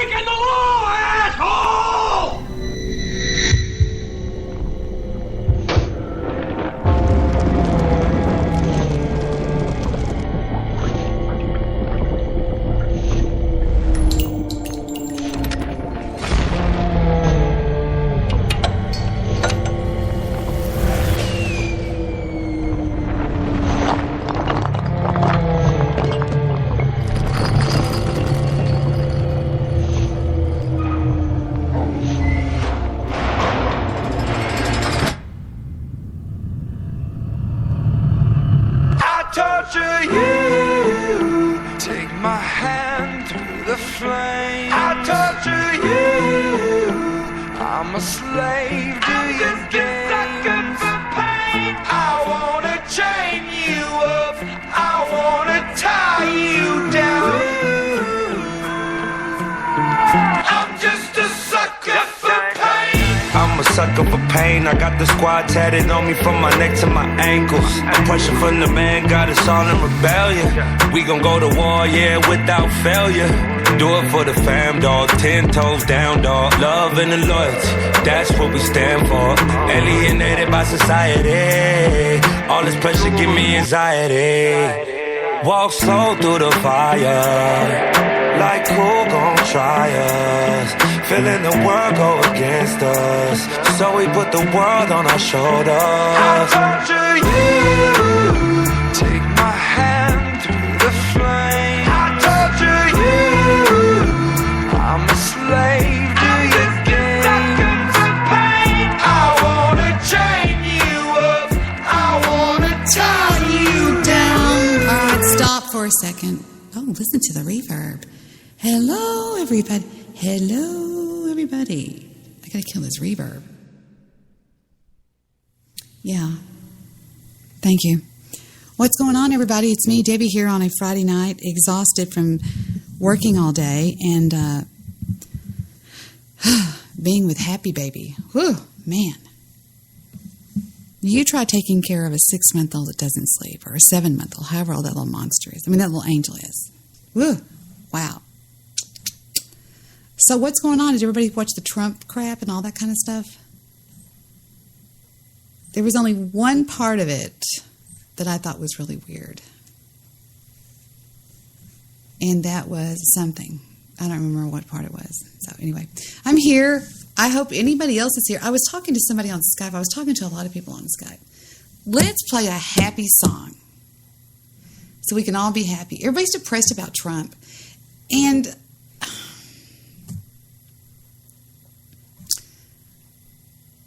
breaking the law, asshole! Torture you, take my hand through the flame. I torture you, I'm a slave to your games. I wanna chain you up, I wanna tie you down. I'm just a sucker for pain. I'm a sucker for pain. I got the squad tatted on me from my neck to my ankles. The pressure from the man got us all in rebellion. We gon' go to war, yeah, without failure. Do it for the fam, dog. 10 toes down, dog. Love and the loyalty, that's what we stand for. Alienated by society. All this pressure give me anxiety. Walk slow through the fire. Like who gon' try us? Feeling the world go against us, so we put the world on our shoulders. I torture you, take my hand through the flame. I torture you, I'm a slave to your games. I wanna chain you up, I wanna tie you down. Alright, stop for a second. Oh, listen to the reverb. Hello, everybody. Hello, everybody. I gotta kill this reverb. Yeah. Thank you. What's going on, everybody? It's me, Debbie, here on a Friday night, exhausted from working all day and being with Happy Baby. Whew, man. You try taking care of a 6-month-old that doesn't sleep, or a 7-month-old, however old that little monster is. I mean, that little angel is. Whew, wow. So what's going on? Did everybody watch the Trump crap and all that kind of stuff? There was only one part of it that I thought was really weird. And that was something. I don't remember what part it was. So anyway, I'm here. I hope anybody else is here. I was talking to somebody on Skype. I was talking to a lot of people on Skype. Let's play a happy song so we can all be happy. Everybody's depressed about Trump. And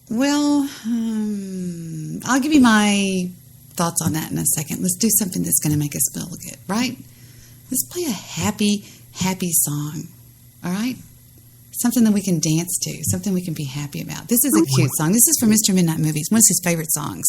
well, I'll give you my thoughts on that in a second. Let's do something that's going to make us feel good, right? Let's play a happy, happy song, all right? Something that we can dance to, something we can be happy about. This is a cute song. This is from Mr. Midnight Movies, one of his favorite songs.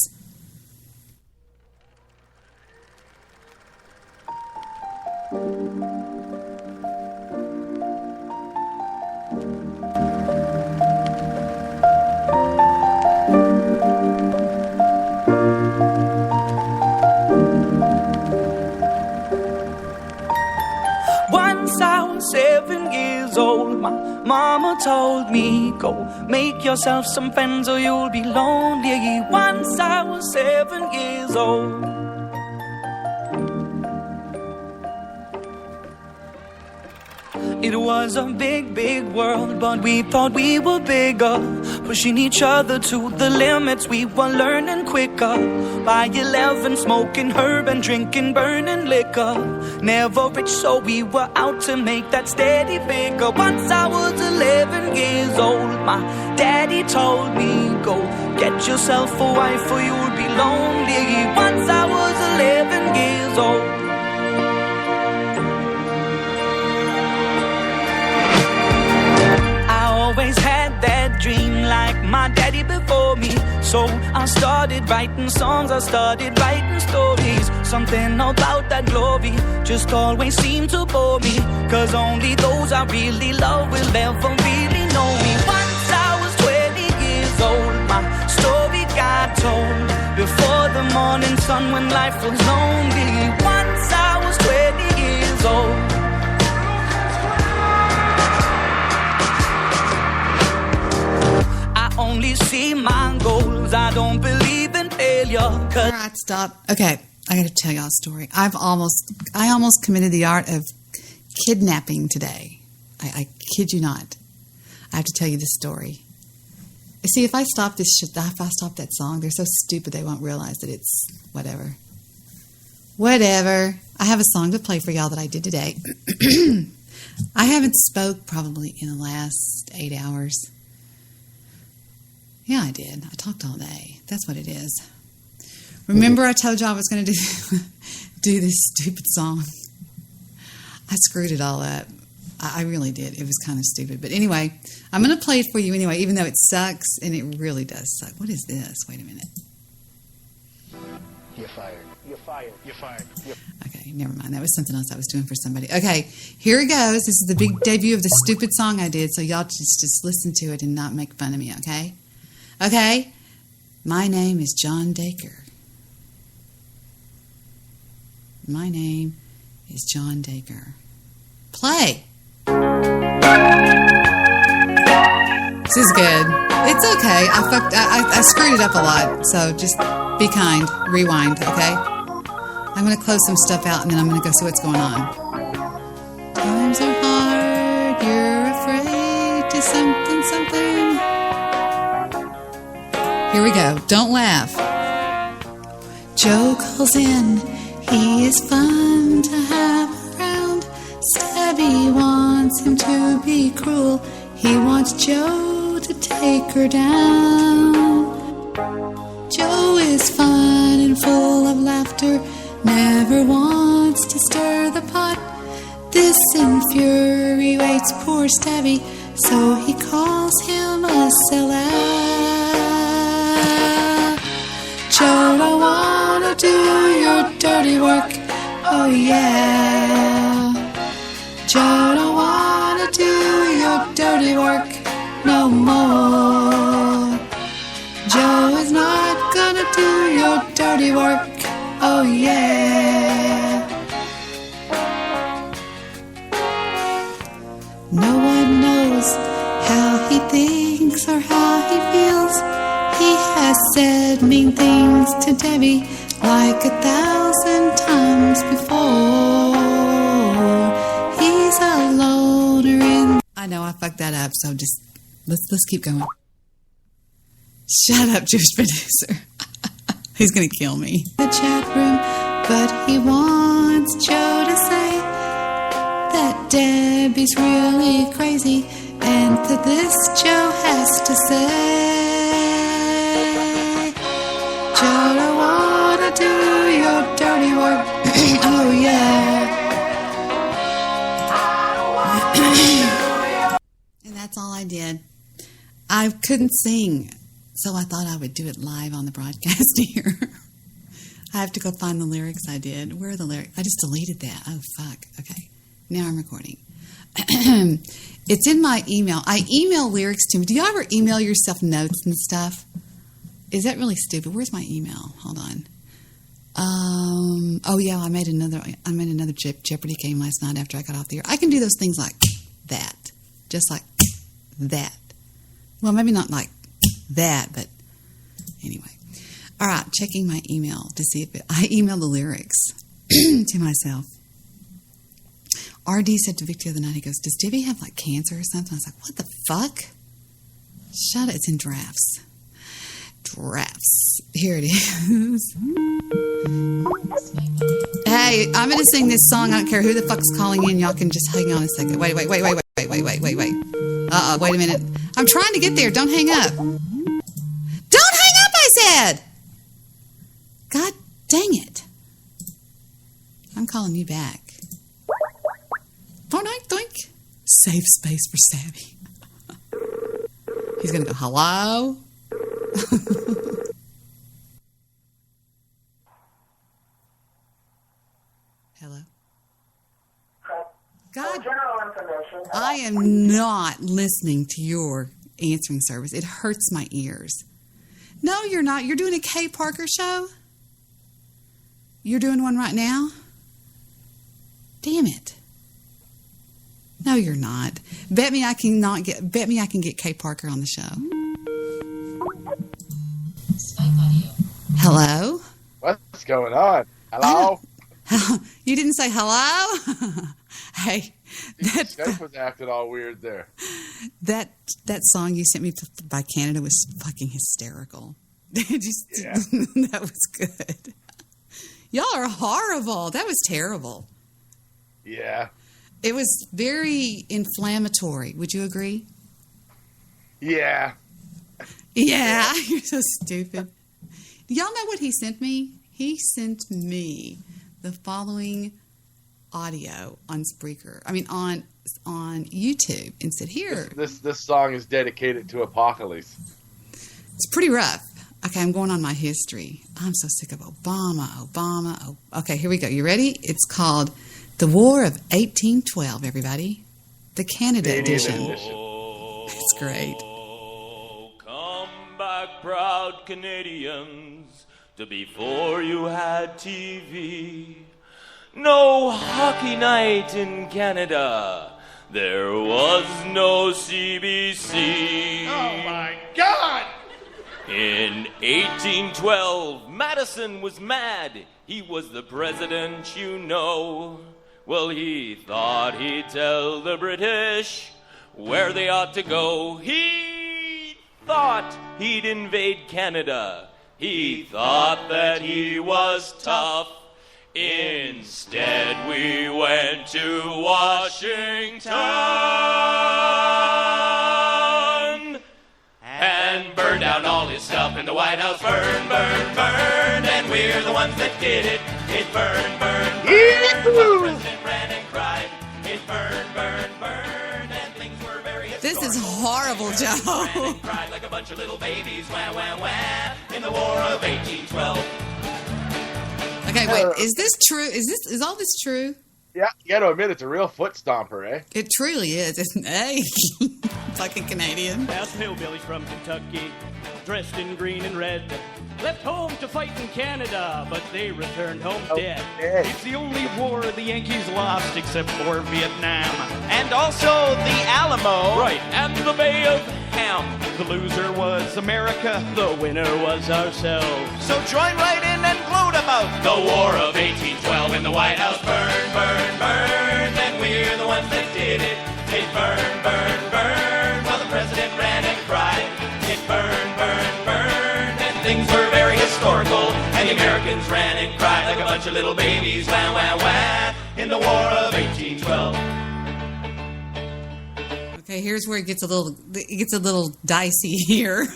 Once I was 7 years old, my mama told me, go make yourself some friends or you'll be lonely. Once I was 7 years old. It was a big, big world, but we thought we were bigger, pushing each other to the limits. We were learning quicker. By 11, smoking herb and drinking burning liquor. Never rich, so we were out to make that steady figure. Once I was 11 years old, my daddy told me, go get yourself a wife or you'll be lonely. Once I was 11 years old. Always had that dream like my daddy before me. So I started writing songs, I started writing stories. Something about that glory just always seemed to bore me, cause only those I really love will ever really know me. Once I was 20 years old, my story got told before the morning sun when life was lonely. Once I was 20 years old. only see my goals. I don't believe in failure. All right, stop. Okay, I got to tell y'all a story. I almost committed the art of kidnapping today. I kid you not. I have to tell you this story. You see, if I stop this shit, if I stop that song, they're so stupid they won't realize that it's whatever. Whatever. I have a song to play for y'all that I did today. I haven't spoke probably in the last 8 hours. Yeah, I did. I talked all day. That's what it is. Remember I told you I was going to do this stupid song? I screwed it all up. I really did. It was kind of stupid. But anyway, I'm going to play it for you anyway, even though it sucks, and it really does suck. What is this? Wait a minute. You're fired. You're fired. You're fired. Okay, never mind. That was something else I was doing for somebody. Okay, here it goes. This is the big debut of the stupid song I did, so y'all just listen to it and not make fun of me, okay? Okay? My name is John Dacre. My name is John Dacre. Play! This is good. It's okay. I screwed it up a lot, so just be kind. Rewind, okay? I'm going to close some stuff out, and then I'm going to go see what's going on. Times are hard. You're afraid to something. Here we go. Don't laugh. Joe calls in. He is fun to have around. Stabby wants him to be cruel. He wants Joe to take her down. Joe is fun and full of laughter, never wants to stir the pot. This infuriates poor Stabby, so he calls him a sellout. Joe, I wanna do your dirty work, oh yeah. Joe, I wanna do your dirty work no more. Joe is not gonna do your dirty work, oh yeah. No one knows how he thinks or how he feels. He has said mean things to Debbie like 1,000 times before. He's a loner in... I know I fucked that up, so just let's keep going. Shut up, Jewish producer. He's gonna kill me. The chat room, but he wants Joe to say that Debbie's really crazy, and to this Joe has to say, Joe, I wanna do your dirty work. Oh yeah. And that's all I did. I couldn't sing, so I thought I would do it live on the broadcast here. I have to go find the lyrics I did. Where are the lyrics? I just deleted that. Oh, fuck. Okay. Now I'm recording. It's in my email. I email lyrics to me. Do you ever email yourself notes and stuff? Is that really stupid? Where's my email? Hold on. Oh yeah, I made another Jeopardy game last night after I got off the air. I can do those things like that. Just like that. Well, maybe not like that, but anyway. All right, checking my email to see if I emailed the lyrics to myself. RD said to Vic the other night, he goes, does Debbie have like cancer or something? I was like, what the fuck? Shut it, it's in drafts. Drafts. Here it is. Hey, I'm going to sing this song. I don't care who the fuck's calling in. Y'all can just hang on a second. Wait. Wait a minute. I'm trying to get there. Don't hang up. Don't hang up, I said. God dang it. I'm calling you back. Doink. Save space for Savvy. He's going to go, hello? Hello? God, I am not listening to your answering service. It hurts my ears. No, you're not. You're doing a Kay Parker show? You're doing one right now? Damn it. No, you're not. Bet me I can get Kay Parker on the show. Hello? What's going on? Hello? You didn't say hello? Hey, Skype was acting all weird there. that song you sent me by Canada was fucking hysterical. That was good. Y'all are horrible. That was terrible. Yeah. It was very inflammatory. Would you agree? Yeah. Yeah, you're so stupid. Y'all know what he sent me? He sent me the following audio on Spreaker. I mean, on YouTube, and said, "Here." This song is dedicated to Apocalypse. It's pretty rough. Okay, I'm going on my history. I'm so sick of Obama. Okay, here we go. You ready? It's called "The War of 1812." Everybody, the Canada edition. It's great. Come back, proud Canadians, to before you had TV. No hockey night in Canada. There was no CBC. Oh my God! In 1812, Madison was mad. He was the president, you know. Well, he thought he'd tell the British where they ought to go. He thought he'd invade Canada. He thought that he was tough. Instead, we went to Washington and burned down all his stuff in the White House. Burn, burn, burn, and we're the ones that did it. It burned, burned, burned. The president ran and cried. It burned, burned, burned, and things were very This is historical. horrible, Joe. Ran and cried like a bunch of little babies. Wah, wah, wah, in the War of 1812. Okay, wait. Is this true? Is all this true? Yeah, you got to admit it's a real foot stomper, eh? It truly is. Isn't Hey, fucking Canadian. House hillbillies from Kentucky, dressed in green and red, left home to fight in Canada, but they returned home dead. dead. It's the only war the Yankees lost except for Vietnam. And also the Alamo. Right, and the Bay of Ham. The loser was America, the winner was ourselves. So join right in and gloat about The War of 1812 in the White House. Burn, burn, burn, and we're the ones that did it. It burned, burned, burned, while the president ran and cried. It burned, burned, burned, and things were very historical. And the Americans ran and cried like a bunch of little babies. Wah, wah, wah, in the War of 1812. Okay, here's where it gets a little dicey here.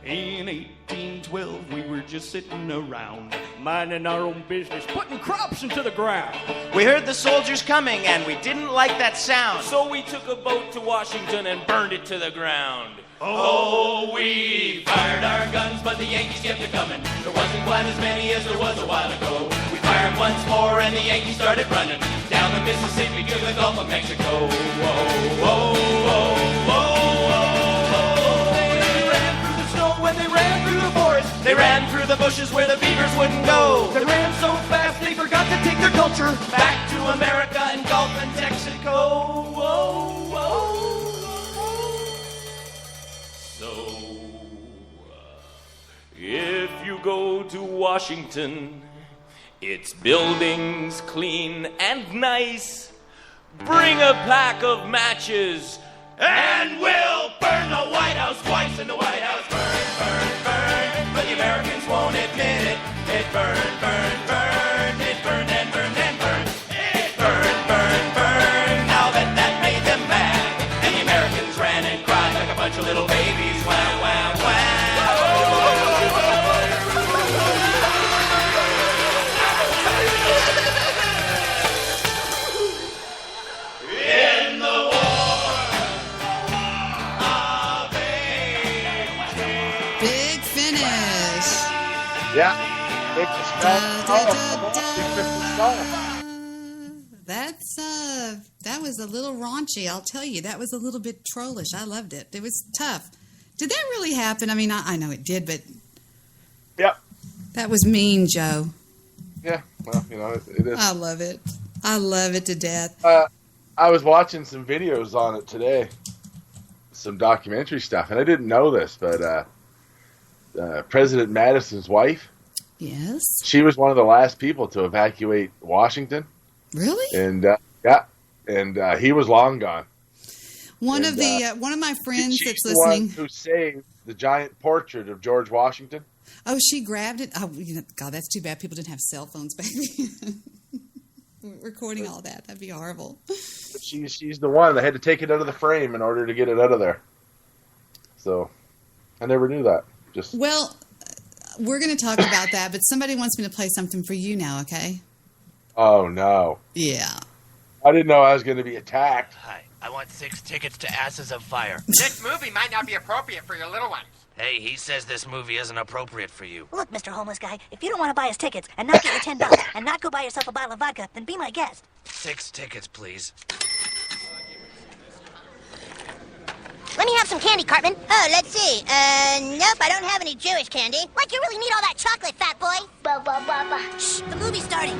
In 1812, we were just sitting around, minding our own business, putting crops into the ground. We heard the soldiers coming, and we didn't like that sound. So we took a boat to Washington and burned it to the ground. Oh, we fired our guns, but the Yankees kept it coming. There wasn't quite as many as there was a while ago. We fired once more, and the Yankees started running down the Mississippi to the Gulf of Mexico. Whoa, whoa, whoa, whoa, whoa. They ran through the snow and they ran through the forest. They ran through the bushes where the beavers wouldn't go. They ran so fast they forgot to take their culture back to America and Gulf and Texaco. Whoa, whoa. If you go to Washington, its buildings clean and nice. Bring a pack of matches, and we'll burn the White House twice in the White House. Burn, burn, burn, but the Americans won't admit it. It burned, burned, burned, it burned and burned and burned. It burned, burned, burned, now that made them mad. And the Americans ran and cried like a bunch of little babies. Wah, wah, wah. Big finish. Yeah. It's a That was a little raunchy, I'll tell you. That was a little bit trollish. I loved it. It was tough. Did that really happen? I mean, I know it did, but Yep. that was mean, Joe. Yeah. Well, you know, it is. I love it. I love it to death. I was watching some videos on it today, some documentary stuff, and I didn't know this, but President Madison's wife. Yes. She was one of the last people to evacuate Washington. Really? And he was long gone. One of my friends She's that's the listening. one who saved the giant portrait of George Washington. Oh, she grabbed it. Oh, God, that's too bad. People didn't have cell phones back then. Recording all that. That'd be horrible. She's the one that had to take it out of the frame in order to get it out of there. So, I never knew that. Well, we're going to talk about that, but somebody wants me to play something for you now, okay? Oh, no. Yeah. I didn't know I was going to be attacked. Hi, I want 6 tickets to Asses of Fire. This movie might not be appropriate for your little ones. Hey, he says this movie isn't appropriate for you. Look, Mr. Homeless Guy, if you don't want to buy us tickets and not get your $10 and not go buy yourself a bottle of vodka, then be my guest. 6 tickets, please. Let me have some candy, Cartman. Oh, let's see. Nope, I don't have any Jewish candy. Like you really need all that chocolate, fat boy. Shh, the movie's starting.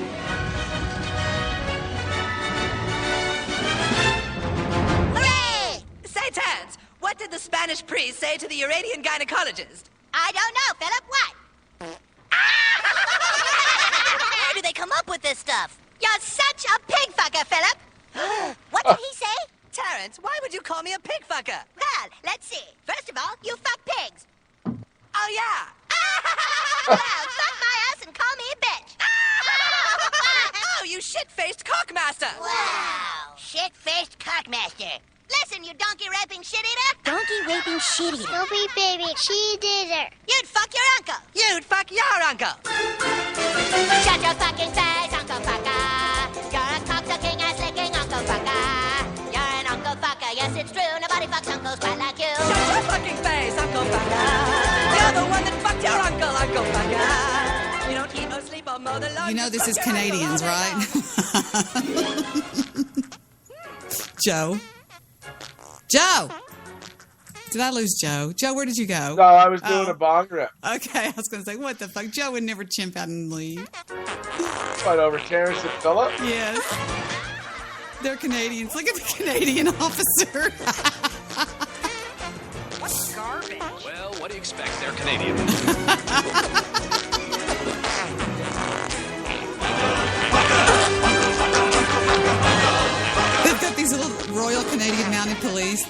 Hooray! Say, Tans, what did the Spanish priest say to the Iranian gynecologist? I don't know, Philip. What? Where do they come up with this stuff? You're such a pig fucker, Philip. What did he say? Terrence, why would you call me a pig fucker? Well, let's see. First of all, you fuck pigs. Oh, yeah. Well, fuck my ass and call me a bitch. Oh, you shit-faced cockmaster. Wow. Shit-faced cockmaster. Listen, you donkey-raping shit-eater. Donkey-raping shit-eater. Dopey baby shit-eater. You'd fuck your uncle. You'd fuck your uncle. Shut your fucking face, Uncle Fucker. You're a cocksucking ass-licking Uncle Fucker. You're an Uncle Fucker. Yes, it's true. Nobody fucks uncles quite like you. Shut your fucking face, Uncle Fucker. You're the one that fucked your uncle, Uncle Fucker. You don't eat or sleep or mow the lawn. You know this is Canadians, right? Joe. Joe! Did I lose Joe? Joe, where did you go? No, I was doing a bong rip. Okay, I was going to say, what the fuck? Joe would never chimp out and leave. What, over Terrence and Phillip? Yes. They're Canadians. Look at the Canadian officer. What garbage? Well, what do you expect? They're Canadian. They've got these little Royal Canadian Mounted Police.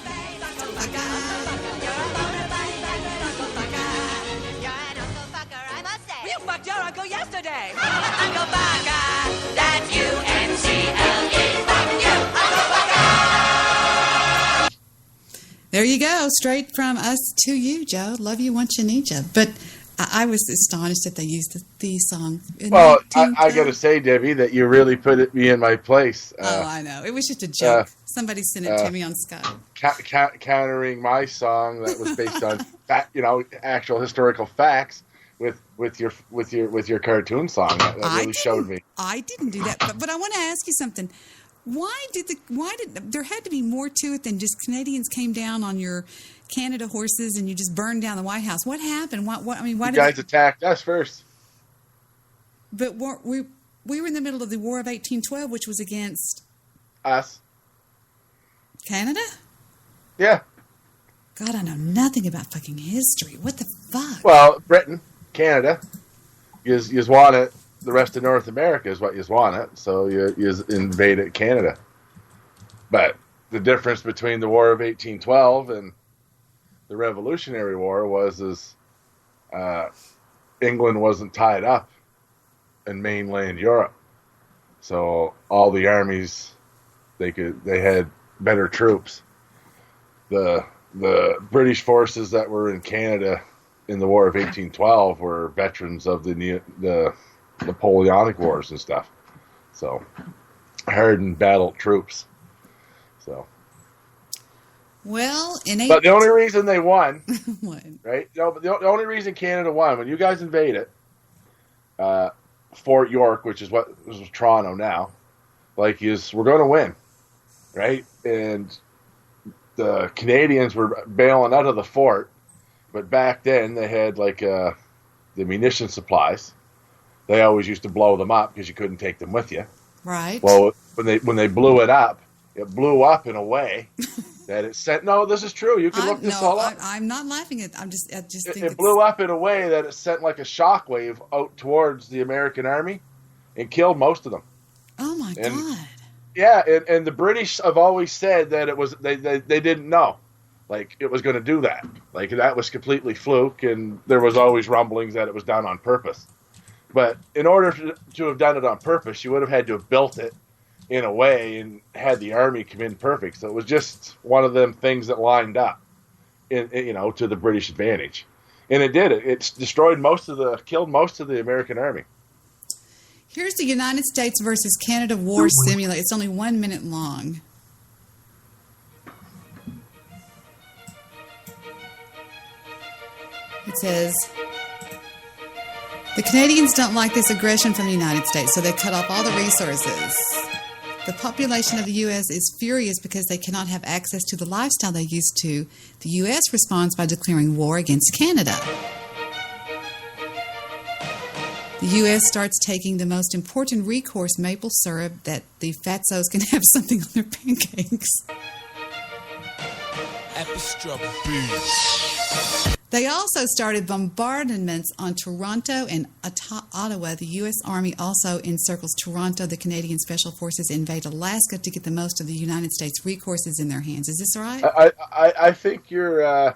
You fucked your uncle yesterday. Uncle Fucker. That's U-N-C-L-E. Fuck you, Uncle Fucker. There you go. Straight from us to you, Joe. Love you, want you, need you. But I was astonished that they used the song. Well, I got to say, Debbie, that you really put me in my place. I know. It was just a joke. Somebody sent it to me on Skype. Countering my song that was based on, actual historical facts with your cartoon song. That really showed me. I didn't do that, but I want to ask you something. Why did there had to be more to it than just Canadians came down on your Canada horses and you just burned down the White House? What happened? Why you guys attacked us first. But we were in the middle of the War of 1812, which was against us. Canada? Yeah. God, I know nothing about fucking history. What the fuck? Well, Britain, Canada, you want it. The rest of North America is what you want it. So you invaded Canada. But the difference between the War of 1812 and the Revolutionary War was England wasn't tied up in mainland Europe, so all the armies they had better troops. The British forces that were in Canada in the War of 1812 were veterans of the Napoleonic Wars and stuff, so hardened battle troops. So. Well, but the only reason they won, what? Right? No, but the only reason Canada won when you guys invaded Fort York, which is what is Toronto now, we're going to win, right? And the Canadians were bailing out of the fort, but back then they had the munition supplies. They always used to blow them up because you couldn't take them with you. Right. Well, when they blew it up in a way that it sent. No, this is true. You can look this all up. I'm not laughing at. I just think it blew up in a way that it sent like a shockwave out towards the American army and killed most of them. Oh my God! Yeah, and the British have always said that it was they didn't know, like it was going to do that. Like that was completely fluke, and there was always rumblings that it was done on purpose. But in order to have done it on purpose, you would have had to have built it in a way and had the army come in perfect. So it was just one of them things that lined up, to the British advantage. And it did it. It's destroyed killed most of the American army. Here's the United States versus Canada War Simulator. It's only 1 minute long. It says, the Canadians don't like this aggression from the United States, so they cut off all the resources. The population of the U.S. is furious because they cannot have access to the lifestyle they used to. The U.S. responds by declaring war against Canada. The U.S. starts taking the most important recourse, maple syrup, that the fatzos can have something on their pancakes. They also started bombardments on Toronto and Ottawa. The U.S. Army also encircles Toronto. The Canadian Special Forces invade Alaska to get the most of the United States recourses in their hands. Is this right? I think you're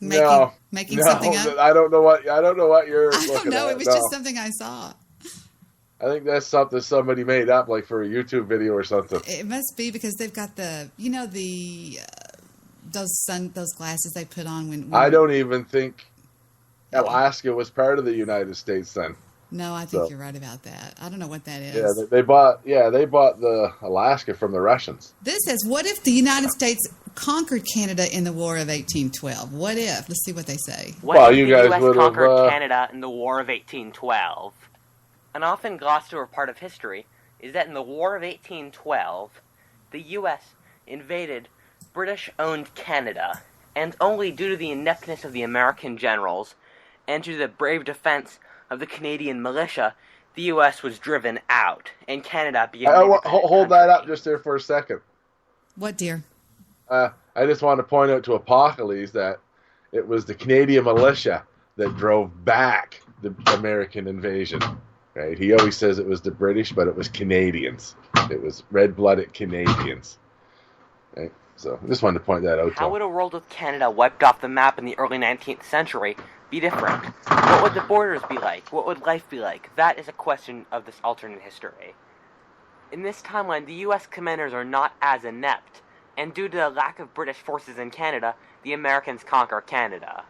making something up. I don't know what you're. I don't looking know. At. It was just something I saw. I think that's something somebody made up, like for a YouTube video or something. It must be because they've got those glasses they put on when I don't even think Alaska was part of the United States then. No, I think you're right about that. I don't know what that is. Yeah, they bought the Alaska from the Russians. This says, what if the United States conquered Canada in the War of 1812? What if? Let's see what they say. What if the U.S. conquered Canada in the War of 1812? An often glossed over part of history is that in the War of 1812, the U.S. invaded British-owned Canada, and only due to the ineptness of the American generals and to the brave defense of the Canadian militia, the U.S. was driven out, and Canada began. Hold that up just there for a second. What, dear? I just want to point out to Apocalypse that it was the Canadian militia that drove back the American invasion. Right? He always says it was the British, but it was Canadians. It was red-blooded Canadians. Right? So I just wanted to point that out. How would a world with Canada wiped off the map in the early 19th century be different? What would the borders be like? What would life be like? That is a question of this alternate history. In this timeline, the U.S. commanders are not as inept, and due to the lack of British forces in Canada, the Americans conquer Canada.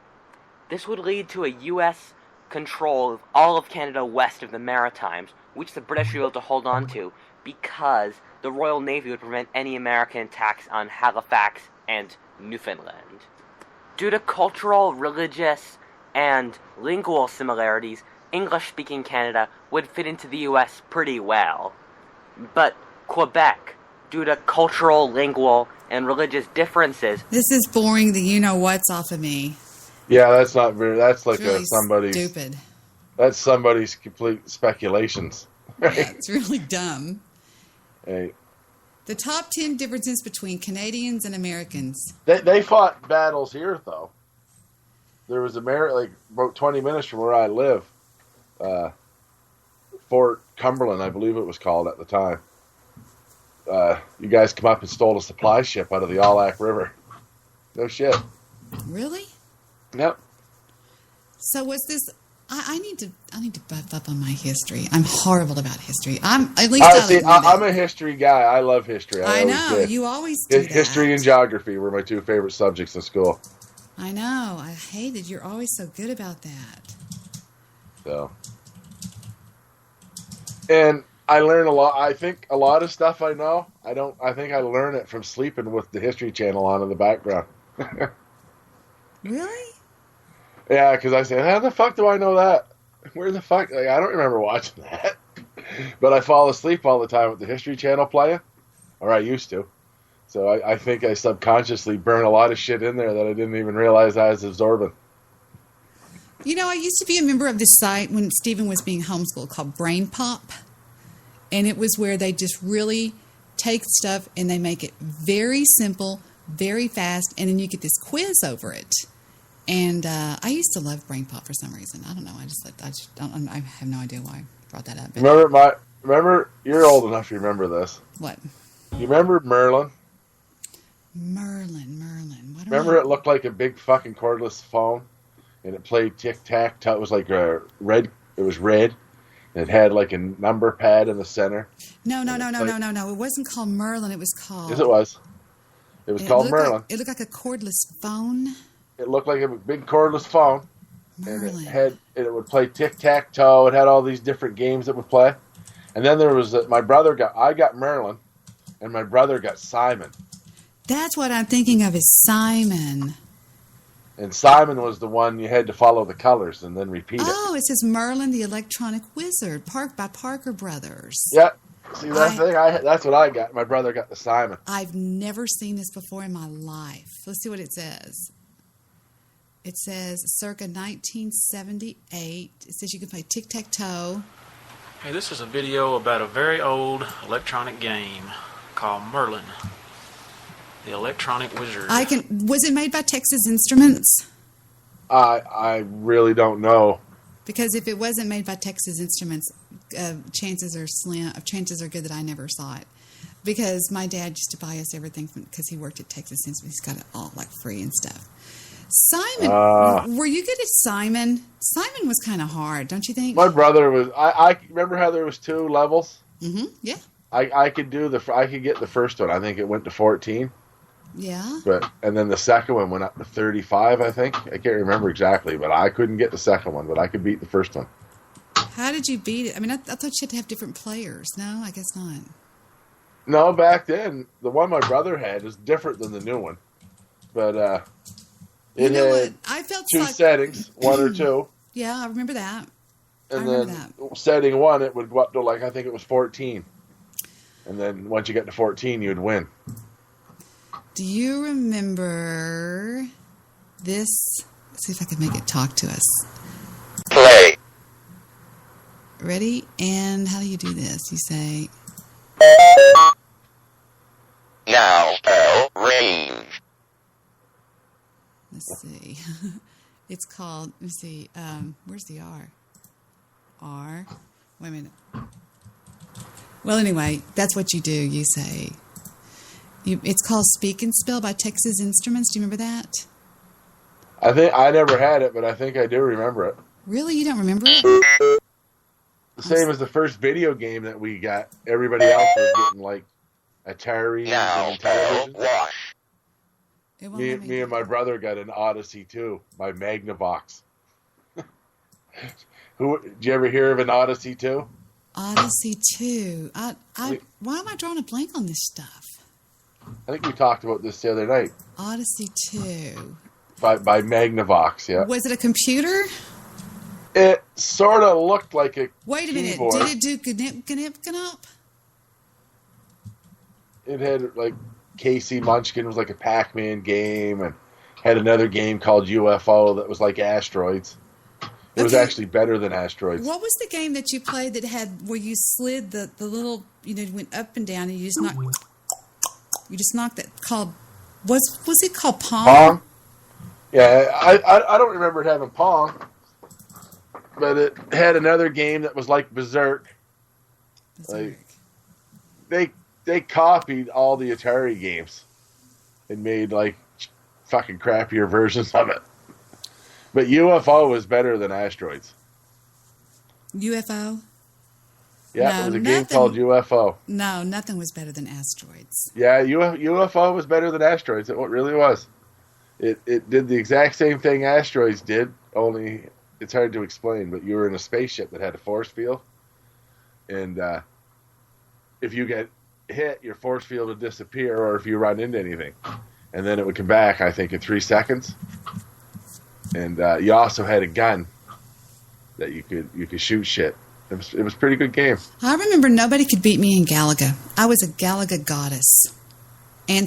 This would lead to a U.S. control of all of Canada west of the Maritimes, which the British were able to hold on to because the Royal Navy would prevent any American attacks on Halifax and Newfoundland. Due to cultural, religious, and lingual similarities, English-speaking Canada would fit into the U.S. pretty well. But Quebec, due to cultural, lingual, and religious differences... This is boring the you-know-what's off of me. Yeah, that's not very... That's like really somebody's... stupid. That's somebody's complete speculations. Right? Yeah, it's really dumb. Hey. The top 10 differences between Canadians and Americans. They fought battles here, though. There was about 20 minutes from where I live. Fort Cumberland, I believe it was called at the time. You guys come up and stole a supply ship out of the Allac River. No shit. Really? Yep. So was this... I need to buff up on my history. I'm horrible about history. I'm a history guy. I love history. I know. You always do that. History and geography were my two favorite subjects in school. I know. I hate it. You're always so good about that. So. And I learn a lot. I think a lot of stuff I know, I think I learn it from sleeping with the History Channel on in the background. Really? Yeah, because I say, how the fuck do I know that? Where the fuck? I don't remember watching that. But I fall asleep all the time with the History Channel playing. Or I used to. So I think I subconsciously burn a lot of shit in there that I didn't even realize I was absorbing. You know, I used to be a member of this site when Stephen was being homeschooled called Brain Pop. And it was where they just really take stuff and they make it very simple, very fast, and then you get this quiz over it. And I used to love Brain Pop for some reason. I don't know. I have no idea why I brought that up. But Remember, you're old enough to remember this. What? You remember Merlin? Merlin. Remember it looked like a big fucking cordless phone? And it played tic-tac-toe. It was like red. It was red. And it had like a number pad in the center. No. It wasn't called Merlin. It was called... Yes, it was. It was called Merlin. It looked like a cordless phone. It looked like a big cordless phone. Merlin. And it would play tic-tac-toe. It had all these different games that would play. And then there was I got Merlin, and my brother got Simon. That's what I'm thinking of is Simon. And Simon was the one you had to follow the colors and then repeat it. Oh, it says Merlin the Electronic Wizard, by Parker Brothers. Yeah. See, that's what I got. My brother got the Simon. I've never seen this before in my life. Let's see what it says. It says circa 1978. It says you can play tic-tac-toe. Hey, this is a video about a very old electronic game called Merlin, the Electronic Wizard. Was it made by Texas Instruments? I really don't know. Because if it wasn't made by Texas Instruments, chances are good that I never saw it. Because my dad used to buy us everything because he worked at Texas Instruments. He's got it all like free and stuff. Simon, were you good at Simon? Simon was kind of hard, don't you think? My brother was. I remember how there was 2 levels. Mm-hmm. Yeah. I could get the first one. I think it went to 14. Yeah. And then the second one went up to 35. I think I can't remember exactly, but I couldn't get the second one. But I could beat the first one. How did you beat it? I mean, I thought you had to have different players. No, I guess not. No, back then the one my brother had is different than the new one, but it had I felt 2 settings, 1 or 2. Yeah, I remember that. And then setting 1, it would go up to I think it was 14. And then once you get to 14, you'd win. Do you remember this? Let's see if I can make it talk to us. Play. Ready? And how do you do this? You say... Now spell range. Let's see. It's called, let me see, where's the R? R. Wait a minute. Well, anyway, that's what you do. You say, it's called Speak and Spell by Texas Instruments. Do you remember that? I think I never had it, but I think I do remember it. Really? You don't remember it? The same as the first video game that we got. Everybody else was getting like Atari and television. Me and my brother got an Odyssey 2 by Magnavox. Did you ever hear of an Odyssey 2? Odyssey 2. Why am I drawing a blank on this stuff? I think we talked about this the other night. Odyssey 2. By Magnavox, yeah. Was it a computer? It sort of looked like a Wait a minute. keyboard. Did it do Gnip? It had like Casey Munchkin was like a Pac-Man game, and had another game called UFO that was like Asteroids. It was actually better than Asteroids. What was the game that you played that had where you slid the little, went up and down and you just knocked it? Called was it called Pong? Pong? Yeah, I don't remember it having Pong, but it had another game that was like Berserk. Like they copied all the Atari games and made like fucking crappier versions of it. But UFO was better than Asteroids. UFO? Yeah, no, it was a game called UFO. No, nothing was better than Asteroids. Yeah, UFO was better than Asteroids. It really was. It did the exact same thing Asteroids did, only it's hard to explain, but you were in a spaceship that had a force field. And if you get hit, your force field would disappear, or if you run into anything. And then it would come back, I think, in 3 seconds. And you also had a gun that you could shoot shit. It was a pretty good game. I remember nobody could beat me in Galaga. I was a Galaga goddess. And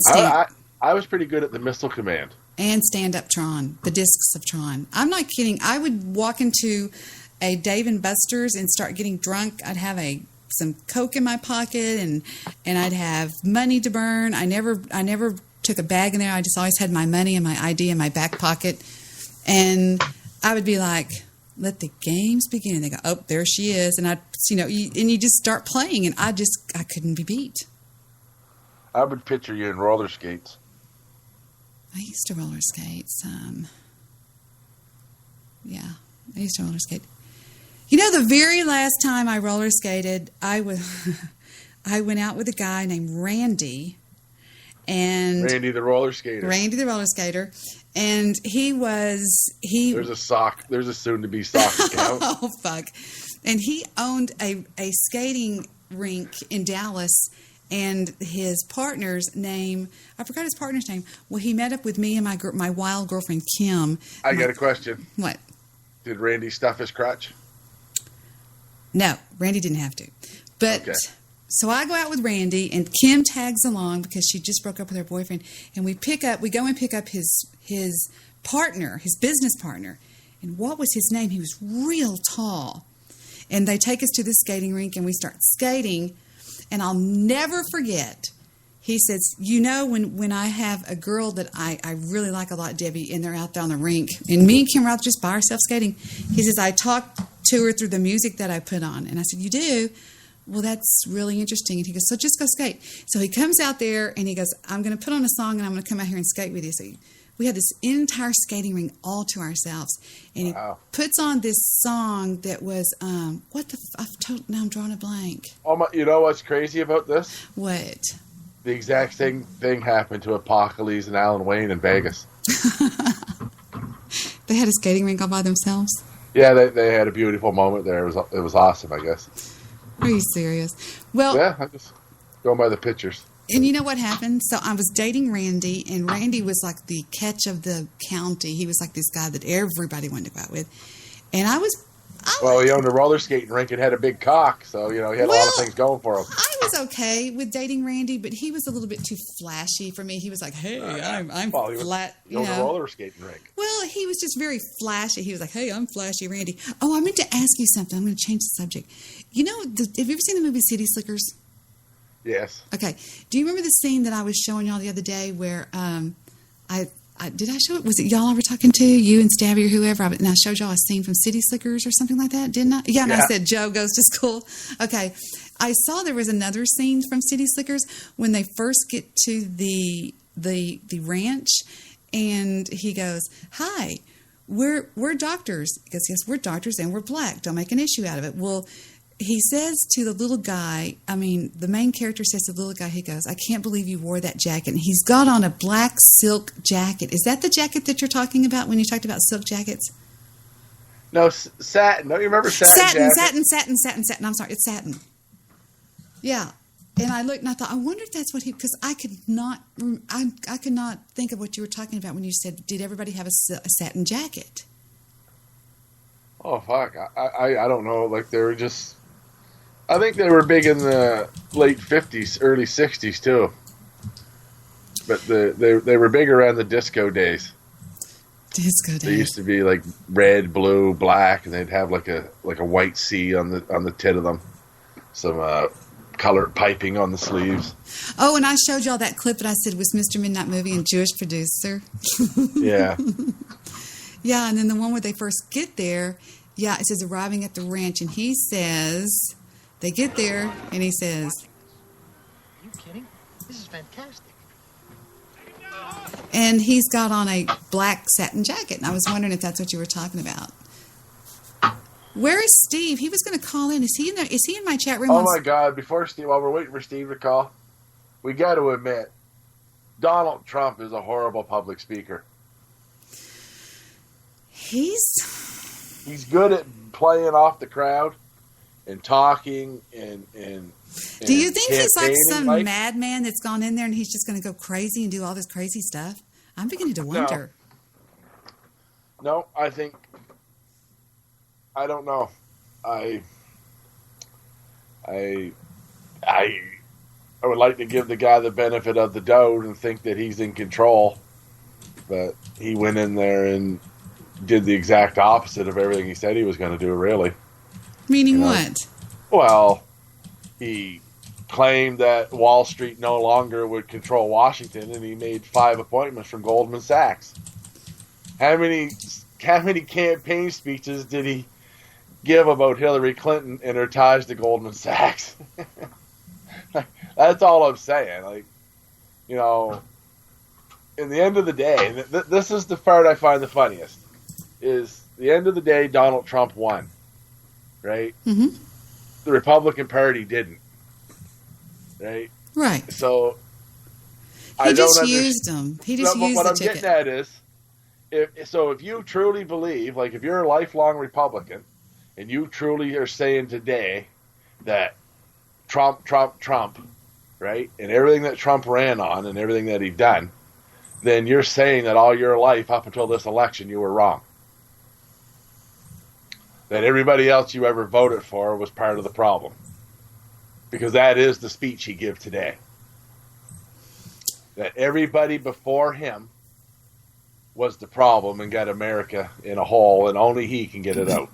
I was pretty good at the Missile Command. And Stand-Up Tron, the discs of Tron. I'm not kidding. I would walk into a Dave & Buster's and start getting drunk. I'd have a some Coke in my pocket, and I'd have money to burn. I never took a bag in there. I just always had my money and my ID in my back pocket. And I would be like, let the games begin. And they go, oh, there she is. And you just start playing, and I couldn't be beat. I would picture you in roller skates. I used to roller skates. Yeah, I used to roller skate. You know, the very last time I roller skated, I went out with a guy named Randy. And Randy the roller skater. Randy the roller skater. And There's a soon-to-be sock account. Oh, fuck. And he owned a skating rink in Dallas, and his partner's name, I forgot his partner's name. Well, he met up with me and my wild girlfriend, Kim. I got a question. What? Did Randy stuff his crotch? No, Randy didn't have to. But... Okay. So I go out with Randy, and Kim tags along because she just broke up with her boyfriend. And we go and pick up his partner, his business partner. And what was his name? He was real tall. And they take us to the skating rink, and we start skating. And I'll never forget, he says, you know, when I have a girl that I really like a lot, Debbie, and they're out there on the rink, and me and Kim are out just by ourselves skating, he says, I talk to her through the music that I put on. And I said, you do? Well, that's really interesting. And he goes, so just go skate. So he comes out there, and he goes, I'm going to put on a song, and I'm going to come out here and skate with you. So we had this entire skating ring all to ourselves. And he puts on this song that was, now I'm drawing a blank. Oh, you know what's crazy about this? What? The exact same thing happened to Apocalypse and Alan Wayne in Vegas. They had a skating rink all by themselves? Yeah, they had a beautiful moment there. It was awesome, I guess. Are you serious? Well, yeah, I just go by the pictures. And you know what happened? So I was dating Randy, and Randy was like the catch of the county. He was like this guy that everybody wanted to go out with. And he owned a roller skating rink and had a big cock, so he had a lot of things going for him. I was okay with dating Randy, but he was a little bit too flashy for me. He was like, "Hey, I'm flat." He owned a roller skating rink. Well, he was just very flashy. He was like, "Hey, I'm flashy, Randy." Oh, I meant to ask you something. I'm going to change the subject. You know, have you ever seen the movie City Slickers? Yes. Okay. Do you remember the scene that I was showing y'all the other day where did I show it? Was it y'all I were talking to? You and Stabby or whoever? And I showed y'all a scene from City Slickers or something like that, didn't I? Yeah, and I said Joe goes to school. Okay. I saw there was another scene from City Slickers when they first get to the ranch, and he goes, "Hi, we're doctors." He goes, "Yes, we're doctors, and we're black. Don't make an issue out of it." Well, he says to the little guy, the main character says to the little guy, he goes, "I can't believe you wore that jacket." And he's got on a black silk jacket. Is that the jacket that you're talking about when you talked about silk jackets? No, satin. Don't you remember satin? Satin. I'm sorry, it's satin. Yeah. And I looked and I thought, I wonder if that's what because I could not think of what you were talking about when you said, did everybody have a satin jacket? Oh, fuck. I don't know. Like, they were just... I think they were big in the late 50s, early 60s, too. But they were big around the disco days. Disco days. They used to be, like, red, blue, black, and they'd have, like a white C on the tit of them. Some colored piping on the sleeves. Oh, and I showed y'all that clip that I said was Mr. Midnight Movie and Jewish producer. Yeah. Yeah, and then the one where they first get there, it says arriving at the ranch, and he says, they get there, and he says... Are you kidding? This is fantastic. And he's got on a black satin jacket, and I was wondering if that's what you were talking about. Where is Steve? He was going to call in. Is he in there? Is he in my chat room? Oh, my God. While we're waiting for Steve to call, we got to admit, Donald Trump is a horrible public speaker. He's good at playing off the crowd and talking and do you think he's like some madman that's gone in there and he's just going to go crazy and do all this crazy stuff? I'm beginning to wonder. No, I don't know. I would like to give the guy the benefit of the doubt and think that he's in control, but he went in there and did the exact opposite of everything he said he was going to do, really. Meaning what? Well, He claimed that Wall Street no longer would control Washington, and he made 5 appointments from Goldman Sachs. How many campaign speeches did he give about Hillary Clinton and her ties to Goldman Sachs? That's all I'm saying. Like, you know, in the end of the day, this is the part I find the funniest, is the end of the day, Donald Trump won, right? Mm-hmm. The Republican Party didn't, right? Right. So he just used them. He just used what the I'm ticket. getting at is, if you truly believe, like if you're a lifelong Republican, and you truly are saying today that Trump, right, and everything that Trump ran on and everything that he done, then you're saying that all your life up until this election you were wrong. That everybody else you ever voted for was part of the problem. Because that is the speech he gave today. That everybody before him was the problem and got America in a hole, and only he can get it out.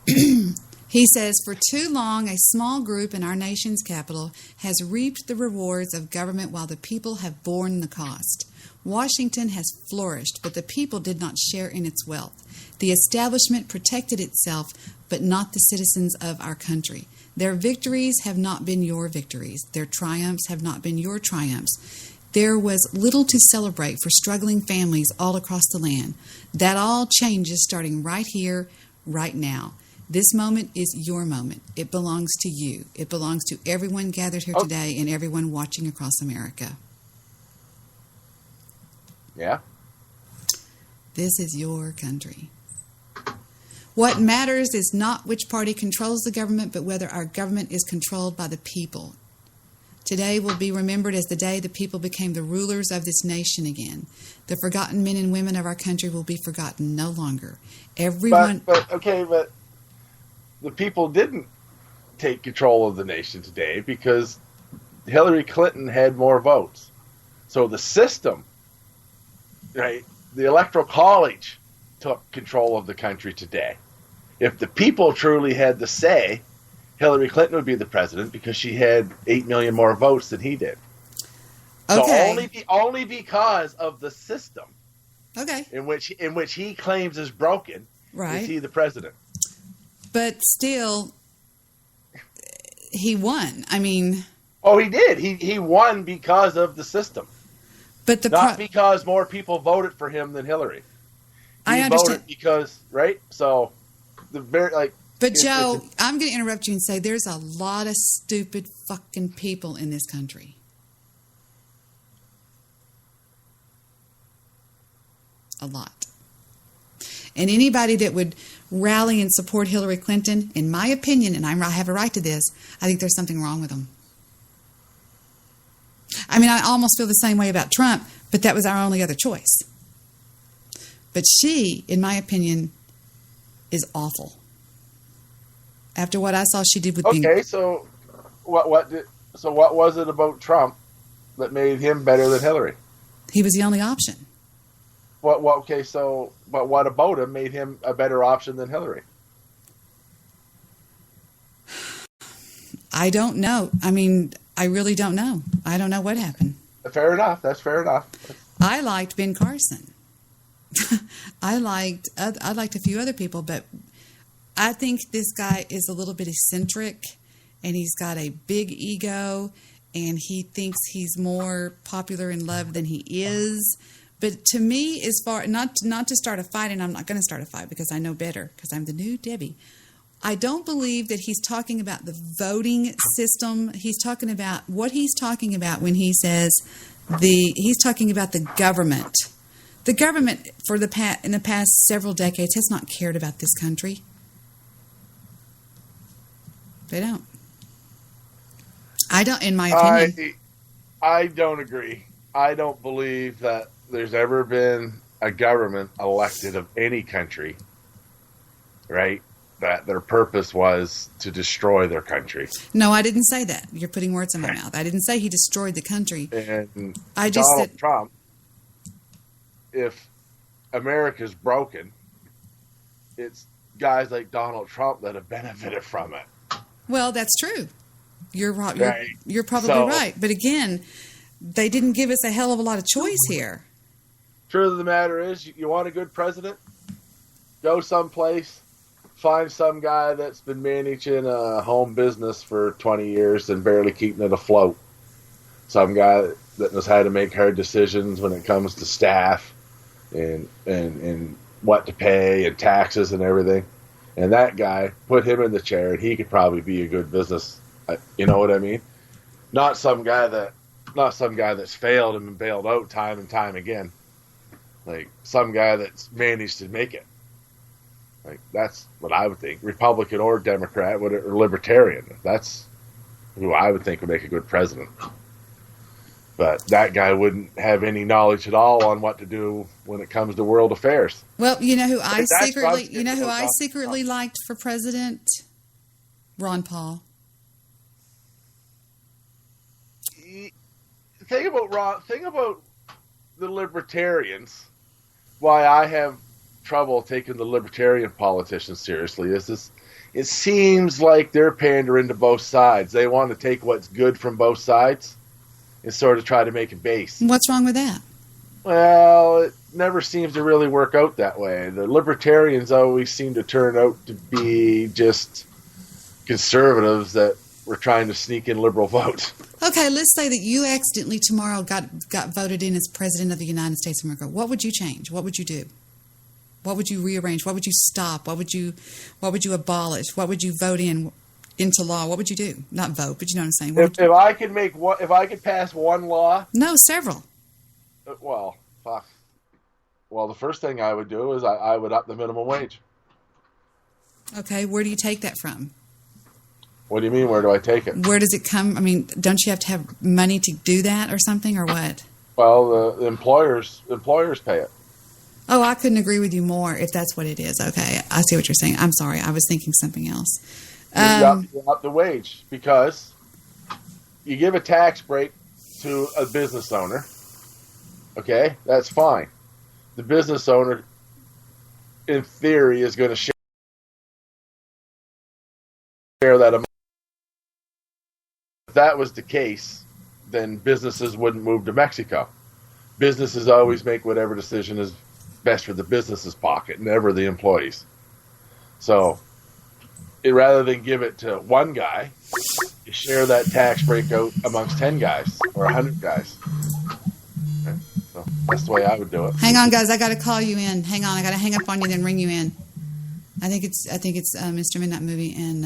He says, for too long, a small group in our nation's capital has reaped the rewards of government while the people have borne the cost. Washington has flourished, but the people did not share in its wealth. The establishment protected itself, but not the citizens of our country. Their victories have not been your victories. Their triumphs have not been your triumphs. There was little to celebrate for struggling families all across the land. That all changes starting right here, right now. This moment is your moment. It belongs to you. It belongs to everyone gathered here today and everyone watching across America. Yeah. This is your country. What matters is not which party controls the government, but whether our government is controlled by the people. Today will be remembered as the day the people became the rulers of this nation again. The forgotten men and women of our country will be forgotten no longer. Everyone... But the people didn't take control of the nation today because Hillary Clinton had more votes. So the system, right, the Electoral College took control of the country today. If the people truly had the say, Hillary Clinton would be the president because she had 8 million more votes than he did. Okay. So only because of the system, okay, in which he claims is broken, right, is he the president. But still, he won. I mean... Oh, he did. He won because of the system. But not because more people voted for him than Hillary. I understand. Voted because, right? So, But Joe, I'm going to interrupt you and say there's a lot of stupid fucking people in this country. A lot. And anybody that would rally and support Hillary Clinton, in my opinion, and I have a right to this, I think there's something wrong with them. I mean, I almost feel the same way about Trump, but that was our only other choice. But she, in my opinion, is awful. After what I saw she did with Okay, so what was it about Trump that made him better than Hillary? He was the only option. But what about him made him a better option than Hillary? I don't know. I mean, I really don't know. I don't know what happened. Fair enough. That's fair enough. I liked Ben Carson. I liked a few other people, but I think this guy is a little bit eccentric, and he's got a big ego, and he thinks he's more popular and loved than he is. But to me, as far not to start a fight, and I'm not going to start a fight because I know better, because I'm the new Debbie. I don't believe that he's talking about the voting system. He's talking about what he's talking about when he says he's talking about the government. The government in the past several decades has not cared about this country. They don't. I don't, in my opinion. I don't agree. I don't believe that there's ever been a government elected of any country, right, that their purpose was to destroy their country. No, I didn't say that. You're putting words in my mouth. I didn't say he destroyed the country. And I just Donald said Trump, if America's broken, it's guys like Donald Trump that have benefited from it. Well, that's true. You're right. Right. You're probably right. But again, they didn't give us a hell of a lot of choice here. Truth of the matter is, you want a good president? Go someplace, find some guy that's been managing a home business for 20 years and barely keeping it afloat. Some guy that knows how to make hard decisions when it comes to staff and what to pay and taxes and everything. And that guy, put him in the chair, and he could probably be a good business. You know what I mean? Not some guy that's failed and been bailed out time and time again. Like some guy that's managed to make it. Like that's what I would think. Republican or Democrat or Libertarian. That's who I would think would make a good president. But that guy wouldn't have any knowledge at all on what to do when it comes to world affairs. Well, you know who I secretly liked for president? Ron Paul. Think about the libertarians. Why I have trouble taking the libertarian politicians seriously is this. It seems like they're pandering to both sides. They want to take what's good from both sides and sort of try to make a base. What's wrong with that? Well, it never seems to really work out that way. The libertarians always seem to turn out to be just conservatives that were trying to sneak in liberal votes. Okay, let's say that you accidentally tomorrow got voted in as president of the United States of America. What would you change? What would you do? What would you rearrange? What would you stop? What would you abolish? What would you vote into law? What would you do? Not vote, but you know what I'm saying. If I could pass one law, no, several. Well, fuck. Well, the first thing I would do is I would up the minimum wage. Okay, where do you take that from? What do you mean? Where do I take it? Where does it come? I mean, don't you have to have money to do that or something, or what? Well, the employers pay it. Oh, I couldn't agree with you more if that's what it is. Okay, I see what you're saying. I'm sorry, I was thinking something else. You up the wage because you give a tax break to a business owner. Okay, that's fine. The business owner, in theory, is going to share that amount. If that was the case, then businesses wouldn't move to Mexico. Businesses always make whatever decision is best for the business's pocket, never the employees. So, rather than give it to one guy, you share that tax break out amongst 10 guys or 100 guys. Okay? So that's the way I would do it. Hang on, guys. I got to call you in. Hang on. I got to hang up on you, then ring you in. I think it's Mr. Midnight Movie, and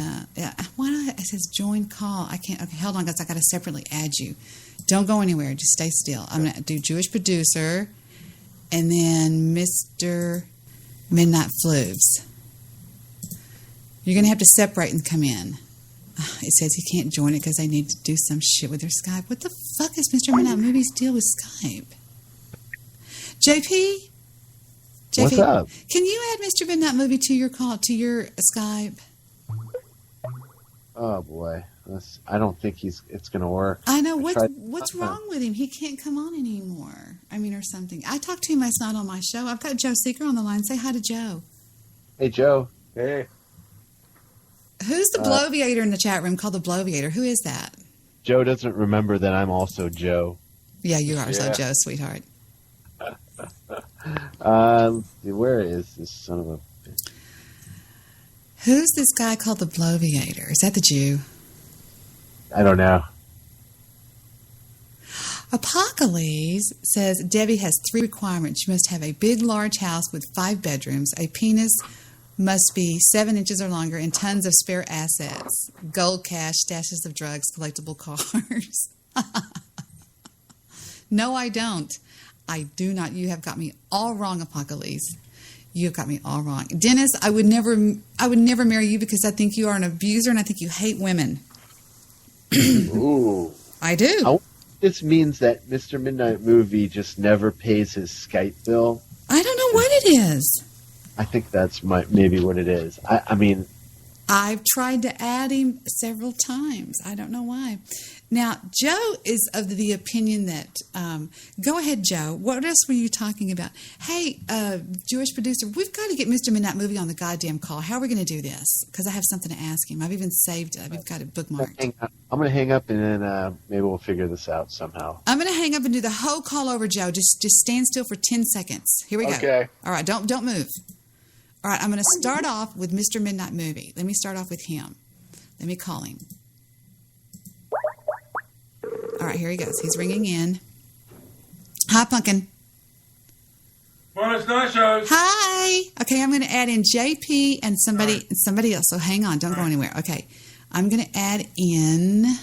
why not? It says join call. I can't. Okay, hold on, guys. I got to separately add you. Don't go anywhere. Just stay still. I'm gonna do Jewish producer, and then Mr. Midnight Flooves. You're gonna have to separate and come in. It says he can't join it because they need to do some shit with their Skype. What the fuck is Mr. Midnight Movie's deal with Skype? JP. What's up? Can you add Mr. Midnight Movie to your Skype? Oh boy, I don't think it's going to work. I know what's wrong with him. He can't come on anymore. I mean, or something. I talked to him last night on my show. I've got Joe Seeker on the line. Say hi to Joe. Hey, Joe. Hey. Who's the bloviator in the chat room called the bloviator? Who is that? Joe doesn't remember that I'm also Joe. Yeah, you are also Joe, sweetheart. Where is this son of a bitch? Who's this guy called the bloviator? Is that the Jew? I don't know. Apocalypse says Debbie has 3 requirements. She must have a big, large house with 5 bedrooms. A penis must be 7 inches or longer and tons of spare assets. Gold cash, stashes of drugs, collectible cars. No, I don't. I do not. You have got me all wrong, Apocalypse. You have got me all wrong. Dennis, I would never marry you because I think you are an abuser and I think you hate women. Ooh. I do. This means that Mr. Midnight Movie just never pays his Skype bill. I don't know what it is. I think that's maybe what it is. I mean, I've tried to add him several times. I don't know why. Now, Joe is of the opinion that, go ahead, Joe. What else were you talking about? Hey, Jewish producer, we've got to get Mr. Midnight Movie on the goddamn call. How are we going to do this? Because I have something to ask him. I've even saved it. We've got it bookmarked. I'm going to hang up and then maybe we'll figure this out somehow. I'm going to hang up and do the whole call over, Joe. Just stand still for 10 seconds. Here we go. Okay. All right, don't move. All right, I'm going to start off with Mr. Midnight Movie. Let me start off with him. Let me call him. All right, here he goes. He's ringing in. Hi, Pumpkin. Buenos nachos. Hi. Okay, I'm going to add in JP and somebody else. So hang on. Don't go anywhere. Okay, I'm going to add in.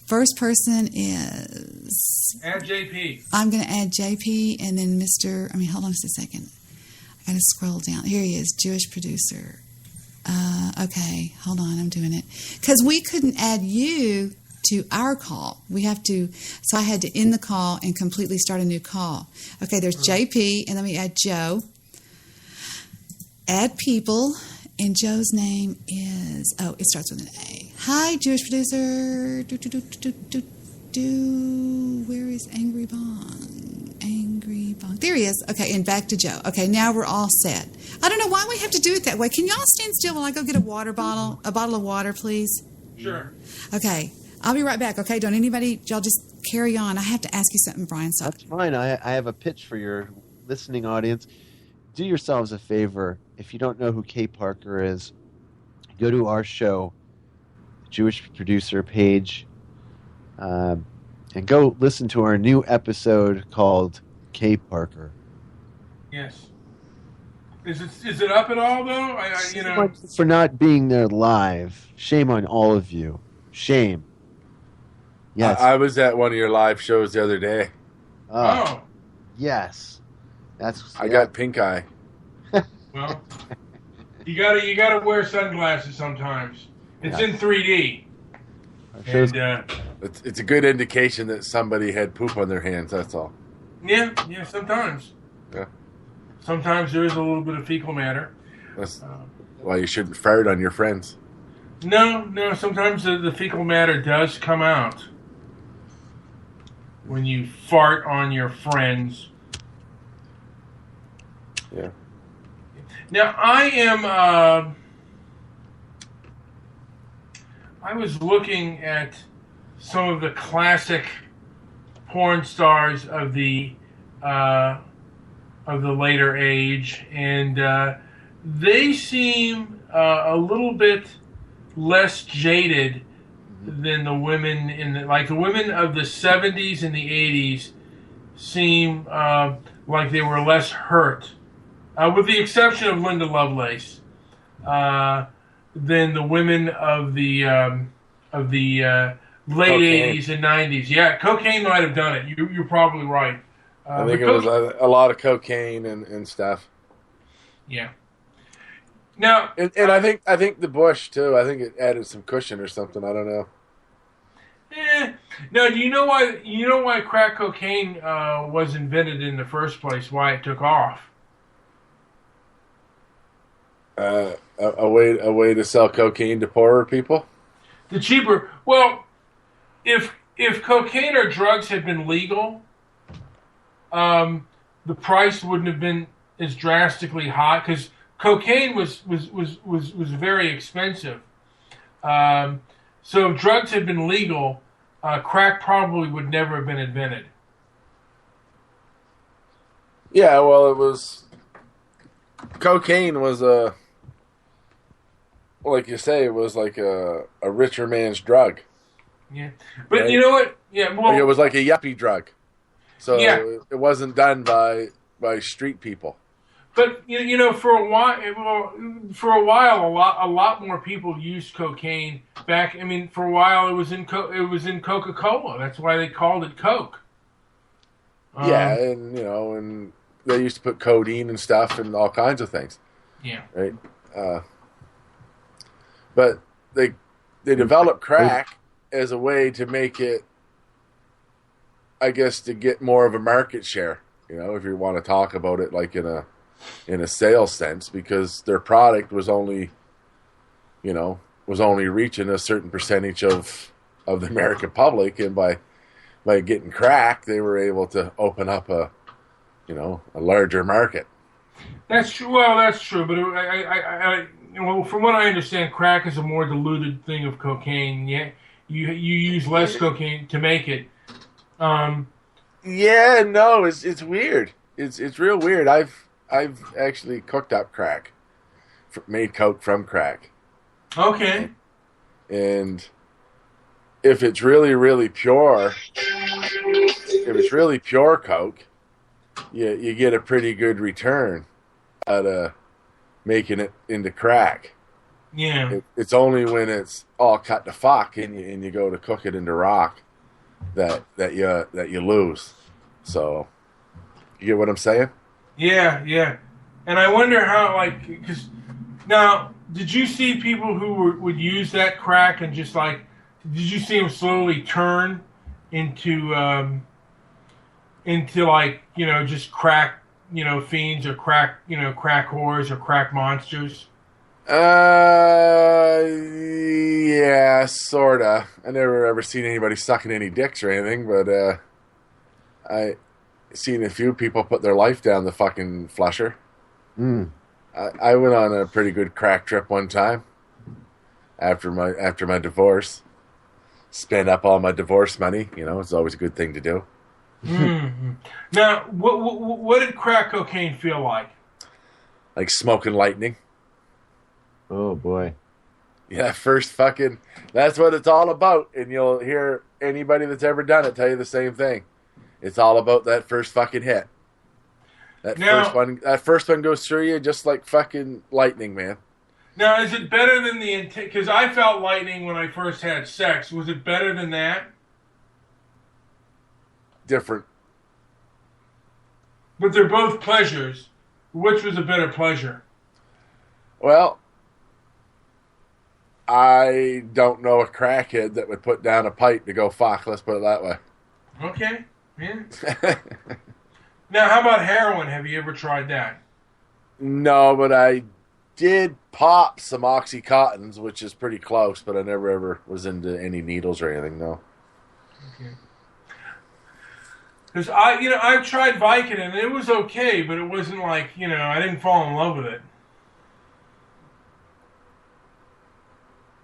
First person is. Add JP. I'm going to add JP and then hold on just a second. I got to scroll down. Here he is, Jewish producer. Okay, hold on. I'm doing it. Because we couldn't add you to our call. So I had to end the call and completely start a new call. Okay, there's JP, and let me add Joe. Add people, and Joe's name is, it starts with an A. Hi, Jewish producer. Where is Angry Bong? Angry Bong. There he is. Okay, and back to Joe. Okay, now we're all set. I don't know why we have to do it that way. Can y'all stand still while I go get a bottle of water, please? Sure. Okay. I'll be right back, okay? Don't anybody, y'all just carry on. I have to ask you something, Brian. So. That's fine. I have a pitch for your listening audience. Do yourselves a favor. If you don't know who Kay Parker is, go to our show, Jewish Producer page, and go listen to our new episode called Kay Parker. Yes. Is it up at all, though? For not being there live. Shame on all of you. Shame. Yes. I was at one of your live shows the other day. Oh. Yes. I got pink eye. Well, you gotta wear sunglasses sometimes. It's in 3D. And, it's a good indication that somebody had poop on their hands. That's all. Yeah. Sometimes. Yeah. Sometimes there is a little bit of fecal matter. That's why you shouldn't fart on your friends. No. Sometimes the fecal matter does come out when you fart on your friends. Yeah. Now, I was looking at some of the classic porn stars of the later age, and they seem a little bit less jaded than the women the women of the 70s and the 80s seem like they were less hurt, with the exception of Linda Lovelace, than the women of the late Cocaine. 80s and 90s. Yeah, cocaine might have done it. You're probably right. I think it was a lot of cocaine and stuff. Yeah. Now, and I think the bush too. I think it added some cushion or something. I don't know. Now, do you know why? You know why crack cocaine was invented in the first place? Why it took off? A way to sell cocaine to poorer people. The cheaper. Well, if cocaine or drugs had been legal, the price wouldn't have been as drastically high because cocaine was very expensive. So if drugs had been legal, crack probably would never have been invented. Yeah, well, it was. Cocaine was like you say, it was like a richer man's drug. Yeah, but right? You know what? Yeah, well, like it was like a yuppie drug. So yeah. It wasn't done by street people. But you know, for a while, a lot more people used cocaine back. I mean, for a while, it was in Coca-Cola. That's why they called it Coke. Yeah, and and they used to put codeine and stuff and all kinds of things. Yeah. Right. But they developed crack as a way to make it, I guess, to get more of a market share. If you want to talk about it like in a sales sense, because their product was only was only reaching a certain percentage of the American public, and by getting crack, they were able to open up a larger market. That's true. Well, that's true. But from what I understand, crack is a more diluted thing of cocaine. Yeah, you use less cocaine to make it. Yeah, no, it's weird. It's real weird. I've actually cooked up crack, made coke from crack. Okay. And if it's really, really pure, coke, you get a pretty good return out of making it into crack. Yeah. It's only when it's all cut to fuck and you go to cook it into rock that you lose. So, you get what I'm saying? Yeah. And I wonder how, because now, did you see people who would use that crack and just did you see them slowly turn into just crack, fiends or crack whores or crack monsters? Yeah, sorta. I never ever seen anybody sucking any dicks or anything, but I seen a few people put their life down the fucking flusher. I went on a pretty good crack trip one time after my divorce. Spent up all my divorce money. It's always a good thing to do. Mm-hmm. Now, what did crack cocaine feel like? Like smoking lightning. Oh boy. Yeah, that's what it's all about. And you'll hear anybody that's ever done it tell you the same thing. It's all about that first fucking hit. That first one goes through you just like fucking lightning, man. Now, is it better than because I felt lightning when I first had sex. Was it better than that? Different. But they're both pleasures. Which was a better pleasure? Well, I don't know a crackhead that would put down a pipe to go fuck. Let's put it that way. Okay. Yeah. Now, how about heroin? Have you ever tried that? No, but I did pop some Oxycontins, which is pretty close, but I never ever was into any needles or anything, no. Okay. Because I've tried Vicodin, and it was okay, but it wasn't I didn't fall in love with it.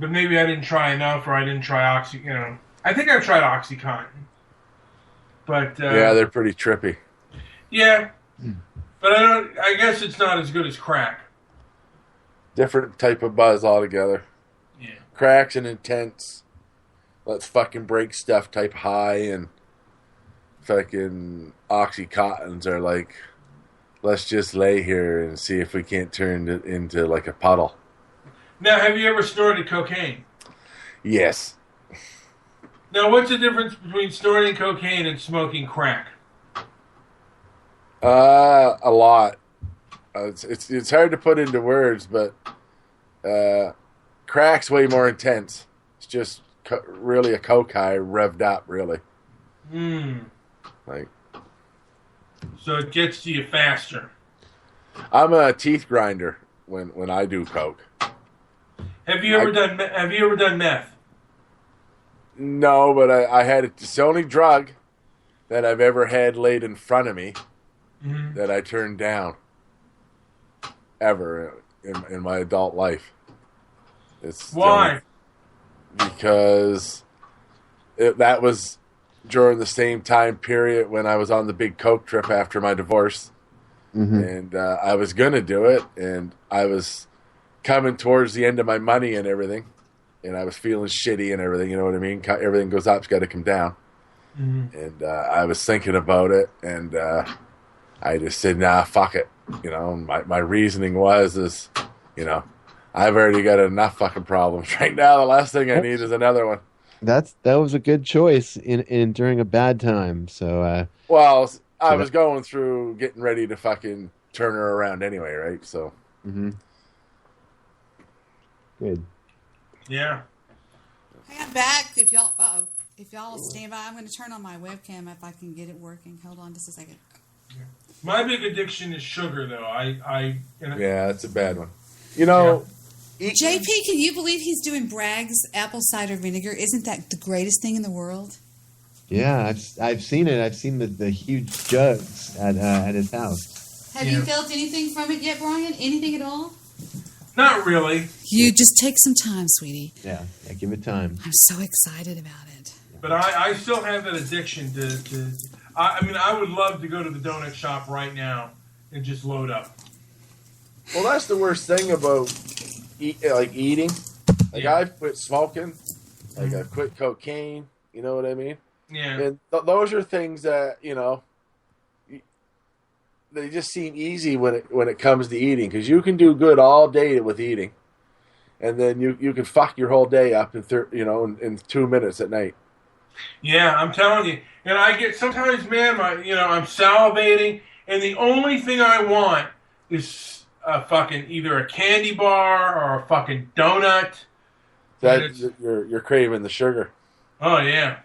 But maybe I didn't try enough, or I didn't try I think I've tried Oxycontin. But yeah, they're pretty trippy. Yeah, but I guess it's not as good as crack. Different type of buzz altogether. Yeah. Crack's an intense, let's fucking break stuff type high, and fucking Oxycontins are like, let's just lay here and see if we can't turn it into like a puddle. Now, have you ever snorted cocaine? Yes. Now, what's the difference between snorting cocaine and smoking crack? A lot. It's hard to put into words, but crack's way more intense. It's just really a coke high revved up, really. So it gets to you faster. I'm a teeth grinder when I do coke. Have you ever done meth? No, but I had it's the only drug that I've ever had laid in front of me that I turned down ever in my adult life. Why? Because that was during the same time period when I was on the big coke trip after my divorce. And I was going to do it, and I was coming towards the end of my money and everything, and I was feeling shitty and everything, you know what I mean? Everything goes up, it's got to come down. And I was thinking about it, and I just said, nah, fuck it. My reasoning is, I've already got enough fucking problems right now. The last thing I need is another one. That was a good choice in during a bad time. So I was going through getting ready to fucking turn her around anyway, right? So good. Yeah. Hey, I'm back. If y'all stand by, I'm going to turn on my webcam if I can get it working. Hold on just a second. My big addiction is sugar, though. Yeah, that's a bad one. JP, can you believe he's doing Bragg's apple cider vinegar? Isn't that the greatest thing in the world? Yeah, I've seen it. I've seen the huge jugs at his house. Have you felt anything from it yet, Brian? Anything at all? Not really. You just take some time, sweetie. Yeah, give it time. I'm so excited about it. But I still have that addiction to I mean, I would love to go to the donut shop right now and just load up. Well, that's the worst thing about eating. Like, I've quit smoking. Like, I've quit cocaine. You know what I mean? Yeah. And those are things that, you know, they just seem easy when it comes to eating, because you can do good all day with eating, and then you can fuck your whole day up in 2 minutes at night. Yeah, I'm telling you. And I get sometimes, man, I'm salivating, and the only thing I want is a fucking either a candy bar or a fucking donut. You're craving the sugar. Oh yeah,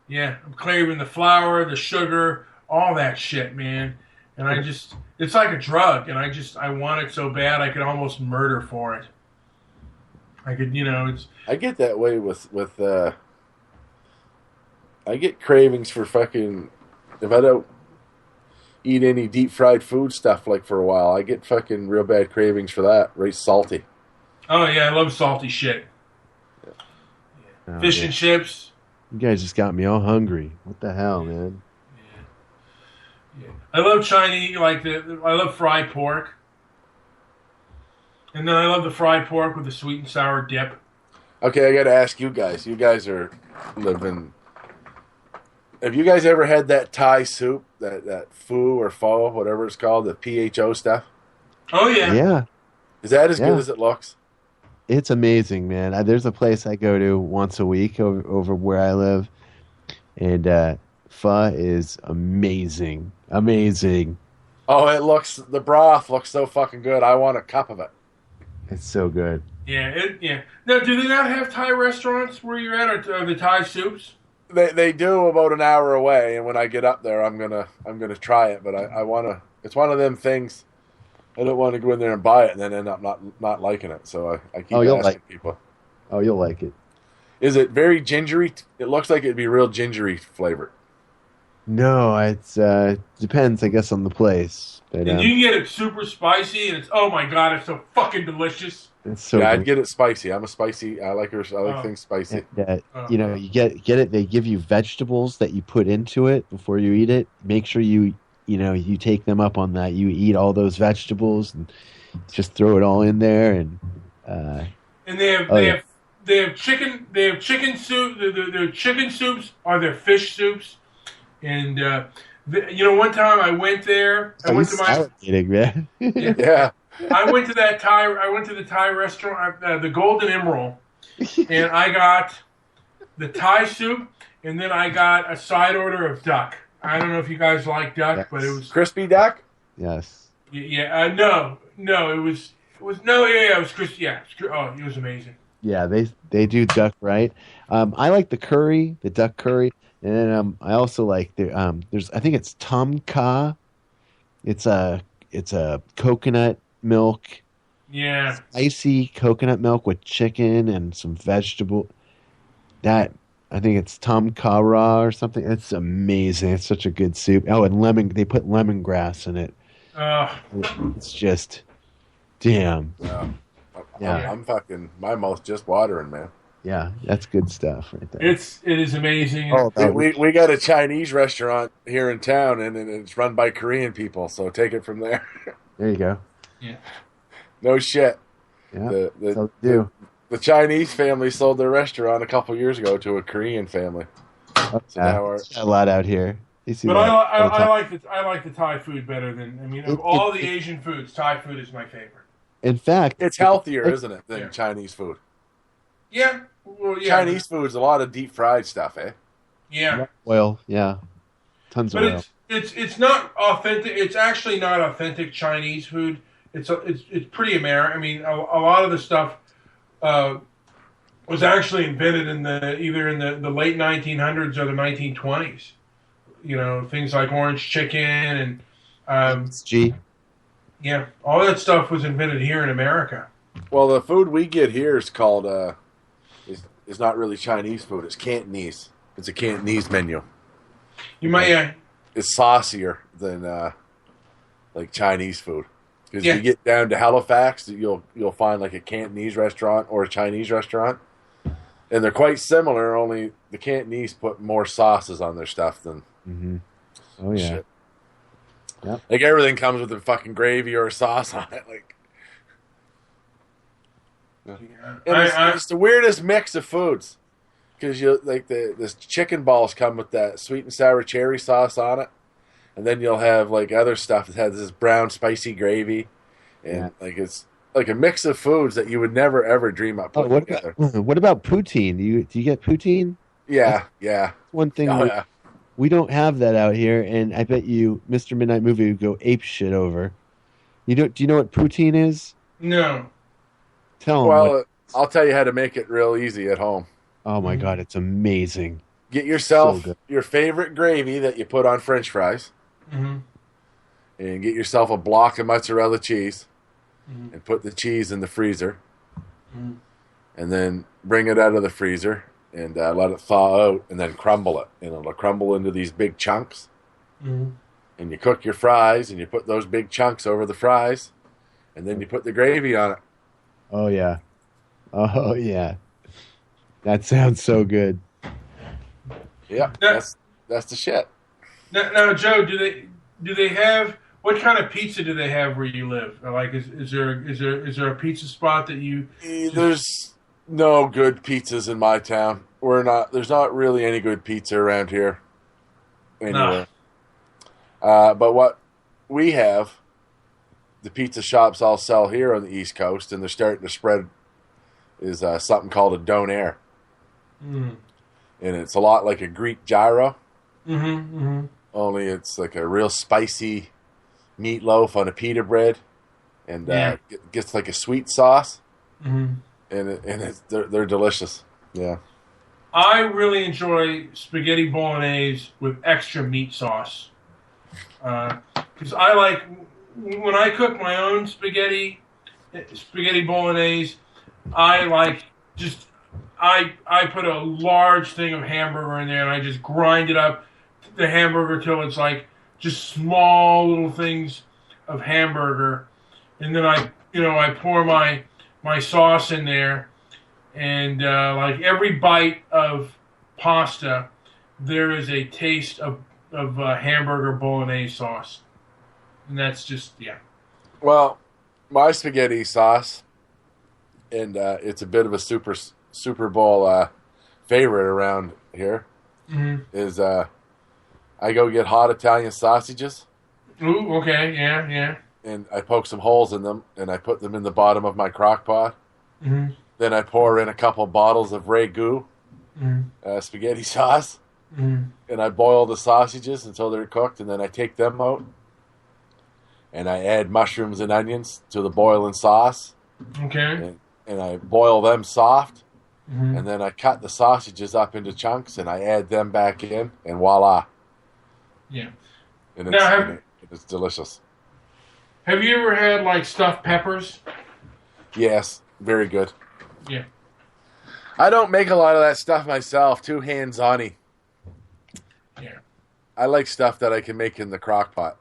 yeah. I'm craving the flour, the sugar, all that shit, man. And it's like a drug, and I want it so bad I could almost murder for it. I could, I get that way with I get cravings for fucking, if I don't eat any deep fried food stuff like for a while, I get fucking real bad cravings for that. Very salty. Oh yeah, I love salty shit. Yeah. Fish and chips. You guys just got me all hungry. What the hell, man? Yeah. I love Chinese, I love fried pork. And then I love the fried pork with the sweet and sour dip. Okay, I got to ask you guys. You guys are living. Have you guys ever had that Thai soup, that pho or pho, whatever it's called, the PHO stuff? Oh yeah. Yeah. Is that as good as it looks? It's amazing, man. There's a place I go to once a week over where I live, and pho is amazing. Amazing. Oh, the broth looks so fucking good. I want a cup of it. It's so good. Yeah. Now, do they not have Thai restaurants where you're at, or the Thai soups? They do about an hour away, and when I get up there, I'm gonna try it. But I wanna. It's one of them things. I don't want to go in there and buy it and then end up not liking it. So I keep asking people. Oh, you'll like it. Is it very gingery? It looks like it'd be real gingery flavored. No, it's depends, I guess, on the place. But, and you can get it super spicy, and oh my god, it's so fucking delicious. It's so yeah, good. I'd get it spicy. I'm a spicy. I like things spicy. You get it. They give you vegetables that you put into it before you eat it. Make sure you take them up on that. You eat all those vegetables and just throw it all in there. And they have chicken. They have chicken soup. Their chicken soups are their fish soups. And one time I went there. I went to my man. Yeah. I went to the Thai restaurant, the Golden Emerald, and I got the Thai soup, and then I got a side order of duck. I don't know if you guys like duck, but it was crispy duck. Yes. Yeah. No. It was crispy. Yeah. It was amazing. Yeah, they do duck right. I like the curry, the duck curry, and then I also like there's I think it's Tom Kha. It's a coconut milk. Yeah. Spicy coconut milk with chicken and some vegetable. That I think it's Tom Kha Ra or something. It's amazing. It's such a good soup. Oh, and they put lemongrass in it. It's just damn. Yeah. I'm fucking, my mouth's just watering, man. Yeah, that's good stuff right there. It is amazing. Oh, we got a Chinese restaurant here in town, and it's run by Korean people. So take it from there. There you go. Yeah. No shit. Yeah. The Chinese family sold their restaurant a couple years ago to a Korean family. So now a lot out here. But I like the Thai food better than of all the Asian foods, Thai food is my favorite. In fact, it's healthier, isn't it, than Chinese food? Yeah. Well, yeah. Chinese food is a lot of deep fried stuff, eh? Yeah. Oil, yeah. Tons of oil. It's not authentic. It's actually not authentic Chinese food. It's pretty American. I mean, a lot of the stuff was actually invented either in the late 1900s or the 1920s. Things like orange chicken and G. Yeah, all that stuff was invented here in America. Well, the food we get here is called is not really Chinese food. It's Cantonese. It's a Cantonese menu. You might It's saucier than like Chinese food. Because Yeah. if you get down to Halifax, you'll find like a Cantonese restaurant or a Chinese restaurant, and they're quite similar. Only the Cantonese put more sauces on their stuff than Oh yeah. shit. Yep. Like everything comes with a fucking gravy or a sauce on it. Like, and it's the weirdest mix of foods. Because you like the chicken balls come with that sweet and sour cherry sauce on it, and then you'll have like other stuff that has this brown spicy gravy, and like it's like a mix of foods that you would never ever dream of putting together. What about poutine? Do you get poutine? Yeah. One thing Oh, yeah. we don't have that out here, and I bet you Mr. Midnight Movie would go ape shit over. Do you know what poutine is? No. Tell him. Well, I'll tell you how to make it real easy at home. Oh my god, it's amazing. Get yourself So good. your favorite gravy that you put on French fries, Mm-hmm. and get yourself a block of mozzarella cheese, and put the cheese in the freezer, and then bring it out of the freezer and let it thaw out, and then crumble it, and it'll crumble into these big chunks. Mm-hmm. And you cook your fries, and you put those big chunks over the fries, and then you put the gravy on it. Oh yeah. Oh yeah. That sounds so good. Yeah, that's the shit. Now, Joe, do they have what kind of pizza do they have where you live? Like, is there a pizza spot that you? There's no good pizzas in my town. There's not really any good pizza around here. Anyway. But what we have, the pizza shops all sell here on the East Coast, and they're starting to spread, is something called a donair. Mm. And it's a lot like a Greek gyro. Mm-hmm. Only it's like a real spicy meatloaf on a pita bread, and it gets like a sweet sauce, Mm-hmm. and they're delicious. Yeah. I really enjoy spaghetti bolognese with extra meat sauce. Because I like, when I cook my own spaghetti bolognese, I like just, I put a large thing of hamburger in there and I just grind it up, the hamburger till it's like just small little things of hamburger. And then I pour my sauce in there, and like every bite of pasta, there is a taste of hamburger bolognese sauce, and that's just Well, my spaghetti sauce, and it's a bit of a Super Bowl favorite around here, is I go get hot Italian sausages. Ooh, okay, yeah. And I poke some holes in them, and I put them in the bottom of my crock pot. Mm-hmm. Then I pour in a couple bottles of ragu, Mm-hmm. spaghetti sauce, Mm-hmm. and I boil the sausages until they're cooked, and then I take them out, and I add mushrooms and onions to the boiling sauce. Okay. And I boil them soft, Mhm. and then I cut the sausages up into chunks, and I add them back in, and voila. Yeah. And Now, it's delicious. Have you ever had like stuffed peppers? Yes, very good. Yeah. I don't make a lot of that stuff myself, too hands-on-y. Yeah. I like stuff that I can make in the crock pot.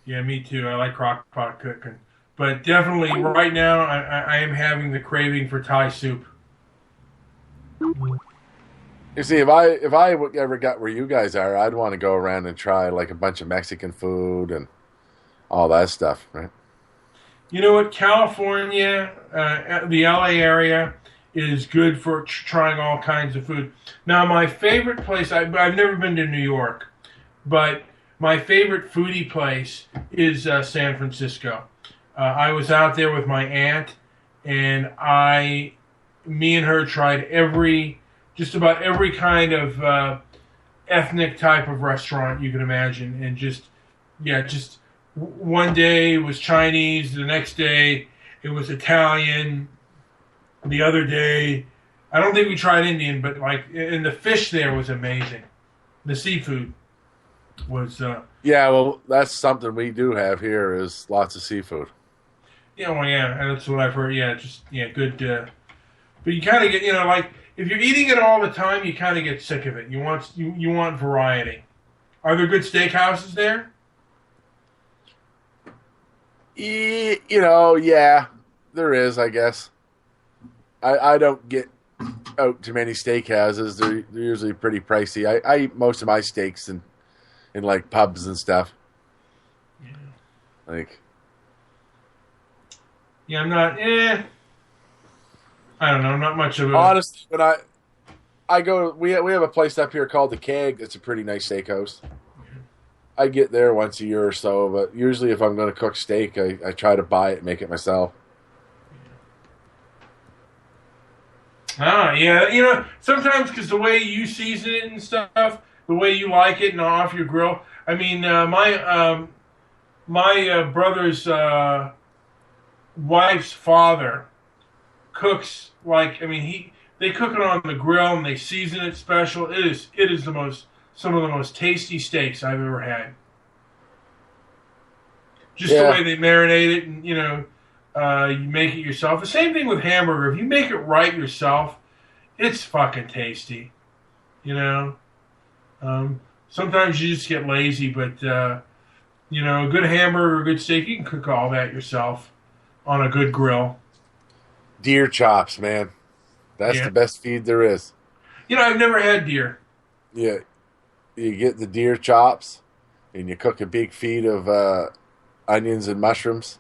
Yeah, me too. I like crock pot cooking. But definitely right now I am having the craving for Thai soup. You see, if I ever got where you guys are, I'd want to go around and try like a bunch of Mexican food and all that stuff, right? You know what? California, the LA area is good for trying all kinds of food. Now, my favorite place, I've never been to New York, but my favorite foodie place is San Francisco. I was out there with my aunt, and me and her tried just about every kind of ethnic type of restaurant you can imagine, and just one day it was Chinese, the next day it was Italian, the other day I don't think we tried Indian, but and the fish there was amazing. The seafood was yeah, well, that's something we do have here is lots of seafood. Yeah, well, yeah, that's what I've heard. Yeah, just good. But you kind of get, like if you're eating it all the time, you kind of get sick of it. You want variety. Are there good steakhouses there? Yeah, there is, I guess. I don't get out to many steakhouses. They're usually pretty pricey. I eat most of my steaks in like pubs and stuff. Yeah. Like. Yeah, I'm not. I don't know. Not much of a. Honestly, when I go, we have a place up here called the Keg. It's a pretty nice steakhouse. I get there once a year or so, but usually if I'm going to cook steak, I try to buy it and make it myself. Yeah. Sometimes because the way you season it and stuff, the way you like it and off your grill. I mean, my brother's wife's father cooks they cook it on the grill and they season it special. It is some of the most tasty steaks I've ever had. Just the way they marinate it, and you make it yourself. The same thing with hamburger. If you make it right yourself, it's fucking tasty. Sometimes you just get lazy, but a good hamburger, a good steak, you can cook all that yourself on a good grill. Deer chops, man. That's the best feed there is. I've never had deer. Yeah. You get the deer chops, and you cook a big feed of onions and mushrooms,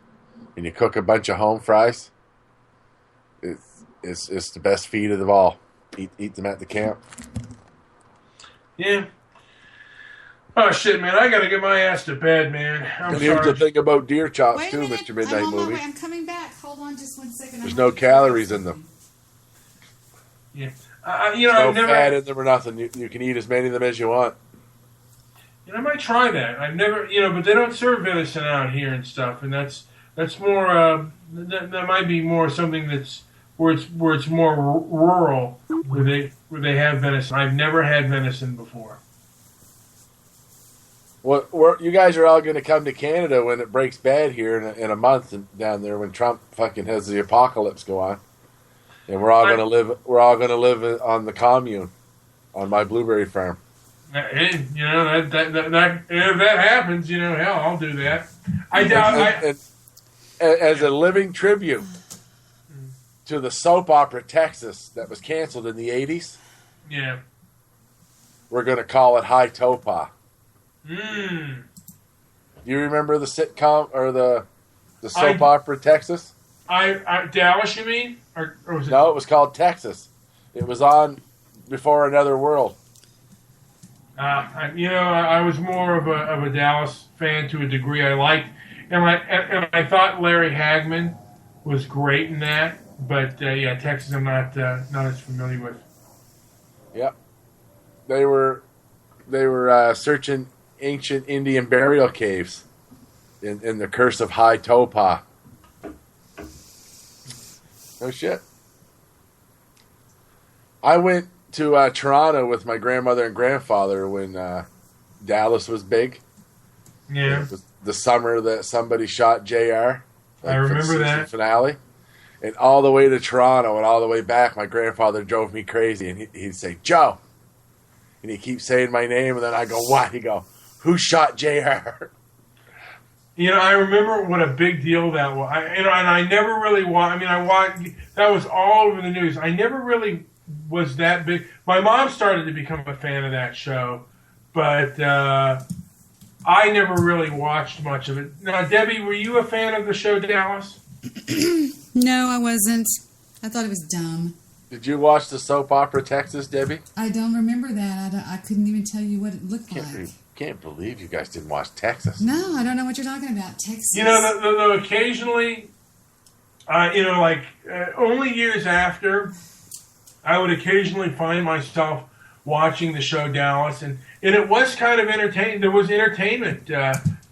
and you cook a bunch of home fries. It's the best feed of them all. Eat them at the camp. Yeah. Oh shit, man! I gotta get my ass to bed, man. And here's the thing about deer chops Wait a too, minute. Mr. Midnight Movie. I'm coming back. Hold on, just 1 second. There's no calories in them. Yeah. No I've never fat in them or nothing. You can eat as many of them as you want. I might try that. I've never, but they don't serve venison out here and stuff, and that's more. That might be more something that's where it's more rural, where they have venison. I've never had venison before. Well, you guys are all going to come to Canada when it breaks bad here in a month down there when Trump fucking has the apocalypse go on, and we're all going to live. We're all going to live on the commune, on my blueberry farm. Hey, if that happens, hell, I'll do that. I doubt. As a living tribute to the soap opera Texas that was canceled in the 80s. Yeah. We're going to call it High Topa. Mm. You remember the sitcom or the soap opera Texas? Dallas, you mean? Or was it? No, it was called Texas. It was on before Another World. I was more of a Dallas fan to a degree. I liked, and I thought Larry Hagman was great in that. But Texas, I'm not as familiar with. Yep, they were searching ancient Indian burial caves in the Curse of High Topa. Oh shit! I went to Toronto with my grandmother and grandfather when Dallas was big. Yeah. It was the summer that somebody shot JR. I remember that. Finale. And all the way to Toronto and all the way back, my grandfather drove me crazy. And he'd say, Joe. And he keeps saying my name. And then I go, what? He go, who shot JR? I remember what a big deal that was. And I never really watched. I watched. That was all over the news. I never really was that big. My mom started to become a fan of that show, but I never really watched much of it. Now, Debbie, were you a fan of the show Dallas? No, I wasn't. I thought it was dumb. Did you watch the soap opera Texas, Debbie? I don't remember that. I couldn't even tell you what it looked like. Can't believe you guys didn't watch Texas. No, I don't know what you're talking about. Texas. The occasionally, only years after, I would occasionally find myself watching the show Dallas, and it was kind of entertaining. There was entertainment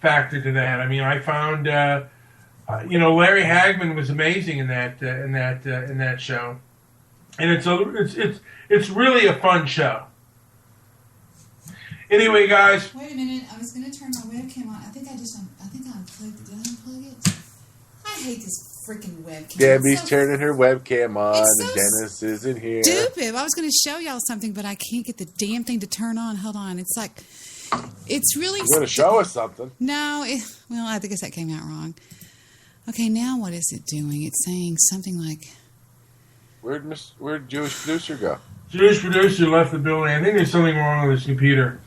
factor to that. I found, Larry Hagman was amazing in that show, and it's really a fun show. Anyway, guys. Wait a minute. I was going to turn my webcam on. I think I unplugged it. Did I unplug it? I hate this freaking webcam. Debbie's It's so turning her webcam on, It's and so Dennis isn't here. stupid. I was going to show y'all something, but I can't get the damn thing to turn on. Hold on. It's like, it's really. You're going to show us something. No, well, I guess that came out wrong. Okay, now what is it doing? It's saying something like. Where'd Jewish producer go? Jewish producer left the building. I think there's something wrong with his computer.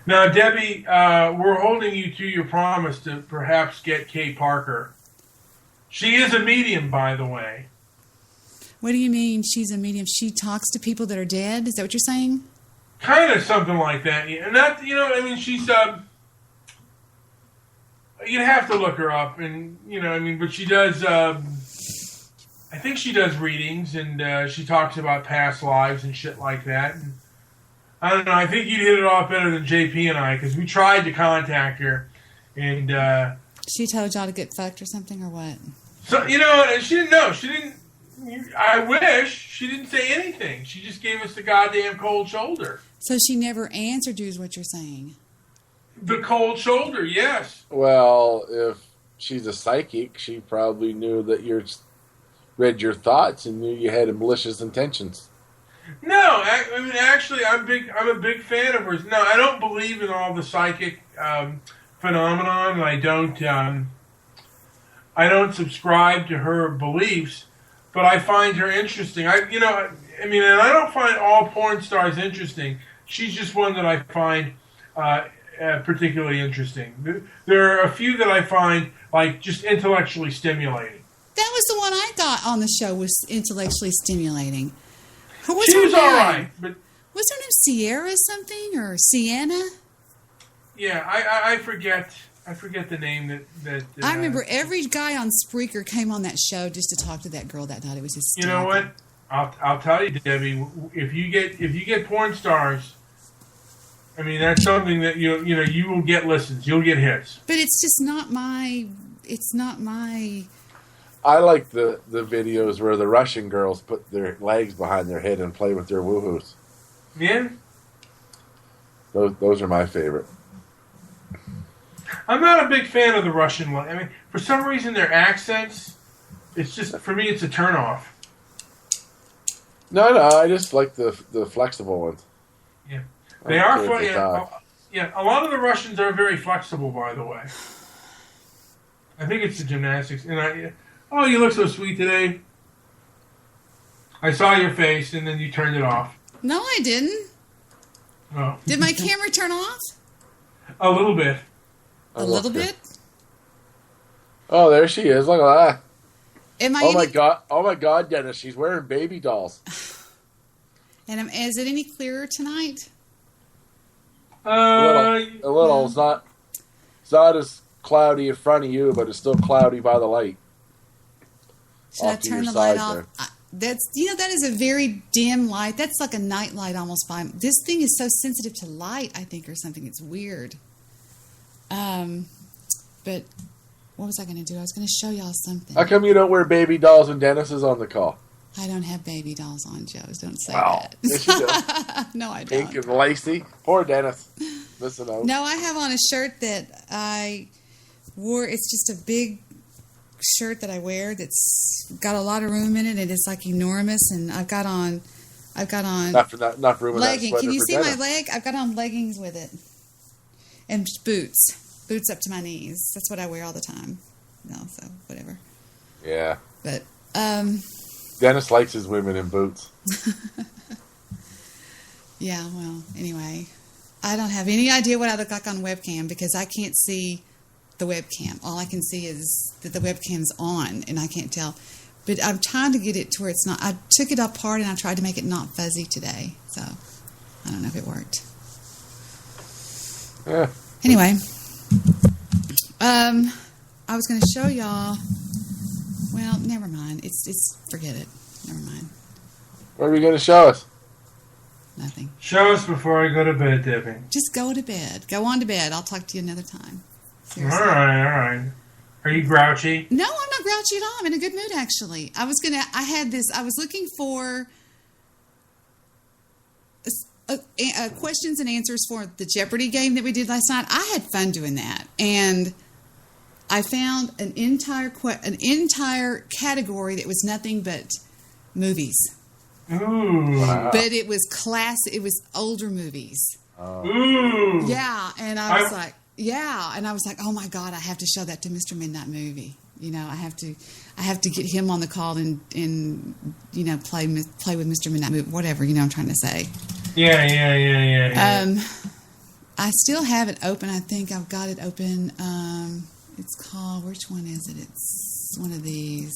Now, Debbie, we're holding you to your promise to perhaps get Kay Parker. She is a medium, by the way. What do you mean she's a medium? She talks to people that are dead? Is that what you're saying? Kind of something like that. And that, I mean, she's, you'd have to look her up. And, but she does, I think she does readings, and she talks about past lives and shit like that. And I don't know. I think you'd hit it off better than JP and I, because we tried to contact her, and she told y'all to get fucked or something, or what? So she didn't know. She didn't. I wish she didn't say anything. She just gave us the goddamn cold shoulder. So she never answered you, is what you're saying? The cold shoulder, yes. Well, if she's a psychic, she probably knew that you read your thoughts and knew you had malicious intentions. No, I mean, actually, I'm a big fan of hers. No, I don't believe in all the psychic phenomenon. I don't subscribe to her beliefs, but I find her interesting. And I don't find all porn stars interesting. She's just one that I find particularly interesting. There are a few that I find like just intellectually stimulating. That was the one I thought on the show was intellectually stimulating. She was all right, but was her name Sierra something or Sienna? Yeah, I forget the name that I remember every guy on Spreaker came on that show just to talk to that girl that night. It was hysterical. You know what? I'll tell you, Debbie. If you get porn stars, I mean that's something that you will get listens. You'll get hits. But it's just not my. It's not my. I like the videos where the Russian girls put their legs behind their head and play with their woohoos. Yeah. Those are my favorite. I'm not a big fan of the Russian one. I mean, for some reason, their accents, it's just, for me, it's a turnoff. No, I just like the flexible ones. Yeah. They are funny. Yeah, a lot of the Russians are very flexible, by the way. I think it's the gymnastics. And oh, you look so sweet today. I saw your face, and then you turned it off. No, I didn't. Oh. Did my camera turn off? A little bit. A little bit? Oh, there she is. Look at that. Oh my God, Dennis, she's wearing baby dolls. And is it any clearer tonight? A little. It's not as cloudy in front of you, but it's still cloudy by the light. Should I turn the light off? That is a very dim light. That's like a night light almost. This thing is so sensitive to light, I think, or something. It's weird. But what was I going to do? I was going to show y'all something. How come you don't wear baby dolls when Dennis is on the call? I don't have baby dolls on, Joe. Don't say that. Yes, you do. No, I don't. Pink and lacy. Poor Dennis. Listen out. No, I have on a shirt that I wore. It's just a big shirt that I wear that's got a lot of room in it. And it's like enormous. And I've got on enough room in leggings. That Can you see Dennis. my leg? I've got on leggings with it. And boots up to my knees. That's what I wear all the time. No, so whatever. Yeah. But Dennis likes his women in boots. Yeah. Well, anyway, I don't have any idea what I look like on webcam because I can't see the webcam. All I can see is that the webcam's on, and I can't tell. But I'm trying to get it to where it's not. I took it apart and I tried to make it not fuzzy today. So I don't know if it worked. Yeah. Anyway, I was going to show y'all. Well, never mind. It's forget it. Never mind. What are you going to show us? Nothing. Show us before I go to bed, Debbie. Just go to bed. Go on to bed. I'll talk to you another time. Seriously. All right. Are you grouchy? No, I'm not grouchy at all. I'm in a good mood, actually. I was looking for questions and answers for the Jeopardy game that we did last night. I had fun doing that. And I found an entire category that was nothing but movies. Ooh. Wow. But it was It was older movies. Ooh. Yeah, and I was like, oh my God, I have to show that to Mr. Midnight Movie. You know, I have to get him on the call and you know, play with Mr. Midnight Movie, whatever, you know what I'm trying to say. Yeah. I still have it open. I think I've got it open. It's called, which one is it? It's one of these.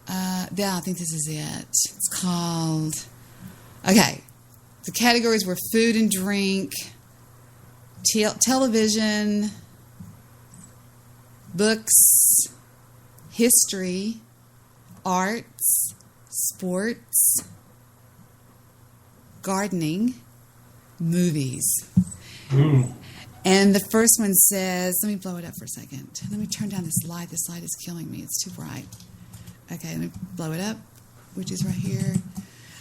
Yeah, I think this is it. It's called, okay. The categories were food and drink, television, books, history, arts, sports, gardening, movies. Ooh. And the first one says, let me blow it up for a second. Let me turn down this light. This light is killing me. It's too bright. Okay, let me blow it up, which is right here.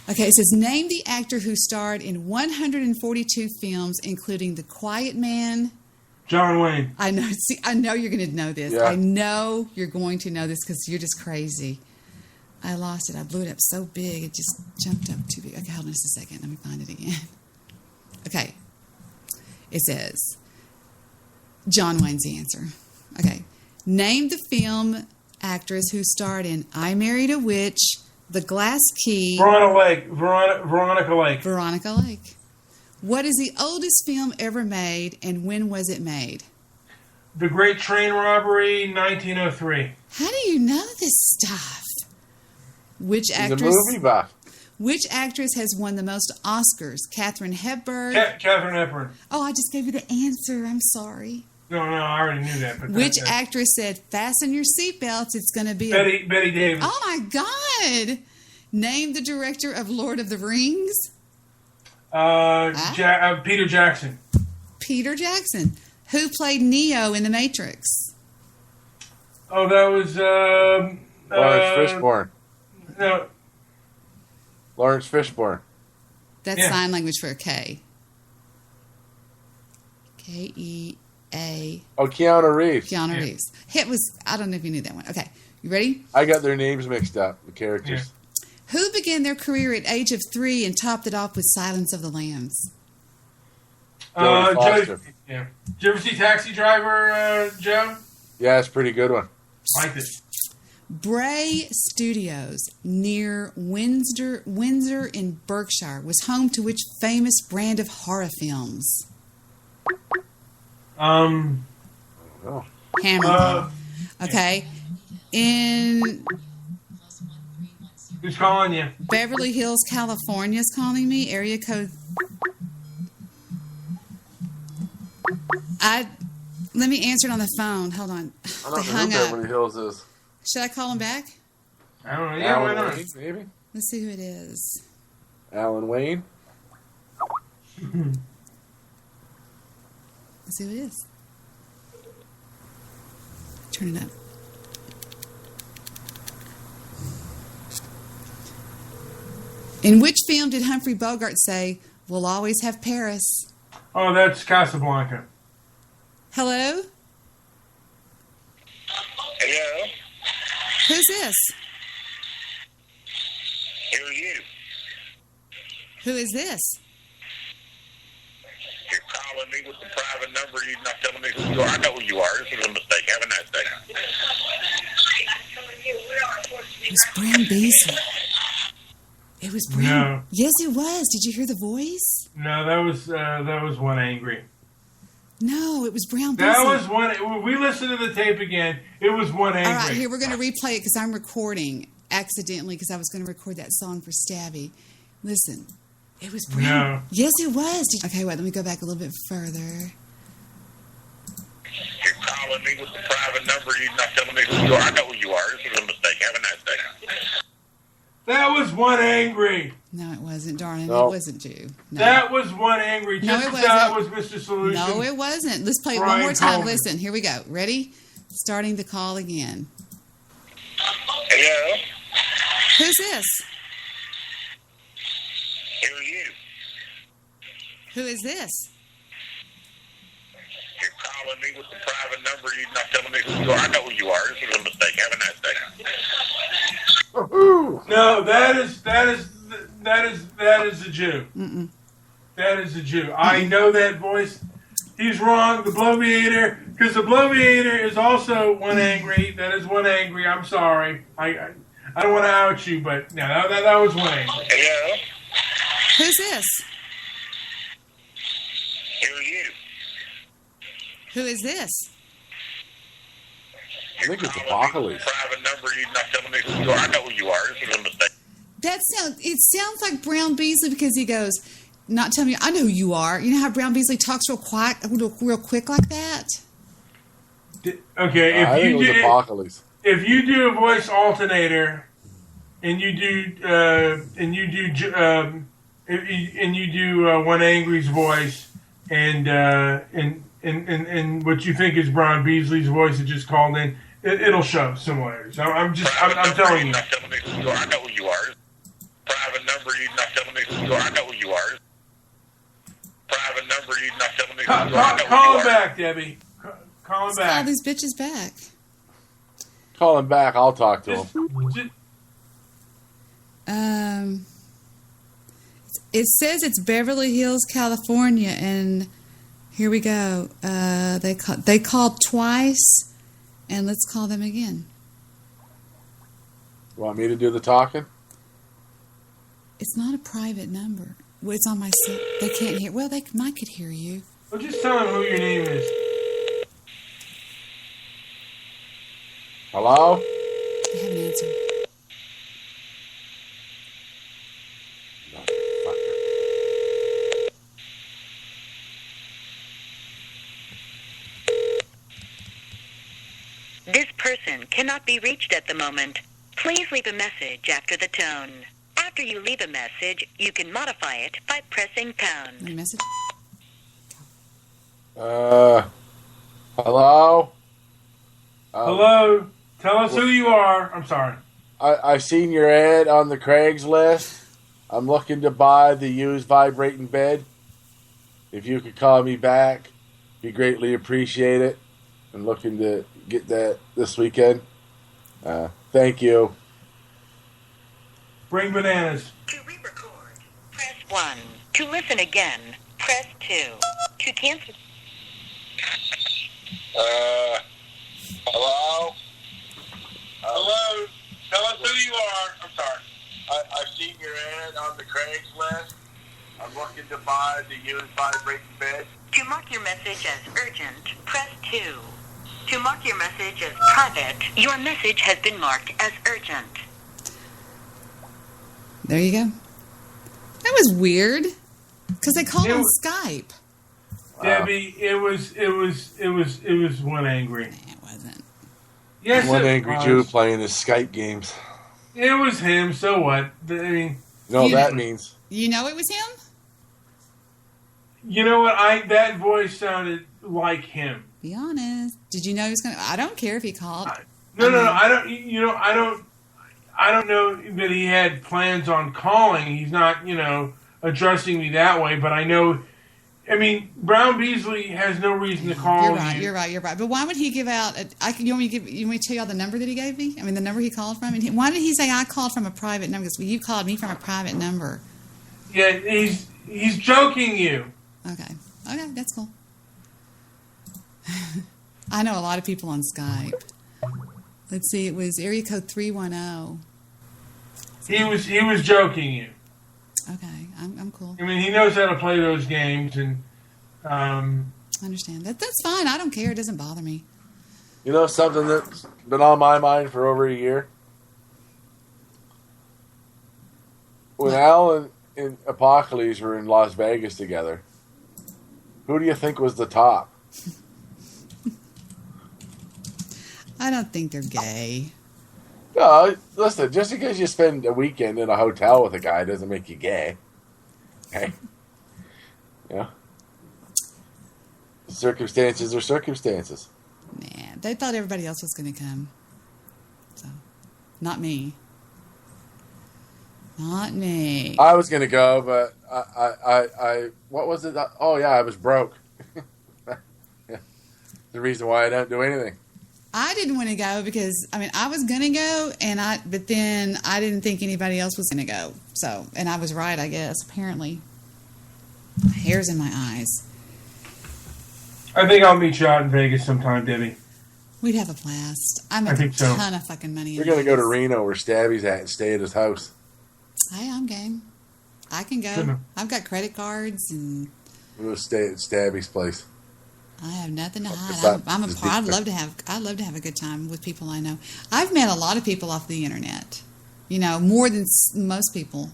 Okay, it says, name the actor who starred in 142 films, including The Quiet Man. John Wayne. I know. See, I know you're going to know this. Yeah. I know you're going to know this because you're just crazy. I lost it. I blew it up so big, it just jumped up too big. Okay, hold on just a second. Let me find it again. Okay. It says, John Wayne's the answer. Okay. Name the film actress who starred in I Married a Witch, The Glass Key. Veronica Lake. Veronica Lake. What is the oldest film ever made, and when was it made? The Great Train Robbery, 1903. How do you know this stuff? Which He's a actress? movie buff. Which actress has won the most Oscars? Katharine Hepburn. Katharine Hepburn. Oh, I just gave you the answer. I'm sorry. No, I already knew that. But Which actress said, "Fasten your seatbelts"? It's going to be Betty Davis. Oh my God! Name the director of Lord of the Rings. Peter Jackson. Peter Jackson. Who played Neo in The Matrix? Oh, that was Lawrence Fishburne. No. Lawrence Fishburne. That's sign language for a K. K-E-A. Oh, Keanu Reeves. Keanu Reeves. It was. I don't know if you knew that one. Okay, you ready? I got their names mixed up. The characters. Yeah. Who began their career at age of 3 and topped it off with Silence of the Lambs? Jodie Foster. Yeah. Did you ever see Taxi Driver, Joe? Yeah, it's a pretty good one. Liked it. Bray Studios near Windsor in Berkshire was home to which famous brand of horror films? Oh. Hammer. Okay. In Who's calling you? Beverly Hills, California is calling me. Area code. Let me answer it on the phone. Hold on. I don't know who Beverly Hills is. Should I call him back? I don't know. Yeah, why not? Wayne, maybe. Let's see who it is. Alan Wayne. Let's see who it is. Turn it up. In which film did Humphrey Bogart say, "We'll always have Paris"? Oh, that's Casablanca. Hello? Hello? Who's this? Who are you? Who is this? You're calling me with the private number. You're not telling me who you are. I know who you are. This is a mistake. Have a nice day. It was Brown Beasley. It was Brown. No. Yes, it was. Did you hear the voice? No, that was One Angry. No, it was Brown Beasley. That was one. We listened to the tape again. It was One Angry. All right, here, we're going to replay it because I'm recording accidentally because I was going to record that song for Stabby. Listen, it was Brown. No. Yes, it was. Okay, wait, let me go back a little bit further. You're calling me with the private number. You're not telling me who you are. I know who you are. This is a mistake. Have a nice day. That was One Angry. No, it wasn't, darling. No. It wasn't you. No. That was One Angry. No, Just it as that was wasn't. Mr. Solution. No, it wasn't. Let's play it Brian one more time. Coleman. Listen, here we go. Ready? Starting the call again. Hello? Who's this? Who are you? Who is this? You're calling calling me with the private number. You're not telling me who you are. I know who you are. This is a mistake. Have a nice day. No, that is a Jew. Mm-mm. That is a Jew. I know that voice. He's wrong. The Bloviator, because the Bloviator is also one angry. That is one angry. I'm sorry. I don't want to out you, but no, that was one angry. Yeah. Who's this? Who are you? Who is this? I think it's Apocalypse. Private number. You're not telling me who you are. I know who you are. This is a mistake. It sounds like Brown Beasley because he goes, not telling me, I know who you are. You know how Brown Beasley talks real quick like that? Okay, I think it was Apocalypse. If you do a voice alternator, and you do one angry's voice, and what you think is Brown Beasley's voice that just called in, it'll show similarities. I'm telling you. You're not telling me who you are. I know who you are. Private number. You're not telling me who you are. I know who you are. Private number. You're not telling me who you are. I know who Call you him are. back, Debbie. Call him back. Call these bitches back. Call him back. I'll talk to him. It says it's Beverly Hills, California, and here we go. They called twice, and let's call them again. Want me to do the talking? It's not a private number. Well, it's on my set. They can't hear. Well, they might could hear you. Well, just tell him who your name is. Hello? I haven't answered. This person cannot be reached at the moment. Please leave a message after the tone. After you leave a message, you can modify it by pressing pound. Any message? Hello? Hello? Tell us who you are. I'm sorry. I've seen your ad on the Craigslist. I'm looking to buy the used vibrating bed. If you could call me back, be greatly appreciated. I'm looking to get that this weekend. Thank you. Bring bananas. To re-record, press 1. To listen again, press 2. To cancel... Hello? Hello? Tell us who you are. I'm sorry. I've seen your ad on the Craigslist. I'm looking to buy the used vibrating bed. To mark your message as urgent, press 2. To mark your message as private, your message has been marked as urgent. There you go. That was weird. Because they called on Skype. Debbie, it was one angry. It wasn't. Yes, One it angry was. Jew playing his Skype games. It was him. So what? I mean, That means. You know it was him? You know what? That voice sounded like him. Be honest. Did you know he was going to... I don't care if he called. No. I don't. You know, I don't know that he had plans on calling. He's not, addressing me that way. But I know. I mean, Brown Beasley has no reason to call You're right. But why would he give out... You want me to tell y'all the number that he gave me? I mean, the number he called from? And why did he say I called from a private number? Because you called me from a private number. Yeah, he's joking you. Okay, that's cool. I know a lot of people on Skype. Let's see, it was area code 310. He was joking you. Okay, I'm cool. I mean, he knows how to play those games, and I understand. That's fine. I don't care. It doesn't bother me. You know something that's been on my mind for over a year? When Al and Apocalypse were in Las Vegas together, who do you think was the top? I don't think they're gay. No, listen, just because you spend a weekend in a hotel with a guy doesn't make you gay. Okay? Yeah. Circumstances are circumstances. Nah, they thought everybody else was going to come. So, not me. Not me. I was going to go, but I what was it? Oh, yeah, I was broke. Yeah. the reason why I don't do anything. I didn't want to go because, I mean, I was going to go, but then I didn't think anybody else was going to go. So, and I was right, I guess, apparently. Hairs in my eyes. I think I'll meet you out in Vegas sometime, Debbie. We'd have a blast. I make a ton of fucking money. We're going to go to Reno where Stabby's at and stay at his house. Hey, I'm game. I can go. I've got credit cards and... We'll stay at Stabby's place. I have nothing to hide. I'd love to have a good time with people I know. I've met a lot of people off the internet. You know, more than most people.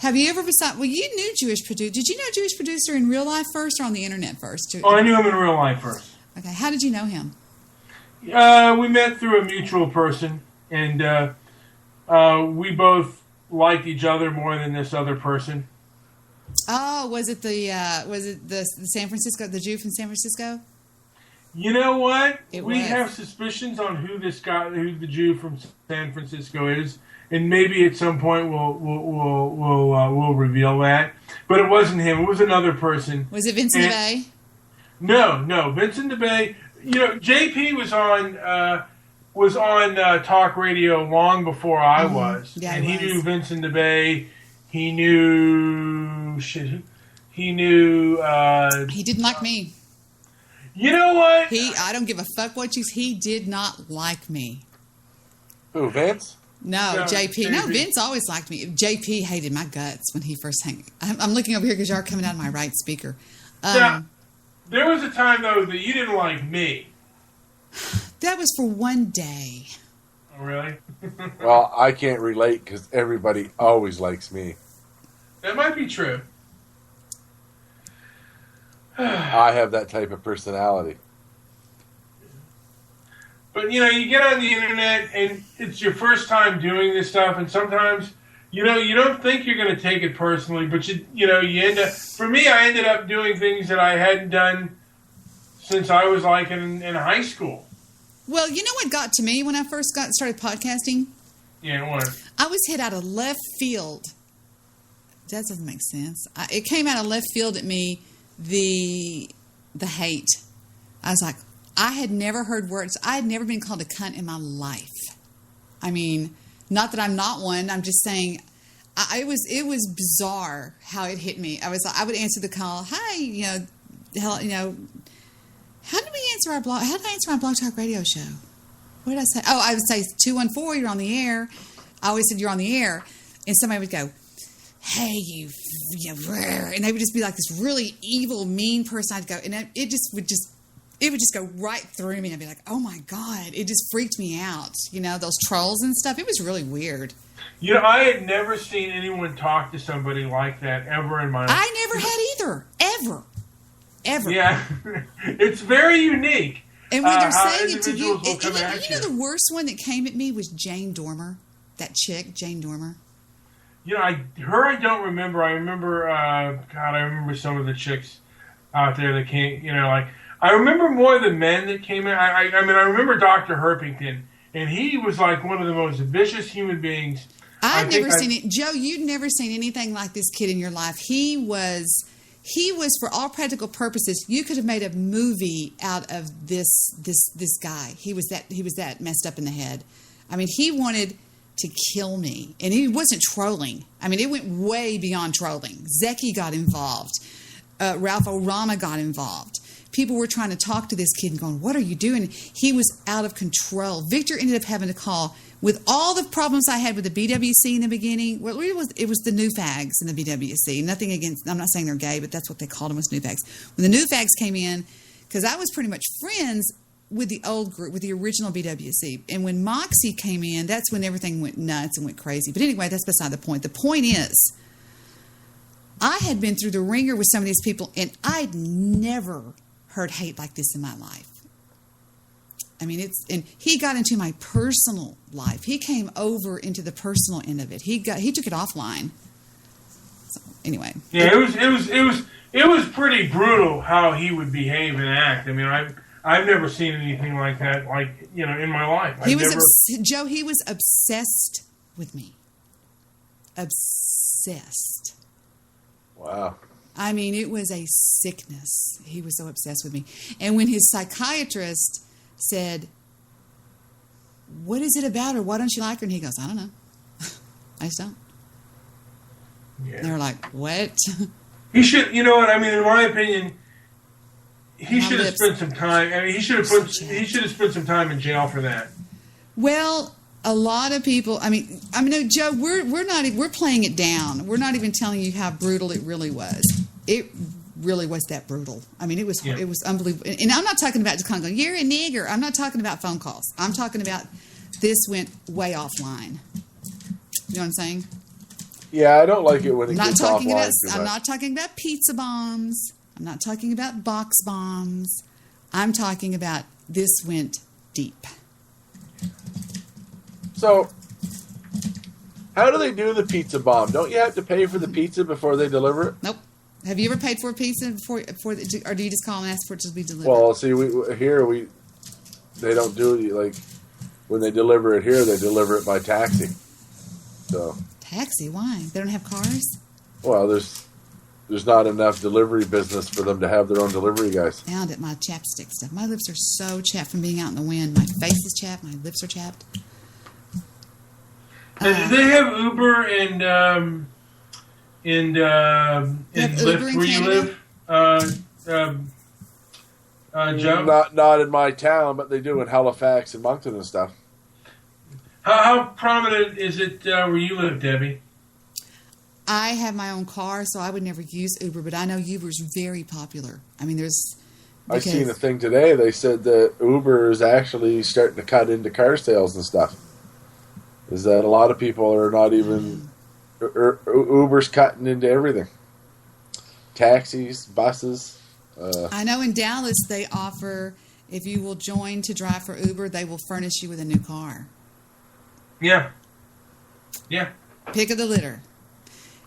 Have you ever well, you knew Jewish Producer. Did you know Jewish Producer in real life first or on the internet first? Oh, I knew him in real life first. Okay. How did you know him? We met through a mutual person, and we both liked each other more than this other person. Oh, was it the San Francisco, the Jew from San Francisco? You know what? We have suspicions on who the Jew from San Francisco is, and maybe at some point we'll reveal that. But it wasn't him; it was another person. Was it Vincent DeBay? No, Vincent DeBay. You know, JP was on talk radio long before I was, and he knew Vincent DeBay. He knew shit. He knew. He didn't like me. You know what? I don't give a fuck what you. He did not like me. Who, Vince? No, JP. No, Vince always liked me. JP hated my guts when he first hung. I'm looking over here because you're coming out of my right speaker. There was a time though that you didn't like me. That was for one day. Oh, really? Well, I can't relate because everybody always likes me. That might be true. I have that type of personality. But, you know, you get on the internet and it's your first time doing this stuff, and sometimes, you know, you don't think you're going to take it personally, but you end up... For me, I ended up doing things that I hadn't done since I was, like, in high school. Well, you know what got to me when I first started podcasting? Yeah, what? I was hit out of left field. That doesn't make sense. It came out of left field at me, the hate. I was like, I had never heard words. I had never been called a cunt in my life. I mean, not that I'm not one. I'm just saying, it was bizarre how it hit me. I would answer the call. Hi, hello, how did we answer our blog? How did I answer my Blog Talk Radio show? What did I say? Oh, I would say 214. You're on the air. I always said you're on the air, and somebody would go, "Hey, you," and they would just be like this really evil, mean person. I'd go, and it would just go right through me. I'd be like, "Oh my god!" It just freaked me out. You know, those trolls and stuff. It was really weird. You know, I had never seen anyone talk to somebody like that ever in my life. I never had either, ever. Yeah, it's very unique. And when they're saying it to you, the worst one that came at me was Jane Dormer, that chick, Jane Dormer. You know, her I don't remember. I remember, I remember some of the chicks out there that came. You know, like I remember more of the men that came in. I mean, I remember Dr. Herpington, and he was like one of the most vicious human beings. I've never seen it, Joe. You'd never seen anything like this kid in your life. He was, for all practical purposes, you could have made a movie out of this guy. He was that messed up in the head. I mean, he wanted to kill me, and he wasn't trolling. I mean, it went way beyond trolling. Zeki got involved. Ralph O'Rama got involved. People were trying to talk to this kid and going, "What are you doing?" He was out of control. Victor ended up having to call. With all the problems I had with the BWC in the beginning, well, it was the new fags in the BWC. Nothing against, I'm not saying they're gay, but that's what they called them, was new fags. When the new fags came in, because I was pretty much friends with the old group, with the original BWC. And when Moxie came in, that's when everything went nuts and went crazy. But anyway, that's beside the point. The point is, I had been through the ringer with some of these people, and I'd never heard hate like this in my life. I mean, and he got into my personal life. He came over into the personal end of it. He took it offline. So anyway, yeah, it was pretty brutal how he would behave and act. I mean, I've never seen anything like that, like, you know, in my life. Joe. He was obsessed with me. Obsessed. Wow. I mean, it was a sickness. He was so obsessed with me. And when his psychiatrist said, what is it about her? Why don't you like her? And he goes, I don't know. I just don't. Yeah. They're like, what? He should, you know what? I mean, in my opinion, he should have spent some time. I mean, he should have spent some time in jail for that. Well, a lot of people. I mean, no, Joe. We're playing it down. We're not even telling you how brutal it really was. It really was that brutal. I mean, it was unbelievable. And I'm not talking about just kind of going, you're a nigger. I'm not talking about phone calls. I'm talking about this went way offline. You know what I'm saying? Yeah, I don't like it when it gets offline too much. I'm not talking about pizza bombs. I'm not talking about box bombs. I'm talking about this went deep. So, how do they do the pizza bomb? Don't you have to pay for the pizza before they deliver it? Nope. Have you ever paid for a pizza before, or do you just call and ask for it to be delivered? Well, see, they don't do it like when they deliver it here. They deliver it by taxi. So. Taxi? Why? They don't have cars? Well, there's not enough delivery business for them to have their own delivery guys. Found it, my chapstick stuff. My lips are so chapped from being out in the wind. My face is chapped. My lips are chapped. Do they have Uber and Lyft where you live, Joe? Not in my town, but they do in Halifax and Moncton and stuff. How prominent is it where you live, Debbie? I have my own car, so I would never use Uber, but I know Uber's very popular. I mean, I seen a thing today. They said that Uber is actually starting to cut into car sales and stuff. Is that a lot of people are not even... Uber's cutting into everything. Taxis, buses. I know in Dallas they offer, if you will join to drive for Uber, they will furnish you with a new car. Yeah. Yeah. Pick of the litter.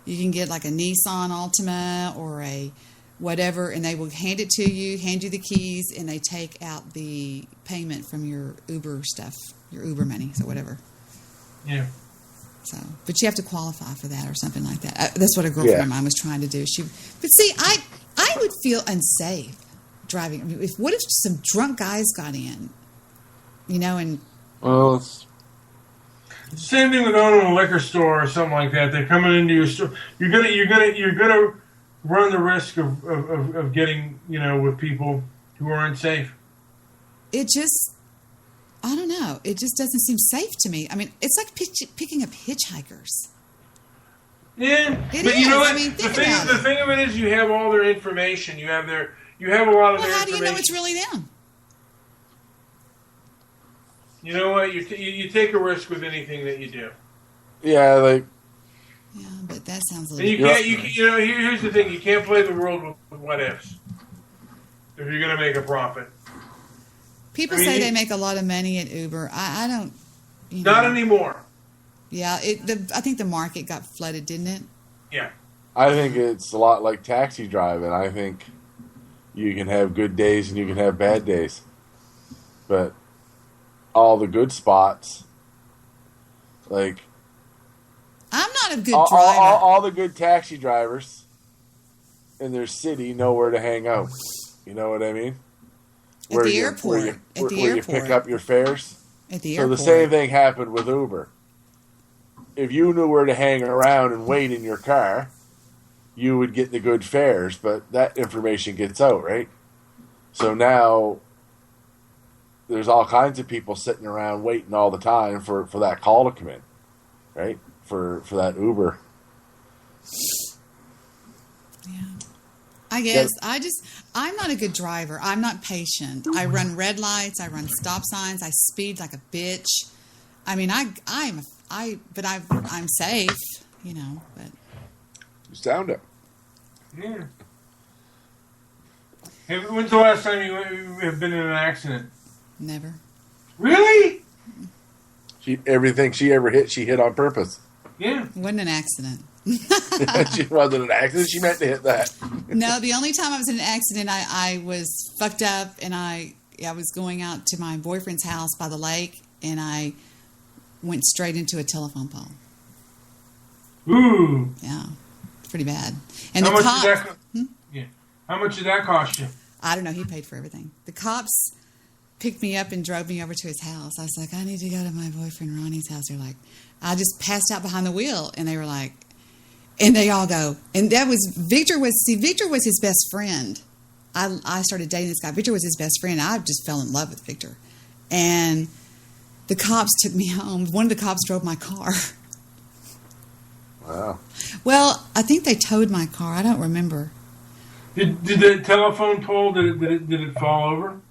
You can get like a Nissan Altima or a whatever, and they will hand it to you, hand you the keys, and they take out the payment from your Uber stuff, your Uber money, so whatever. Yeah. So, but you have to qualify for that or something like that. That's what a girlfriend of mine was trying to do. But see, I would feel unsafe driving. I mean, what if some drunk guys got in, and well, it's same thing with owning a liquor store or something like that. They're coming into your store. You're gonna run the risk of getting with people who are unsafe. It just. I don't know. It just doesn't seem safe to me. I mean, it's like picking up hitchhikers. Yeah, but you know what? The thing of it is, you have all their information. You have a lot of their information. Well, how do you know it's really them? You know what? You take a risk with anything that you do. Yeah, like. Yeah, but that sounds a little. Here's the thing: you can't play the world with what ifs if you're going to make a profit. People say they make a lot of money at Uber. I don't. Not anymore. Yeah, I think the market got flooded, didn't it? Yeah. I think it's a lot like taxi driving. I think you can have good days and you can have bad days. But all the good spots, like... I'm not a good driver. All the good taxi drivers in their city know where to hang out. You know what I mean? At the airport. Where you pick up your fares. At the airport. So the same thing happened with Uber. If you knew where to hang around and wait in your car, you would get the good fares, but that information gets out, right? So now there's all kinds of people sitting around waiting all the time for that call to come in, right? For that Uber. Yeah. I guess I'm not a good driver. I'm not patient. I run red lights. I run stop signs. I speed like a bitch. I mean, I'm safe, but. You sound it. Yeah. When's the last time you have been in an accident? Never. Really? Everything she ever hit, she hit on purpose. Yeah. It wasn't an accident. She wasn't an accident. She meant to hit that. No, the only time I was in an accident, I was fucked up, and I was going out to my boyfriend's house by the lake, and I went straight into a telephone pole. Ooh. Yeah, pretty bad. And How Yeah. How much did that cost you? I don't know. He paid for everything. The cops picked me up and drove me over to his house. I was like, I need to go to my boyfriend Ronnie's house. They're like, I just passed out behind the wheel. And they were like, and they all go. And that was, Victor was his best friend. I started dating this guy. Victor was his best friend. I just fell in love with Victor. And the cops took me home. One of the cops drove my car. Wow. Well, I think they towed my car. I don't remember. Did the telephone pole, did it fall over?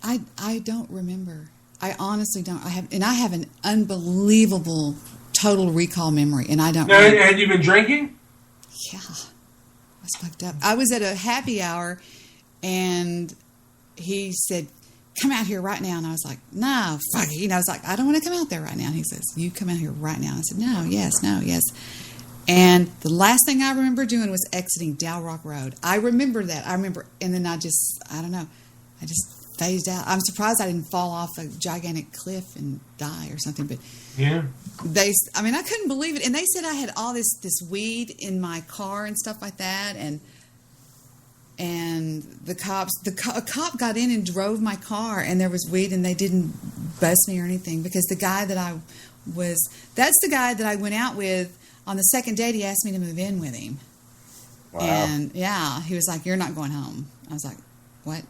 I don't remember. I honestly don't. I have an unbelievable total recall memory, and I don't. Now, had you been drinking? Yeah, I was fucked up. I was at a happy hour, and he said, "Come out here right now." And I was like, "No, fuck it." I was like, "I don't want to come out there right now." And he says, "You come out here right now." And I said, "No, yes." And the last thing I remember doing was exiting Dow Rock Road. I remember that. And then I just phased out. I'm surprised I didn't fall off a gigantic cliff and die or something. But yeah, I couldn't believe it. And they said I had all this weed in my car and stuff like that. And a cop got in and drove my car, and there was weed, and they didn't bust me or anything, because the guy that's the guy that I went out with on the second date. He asked me to move in with him. Wow. And yeah, he was like, "You're not going home." I was like, "What?"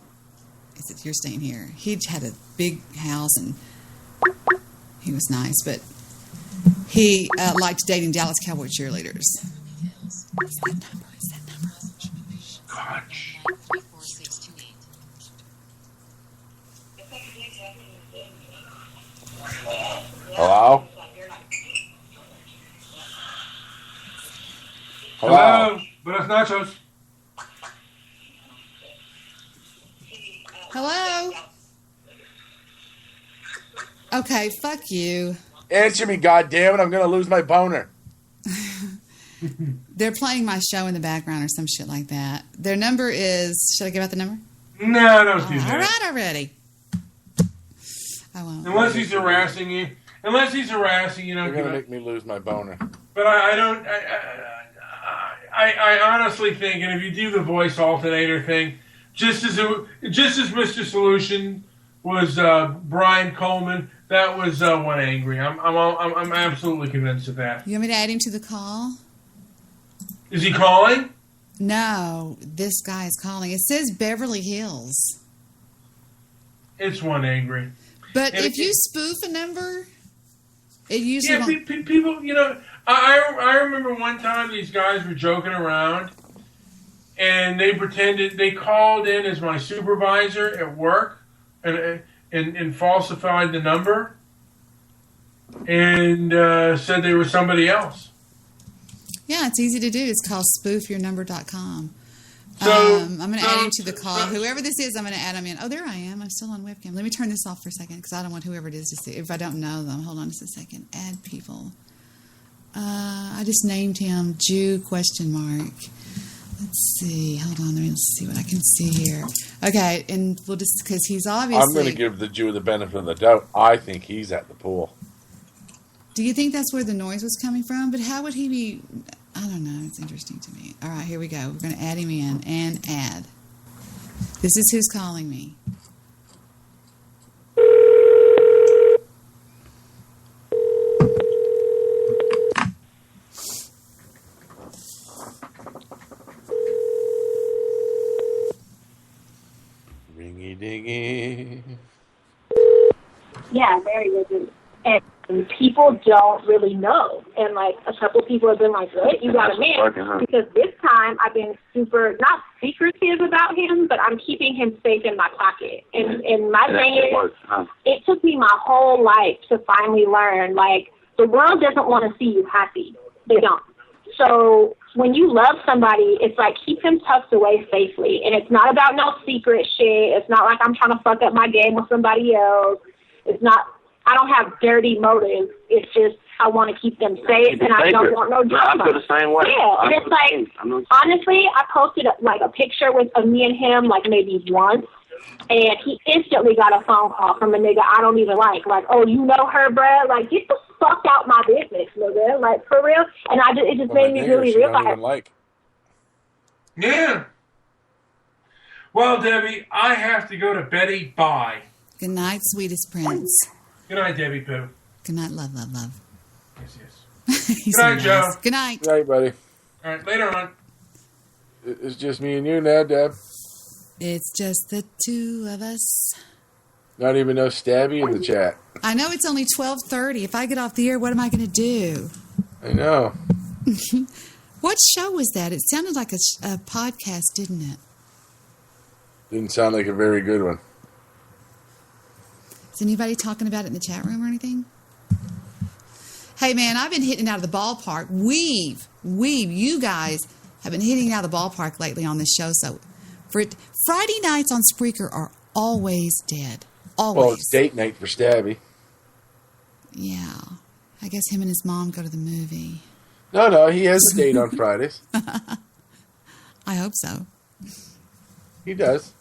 He said, "You're staying here." He had a big house, and he was nice, but he liked dating Dallas Cowboy cheerleaders. What's that number? Gosh. Hello? Hello? Buenos nachos. Hello? Okay, fuck you. Answer me, goddammit. I'm going to lose my boner. They're playing my show in the background or some shit like that. Their number is... Should I give out the number? No, don't do that. All right already. I won't. Unless he's harassing you. You're going to make me lose my boner. But I don't... I honestly think, and if you do the voice alternator thing, just as Mr. Solution was Brian Coleman, that was one angry. I'm absolutely convinced of that. You want me to add him to the call? Is he calling? No, this guy is calling. It says Beverly Hills. It's one angry. But if you spoof a number, it usually won't... people, I remember one time these guys were joking around, and they pretended, they called in as my supervisor at work and falsified the number and said they were somebody else. Yeah, it's easy to do. It's called spoofyournumber.com. So, I'm going to add him to the call. Whoever this is, I'm going to add him in. Oh, there I am. I'm still on webcam. Let me turn this off for a second, because I don't want whoever it is to see. If I don't know them, hold on just a second. Add people. I just named him Jew ? Let's see. Hold on. Let me see what I can see here. Okay, and we'll just, because he's obviously... I'm going to give the Jew the benefit of the doubt. I think he's at the pool. Do you think that's where the noise was coming from? But how would he be... I don't know. It's interesting to me. All right, here we go. We're going to add him in and add. This is who's calling me. Ringy dingy. Yeah, very good. And people don't really know. And, like, a couple people have been like, "What? You got a man?" Because this time I've been super, not secretive about him, but I'm keeping him safe in my pocket. And my thing is, it took me my whole life to finally learn, like, the world doesn't want to see you happy. They don't. So when you love somebody, it's like, keep him tucked away safely. And it's not about no secret shit. It's not like I'm trying to fuck up my game with somebody else. It's not... I don't have dirty motives. It's just I want to keep them safe, and I don't want no drama. I feel the same way. Yeah, and it's like, honestly, I posted a picture of me and him like maybe once, and he instantly got a phone call from a nigga I don't even like. Like, "Oh, you know her, bruh? Like, get the fuck out my business, nigga. Like, for real. And it just made me really realize. Yeah. Well, Debbie, I have to go to Betty. Bye. Good night, sweetest prince. Good night, Debbie Pooh. Good night, love, love, love. Yes, yes. He's Good night, so Joe. nice. Good night. Good night, buddy. All right, later on. It's just me and you now, Deb. It's just the two of us. Not even no Stabby in the chat. I know it's only 12:30. If I get off the air, what am I going to do? I know. What show was that? It sounded like a podcast, didn't it? Didn't sound like a very good one. Is anybody talking about it in the chat room or anything? Hey, man, I've been hitting it out of the ballpark. You guys have been hitting it out of the ballpark lately on this show. So, Friday nights on Spreaker are always dead. Always. Well, it's date night for Stabby. Yeah. I guess him and his mom go to the movie. No, he has a date on Fridays. I hope so. He does.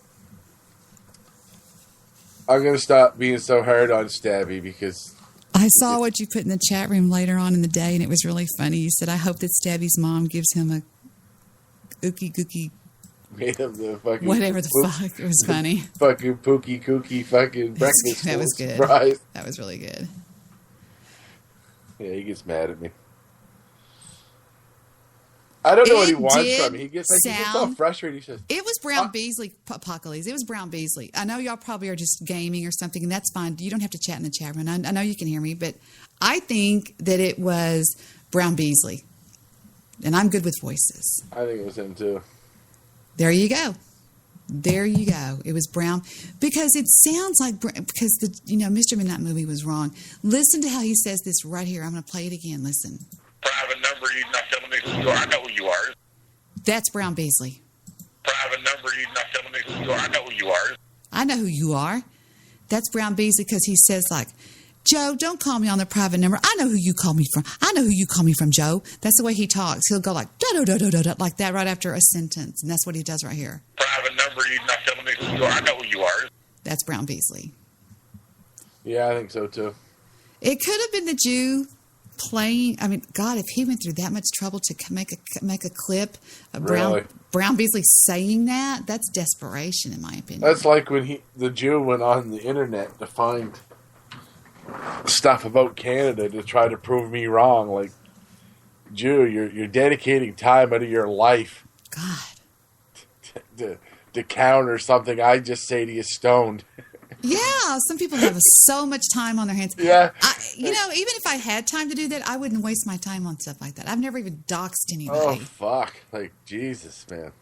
I'm going to stop being so hard on Stabby because... I saw what you put in the chat room later on in the day, and it was really funny. You said, I hope that Stabby's mom gives him a ookie gookie... Made him the fucking... Whatever the fuck. It was funny. Fucking pookie kookie fucking breakfast. That was good. Surprise. That was really good. Yeah, he gets mad at me. I don't know what he wants from me. He gets all frustrated. He says, it was Brown Beasley, Apocalypse. It was Brown Beasley. I know y'all probably are just gaming or something, and that's fine. You don't have to chat in the chat room. I know you can hear me, but I think that it was Brown Beasley. And I'm good with voices. I think it was him, too. There you go. There you go. It was Brown. Because it sounds like... Because, Mr. Midnight Movie was wrong. Listen to how he says this right here. I'm going to play it again. Listen. Private number, you're not telling me who you are. I know who you are. That's Brown Beasley. Private number, you're not telling me who you are. I know who you are. I know who you are. That's Brown Beasley because he says like, Joe, don't call me on the private number. I know who you call me from. I know who you call me from, Joe. That's the way he talks. He'll go like, da-da-da-da-da, like that right after a sentence. And that's what he does right here. Private number, you're not telling me who you are. I know who you are. That's Brown Beasley. Yeah, I think so, too. It could have been the Jew playing. I mean, God, if he went through that much trouble to make a clip of Brown Beasley saying that, that's desperation, in my opinion. That's like when the Jew went on the internet to find stuff about Canada to try to prove me wrong. Like, Jew, you're dedicating time out of your life, God, to counter something I just say to you stoned. Yeah, some people have so much time on their hands. Yeah. Even if I had time to do that, I wouldn't waste my time on stuff like that. I've never even doxed anybody. Oh, fuck. Like, Jesus, man.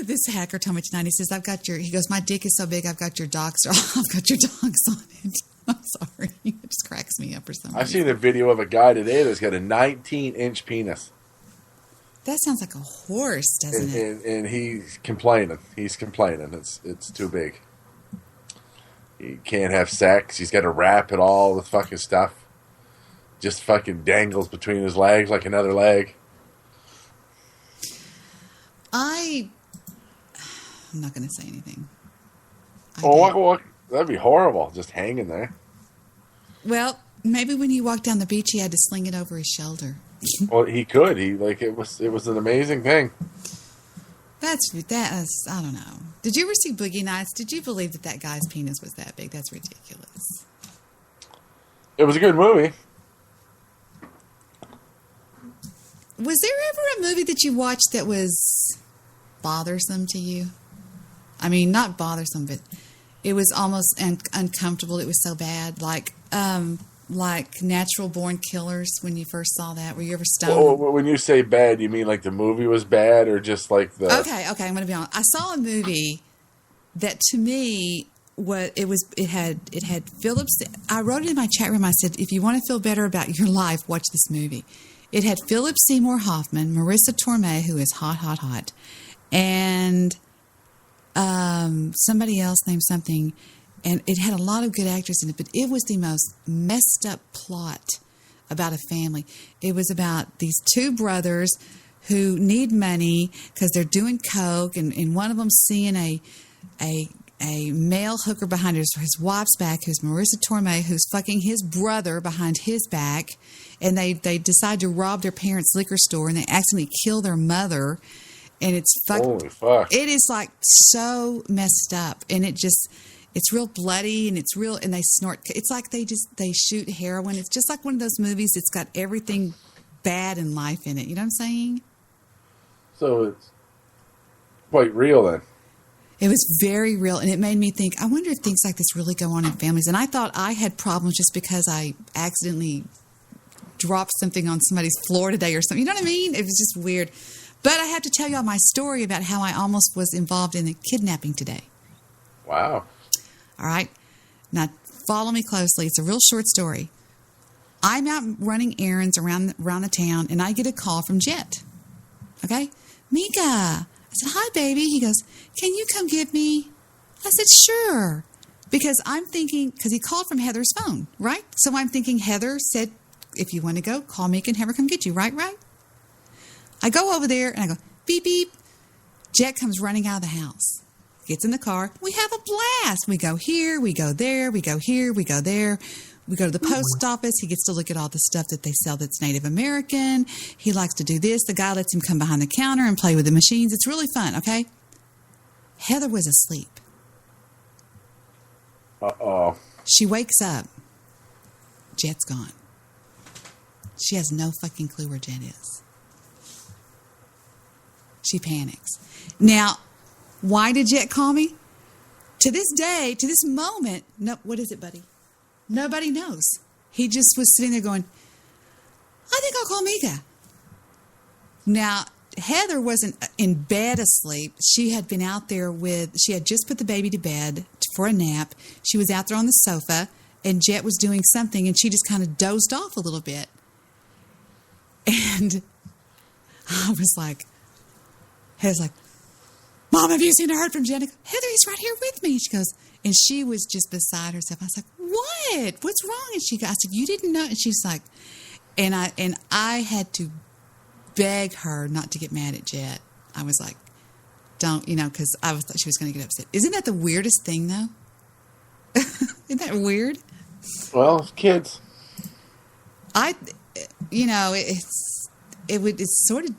This hacker told me tonight, he says, he goes, my dick is so big, I've got your docs on it. I'm sorry. It just cracks me up or something. I've seen a video of a guy today that's got a 19-inch penis. That sounds like a horse, doesn't it? And he's complaining. It's too big. He can't have sex. He's got to wrap it all with fucking stuff. Just fucking dangles between his legs like another leg. I'm not going to say anything. What? That'd be horrible, just hanging there. Well, maybe when he walked down the beach, he had to sling it over his shoulder. Well, he could. It was an amazing thing. That's I don't know. Did you ever see Boogie Nights? Did you believe that guy's penis was that big? That's ridiculous. It was a good movie. Was there ever a movie that you watched that was bothersome to you? I mean, not bothersome, but it was almost uncomfortable. It was so bad. Like Natural Born Killers, when you first saw that. Were you ever stoned? Well, when you say bad, you mean like the movie was bad or just like the... Okay, I'm going to be honest. I saw a movie that to me, it had Phillips... I wrote it in my chat room. I said, if you want to feel better about your life, watch this movie. It had Philip Seymour Hoffman, Marissa Tomei, who is hot, and somebody else named something... And it had a lot of good actors in it, but it was the most messed up plot about a family. It was about these two brothers who need money because they're doing coke, and one of them's seeing a a male hooker behind his wife's back, who's Marissa Tomei, who's fucking his brother behind his back, and they decide to rob their parents' liquor store, and they accidentally kill their mother, and it's Holy fuck! It is like so messed up, and it's real bloody, and it's real, and they snort. It's like they shoot heroin. It's just like one of those movies. It's got everything bad in life in it. You know what I'm saying? So it's quite real then. It was very real, and it made me think, I wonder if things like this really go on in families. And I thought I had problems just because I accidentally dropped something on somebody's floor today or something. You know what I mean? It was just weird. But I have to tell y'all my story about how I almost was involved in a kidnapping today. Wow. All right? Now, follow me closely. It's a real short story. I'm out running errands around the town, and I get a call from Jet. Okay? Mika. I said, hi, baby. He goes, can you come get me? I said, sure. Because I'm thinking, because he called from Heather's phone, right? So I'm thinking Heather said, if you want to go, call Mika and have her come get you, right? I go over there and I go, beep, beep. Jet comes running out of the house, gets in the car. We have a blast. We go here, we go there, we go here, we go there. We go to the post office. He gets to look at all the stuff that they sell that's Native American. He likes to do this. The guy lets him come behind the counter and play with the machines. It's really fun, okay? Heather was asleep. Uh-oh. She wakes up. Jet's gone. She has no fucking clue where Jet is. She panics. Now, why did Jet call me? To this day, to this moment, no, what is it, buddy? Nobody knows. He just was sitting there going, I think I'll call Mika. Now, Heather wasn't in bed asleep. She had been out there she had just put the baby to bed for a nap. She was out there on the sofa, and Jet was doing something, and she just kind of dozed off a little bit. And I was like, Heather's like, Mom, have you seen or heard from Jet? Heather, he's right here with me. She goes, and she was just beside herself. I was like, what? What's wrong? And I said, you didn't know? And she's like, and I had to beg her not to get mad at Jet. I was like, don't, because I thought she was going to get upset. Isn't that the weirdest thing, though? Isn't that weird? Well, kids. It's sort of,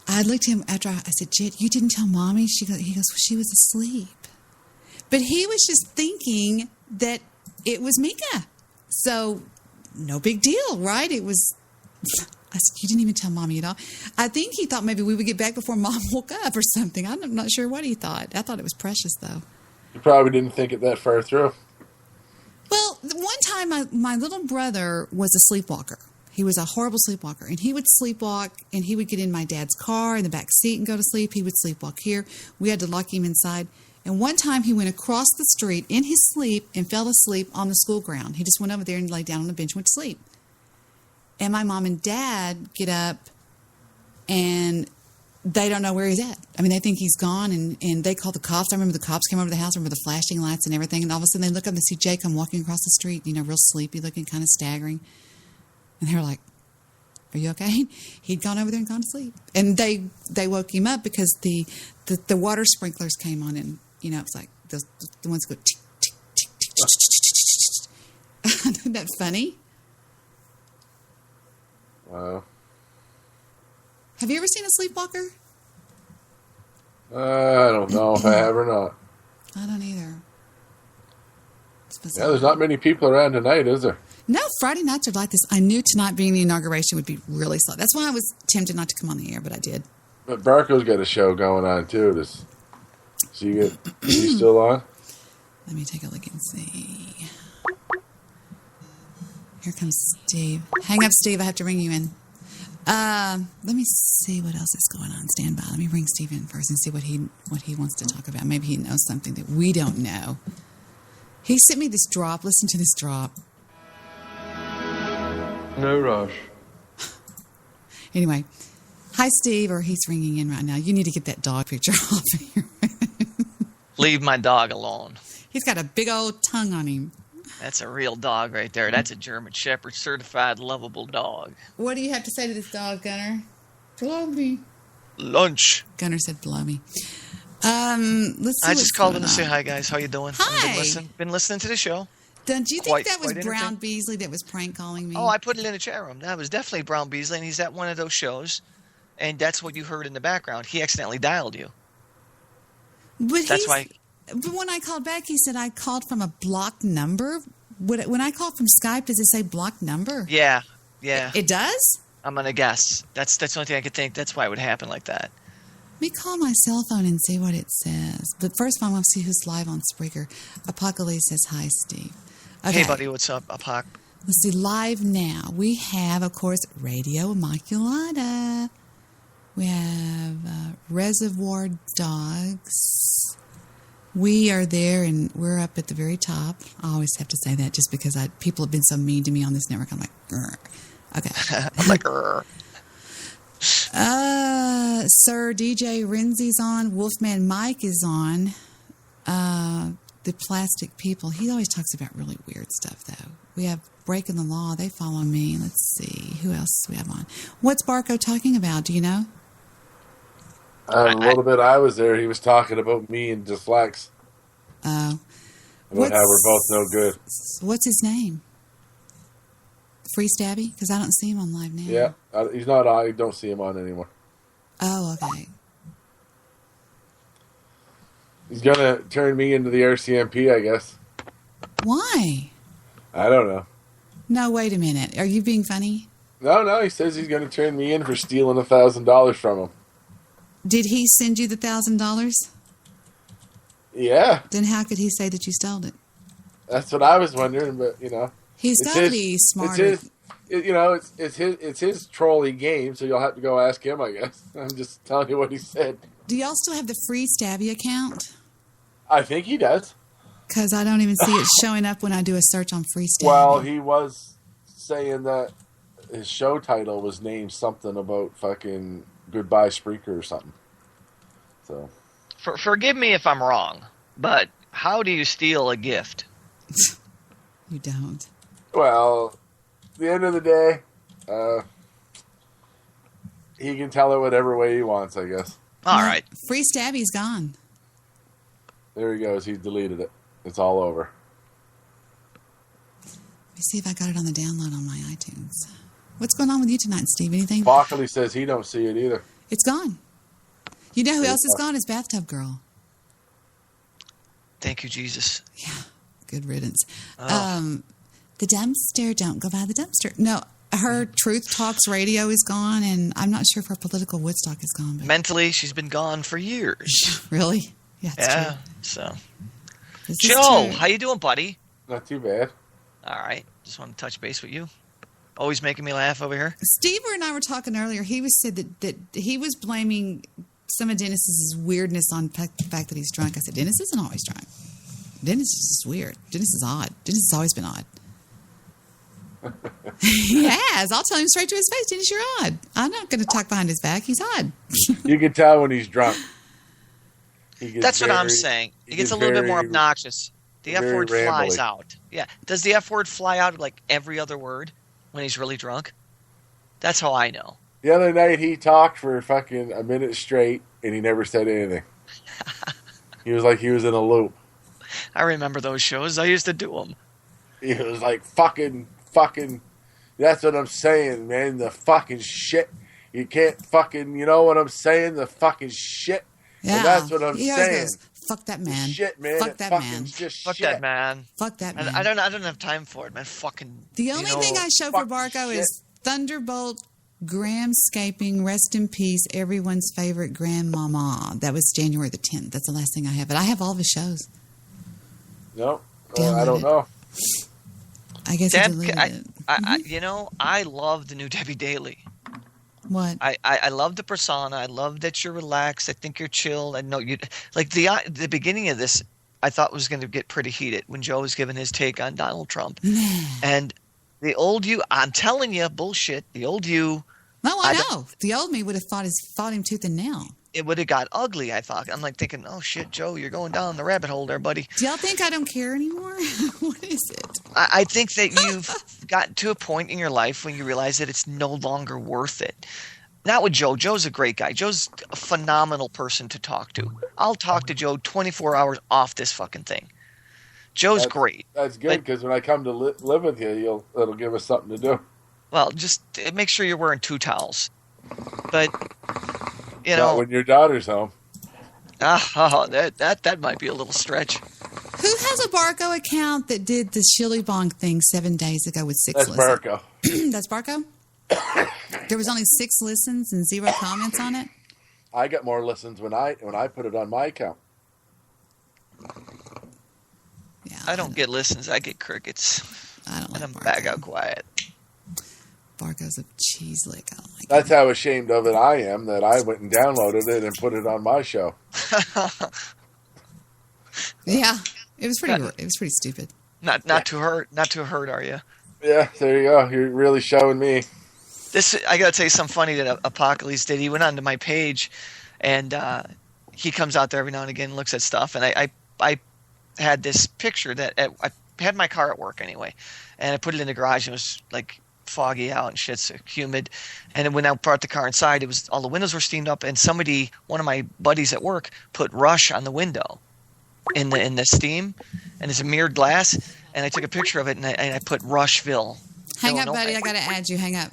I looked at him after I said, Jet, you didn't tell Mommy? He goes, well, she was asleep. But he was just thinking that it was Mika. So, no big deal, right? It was, I said, you didn't even tell Mommy at all. I think he thought maybe we would get back before Mom woke up or something. I'm not sure what he thought. I thought it was precious, though. You probably didn't think it that far through. Well, one time my little brother was a sleepwalker. He was a horrible sleepwalker, and he would sleepwalk, and he would get in my dad's car in the back seat and go to sleep. He would sleepwalk here. We had to lock him inside. And one time he went across the street in his sleep and fell asleep on the school ground. He just went over there and laid down on the bench and went to sleep. And my mom and dad get up, and they don't know where he's at. I mean, they think he's gone, and they call the cops. I remember the cops came over the house. I remember the flashing lights and everything. And all of a sudden they look up and they see Jay come walking across the street, real sleepy looking, kind of staggering. And they were like, are you okay? He'd gone over there and gone to sleep. And they woke him up because the water sprinklers came on, and, it was like the ones go tick, tick, tick, tick, tick, tick, tick. Isn't that funny? Wow. Have you ever seen a sleepwalker? I don't know if I have or not. I don't either. Yeah, there's not many people around tonight, is there? No, Friday nights are like this. I knew tonight being the inauguration would be really slow. That's why I was tempted not to come on the air, but I did. But Barco's got a show going on, too. Is he still on? Let me take a look and see. Here comes Steve. Hang up, Steve. I have to ring you in. Let me see what else is going on. Stand by. Let me ring Steve in first and see what he wants to talk about. Maybe he knows something that we don't know. He sent me this drop. Listen to this drop. No rush. Anyway, hi, Steve, or he's ringing in right now. You need to get that dog picture off of here. Leave my dog alone. He's got a big old tongue on him. That's a real dog right there. That's a German Shepherd certified lovable dog. What do you have to say to this dog, Gunner? Blow me. Lunch. Gunner said blow me. Let's see. I just called in to say hi, guys. How you doing? Hi. Been listening to the show. Don't you think Quite- that was quite Brown entertaining. Beasley that was prank calling me? Oh, I put it in the chat room. That was definitely Brown Beasley, and he's at one of those shows, and that's what you heard in the background. He accidentally dialed you. But That's why. But when I called back, he said I called from a blocked number. When I call from Skype, does it say blocked number? Yeah. It does? I'm gonna guess. That's the only thing I could think. That's why it would happen like that. Let me call my cell phone and see what it says. But first of all, I want to see who's live on Spreaker. Apocalypse says, hi, Steve. Okay. Hey, buddy, what's up, Apoc? Let's see, live now. We have, of course, Radio Immaculata. We have Reservoir Dogs. We are there, and we're up at the very top. I always have to say that just because people have been so mean to me on this network. I'm like, grr. Okay. I'm like, grr. Sir DJ Renzi's on. Wolfman Mike is on. The Plastic People. He always talks about really weird stuff, though. We have Breaking the Law. They follow me. Let's see. Who else do we have on? What's Barco talking about? Do you know? A little bit. I was there. He was talking about me and Deflex. Oh. About how we're both no good. What's his name? Free Stabby? Because I don't see him on live now. Yeah, he's not. I don't see him on anymore. Oh, okay. He's gonna turn me into the RCMP, I guess. Why? I don't know. No, wait a minute. Are you being funny? No. He says he's gonna turn me in for stealing $1,000 from him. Did he send you the $1,000? Yeah. Then how could he say that you stole it? That's what I was wondering, but He's it's got to be smarter. It's his trolley game, so you'll have to go ask him, I guess. I'm just telling you what he said. Do y'all still have the Free Stabby account? I think he does. Because I don't even see it showing up when I do a search on Free Stabby. Well, he was saying that his show title was named something about fucking Goodbye Spreaker or something. So, Forgive me if I'm wrong, but how do you steal a gift? You don't. Well, at the end of the day, he can tell it whatever way he wants, I guess. All right. Free Stabby's gone. There he goes. He deleted it. It's all over. Let me see if I got it on the download on my iTunes. What's going on with you tonight, Steve? Anything? Bockley says he don't see it either. It's gone. You know who else is gone? Is Bathtub Girl. Thank you, Jesus. Yeah. Good riddance. Oh. The dumpster. Don't go by the dumpster. No, her Truth Talks radio is gone, and I'm not sure if her political Woodstock is gone. But... Mentally, she's been gone for years. Really? Yeah, it's true. So. This is Joe, true. how you doing, buddy? Not too bad. All right. Just want to touch base with you. Always making me laugh over here. Steve and I were talking earlier. He said that he was blaming some of Dennis's weirdness on the fact that he's drunk. I said, Dennis isn't always drunk. Dennis is just weird. Dennis is odd. Dennis has always been odd. He has. I'll tell him straight to his face, Dennis, you're odd. I'm not going to talk behind his back. He's odd. You can tell when he's drunk. That's what I'm saying. He gets a little bit more obnoxious. The F word flies out. Yeah. Does the F word fly out like every other word when he's really drunk? That's how I know. The other night he talked for fucking a minute straight and he never said anything. He was like he was in a loop. I remember those shows. I used to do them. He was like fucking. That's what I'm saying, man. The fucking shit. You can't fucking. You know what I'm saying? The fucking shit. Yeah. And that's what I'm He always saying. goes, fuck that man. Shit, man. Fuck It that fucking man. Just Fuck shit. that man. Fuck that man. I don't have time for it, man. Fucking. The only thing I show for Barco is Thunderbolt Gramscaping. Rest in peace, everyone's favorite grandmama. That was January the 10th. That's the last thing I have. But I have all of his shows. No, I don't know. I guess I deleted it. I love the new Debbie Daly. What? I love the persona. I love that you're relaxed. I think you're chill. I know you like the beginning of this. I thought was going to get pretty heated when Joe was giving his take on Donald Trump. And the old you, I'm telling you, bullshit. The old you. No, I know. The old me would have fought him tooth and nail. It would have got ugly, I thought. I'm like thinking, oh shit, Joe, you're going down the rabbit hole there, buddy. Do y'all think I don't care anymore? What is it? I think that you've gotten to a point in your life when you realize that it's no longer worth it. Not with Joe. Joe's a great guy. Joe's a phenomenal person to talk to. I'll talk to Joe 24 hours off this fucking thing. Joe's great. That's good because when I come to live with you, it'll give us something to do. Well, just make sure you're wearing 2 towels. But you Not know, when your daughter's home. That might be a little stretch. Who has a Barco account that did the Shilly Bong thing 7 days ago with 6 That's listens? Barco. That's Barco? There was only 6 listens and 0 comments on it? I got more listens when I put it on my account. Yeah, I don't get listens. I get crickets. I don't like and I'm Barco. back out quiet. Barco's a cheese lick. I don't like That's how ashamed of it I am that I went and downloaded it and put it on my show. Yeah, it was pretty stupid. Not too hurt, are you? Yeah, there you go. You're really showing me. I gotta tell you something funny that Apocalypse did. He went onto my page, and he comes out there every now and again and looks at stuff. And I had this picture that I had my car at work anyway, and I put it in the garage. And it was like foggy out and shit's humid. And then when I brought the car inside, it was all the windows were steamed up. And one of my buddies at work, put Rush on the window in the steam, and it's a mirrored glass. And I took a picture of it and I put Rushville. Hang up, Illinois. buddy. I got to add you. Hang up.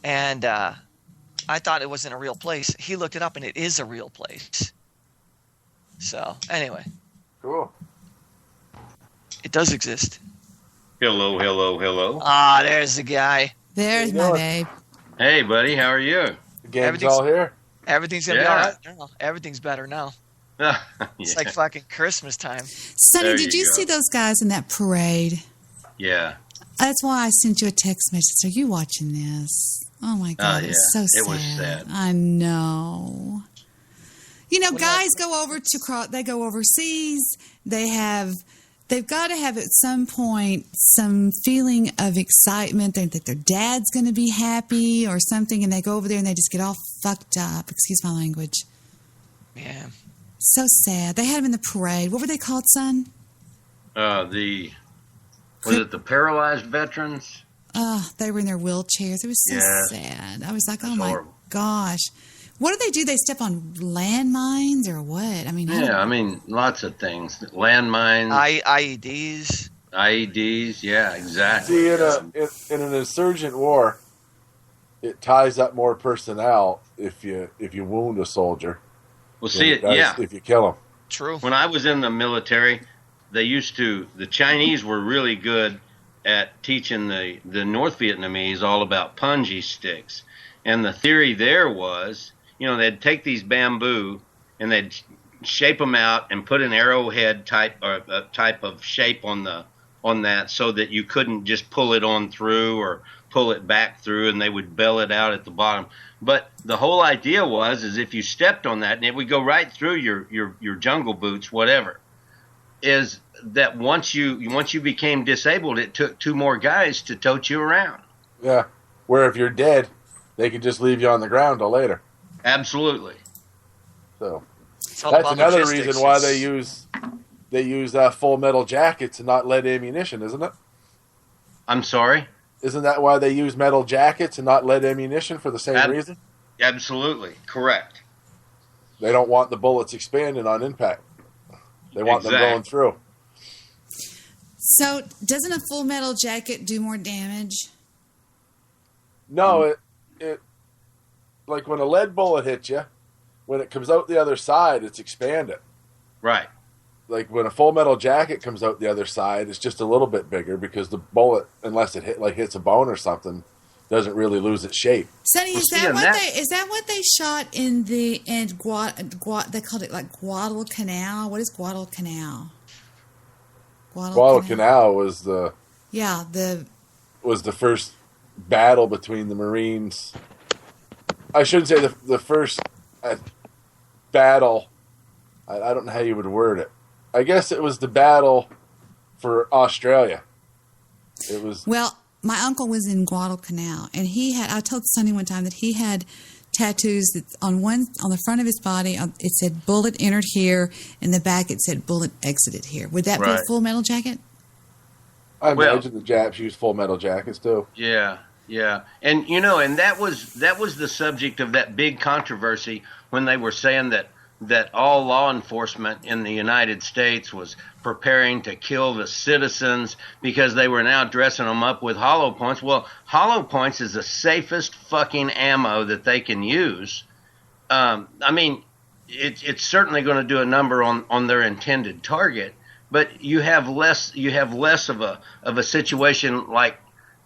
And I thought it wasn't a real place. He looked it up, and it is a real place. So, anyway. Cool. It does exist. Hello, hello, hello. Ah, there's the guy. There's my babe. Hey, buddy, how are you? The game's all here. Everything's going to be all right now. Everything's better now. It's like fucking Christmas time. Sonny, There did you you go. see those guys in that parade? Yeah. That's why I sent you a text message. Are you watching this? Oh my God, it's so sad. It was sad. I know. You know, guys go over they go overseas. They've got to have at some point some feeling of excitement. They think their dad's going to be happy or something, and they go over there and they just get all fucked up. Excuse my language. Yeah. So sad. They had them in the parade. What were they called, son? Was it the paralyzed veterans? Oh, they were in their wheelchairs. It was so sad. I was like, oh my horrible. gosh. What do? They step on landmines or what? I mean, Lots of things. Landmines. IEDs. IEDs, yeah, exactly. See, in an insurgent war, it ties up more personnel if you wound a soldier. Well, see, If you kill him. True. When I was in the military, the Chinese were really good at teaching the North Vietnamese all about punji sticks. And the theory there was, they'd take these bamboo and they'd shape them out and put an arrowhead type of shape on that so that you couldn't just pull it on through or pull it back through, and they would bell it out at the bottom. But the whole idea is if you stepped on that and it would go right through your jungle boots, whatever, is that once you became disabled, it took 2 more guys to tote you around. Yeah. Where if you're dead, they could just leave you on the ground till later. Absolutely. So that's another reason why they use full metal jackets and not lead ammunition, isn't it? I'm sorry? Isn't that why they use metal jackets and not lead ammunition for the same reason? Absolutely. Correct. They don't want the bullets expanding on impact. They want them going through. So, doesn't a full metal jacket do more damage? No, it like when a lead bullet hits you, when it comes out the other side, it's expanded. Right. Like when a full metal jacket comes out the other side, it's just a little bit bigger because the bullet, unless it hits a bone or something, doesn't really lose its shape. Sonny, is that what they shot in they called it like Guadalcanal? What is Guadalcanal? Guadalcanal was the first battle between the Marines. I shouldn't say the first battle. I don't know how you would word it. I guess it was the battle for Australia. It was. Well, my uncle was in Guadalcanal, and I told Sonny one time that he had tattoos that on the front of his body it said bullet entered here, in the back it said bullet exited here. Would that be a full metal jacket? I imagine the Japs use full metal jackets too. Yeah. Yeah, and and that was the subject of that big controversy when they were saying that all law enforcement in the United States was preparing to kill the citizens because they were now dressing them up with hollow points. Well, hollow points is the safest fucking ammo that they can use. I mean, it's certainly going to do a number on their intended target, but you have less of a situation like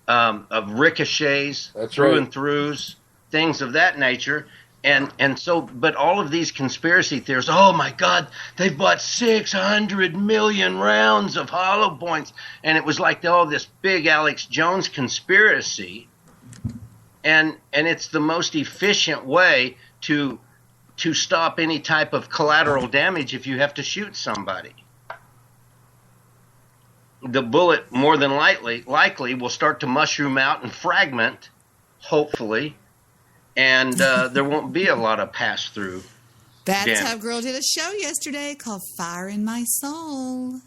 of ricochets, through and throughs, things of that nature. And so, but all of these conspiracy theorists, oh my God, they bought 600 million rounds of hollow points. And it was like, this big Alex Jones conspiracy. And it's the most efficient way to stop any type of collateral damage if you have to shoot somebody. The bullet more than likely will start to mushroom out and fragment, hopefully. And there won't be a lot of pass-through. Bathtub Girl did a show yesterday called Fire in My Soul.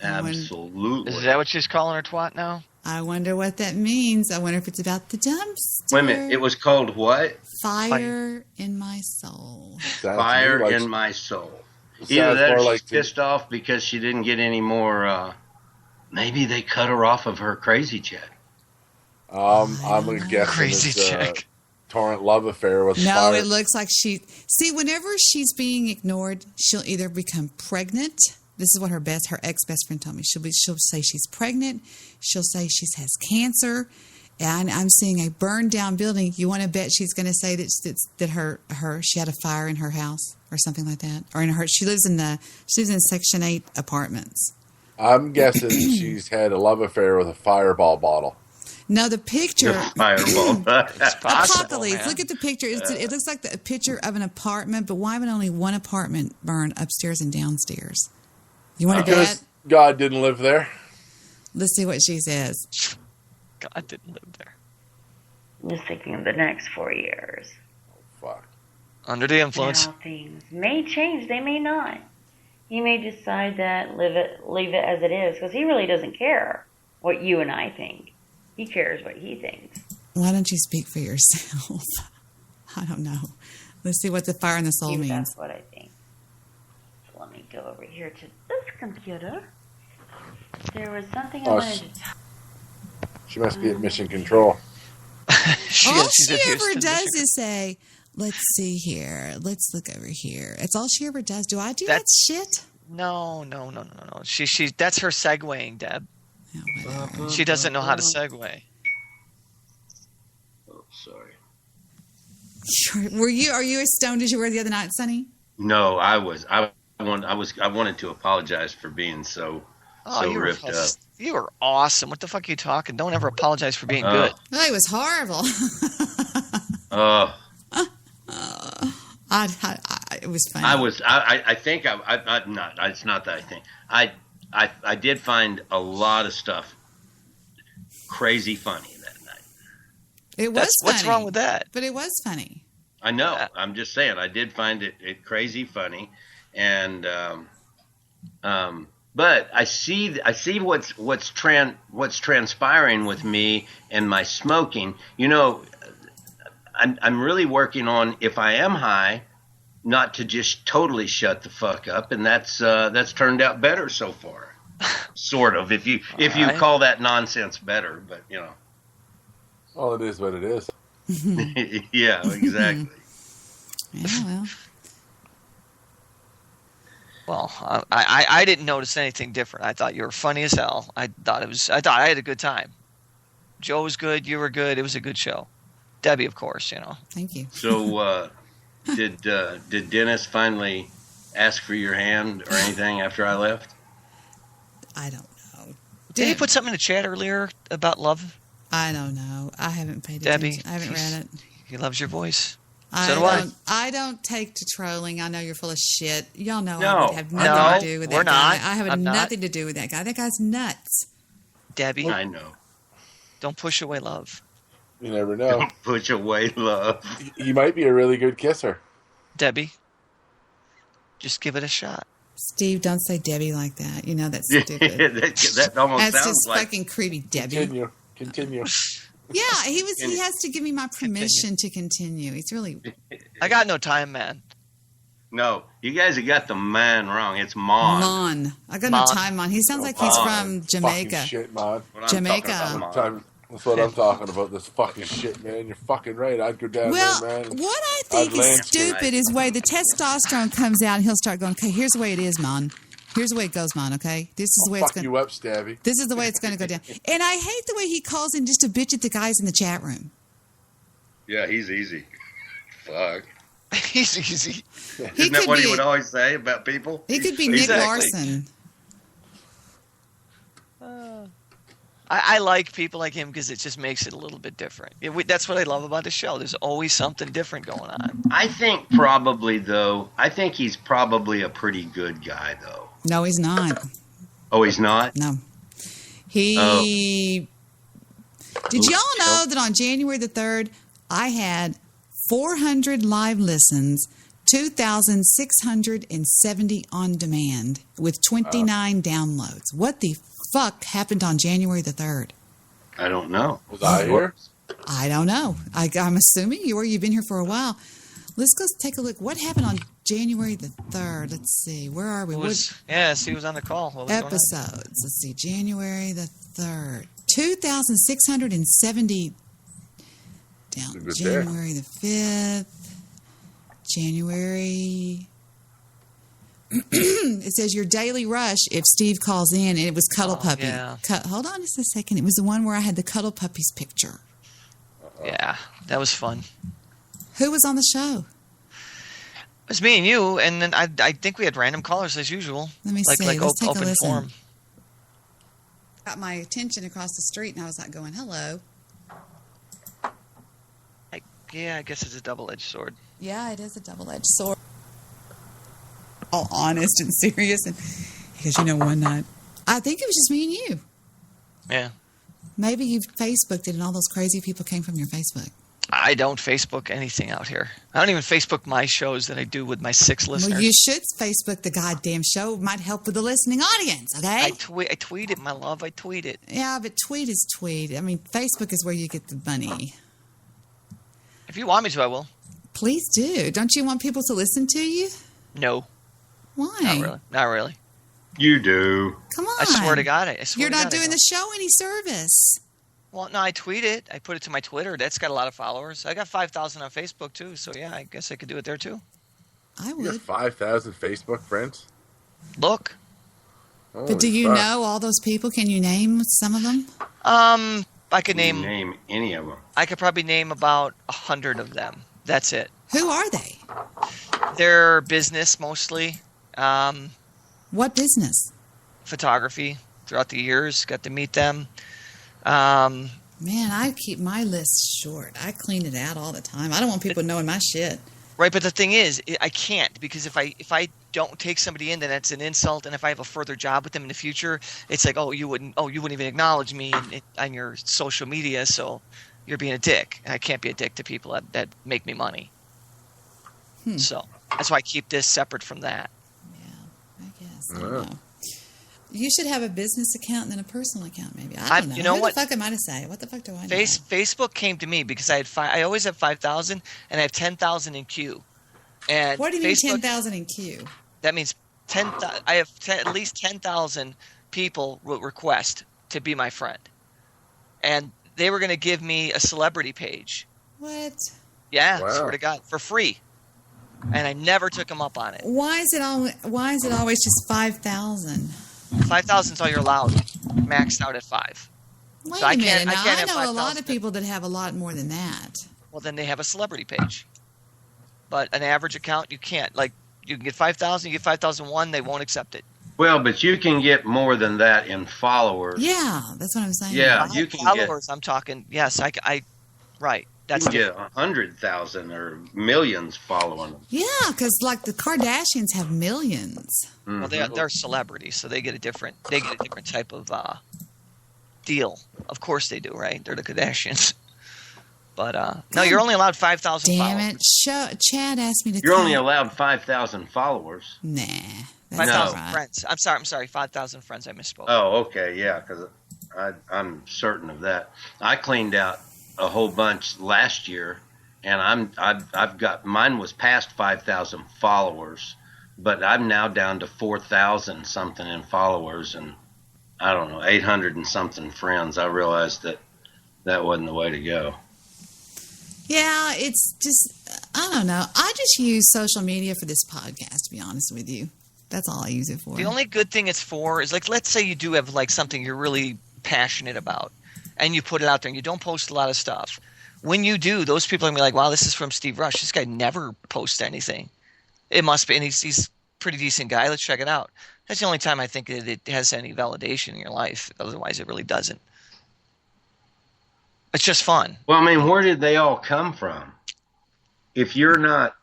Absolutely. Is that what she's calling her twat now? I wonder what that means. I wonder if it's about the dumpster. Wait a minute. It was called what? Fire in My Soul. Fire in My Soul. Either that or she's pissed off because she didn't get any more... maybe they cut her off of her crazy check. I'm guessing crazy it's chick. Torrent love affair with No, Fire. it looks like whenever she's being ignored, she'll either become pregnant. This is what her ex-best friend told me. She'll say she's pregnant. She'll say she has cancer. And I'm seeing a burned down building. You want to bet she's going to say that she had a fire in her house or something like that, or she lives in Section 8 apartments. I'm guessing she's had a love affair with a Fireball bottle. No, the picture. Fireball. It's possible, Apocalypse. man. Look at the picture. It looks like a picture of an apartment, but why would only one apartment burn upstairs and downstairs? You want to bet? God didn't live there. Let's see what she says. God didn't live there. Just thinking of the next 4 years. Fuck. Under the influence. Now things may change. They may not. He may decide that leave it as it is, because he really doesn't care what you and I think. He cares what he thinks. Why don't you speak for yourself? I don't know. Let's see what the fire in the soul means. That's what I think. So let me go over here to this computer. There was something I wanted to talk. She must be at Mission Control. All she ever does is say, let's see here. Let's look over here. It's all she ever does. Do I do that shit? No. She that's her segueing, Deb. She doesn't know how to segue. Oh, sorry. Are you as stoned as you were the other night, Sonny? No, I was. I wanted to apologize for being so ripped up. You were awesome. What the fuck are you talking? Don't ever apologize for being good. Oh, it was horrible. It was funny. I think I'm not. It's not that I think. I did find a lot of stuff crazy funny that night. It was funny. What's wrong with that? But it was funny. I know. I'm just saying. I did find it crazy funny, and but I see what's transpiring with me and my smoking. You know, I'm really working on, if I am high, not to just totally shut the fuck up, and that's turned out better so far. Sort of, if you call that nonsense better, but you know. Well, it is what it is. Yeah, exactly. Yeah, well. Well, I didn't notice anything different. I thought you were funny as hell. I thought I had a good time. Joe was good. You were good. It was a good show. Debbie, of course, you know. Thank you. So, did Dennis finally ask for your hand or anything after I left? I don't know. Did he put something in the chat earlier about love? I don't know. I haven't paid Debbie, attention. I haven't read it. He loves your voice. I don't take to trolling. I know you're full of shit. Y'all know I would have nothing to do with that guy. I have nothing to do with that guy. That guy's nuts. Debbie. I know. Don't push away love. You never know. Don't push away love. He might be a really good kisser. Debbie, just give it a shot. Steve, don't say Debbie like that. You know that's stupid. that almost that's sounds just like fucking creepy, Debbie. Continue. Yeah, he has to give me my permission to continue. He's really. I got no time, man. No, you guys have got the man wrong. It's Mon. Mon. I got no time, Mon. He sounds like he's from Jamaica. Fucking shit, Mon. Jamaica. That's what I'm talking about. This fucking shit, man. You're fucking right. I'd go down Well, there, man. what I think is stupid is way the testosterone comes out and he'll start going, okay, here's the way it is, Mon. Here's the way it goes, Mon, okay? This is the way it's going to you up, Stabby. This is the way it's going to go down. And I hate the way he calls in just to bitch at the guys in the chat room. Yeah, he's easy. Fuck. He's easy. Isn't that what he would always say about people? He could be Nick Larson. I like people like him because it just makes it a little bit different. That's what I love about the show. There's always something different going on. I think he's probably a pretty good guy, though. No, he's not. Oh, he's not? No. Did y'all know that on January the 3rd, I had 400 live listens, 2,670 on demand, with 29 downloads? What the fuck happened on January the 3rd? I don't know. Was I here? I don't know. I'm assuming you've been here for a while. Let's go take a look. What happened on January the 3rd? Let's see. Where are we? Yes, he was on the call. Episodes. Let's see. January the 3rd. 2,670 down. January the 5th. January. It says your daily rush if Steve calls in, and it was Cuddle Puppy. Yeah. Hold on just a second. It was the one where I had the Cuddle Puppies picture. Yeah, that was fun. Who was on the show? It was me and you, and then I think we had random callers as usual. Let me see. Like Let's take open a listen. forum. Got my attention across the street, and I was like going, hello. I guess it's a double-edged sword. Yeah, it is a double-edged sword. All honest and serious, and because one night, I think it was just me and you. Yeah. Maybe you Facebooked it, and all those crazy people came from your Facebook. I don't Facebook anything out here. I don't even Facebook my shows that I do with my 6 listeners. Well, you should Facebook the goddamn show. It might help with the listening audience, okay? I tweet it, my love. I tweet it. Yeah, but tweet is tweet. I mean, Facebook is where you get the money. If you want me to, I will. Please do. Don't you want people to listen to you? No. Why? Not really. You do. Come on. I swear to God. You're not doing the show any service. Well, no, I tweet it. I put it to my Twitter. That's got a lot of followers. I got 5,000 on Facebook, too. So, yeah, I guess I could do it there, too. I would. You got 5,000 Facebook friends? Look. But do you know all those people? Can you name some of them? I could name any of them. I could probably name about 100 of them. That's it. Who are they? They're business mostly. What business? Photography. Throughout the years, got to meet them. Man, I keep my list short. I clean it out all the time. I don't want people knowing my shit. Right, but the thing is, I can't, because if I don't take somebody in, then that's an insult. And if I have a further job with them in the future, it's like, you wouldn't even acknowledge me on your social media, so you're being a dick. And I can't be a dick to people that make me money. So that's why I keep this separate from that. Yeah, I guess. I don't know. You should have a business account and then a personal account, maybe. I don't know. You know Who what? the fuck am I to say? What the fuck do I know? Facebook came to me because I always have 5,000 and I have 10,000 in queue. And what do you mean 10,000 in queue? That means I have at least 10,000 people will request to be my friend, and they were going to give me a celebrity page. What? Yeah, wow. Swear to God, for free. And I never took them up on it. Why is it always just 5,000? 5,000 is all you're allowed. Maxed out at 5. Wait so a minute. Now, I have know 5, a lot of people that have a lot more than that. Well, then they have a celebrity page. But an average account, you can't. Like, you can get 5,000, you get 5,001, they won't accept it. Well, but you can get more than that in followers. Yeah, that's what I'm saying. Yeah, you can followers. I'm talking. Yes, right. That's you can get 100,000 or millions following them. Yeah, because like the Kardashians have millions. Well, they're celebrities, so they get a different type of deal. Of course they do, right? They're the Kardashians. But no, you're only allowed 5,000 followers. Damn it! Chad asked me to. You're only allowed 5,000 followers. Nah, 5,000 friends. I'm sorry, 5,000 friends. I misspoke. Oh, okay, yeah, because I'm certain of that. I cleaned out a whole bunch last year, and I've got, mine was past 5,000 followers, but I'm now down to 4,000 something in followers, and I don't know, 800 and something friends. I realized that wasn't the way to go. Yeah, it's just, I don't know. I just use social media for this podcast, to be honest with you. That's all I use it for. The only good thing it's for is, like, let's say you do have like something you're really passionate about and you put it out there and you don't post a lot of stuff. When you do, those people are going to be like, wow, this is from Steve Rush. This guy never posts anything. It must be, and he's a pretty decent guy. Let's check it out. That's the only time I think that it has any validation in your life. Otherwise, it really doesn't. It's just fun. Well, I mean, where did they all come from? If you're not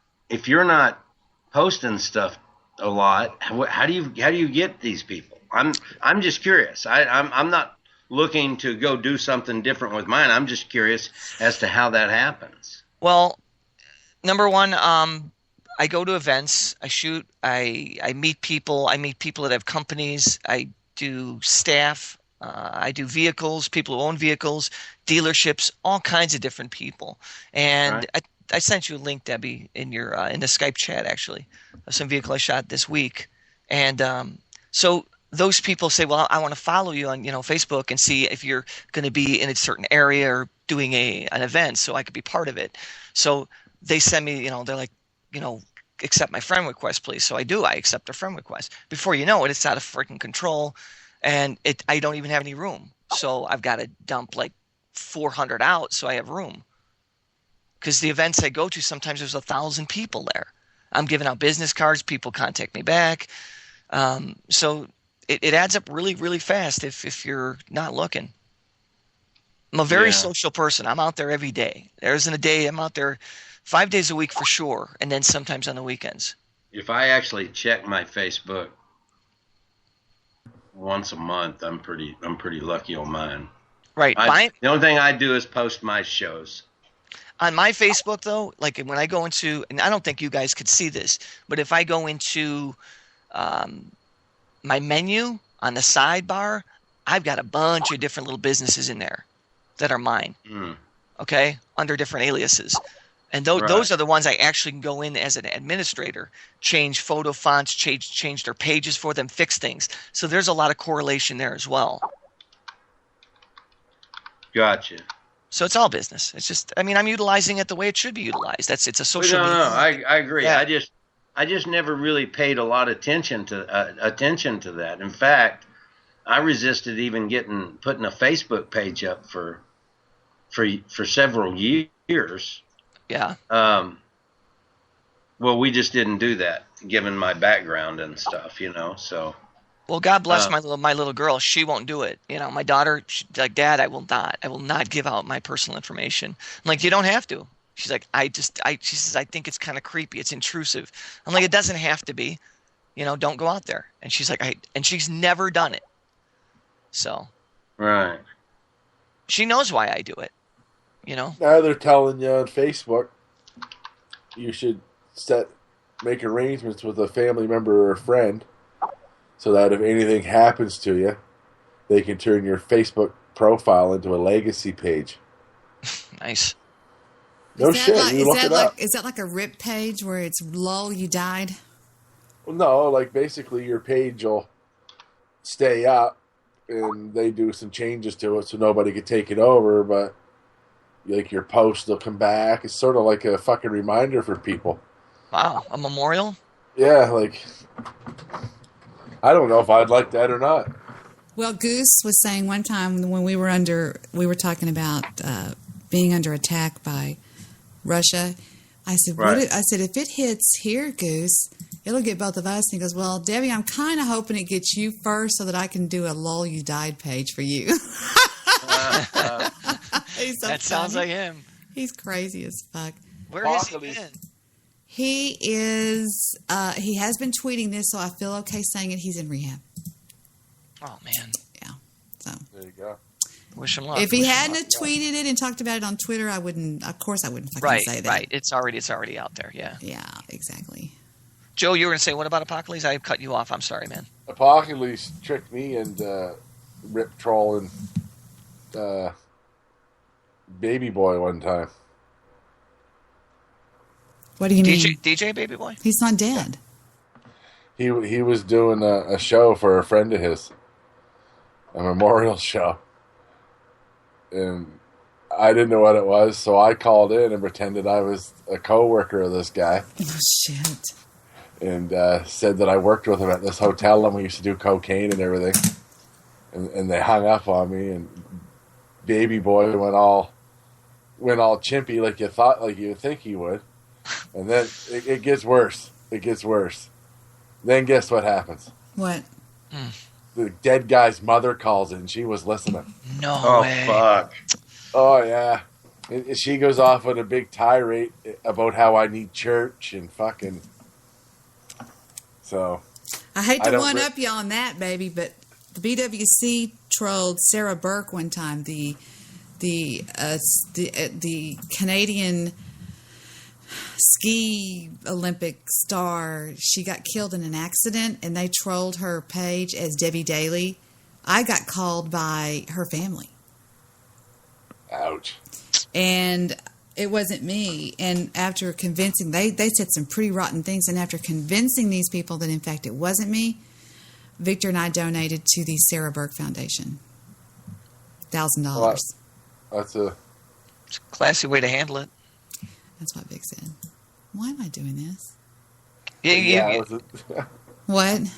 posting stuff a lot, how do you get these people? I'm just curious. I'm not looking to go do something different with mine. I'm just curious as to how that happens. Well, number one, I go to events. I shoot. I meet people. I meet people that have companies. I do staff. I do vehicles, people who own vehicles, dealerships, all kinds of different people. And right. I sent you a link, Debbie, in your in the Skype chat, actually, of some vehicle I shot this week. And so those people say, well, I want to follow you on Facebook and see if you're going to be in a certain area or doing an event so I could be part of it. So they send me, they're like, accept my friend request, please. So I do. I accept their friend request. Before you know it, it's out of freaking control. And I don't even have any room. So I've got to dump like 400 out so I have room. Because the events I go to, sometimes there's 1,000 people there. I'm giving out business cards. People contact me back. So it adds up really, really fast if you're not looking. I'm a very social person. I'm out there every day. There isn't a day I'm out there 5 days a week for sure, and then sometimes on the weekends. If I actually check my Facebook once a month, I'm pretty lucky on mine. Right. The only thing I do is post my shows. On my Facebook, though, like when I go into, and I don't think you guys could see this, but if I go into my menu on the sidebar, I've got a bunch of different little businesses in there that are mine. Okay, under different aliases. And those are the ones I actually can go in as an administrator, change photo fonts, change their pages for them, fix things. So there's a lot of correlation there as well. Gotcha. So it's all business. It's just, I'm utilizing it the way it should be utilized. It's a social media. No, I agree. Yeah. I just never really paid a lot of attention to that. In fact, I resisted even putting a Facebook page up for several years. Yeah. Well, we just didn't do that, given my background and stuff, So. Well, God bless my little girl. She won't do it. My daughter, she's like, Dad, I will not give out my personal information. I'm like, you don't have to. She's like, she says, I think it's kind of creepy. It's intrusive. I'm like, it doesn't have to be. Don't go out there. And she's like, and she's never done it. So. Right. She knows why I do it. Now they're telling you on Facebook you should make arrangements with a family member or a friend so that if anything happens to you, they can turn your Facebook profile into a legacy page. Nice. No shit. You look it up. Is that like a RIP page where it's lol, you died? Well, no, like basically your page will stay up and they do some changes to it so nobody can take it over, but like your post will come back. It's sort of like a fucking reminder for people. Wow, a memorial? Yeah, like I don't know if I'd like that or not. Well, Goose was saying one time when we were talking about being under attack by Russia. I said, right. I said, if it hits here, Goose, it'll get both of us. And he goes, well, Debbie, I'm kind of hoping it gets you first so that I can do a lol, you died page for you. That sounds like him. He's crazy as fuck. Where is he been? He is. He has been tweeting this, so I feel okay saying it. He's in rehab. Oh man. Yeah. So there you go. Wish him luck. If he hadn't tweeted it and talked about it on Twitter, I wouldn't. Of course, I wouldn't fucking say that. Right. It's already out there. Yeah. Yeah. Exactly. Joe, you were gonna say what about Apocalypse? I cut you off. I'm sorry, man. Baby Boy one time. What do you mean? DJ Baby Boy? He's not dead. He was doing a show for a friend of his, a memorial show, and I didn't know what it was, so I called in and pretended I was a co-worker of this guy. Oh, shit. And said that I worked with him at this hotel and we used to do cocaine and everything. And they hung up on me, and Baby Boy went all chimpy like you think he would. And then it gets worse. It gets worse. Then guess what happens? What? The dead guy's mother calls in. She was listening. No way. Fuck. Oh, yeah. She goes off on a big tirade about how I need church and fucking... So... I hate to one-up you on that, baby, but the BWC trolled Sarah Burke one time, the Canadian ski Olympic star. She got killed in an accident, and they trolled her page as Debbie Daly. I got called by her family. Ouch. And it wasn't me. And after convincing, they said some pretty rotten things. And after convincing these people that, in fact, it wasn't me, Victor and I donated to the Sarah Burke Foundation. $1,000. Well, that's a classy way to handle it. That's what Vic said. Why am I doing this? What? I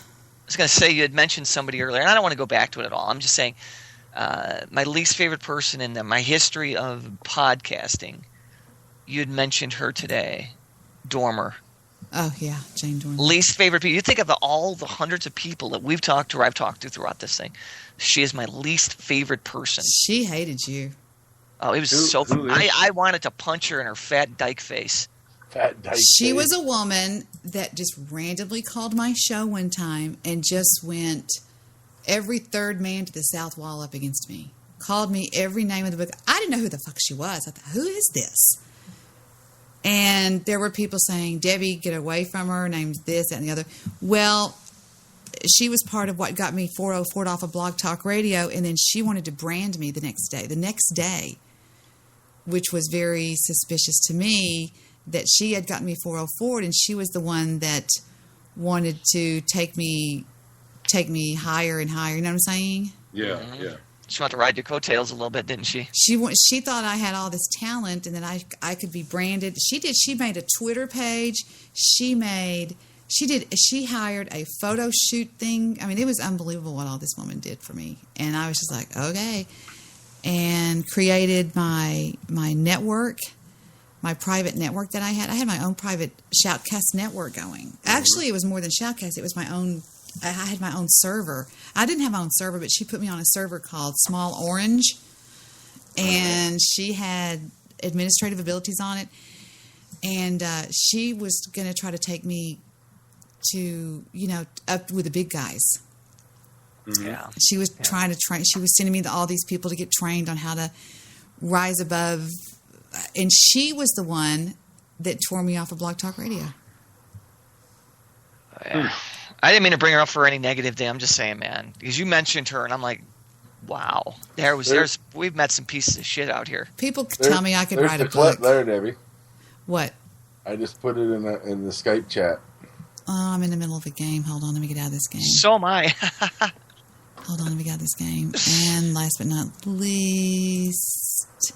was going to say, you had mentioned somebody earlier, and I don't want to go back to it at all. I'm just saying, my least favorite person in my history of podcasting, you had mentioned her today, Dormer. Oh, yeah, Jane Dormer. Least favorite people. You think of all the hundreds of people that we've talked to or I've talked to throughout this thing. She is my least favorite person. She hated you. Oh, it was I wanted to punch her in her fat dyke face. She was a woman that just randomly called my show one time and just went every third man to the south wall up against me. Called me every name of the book. I didn't know who the fuck she was. I thought, who is this? And there were people saying, Debbie, get away from her, named this, that, and the other. Well, she was part of what got me 404'd off of Blog Talk Radio, and then she wanted to brand me the next day, which was very suspicious to me that she had gotten me 404'd, and she was the one that wanted to take me higher and higher. You know what I'm saying? Yeah, yeah. She wanted to ride your coattails a little bit, didn't she? She thought I had all this talent and that I could be branded. She did. She made a Twitter page. She hired a photo shoot thing. I mean, it was unbelievable what all this woman did for me. And I was just like, okay. And created my network, my private network that I had. I had my own private Shoutcast network going. Actually, it was more than Shoutcast. It was my own. I had my own server. I didn't have my own server, but she put me on a server called Small Orange, and she had administrative abilities on it. And she was going to try to take me to, up with the big guys. Mm-hmm. Yeah. She was trying to train. She was sending me all these people to get trained on how to rise above. And she was the one that tore me off of Blog Talk Radio. Yeah. I didn't mean to bring her up for any negative thing. I'm just saying, man, because you mentioned her, and I'm like, wow, we've met some pieces of shit out here. People tell me I could write a book. There's the clip there, Debbie. What? I just put it in the Skype chat. Oh, I'm in the middle of a game. Hold on, let me get out of this game. So am I. Hold on, let me get out of this game. And last but not least,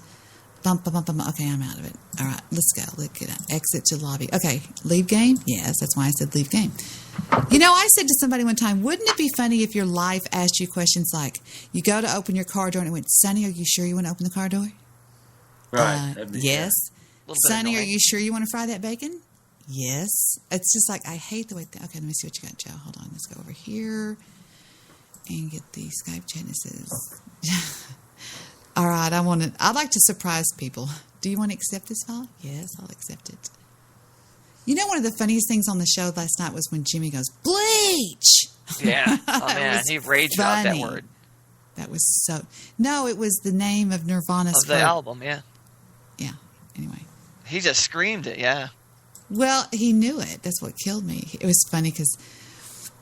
okay, I'm out of it. All right, let's go. Let's get out. Exit to lobby. Okay, leave game? Yes, that's why I said leave game. I said to somebody one time, wouldn't it be funny if your life asked you questions like, you go to open your car door and it went, Sonny, are you sure you want to open the car door? Right. Yes. Sonny, are you sure you want to fry that bacon? Yes. It's just like, I hate the way... okay, let me see what you got, Joe. Hold on. Let's go over here and get the Skype chat. It says... All right, I'd like to surprise people. Do you want to accept this file? Yes, I'll accept it. One of the funniest things on the show last night was when Jimmy goes, bleach! Yeah. Oh, man, he raged out that word. That was so... No, it was the name of Nirvana's... Of the album, yeah. Yeah, anyway. He just screamed it, yeah. Well, he knew it. That's what killed me. It was funny because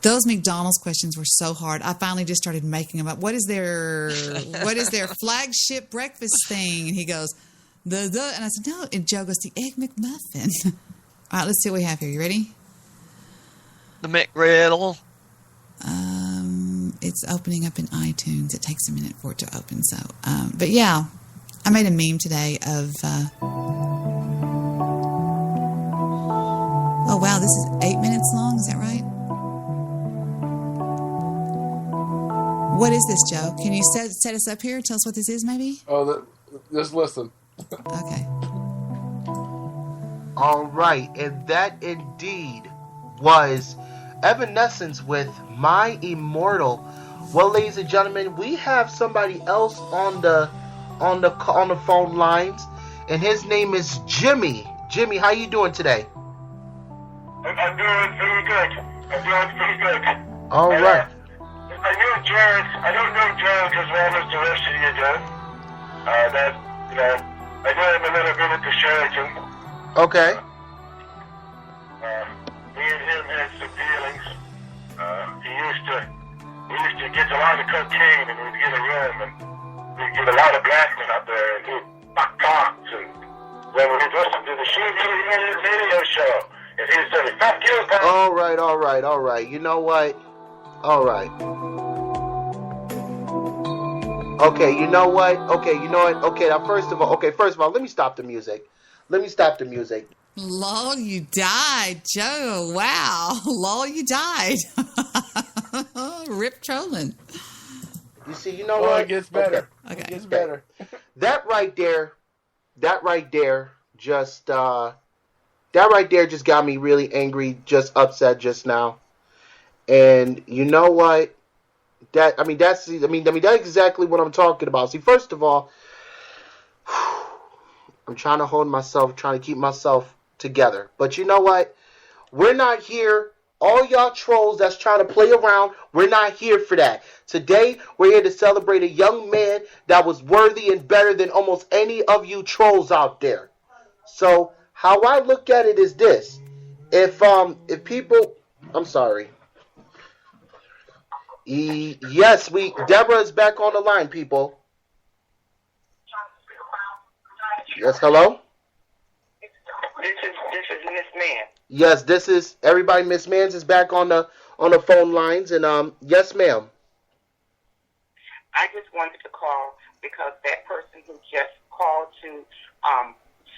those McDonald's questions were so hard. I finally just started making them up. What is their flagship breakfast thing? And he goes, And I said, no. And Joe goes, the Egg McMuffin. All right, let's see what we have here. You ready? The McRiddle. It's opening up in iTunes. It takes a minute for it to open. So, but yeah, I made a meme today of, oh wow, this is 8 minutes long. Is that right? What is this, Joe? Can you set us up here? Tell us what this is, maybe? Oh, just listen. Okay. All right, and that indeed was Evanescence with My Immortal. Well, ladies and gentlemen, we have somebody else on the phone lines, and his name is Jimmy. Jimmy, how you doing today? I'm doing very good. I'm doing pretty good. All right. I knew Jared. I don't know Jared as well as the rest of you do. I knew him a little bit at the Sheraton. Okay. Me and him had some dealings. He used to get a lot of cocaine, and we'd get a room, and we'd get a lot of black men up there, and he'd fuck cocks, and then we'd listen to the radio show, and he'd say, "Fuck you, bro." All right. You know what? All right. Okay, you know what? Okay, now first of all, let me stop the music. Lol, you died, Joe. Wow. Lol, you died. Rip trolling. You see, you know what? It gets better. Okay. It gets better. That right there just got me really angry, just upset just now. And you know what? That's exactly what I'm talking about. See, first of all, I'm trying to keep myself together. But you know what? We're not here. All y'all trolls that's trying to play around, we're not here for that. Today, we're here to celebrate a young man that was worthy and better than almost any of you trolls out there. So, how I look at it is this. If people... I'm sorry. Yes, Deborah is back on the line, people. Yes, hello? This is Miss Man. Yes, this is everybody. Miss Mans is back on the phone lines, and yes, ma'am. I just wanted to call because that person who just called to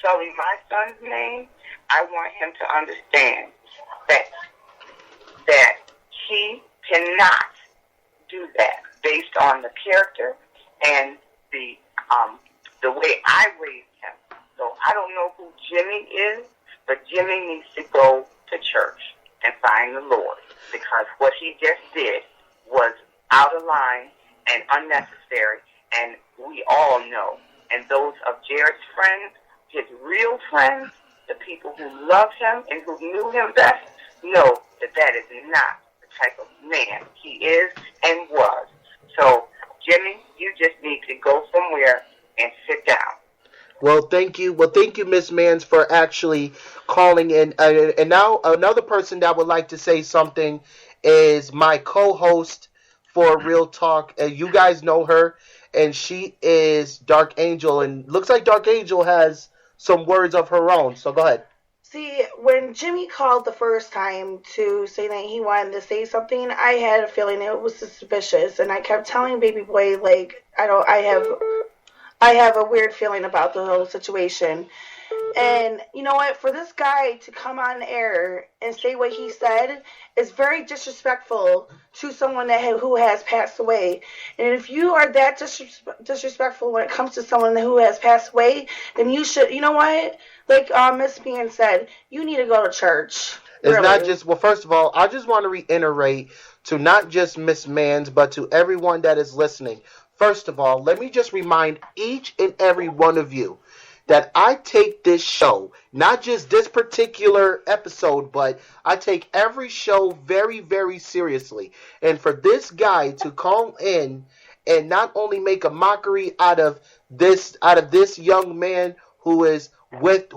sully my son's name, I want him to understand that he cannot do that based on the character and the way I raised him. So I don't know who Jimmy is, but Jimmy needs to go to church and find the Lord, because what he just did was out of line and unnecessary, and we all know. And those of Jared's friends, his real friends, the people who love him and who knew him best, know that is not the type of man he is and was. So, Jimmy, you just need to go somewhere and sit down. Well, thank you. Miss Mans, for actually calling in. And now another person that would like to say something is my co-host for Real Talk. You guys know her, and she is Dark Angel. And looks like Dark Angel has some words of her own. So go ahead. See, when Jimmy called the first time to say that he wanted to say something, I had a feeling it was suspicious, and I kept telling Baby Boy, like, I have a weird feeling about the whole situation. And you know what? For this guy to come on air and say what he said is very disrespectful to someone who has passed away. And if you are that disrespectful when it comes to someone who has passed away, then you should, you know what? Like Miss Meehan said, you need to go to church. It's really. not just, well, first of all, I just want to reiterate to not just Miss Mans, but to everyone that is listening. First of all, let me just remind each and every one of you that I take this show, not just this particular episode, but I take every show very, very seriously. And for this guy to call in and not only make a mockery out of this young man who is with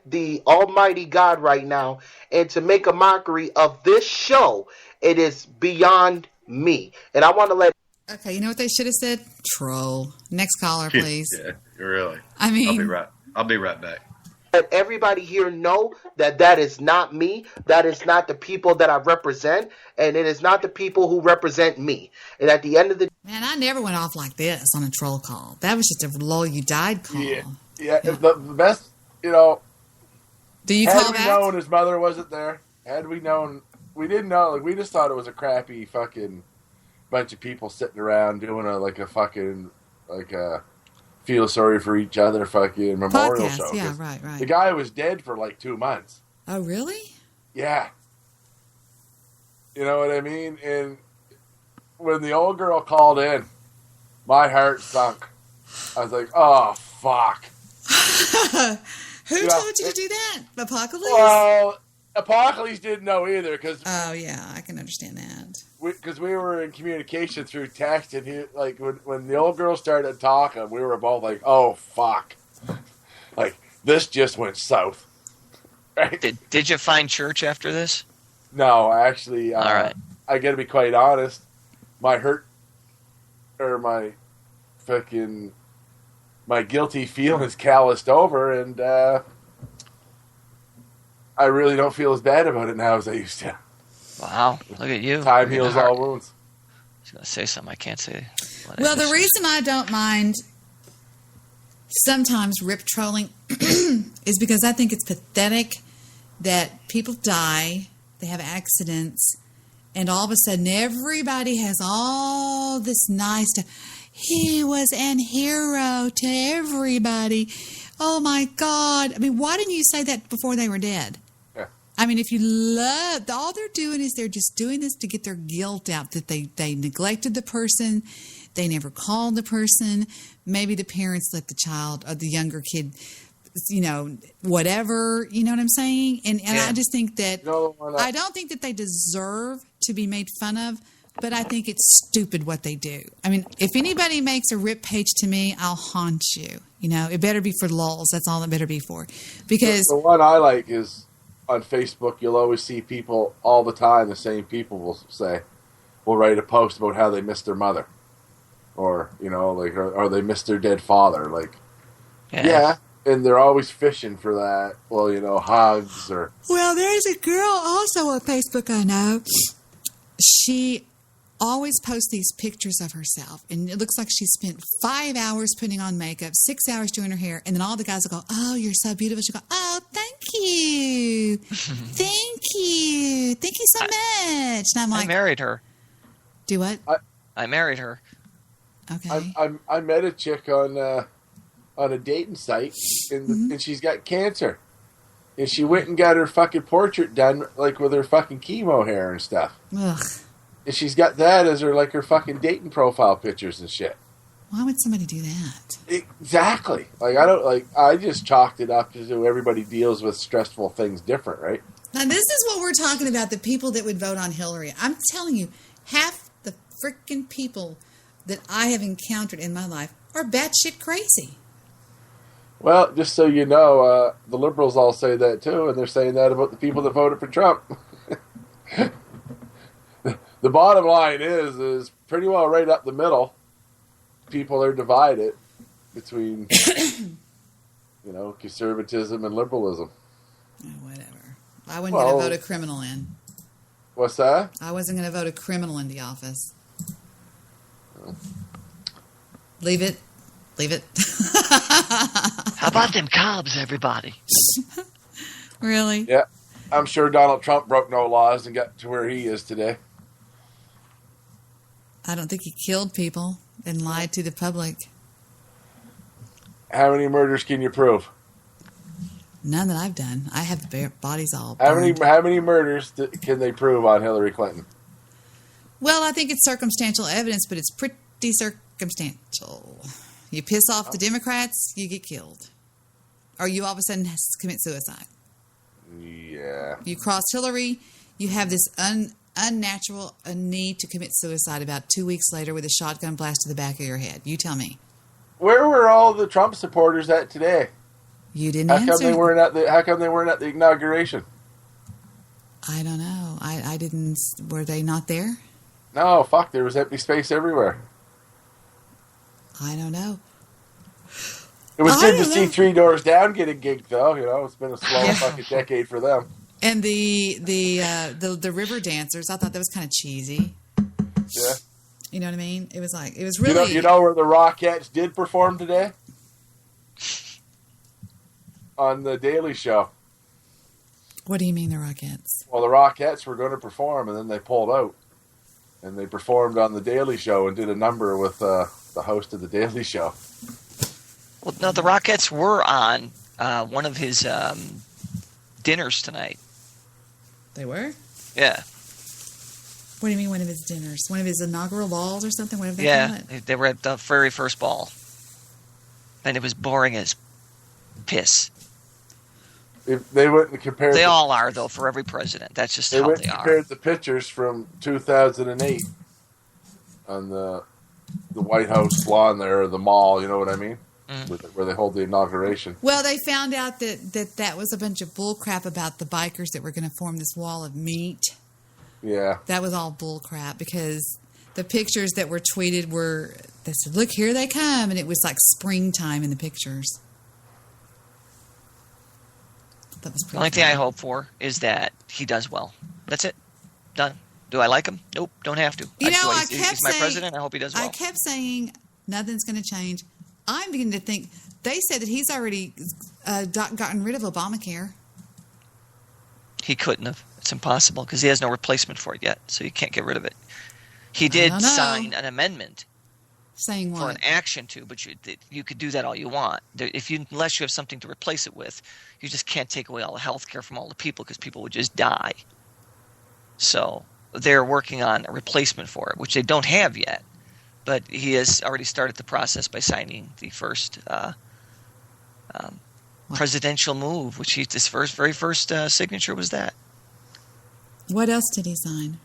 the Almighty God right now, and to make a mockery of this show, it is beyond me. And I want to let... Okay, you know what they should have said? Troll. Next caller, please. Yeah, really. I mean, I'll be right. I'll be right back. Let everybody here know that that is not me. That is not the people that I represent, and it is not the people who represent me. And at the end of the Man, I never went off like this on a troll call. That was just a lol you died call. Yeah. The best, you know. Do you had call we back? known his mother wasn't there, had we known, we didn't know. Like, we just thought it was a crappy fucking bunch of people sitting around doing a feel sorry for each other fucking memorial Podcast, show. yeah, 'Cause right. The guy was dead for like 2 months. Oh, really? Yeah. You know what I mean? And when the old girl called in, my heart sunk. I was like, oh, fuck. Who told you to do that? Apocalypse? Well, Apocalypse didn't know either because. Oh yeah, I can understand that. Because we were in communication through text, and he, like when the old girl started talking, we were both like, "Oh fuck!" Like this just went south. Right? Did you find church after this? No, actually, all right. I got to be quite honest. My hurt or my fucking my guilty feelings calloused over, and I really don't feel as bad about it now as I used to. Wow, look at you. Time heals all wounds. I was going to say something I can't say. Well, the reason I don't mind sometimes rip trolling is because I think it's pathetic that people die, they have accidents, and all of a sudden everybody has all this nice stuff. He was an hero to everybody. Oh my God. I mean, why didn't you say that before they were dead? I mean, if you love, all they're doing is they're just doing this to get their guilt out that they neglected the person, they never called the person, maybe the parents let the child or the younger kid, you know, whatever, you know what I'm saying? And I just think that, I don't think that they deserve to be made fun of, but I think it's stupid what they do. I mean, if anybody makes a rip page to me, I'll haunt you. You know, it better be for lulz. That's all it better be for. Because the one I like is on Facebook, you'll always see people all the time, the same people will write a post about how they missed their mother. Or, you know, like, or they missed their dead father. Like, yeah, and they're always fishing for that, well, you know, hugs or... Well, there's a girl also on Facebook I know. She always posts these pictures of herself, and it looks like she spent 5 hours putting on makeup, 6 hours doing her hair, and then all the guys will go, "Oh, you're so beautiful." She'll go, "Oh, thank you. Thank you. Thank you so much." And I'm like, I married her. Do what? I married her. Okay. I met a chick on a dating site, and she's got cancer. And she went and got her fucking portrait done, like, with her fucking chemo hair and stuff. Ugh. And she's got that as her fucking dating profile pictures and shit. Why would somebody do that? Exactly. I just chalked it up to everybody deals with stressful things different, right? Now, this is what we're talking about, the people that would vote on Hillary. I'm telling you, half the freaking people that I have encountered in my life are batshit crazy. Well, just so you know, the liberals all say that too, and they're saying that about the people that voted for Trump. The bottom line is pretty well right up the middle. People are divided between, you know, conservatism and liberalism. Oh, whatever. I wasn't going to vote a criminal in. What's that? I wasn't going to vote a criminal into office. Leave it. Leave it. How about them Cubs, everybody? Really? Yeah. I'm sure Donald Trump broke no laws and got to where he is today. I don't think he killed people and lied to the public. How many murders can you prove? None that I've done. I have the bodies all burned. How many murders can they prove on Hillary Clinton? Well, I think it's circumstantial evidence, but it's pretty circumstantial. You piss off the Democrats, you get killed. Or you all of a sudden commit suicide. Yeah. You cross Hillary, you have this unnatural need to commit suicide about 2 weeks later with a shotgun blast to the back of your head. You tell me. Where were all the Trump supporters at today? You didn't How answer. come they weren't at the inauguration? I don't know. I didn't. Were they not there? No, fuck. There was empty space everywhere. I don't know. It was I good to don't see know. Three Doors Down get a gig, though. You know, it's been a slow fucking decade for them. And the river dancers, I thought that was kind of cheesy. Yeah. You know what I mean? It was really. You know where the Rockettes did perform today? On the Daily Show. What do you mean the Rockettes? Well, the Rockettes were going to perform, and then they pulled out. And they performed on the Daily Show and did a number with the host of the Daily Show. Well, no, the Rockettes were on one of his dinners tonight. They were? Yeah. What do you mean one of his dinners? One of his inaugural balls or something? Whatever they call Yeah, it? they were at the very first ball. And it was boring as piss. If they went and compared... They all are, though, for every president. That's just They how went they and are. compared the pictures from 2008 on the White House lawn there, or the mall, you know what I mean? Where they hold the inauguration. Well, they found out that was a bunch of bull crap about the bikers that were going to form this wall of meat. Yeah. That was all bull crap because the pictures that were tweeted they said, look, here they come. And it was like springtime in the pictures. That was The only thing I hope for is that he does well. That's it. Done. Do I like him? Nope. Don't have to. You know, He's my president. I hope he does well. I kept saying nothing's going to change. I'm beginning to think they said that he's already gotten rid of Obamacare. He couldn't have. It's impossible because he has no replacement for it yet, so you can't get rid of it. He did don't know. sign an amendment Saying for what? an action to, but you could do that all you want. Unless you have something to replace it with, you just can't take away all the health care from all the people because people would just die. So they're working on a replacement for it, which they don't have yet. But he has already started the process by signing the first presidential move, which his very first signature was that. What else did he sign?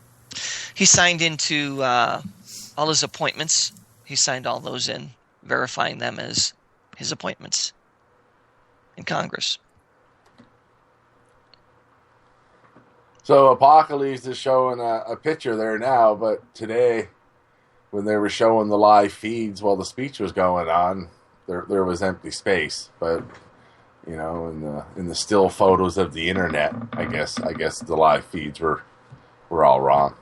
He signed into all his appointments. He signed all those in, verifying them as his appointments in Congress. So Apocalypse is showing a picture there now, but today, when they were showing the live feeds while the speech was going on, there was empty space. But you know, in the still photos of the internet, I guess the live feeds were all wrong.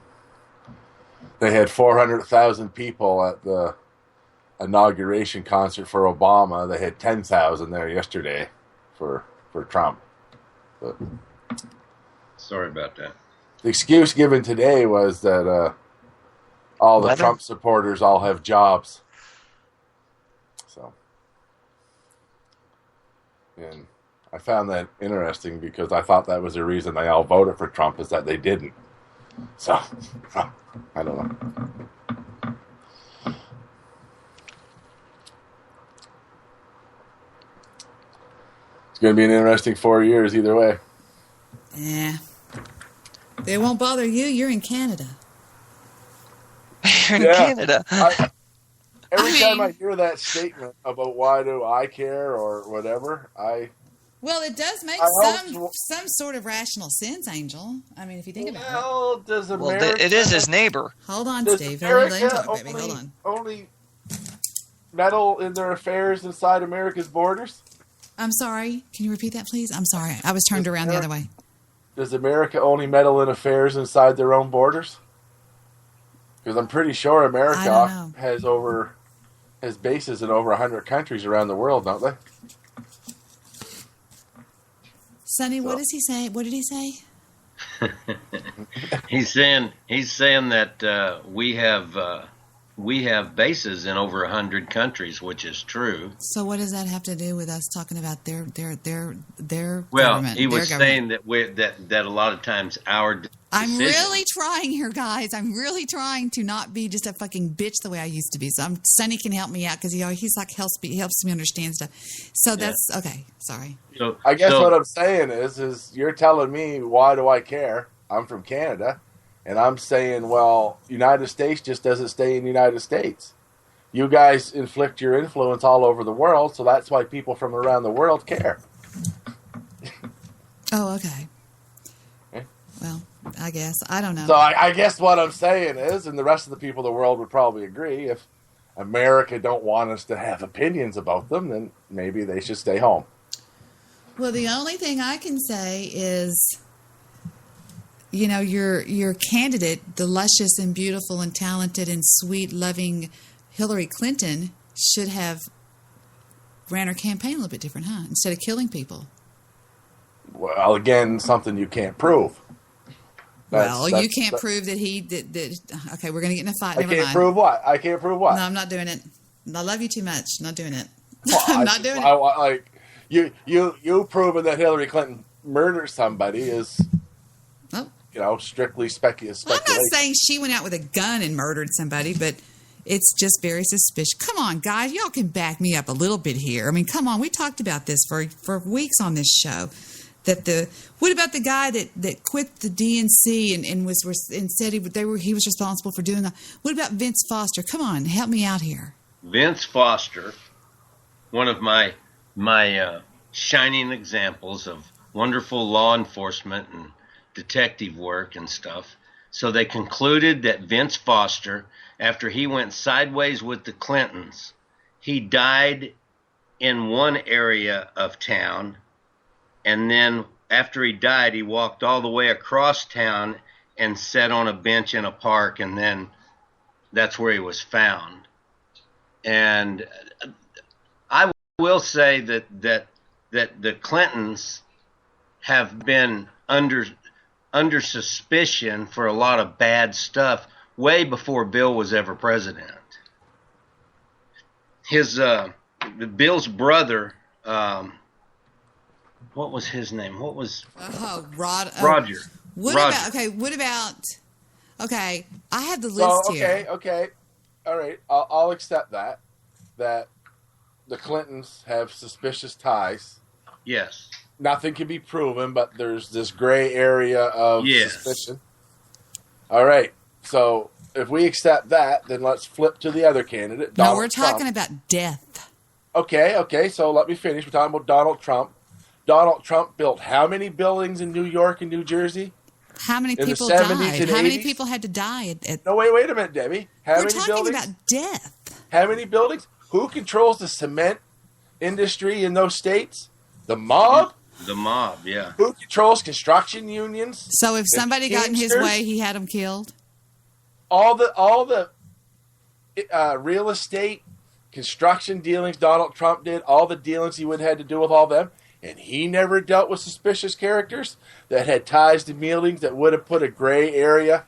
They had 400,000 people at the inauguration concert for Obama. They had 10,000 there yesterday for Trump. But sorry about that. The excuse given today was that all the Weather? Trump supporters all have jobs. So, and I found that interesting because I thought that was the reason they all voted for Trump, is that they didn't. So, I don't know. It's going to be an interesting 4 years either way. Yeah. They won't bother you. You're in Canada. You're in Canada. Every time I hear that statement about why do I care or whatever, Well, it does make I some sort of rational sense, Angel. I mean, if you think about it. Well, does America... it is his neighbor. Hold on, Does Steve. Let him America talk, baby. Hold on. only meddle in their affairs inside America's borders? I'm sorry. Can you repeat that, please? I'm sorry. I was turned around the other way. Does America only meddle in affairs inside their own borders? Because I'm pretty sure I don't America know. has bases in over 100 countries around the world, don't they? Sonny, what does he say? What did he say? He's saying that we have bases in over 100 countries, which is true. So what does that have to do with us talking about their Well, government? he was their saying that that a lot of times our I'm decisions- really trying here, guys. I'm really trying to not be just a fucking bitch the way I used to be. So Sonny can help me out because he's like helps me understand stuff. So that's okay. Sorry. So, I guess what I'm saying is you're telling me, why do I care? I'm from Canada, and I'm saying, well, United States just doesn't stay in the United States. You guys inflict your influence all over the world, so that's why people from around the world care. Oh, okay. Eh? Well, I guess I don't know. So I guess what I'm saying is, and the rest of the people of the world would probably agree, if America don't want us to have opinions about them, then maybe they should stay home. Well, the only thing I can say is, you know, your candidate, the luscious and beautiful and talented and sweet, loving Hillary Clinton, should have ran her campaign a little bit different, huh? Instead of killing people. Well, again, something you can't prove. You can't prove that he did. Okay, we're going to get in a fight. Never I can't mind. prove what? I can't prove what? No, I'm not doing it. I love you too much. Not doing it. Well, I'm not doing it. Like you proving that Hillary Clinton murdered somebody is, strictly speculation. Well, I'm not saying she went out with a gun and murdered somebody, but it's just very suspicious. Come on, guys, y'all can back me up a little bit here. I mean, come on, we talked about this for weeks on this show. What about the guy that quit the DNC and said he was responsible for doing that? What about Vince Foster? Come on, help me out here. Vince Foster, one of my shining examples of wonderful law enforcement and detective work and stuff. So they concluded that Vince Foster, after he went sideways with the Clintons, he died in one area of town. And then after he died, he walked all the way across town and sat on a bench in a park, and then that's where he was found. And I will say that the Clintons have been under suspicion for a lot of bad stuff way before Bill was ever president. Bill's brother. What was his name? What was Roger? What about? Okay, I have the list here. Okay, all right. I'll accept that the Clintons have suspicious ties. Yes. Nothing can be proven, but there's this gray area of suspicion. All right. So if we accept that, then let's flip to the other candidate. No, we're talking about death. Okay. So let me finish. We're talking about Donald Trump. Donald Trump built how many buildings in New York and New Jersey? How many in people the 70s died? and How 80s? many people had to die? No, wait a minute, Debbie. We're talking about death. How many buildings? Who controls the cement industry in those states? The mob? The mob, yeah. Who controls construction unions? So if somebody got in his way, he had them killed? All the real estate, construction dealings Donald Trump did, all the dealings he would have had to do with all them, and he never dealt with suspicious characters that had ties to meetings that would have put a gray area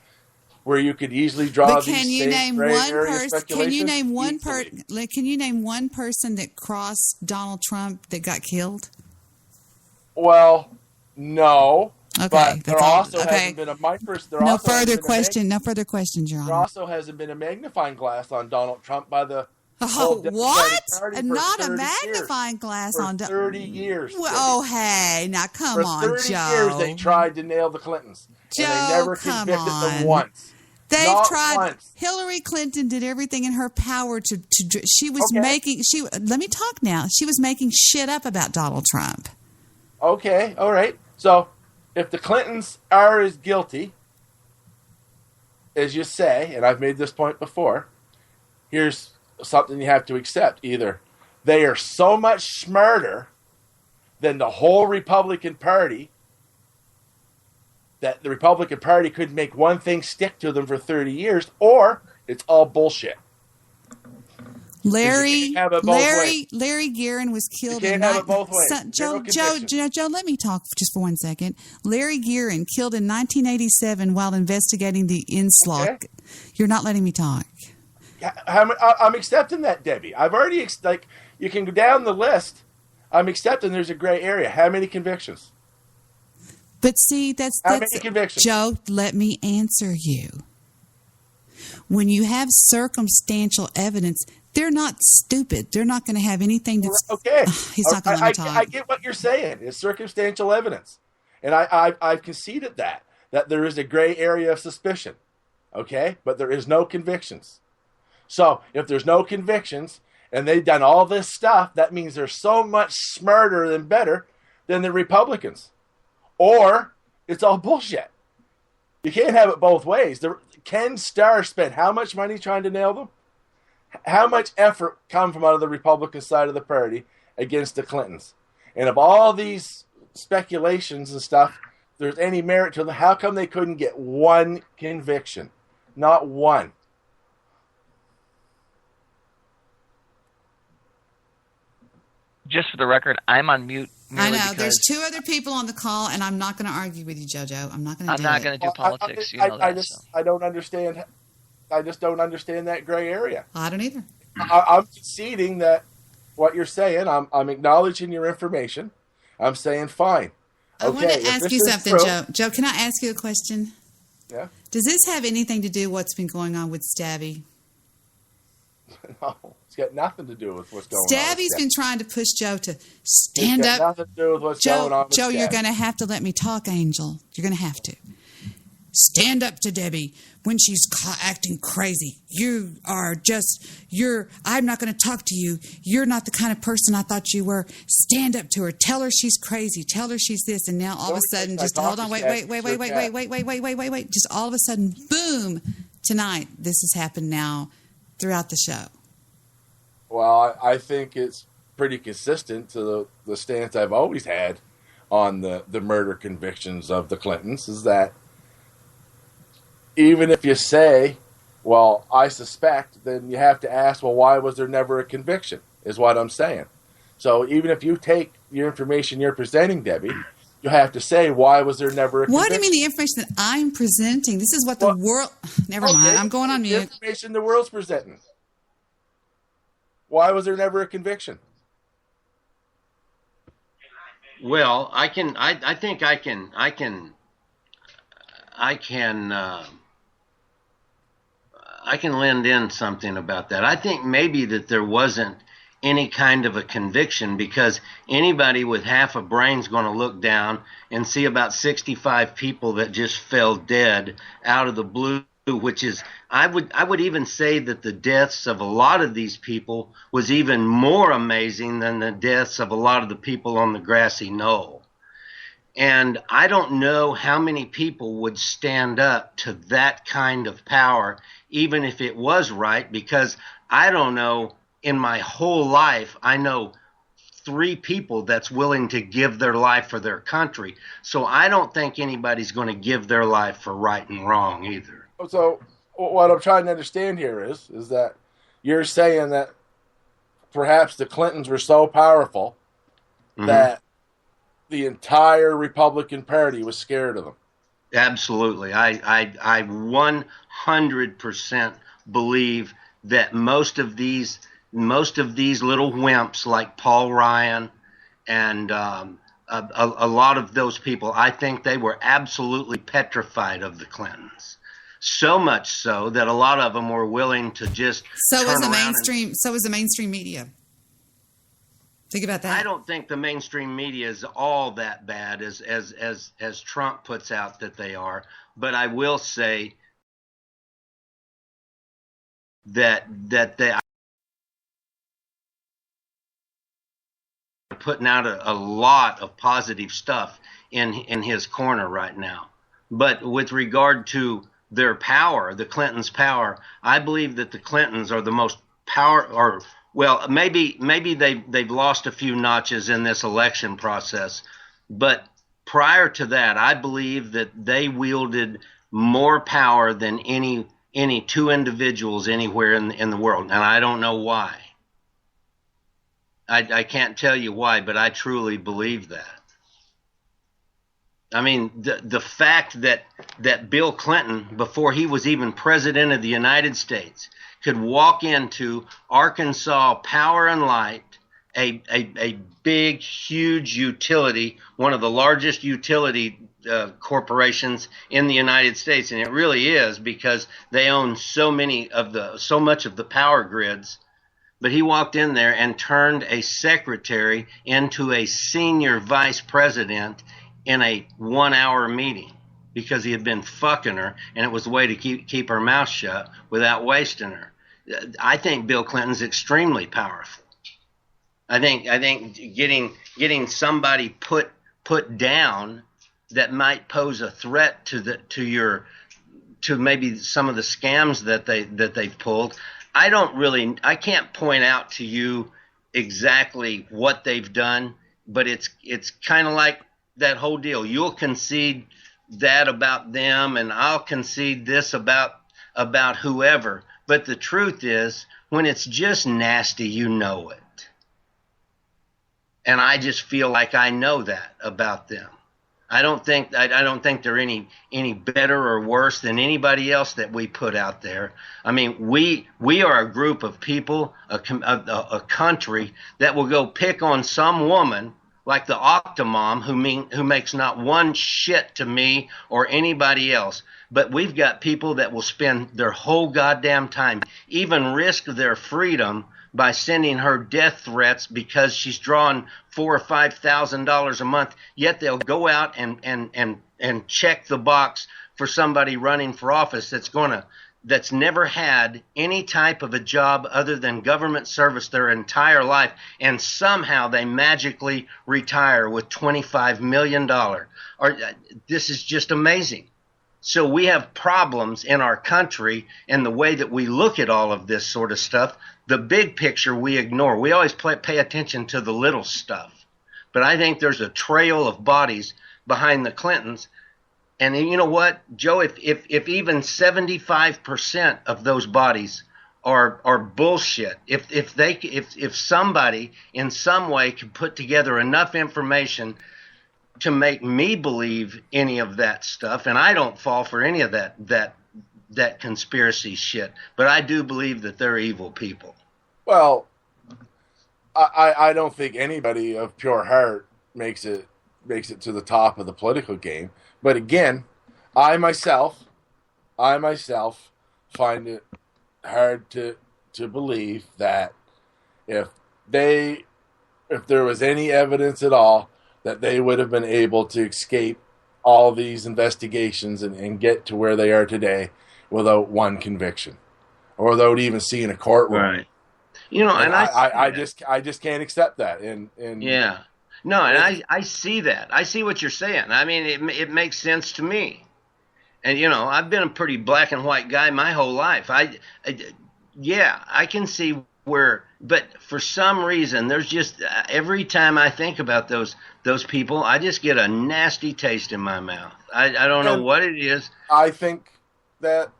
where you could easily draw these same gray area speculations. Can you name one person that crossed Donald Trump that got killed? Well, no. Okay, but there also hasn't been a microscope. No further questions, Your Honor. There also hasn't been a magnifying glass on Donald Trump by the what? Not a magnifying glass on 30 years. Well, hey, now come on, Joe. For 30 years they tried to nail the Clintons. Joe, and they never convicted them once. They've tried. Once. Hillary Clinton did everything in her power to she was making. Let me talk now. She was making shit up about Donald Trump. Okay, all right. So if the Clintons are as guilty as you say, and I've made this point before, here's something you have to accept. Either they are so much smarter than the whole Republican Party that the Republican Party couldn't make one thing stick to them for 30 years, or it's all bullshit. Larry Guerin was killed. You can't have it both ways. Joe, let me talk just for 1 second. Larry Guerin killed in 1987 while investigating the Inslaw. Okay. You're not letting me talk. I'm accepting that, Debbie. I've already you can go down the list. I'm accepting there's a gray area. How many convictions? But see, that's many convictions? Joe, let me answer you. When you have circumstantial evidence, they're not stupid. They're not going to have anything that's okay. He's not going to let me talk. I get what you're saying. It's circumstantial evidence, and I've conceded that there is a gray area of suspicion. Okay, but there is no convictions. So if there's no convictions and they've done all this stuff, that means they're so much smarter and better than the Republicans. Or it's all bullshit. You can't have it both ways. Ken Starr spent how much money trying to nail them? how much effort come from out of the Republican side of the party against the Clintons? And of all these speculations and stuff, there's any merit to them, how come they couldn't get one conviction? Not one. Just for the record, I'm on mute. I know. There's two other people on the call, and I'm not going to argue with you, JoJo. I'm not going to do it. I'm not going to do politics. You know that. I don't understand. I just don't understand that gray area. I don't either. I'm conceding that what you're saying, I'm acknowledging your information. I'm saying fine. I want to ask you something, Joe. Joe, can I ask you a question? Yeah. Does this have anything to do with what's been going on with Stabby? No, it's got nothing to do with what's going on. Stabby's been trying to push Joe to stand up. Nothing to do with what's going on with Joe, Stabby. you're going to have to let me talk, Angel. You're going to have to. Stand up to Debbie when she's acting crazy. I'm not going to talk to you. You're not the kind of person I thought you were. Stand up to her. Tell her she's crazy. Tell her she's this. And now all of a sudden, just hold on. Wait. Just all of a sudden, boom, tonight, this has happened now throughout the show. Well, I think it's pretty consistent to the stance I've always had on the murder convictions of the Clintons, is that even if you say, well, I suspect, then you have to ask, well, why was there never a conviction, is what I'm saying. So even if you take your information you're presenting, Debbie, you have to say, why was there never a conviction? What do you mean the information that I'm presenting? This is what the world... Never mind, I'm going on mute. The information the world's presenting. Why was there never a conviction? Well, I think I can lend in something about that. I think maybe that there wasn't any kind of a conviction because anybody with half a brain's going to look down and see about 65 people that just fell dead out of the blue, which is, I would even say that the deaths of a lot of these people was even more amazing than the deaths of a lot of the people on the grassy knoll. And I don't know how many people would stand up to that kind of power, even if it was right, because I don't know, in my whole life, I know 3 people that's willing to give their life for their country. So I don't think anybody's going to give their life for right and wrong either. So what I'm trying to understand here is that you're saying that perhaps the Clintons were so powerful that the entire Republican Party was scared of them. Absolutely. I 100% believe that most of these little wimps like Paul Ryan and a lot of those people, I think they were absolutely petrified of the Clintons. So much so that a lot of them were willing to just So was the mainstream media. Think about that. I don't think the mainstream media is all that bad as Trump puts out that they are, but I will say that they are putting out a lot of positive stuff in his corner right now. But with regard to their power, the Clintons' power, I believe that the Clintons are the most well, maybe they've lost a few notches in this election process, but prior to that, I believe that they wielded more power than any 2 individuals anywhere in the world, and I don't know why. I can't tell you why, but I truly believe that. I mean, the fact that Bill Clinton, before he was even president of the United States, could walk into Arkansas Power and Light, a big, huge utility, one of the largest utility corporations in the United States, and it really is because they own so much of the power grids. But he walked in there and turned a secretary into a senior vice president in a 1-hour meeting because he had been fucking her, and it was the way to keep her mouth shut without wasting her. I think Bill Clinton's extremely powerful. I think getting somebody put down that might pose a threat to maybe some of the scams that they've pulled. I can't point out to you exactly what they've done, but it's kind of like that whole deal. You'll concede that about them, and I'll concede this about whoever. But the truth is, when it's just nasty, you know it. And I just feel like I know that about them. I don't think they're any better or worse than anybody else that we put out there. I mean, we are a group of people, a country that will go pick on some woman like the Octomom who makes not one shit to me or anybody else. But we've got people that will spend their whole goddamn time, even risk their freedom, by sending her death threats because she's drawing $4,000 or $5,000 a month. Yet they'll go out and check the box for somebody running for office that's never had any type of a job other than government service their entire life, and somehow they magically retire with $25 million. This is just amazing. So we have problems in our country and the way that we look at all of this sort of stuff. The big picture we ignore. We always pay attention to the little stuff. But I think there's a trail of bodies behind the Clintons. And you know what, Joe, if even 75% of those bodies are bullshit, if somebody in some way could put together enough information to make me believe any of that stuff, and I don't fall for any of that conspiracy shit, but I do believe that they're evil people. Well, I don't think anybody of pure heart makes it to the top of the political game. But again, I myself find it hard to believe that if there was any evidence at all that they would have been able to escape all these investigations and get to where they are today without one conviction or without even seeing a courtroom. Right. You know, and I just can't accept that. And yeah. No, and I see that. I see what you're saying. I mean, it makes sense to me. And, you know, I've been a pretty black and white guy my whole life. I can see where, but for some reason, there's just, every time I think about those people, I just get a nasty taste in my mouth. I don't know what it is. I think that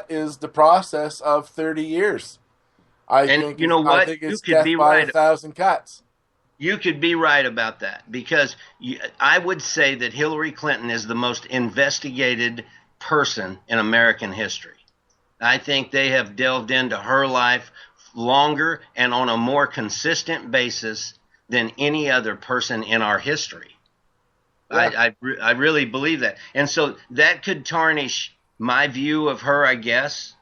is the process of 30 years. I think it's death by 1,000 cuts. You could be right about that, because I would say that Hillary Clinton is the most investigated person in American history. I think they have delved into her life longer and on a more consistent basis than any other person in our history. Yeah. I really believe that. And so that could tarnish my view of her, I guess.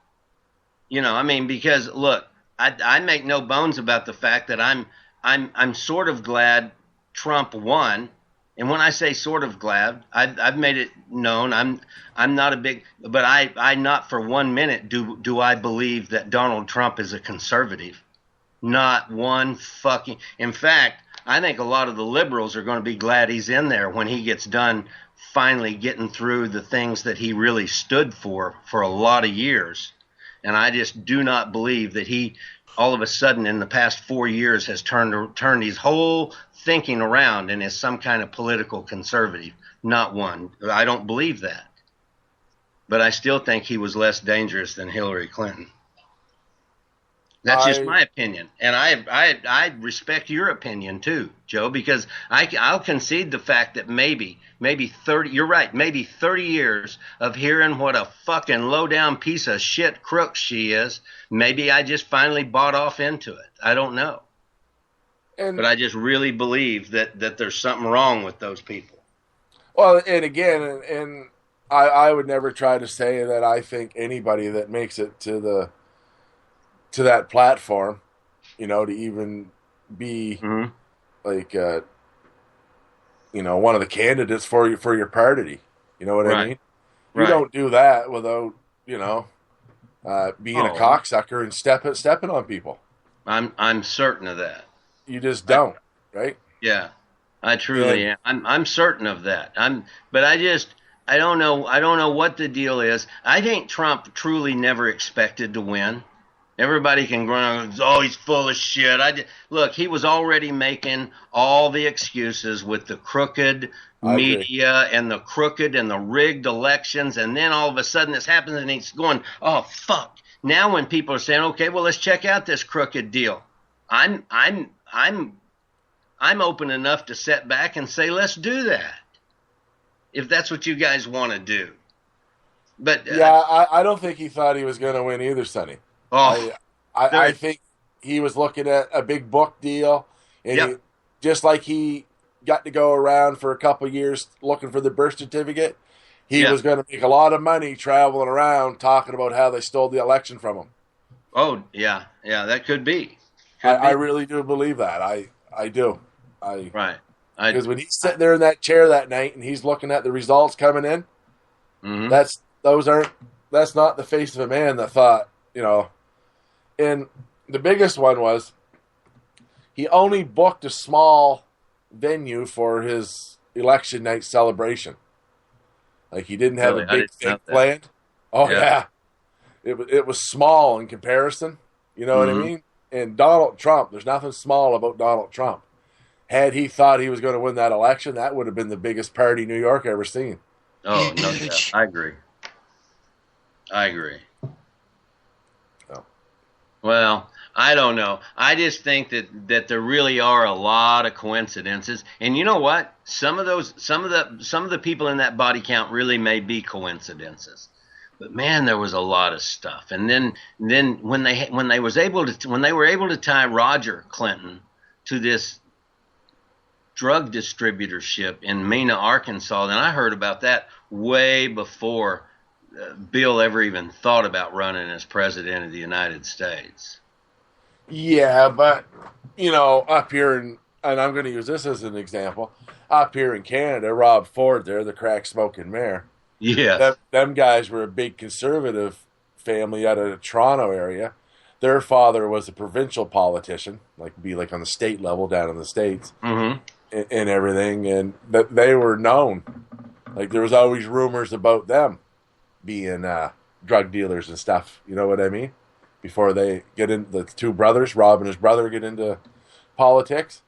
You know, I mean, because look, I make no bones about the fact that I'm sort of glad Trump won. And when I say sort of glad, I've made it known I'm not a big, but I not for 1 minute do I believe that Donald Trump is a conservative. Not one fucking. In fact, I think a lot of the liberals are going to be glad he's in there when he gets done finally getting through the things that he really stood for a lot of years. And I just do not believe that he all of a sudden in the past 4 years has turned his whole thinking around and is some kind of political conservative. Not one. I don't believe that. But I still think he was less dangerous than Hillary Clinton. That's just my opinion. And I respect your opinion too, Joe, because I'll concede the fact that maybe 30, you're right, maybe 30 years of hearing what a fucking low-down piece of shit crook she is, maybe I just finally bought off into it. I don't know. But I just really believe that there's something wrong with those people. Well, and again, and I would never try to say that I think anybody that makes it to that platform, you know, to even be like, you know, one of the candidates for your party. You know what I mean? You don't do that without, you know, being a cocksucker and stepping on people. I'm certain of that. You just don't, right? Yeah, I truly am. I'm certain of that. But I don't know what the deal is. I think Trump truly never expected to win. Everybody can grunt, oh, he's full of shit. Look, he was already making all the excuses with the crooked media and the crooked and the rigged elections, and then all of a sudden this happens and he's going, oh, fuck. Now when people are saying, okay, well, let's check out this crooked deal, I'm open enough to sit back and say, let's do that, if that's what you guys want to do. But I don't think he thought he was going to win either, Sonny. Oh, I think he was looking at a big book deal, and he, just like he got to go around for a couple of years looking for the birth certificate, he was going to make a lot of money traveling around talking about how they stole the election from him. Oh, yeah, that could be. I really do believe that. I do. Right. Because when he's sitting there in that chair that night and he's looking at the results coming in, that's not the face of a man that thought, And the biggest one was he only booked a small venue for his election night celebration. Like he didn't have a big thing planned. Oh yeah. It was small in comparison. You know what I mean? And Donald Trump, there's nothing small about Donald Trump. Had he thought he was going to win that election, that would have been the biggest party New York ever seen. Oh, no, yeah, I agree. Well, I don't know. I just think that there really are a lot of coincidences, and you know what? Some of the people in that body count really may be coincidences, but man, there was a lot of stuff. And then when they were able to tie Roger Clinton to this drug distributorship in Mena, Arkansas, then I heard about that way before Bill ever even thought about running as president of the United States. Yeah, but, up here, and I'm going to use this as an example, up here in Canada, Rob Ford there, the crack-smoking mayor, them guys were a big conservative family out of the Toronto area. Their father was a provincial politician, like on the state level down in the States, and everything, and they were known. Like, there was always rumors about them being drug dealers and stuff, you know what I mean? Before they get in, the two brothers, Rob and his brother, get into politics.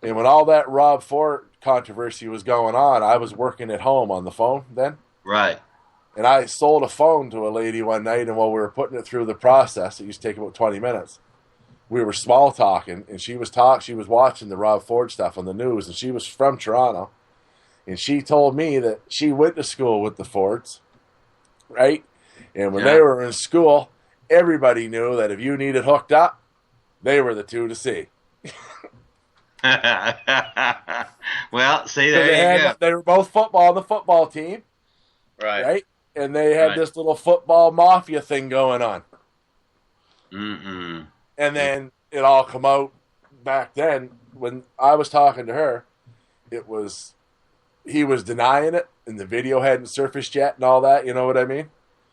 And when all that Rob Ford controversy was going on, I was working at home on the phone then. Right. And I sold a phone to a lady one night, and while we were putting it through the process, it used to take about 20 minutes. We were small talking, and she was watching the Rob Ford stuff on the news, and she was from Toronto. And she told me that she went to school with the Fords, right? And when they were in school, everybody knew that if you needed hooked up, they were the two to see. Well, see, there you go. They were both on the football team. Right? And they had this little football mafia thing going on. And then it all come out back then. When I was talking to her, he was denying it, and the video hadn't surfaced yet and all that, you know what I mean?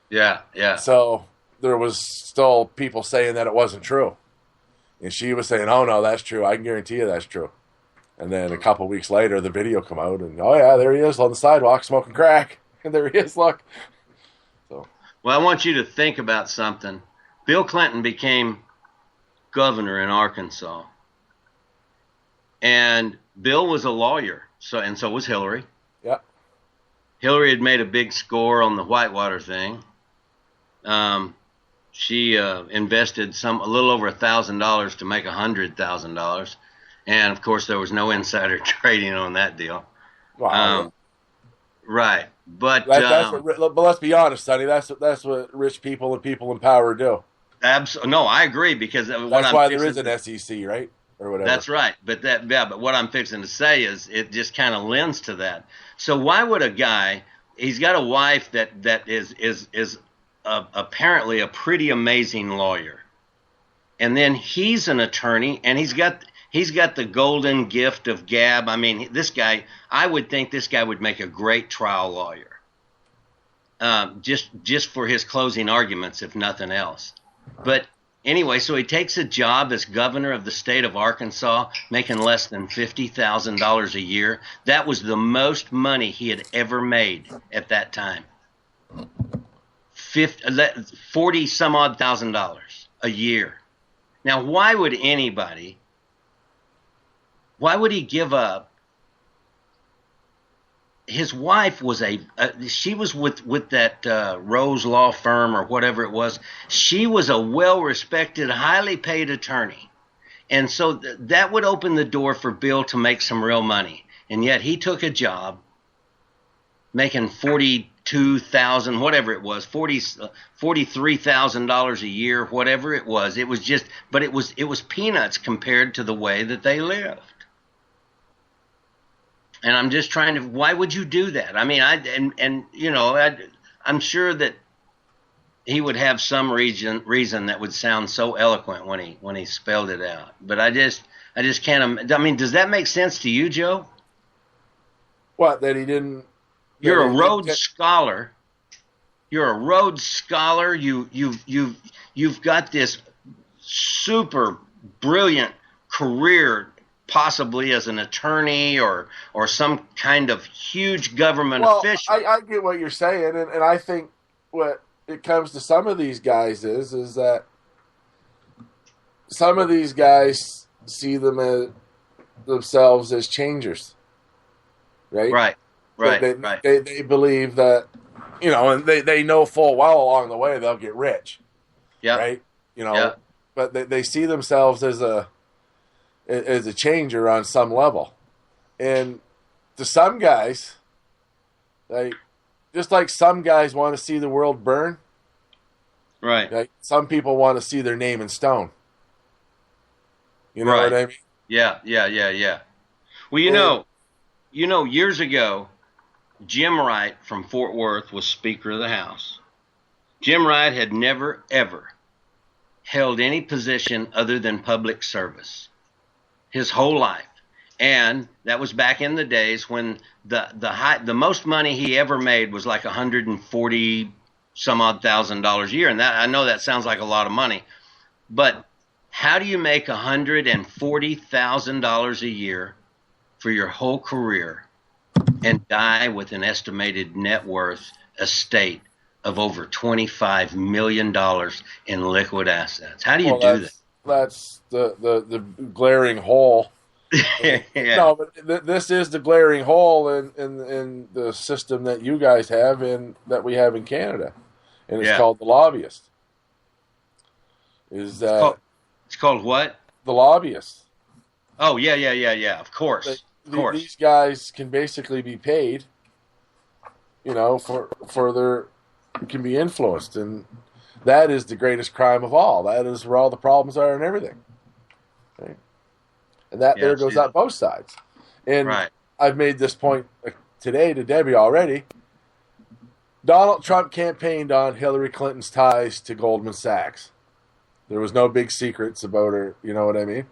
Yeah. So there was still people saying that it wasn't true. And she was saying, oh, no, that's true. I can guarantee you that's true. And then a couple weeks later, the video come out, and, oh, yeah, there he is on the sidewalk smoking crack. And there he is, look. So. Well, I want you to think about something. Bill Clinton became governor in Arkansas. And Bill was a lawyer, so was Hillary. Yeah. Hillary had made a big score on the Whitewater thing. She invested a little over $1,000 to make $100,000, and of course there was no insider trading on that deal. Wow. Right, but but let's be honest, Sonny. That's what rich people and people in power do. No, I agree, because that's why there is an SEC, right, or whatever. That's right, but what I'm fixing to say is it just kind of lends to that. So why would a guy? He's got a wife that is apparently a pretty amazing lawyer, and then he's an attorney, and he's got the golden gift of gab. I mean, I would think this guy would make a great trial lawyer, just for his closing arguments, if nothing else. But anyway, so he takes a job as governor of the state of Arkansas, making less than $50,000 a year. That was the most money he had ever made at that time. $40 some odd thousand. a year. Now, why would he give up? His wife was she was with that Rose Law Firm or whatever it was. She was a well-respected, highly paid attorney. And so that would open the door for Bill to make some real money. And yet he took a job making $42,000, whatever it was, $43,000 a year, whatever it was. It was just, but it was peanuts compared to the way that they lived. And I'm just trying to, why would you do that? I mean, I'm sure that he would have some reason that would sound so eloquent when he spelled it out. But I just can't. I mean, does that make sense to you, Joe? What, that he didn't? You're a Rhodes Scholar. You're a Rhodes Scholar. You've got this super brilliant career, possibly as an attorney or some kind of huge government official. I get what you're saying, and I think what it comes to some of these guys is that some of these guys see themselves as changers, right? Right. They believe that, and they know full well along the way they'll get rich. Yeah. Right. But they see themselves as a changer on some level, and to some guys, just like some guys want to see the world burn, right? Some people want to see their name in stone. You know what I mean? Yeah. Well, years ago, Jim Wright from Fort Worth was Speaker of the House. Jim Wright had never ever held any position other than public service his whole life. And that was back in the days when the most money he ever made was like $140 some odd $1,000 a year. And that, I know that sounds like a lot of money, but how do you make $140,000 a year for your whole career and die with an estimated net worth estate of over $25 million in liquid assets? How do you do that? That's the glaring hole. Yeah. No, but this is the glaring hole in the system that you guys have and that we have in Canada, and it's called the lobbyist. It's called what? The lobbyist. Oh yeah. Of course. These guys can basically be paid, for their can be influenced, and that is the greatest crime of all. That is where all the problems are and everything. Right? And that there goes out both sides. And I've made this point today to Debbie already. Donald Trump campaigned on Hillary Clinton's ties to Goldman Sachs. There was no big secrets about her, you know what I mean?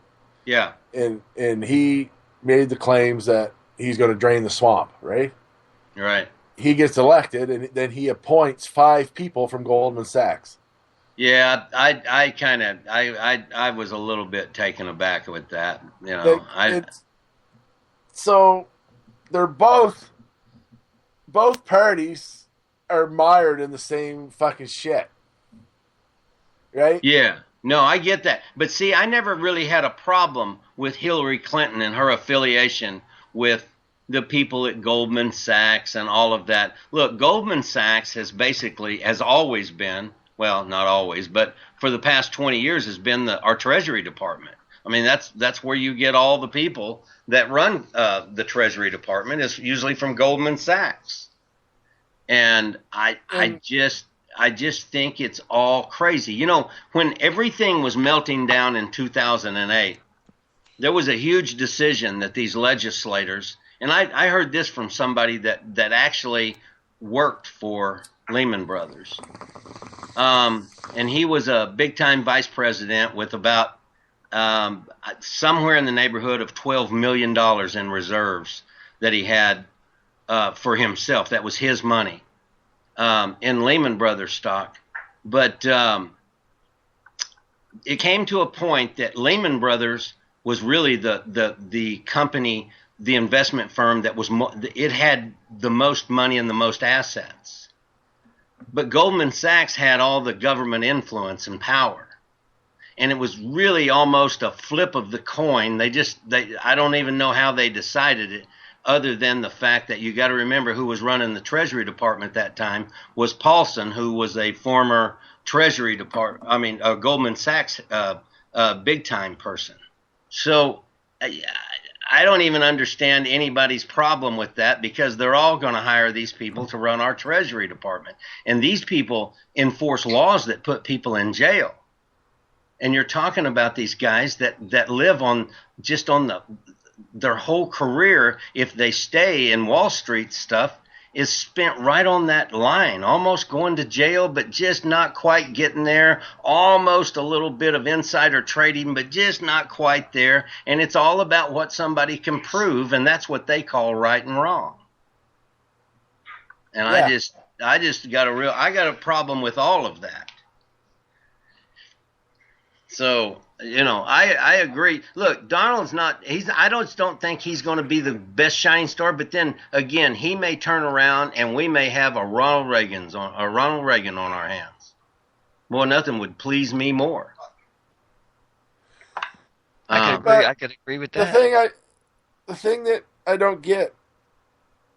Yeah. And he made the claims that he's going to drain the swamp, right? Right. He gets elected, and then he appoints 5 people from Goldman Sachs. Yeah, I was a little bit taken aback with that. So they're both parties are mired in the same fucking shit, right? Yeah, no, I get that. But see, I never really had a problem with Hillary Clinton and her affiliation with the people at Goldman Sachs and all of that. Look, Goldman Sachs has always been, well, not always, but for the past 20 years has been our Treasury Department. I mean, that's where you get all the people that run the Treasury Department is usually from Goldman Sachs. And I just think it's all crazy. When everything was melting down in 2008, there was a huge decision that these legislators, and I heard this from somebody that actually worked for Lehman Brothers. And he was a big-time vice president with about somewhere in the neighborhood of $12 million in reserves that he had for himself. That was his money in Lehman Brothers stock. But it came to a point that Lehman Brothers was really the company, the investment firm that was it had the most money and the most assets. But Goldman Sachs had all the government influence and power. and it was really almost a flip of the coin. I don't even know how they decided it, other than the fact that you got to remember who was running the Treasury Department that time was Paulson, who was a former Treasury Department, Goldman Sachs big time person. So I don't even understand anybody's problem with that, because they're all going to hire these people to run our Treasury Department. And these people enforce laws that put people in jail. And you're talking about these guys that live on their whole career, if they stay in Wall Street stuff, is spent right on that line, almost going to jail, but just not quite getting there, almost a little bit of insider trading, but just not quite there. And it's all about what somebody can prove, and that's what they call right and wrong. And yeah. I got a problem with all of that. So, I agree. Look, Donald's I don't think he's going to be the best shining star, but then again, he may turn around and we may have a Ronald Reagan on our hands. Boy, nothing would please me more. I could agree with that. The thing that I don't get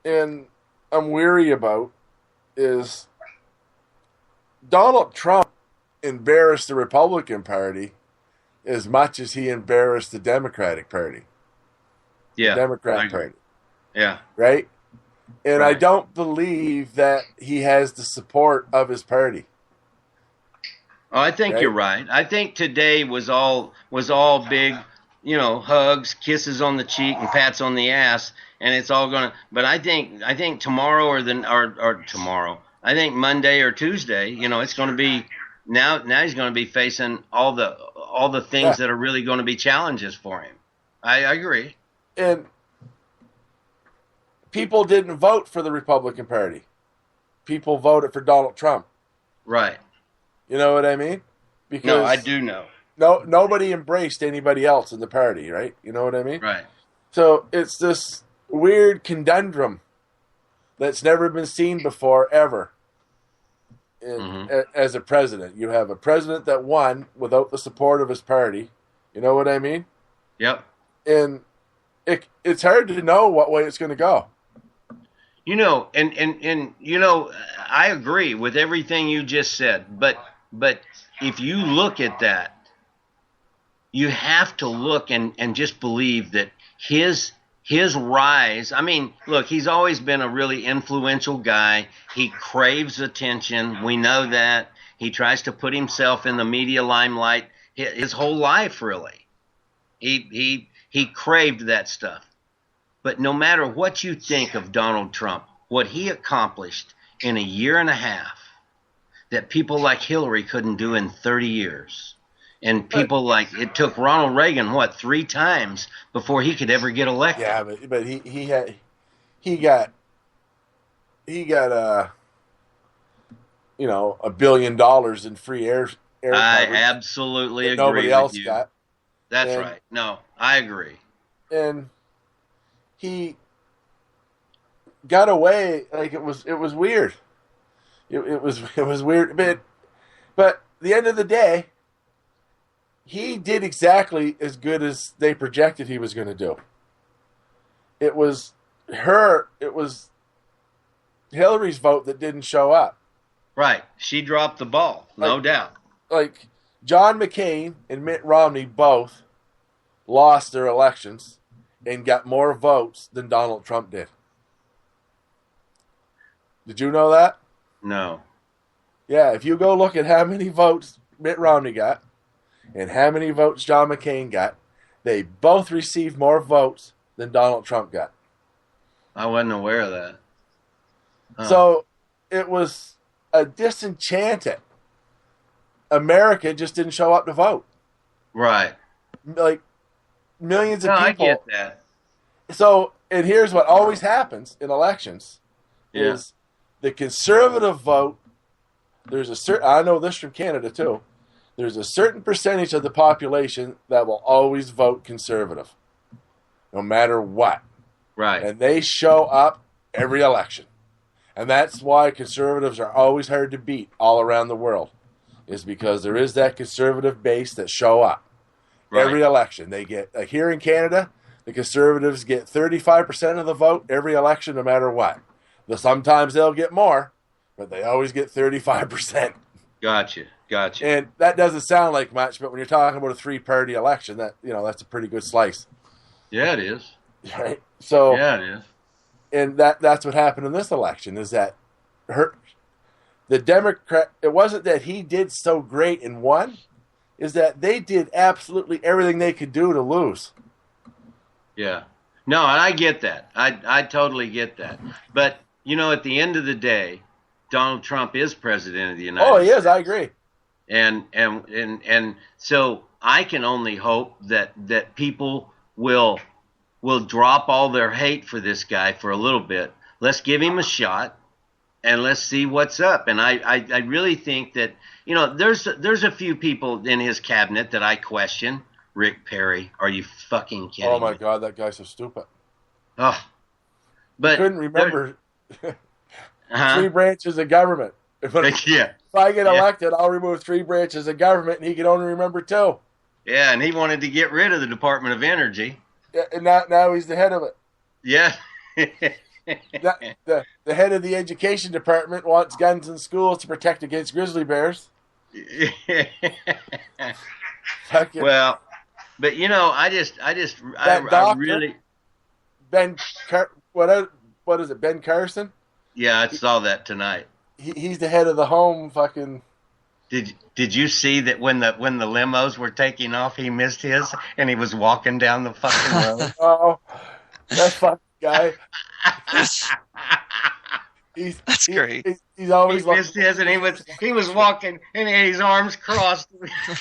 and I'm weary about is Donald Trump embarrassed the Republican Party as much as he embarrassed the Democratic Party. Yeah. The Democrat Party. Yeah. Right? And right. I don't believe that he has the support of his party. Oh, I think you're right. I think today was all big, hugs, kisses on the cheek, and pats on the ass, and it's all gonna. But I think tomorrow or tomorrow. I think Monday or Tuesday. It's going to be. Now he's going to be facing all the things that are really going to be challenges for him. I agree. And people didn't vote for the Republican Party. People voted for Donald Trump. Right. You know what I mean? Because no, I do know. Nobody embraced anybody else in the party, right? You know what I mean? Right. So it's this weird conundrum that's never been seen before, ever. As a president, you have a president that won without the support of his party. You know what I mean? Yep. And it's hard to know what way it's going to go. I agree with everything you just said, but if you look at that, you have to look and just believe that his rise, look, he's always been a really influential guy. He craves attention. We know that. He tries to put himself in the media limelight his whole life, really. He craved that stuff. But no matter what you think of Donald Trump, what he accomplished in a year and a half that people like Hillary couldn't do in 30 years. And people it took Ronald Reagan, 3 times before he could ever get elected. Yeah, but he got $1 billion in free air I absolutely agree nobody else with you. Got. That's right. No, I agree. And he got away it was weird. It was weird, but at the end of the day, he did exactly as good as they projected he was going to do. It was Hillary's vote that didn't show up. Right. She dropped the ball, no doubt. Like John McCain and Mitt Romney both lost their elections and got more votes than Donald Trump did. Did you know that? No. Yeah, if you go look at how many votes Mitt Romney got and how many votes John McCain got, they both received more votes than Donald Trump got. I wasn't aware of that. Huh. So it was a disenchanted. America just didn't show up to vote. Right. Like millions of people. I get that. So, and here's what always happens in elections is the conservative vote. There's a certain, I know this from Canada too. There's a certain percentage of the population that will always vote conservative, no matter what. Right. And they show up every election. And that's why conservatives are always hard to beat all around the world, is because there is that conservative base that show up every election. They get, like here in Canada, the Conservatives get 35% of the vote every election, no matter what. Sometimes they'll get more, but they always get 35%. Gotcha. And that doesn't sound like much, but when you're talking about a 3-party election, that's a pretty good slice. Yeah, it is. Right. So yeah, it is. And that's what happened in this election is that the Democrat. It wasn't that he did so great and won, is that they did absolutely everything they could do to lose. Yeah. No, and I get that. I totally get that. But at the end of the day, Donald Trump is president of the United States. Oh, he is. I agree. And so I can only hope that people will drop all their hate for this guy for a little bit. Let's give him a shot, and let's see what's up. And I really think that there's a few people in his cabinet that I question. Rick Perry, are you fucking kidding me? Oh my God, that guy's so stupid. Oh, but I couldn't remember 3 branches of government. If I get elected, I'll remove 3 branches of government, and he can only remember 2. Yeah, and he wanted to get rid of the Department of Energy. Yeah, and now he's the head of it. Yeah. the head of the education department wants guns in schools to protect against grizzly bears. Well, but I really what is it, Ben Carson? Yeah, I saw that tonight. He's the head of the home fucking. Did you see that when the limos were taking off, he missed his and he was walking down the fucking road? Oh, that fucking guy. That's great. He's always he missed his, and he was walking and he had his arms crossed,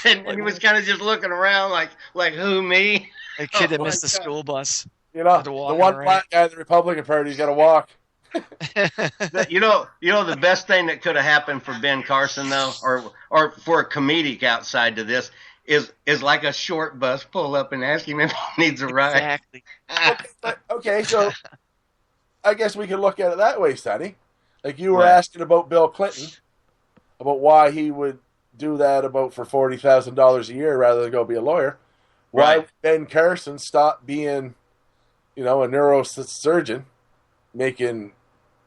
and he was kind of just looking around like who, me? A kid that missed the school bus. The one black guy in the Republican Party's got to walk. The best thing that could have happened for Ben Carson though, or for a comedic outside to this, is like a short bus pull up and ask him if he needs a ride. Exactly. Okay, so I guess we can look at it that way, Sonny. Like you were asking about Bill Clinton, about why he would do that for $40,000 a year rather than go be a lawyer. Why would Ben Carson stop being, a neurosurgeon, making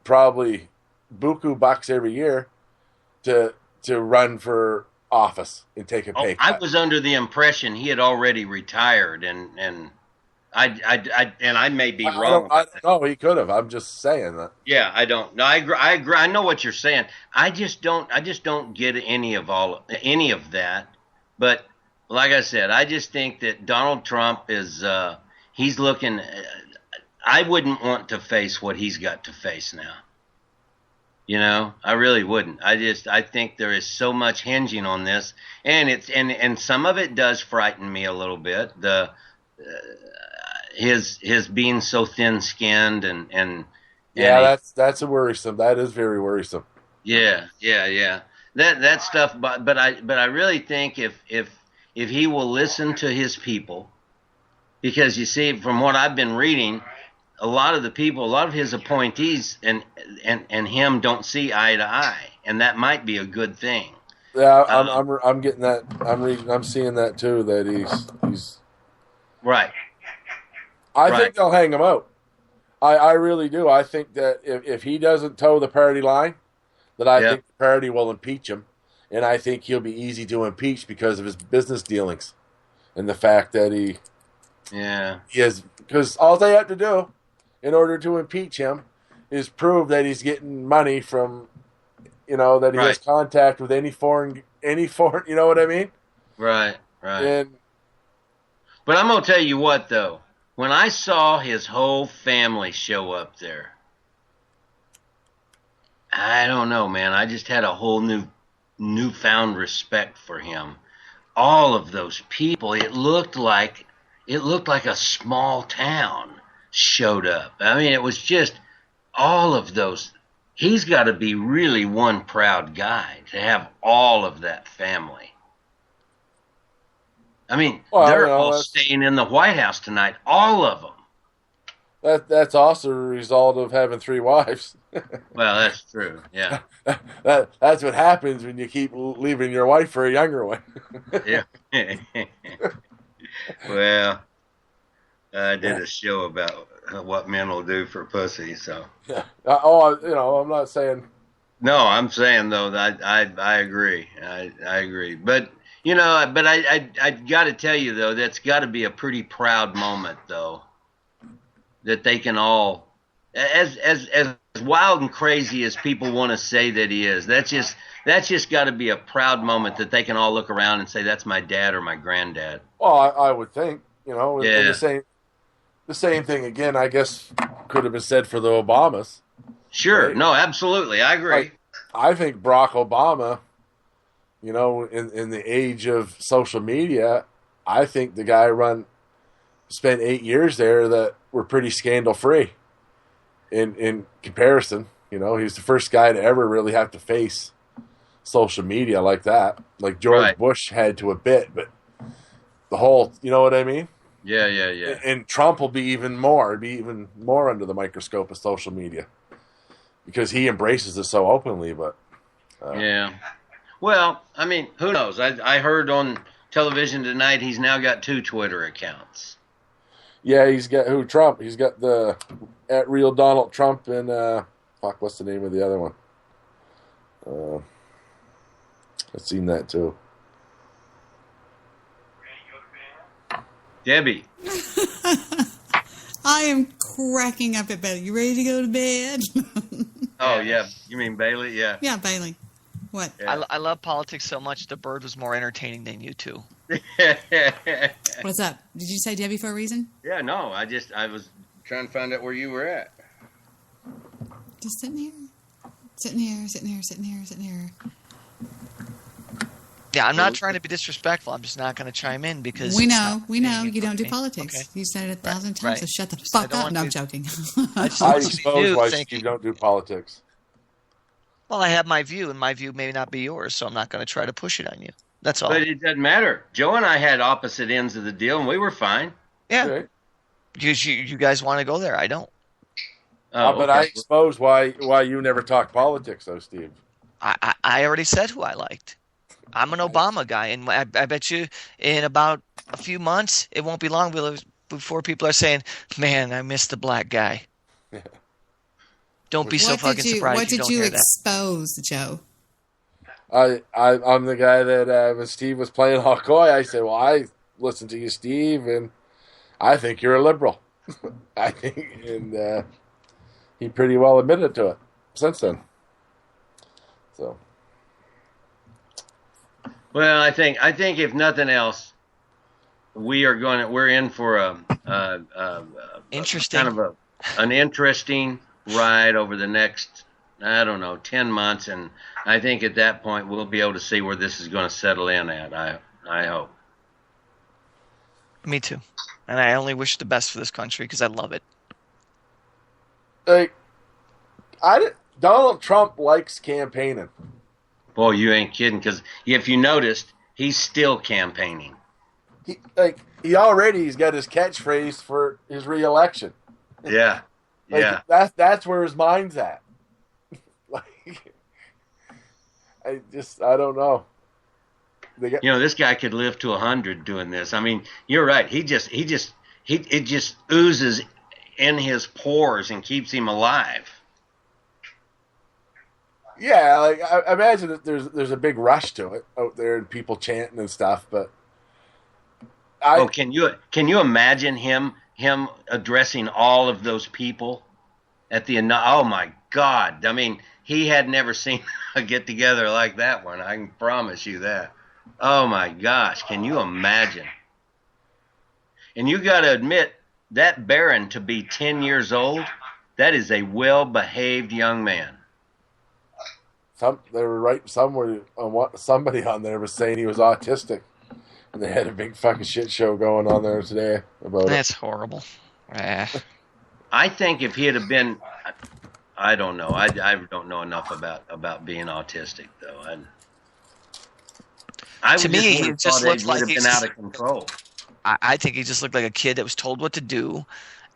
probably buku bucks every year to run for office and take a pay cut? I was under the impression he had already retired, and I may be wrong. I don't know. He could have. I'm just saying that. Yeah, I don't. No, I agree. I know what you're saying. I just don't get any of that. But like I said, I just think that Donald Trump is he's looking. I wouldn't want to face what he's got to face now. I really wouldn't. I think there is so much hinging on this, and and some of it does frighten me a little bit. His being so thin-skinned and that's a worrisome. That is very worrisome. Yeah. That stuff. But I really think if he will listen to his people, because you see from what I've been reading, a lot of his appointees and him don't see eye to eye, and that might be a good thing. Yeah, I'm getting that. I'm seeing that too. That he's right. I think they'll hang him out. I really do. I think that if he doesn't toe the party line, that I think the party will impeach him, and I think he'll be easy to impeach because of his business dealings and the fact that he is. Because all they have to do in order to impeach him is prove that he's getting money from, that he has contact with any foreign, you know what I mean? Right. But I'm gonna tell you what though. When I saw his whole family show up there, I don't know, man. I just had a whole newfound respect for him. All of those people, it looked like a small town showed up. I mean, it was just all of those. He's got to be really one proud guy to have all of that family. I mean, they're all staying in the White House tonight, all of them. that's also a result of having 3 wives. Well, that's true. Yeah. That's what happens when you keep leaving your wife for a younger one. Yeah. Well, I did a show about what men will do for pussy. So. Yeah. I'm not saying. No, I'm saying though that I agree. I agree. But I got to tell you though, that's got to be a pretty proud moment though, that they can all, as wild and crazy as people want to say that he is, that's just got to be a proud moment that they can all look around and say that's my dad or my granddad. Well, I would think, Yeah. the same thing again, I guess, could have been said for the Obamas. Sure. Right? No, absolutely. I agree. I think Barack Obama, in the age of social media, I think the guy spent 8 years there that were pretty scandal free in comparison. He's the first guy to ever really have to face social media like that. Like George Bush had to a bit, but the whole, you know what I mean? Yeah. And Trump will be even more under the microscope of social media because he embraces it so openly. But yeah. Well, I mean, who knows? I heard on television tonight he's now got 2 Twitter accounts. Yeah, he's got Trump. He's got the @RealDonaldTrump and what's the name of the other one? I've seen that too. Debbie. I am cracking up at Bailey. You ready to go to bed? Oh, yeah. You mean Bailey? Yeah. Yeah, Bailey. What? Yeah. I love politics so much. The bird was more entertaining than you two. What's up? Did you say Debbie for a reason? Yeah, no. I was trying to find out where you were at. Just sitting here. Sitting here. Yeah, I'm not trying to be disrespectful. I'm just not going to chime in because we know you don't do politics. Okay. You said it 1,000 times, so shut the I fuck don't up. want No, I'm to- joking. I expose why you don't do politics. Well, I have my view, and my view may not be yours, so I'm not going to try to push it on you. That's all. But it doesn't matter. Joe and I had opposite ends of the deal, and we were fine. Yeah. Okay. Because you guys want to go there. I don't. But I expose why you never talk politics, though, Steve. I already said who I liked. I'm an Obama guy, and I bet you in about a few months, it won't be long before people are saying, man, I miss the black guy. Don't be so fucking surprised What you did don't you hear that. expose, Joe? I'm the guy that when Steve was playing Hawkeye, I said, well, I listened to you, Steve, and I think you're a liberal. I think, and he pretty well admitted to it since then. So. Well, I think if nothing else, we're in for interesting kind of an interesting ride over the next 10 months, and I think at that point we'll be able to see where this is going to settle in at. I hope. Me too, and I only wish the best for this country because I love it. Donald Trump likes campaigning. Boy, you ain't kidding, because if you noticed, he's still campaigning. He's got his catchphrase for his re-election. Yeah, yeah. That's where his mind's at. I don't know. This guy could live to 100 doing this. I mean, you're right. It just oozes in his pores and keeps him alive. Yeah, I imagine that there's a big rush to it out there and people chanting and stuff, but can you imagine him addressing all of those people at the oh my God. I mean, he had never seen a get together like that one. I can promise you that. Oh my gosh, can you imagine? And you got to admit that Barron to be 10 years old, that is a well-behaved young man. They were right somewhere on somebody on there was saying he was autistic, and they had a big fucking shit show going on there today about That's horrible. I think if he had been, I don't know. I don't know enough about being autistic though. To me, he just looks like he's been out of control. I think he just looked like a kid that was told what to do,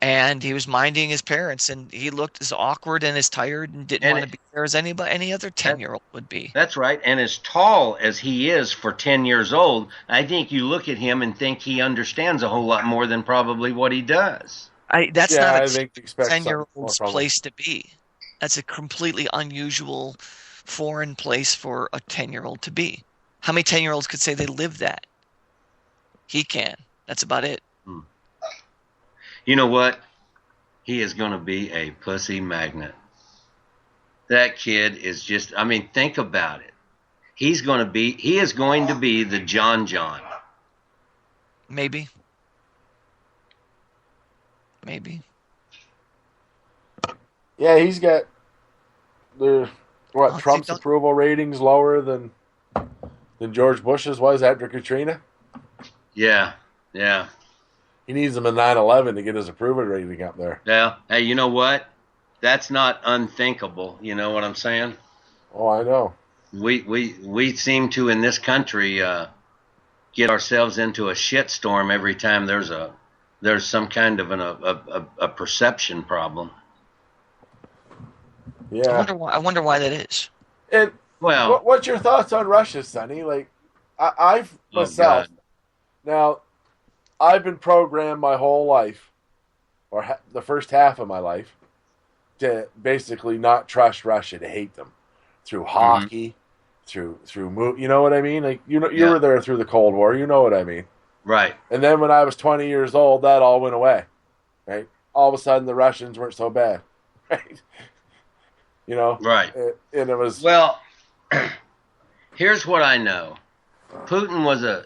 and he was minding his parents, and he looked as awkward and as tired and didn't want to be there as any other 10-year-old would be. That's right. And as tall as he is for 10 years old, I think you look at him and think he understands a whole lot more than probably what he does. That's Yeah, not I a think you expect something 10-year-old's more, probably. place to be. That's a completely unusual, foreign place for a 10-year-old to be. How many 10-year-olds could say they lived that? He can. That's about it. You know what? He is going to be a pussy magnet. That kid is just, I mean, think about it. He is going to be the John John. Maybe. Maybe. Yeah, he's got Trump's approval ratings lower than George Bush's was after Katrina. Yeah, yeah. He needs him a 9/11 to get his approval rating up there. Yeah. Hey, you know what? That's not unthinkable. You know what I'm saying? Oh, I know. We seem to in this country get ourselves into a shitstorm every time there's some kind of a perception problem. Yeah. I wonder why that is. And well, what's your thoughts on Russia, Sonny? Like, I've myself now. I've been programmed my whole life, or the first half of my life, to basically not trust Russia, to hate them, through hockey, through you know what I mean? Like you were there through the Cold War, you know what I mean? Right. And then when I was 20 years old, that all went away, right? All of a sudden, the Russians weren't so bad, right? You know, right? And it was Here's what I know. Putin was a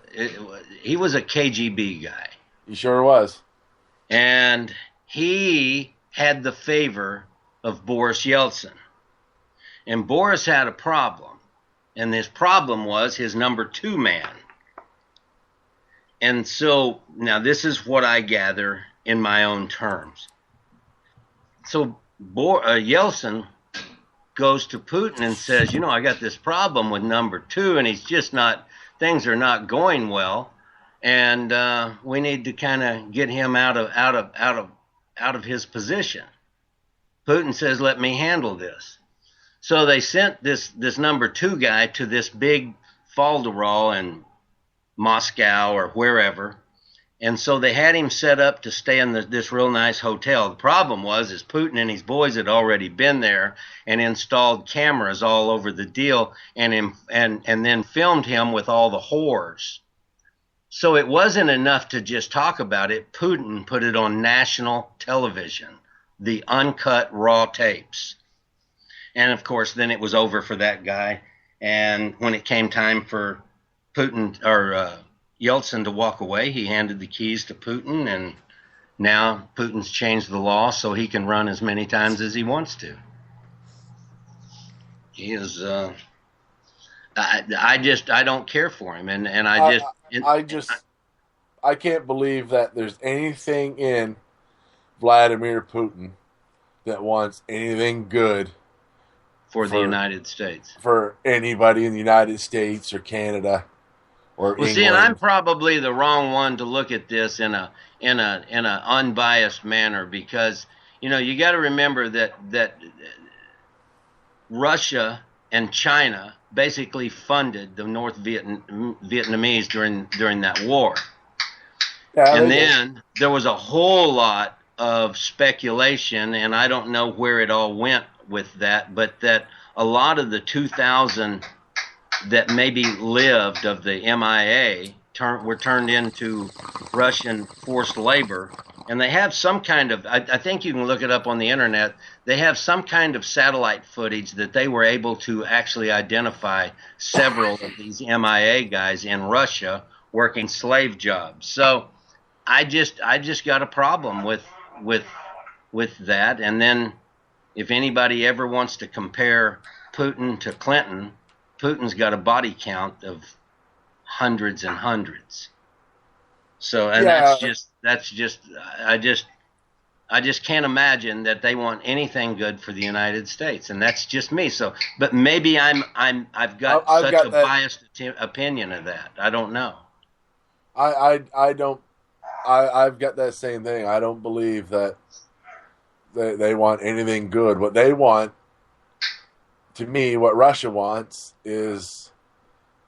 KGB guy. He sure was. And he had the favor of Boris Yeltsin. And Boris had a problem. And his problem was his number 2 man. And so, now this is what I gather in my own terms. So Yeltsin goes to Putin and says, I got this problem with number 2, and he's just not... Things are not going well, and we need to kind of get him out of his position. Putin says, "Let me handle this." So they sent this number 2 guy to this big falderall in Moscow or wherever, and so they had him set up to stay in this real nice hotel. The problem is Putin and his boys had already been there and installed cameras all over the deal, and then filmed him with all the whores. So it wasn't enough to just talk about it. Putin put it on national television, the uncut raw tapes. And of course, then it was over for that guy. And when it came time for Putin or Yeltsin to walk away, he handed the keys to Putin, and now Putin's changed the law so he can run as many times as he wants to. He is. I don't care for him, and I can't believe that there's anything in Vladimir Putin that wants anything good for the United States, for anybody in the United States or Canada. Well, see, and I'm probably the wrong one to look at this in a unbiased manner, because you got to remember that Russia and China basically funded the North Vietnamese during that war, and then there was a whole lot of speculation, and I don't know where it all went with that, but that a lot of the 2,000 that maybe lived of the MIA were turned into Russian forced labor. And they have some kind of, I think you can look it up on the internet, they have some kind of satellite footage that they were able to actually identify several of these MIA guys in Russia working slave jobs. So I just got a problem with that. And then if anybody ever wants to compare Putin to Clinton, Putin's got a body count of hundreds and hundreds. So, and I just can't imagine that they want anything good for the United States, and that's just me. So, but maybe I've got such a biased opinion of that. I don't know. I don't I've got that same thing. I don't believe that they want anything good. What they want, to me, what Russia wants is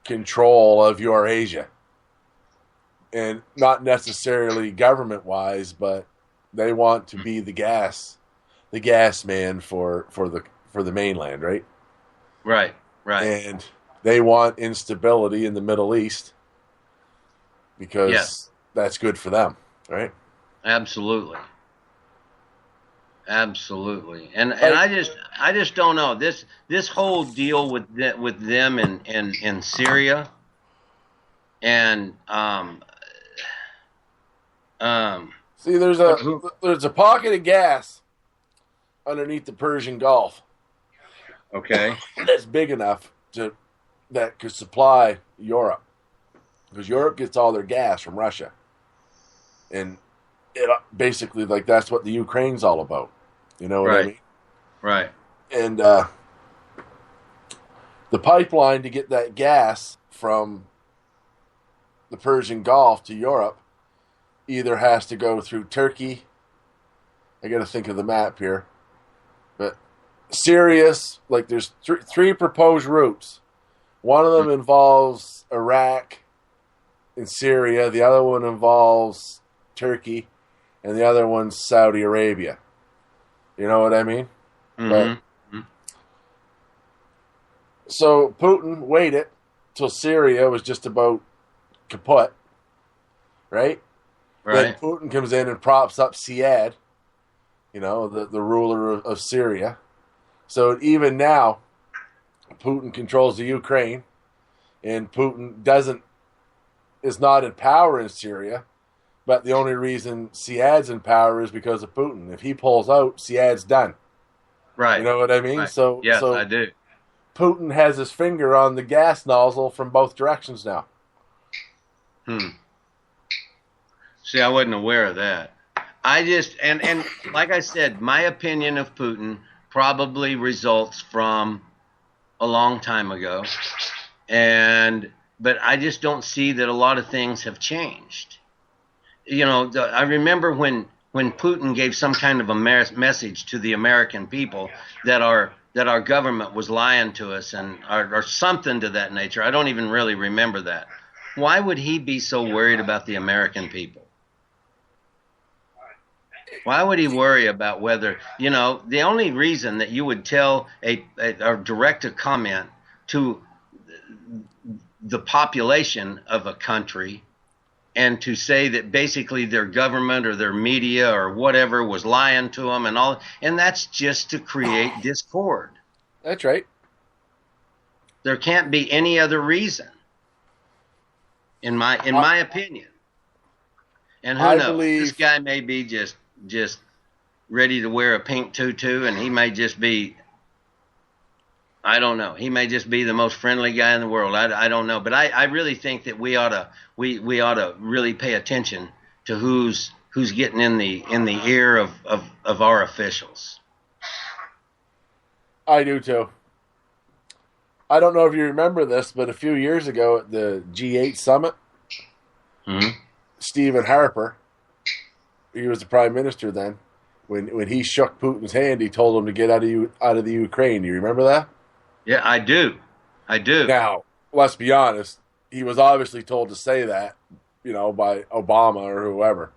control of Eurasia. And not necessarily government-wise, but they want to be the gas man for the mainland, right? Right. And they want instability in the Middle East because that's good for them, right? Absolutely. And I just don't know this whole deal with them in Syria and see, there's a pocket of gas underneath the Persian Gulf. Okay. That's big enough that could supply Europe, because Europe gets all their gas from Russia, and it basically, like, that's what the Ukraine's all about. You know what I mean? Right. And the pipeline to get that gas from the Persian Gulf to Europe either has to go through Turkey. I got to think of the map here, but Syria, like, there's three proposed routes. One of them involves Iraq and Syria. The other one involves Turkey, and the other one's Saudi Arabia. You know what I mean? Mm-hmm. So Putin waited till Syria was just about kaput, right? Then Putin comes in and props up Syed, you know, the ruler of Syria. So even now, Putin controls the Ukraine, and Putin is not in power in Syria, but the only reason Syed's in power is because of Putin. If he pulls out, Syed's done. Right. You know what I mean? Right. So yes, I do. Putin has his finger on the gas nozzle from both directions now. See, I wasn't aware of that. I just and like I said, my opinion of Putin probably results from a long time ago, but I just don't see that a lot of things have changed. You know, I remember when Putin gave some kind of a message to the American people that our government was lying to us or something to that nature. I don't even really remember that. Why would he be so worried about the American people? Why would he worry about whether, you know, the only reason that you would tell or direct a comment to the population of a country and to say that basically their government or their media or whatever was lying to them and that's just to create discord. That's right. There can't be any other reason, in my opinion. And who knows? This guy may be just ready to wear a pink tutu, and he may just be, I don't know. He may just be the most friendly guy in the world. I don't know, but I really think that we ought to really pay attention to who's getting in the ear of our officials. I do too. I don't know if you remember this, but a few years ago at the G8 summit, Stephen Harper, he was the prime minister then, when he shook Putin's hand, he told him to get out of the Ukraine. You remember that? Yeah, I do. Now, let's be honest. He was obviously told to say that, you know, by Obama or whoever.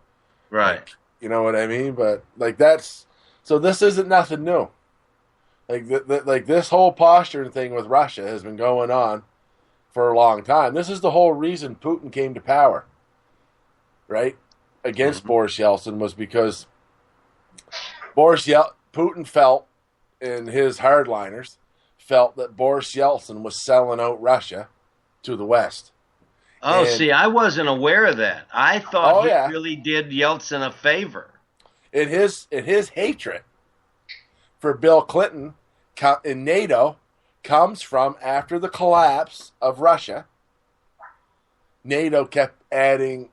Right. Like, you know what I mean? But, like, so this isn't nothing new. Like, this whole posturing thing with Russia has been going on for a long time. This is the whole reason Putin came to power, right? Against Boris Yeltsin, was because Putin felt, and his hardliners felt, that Boris Yeltsin was selling out Russia to the West. Oh, see, I wasn't aware of that. I thought he really did Yeltsin a favor. In his hatred for Bill Clinton in NATO comes from after the collapse of Russia. NATO kept adding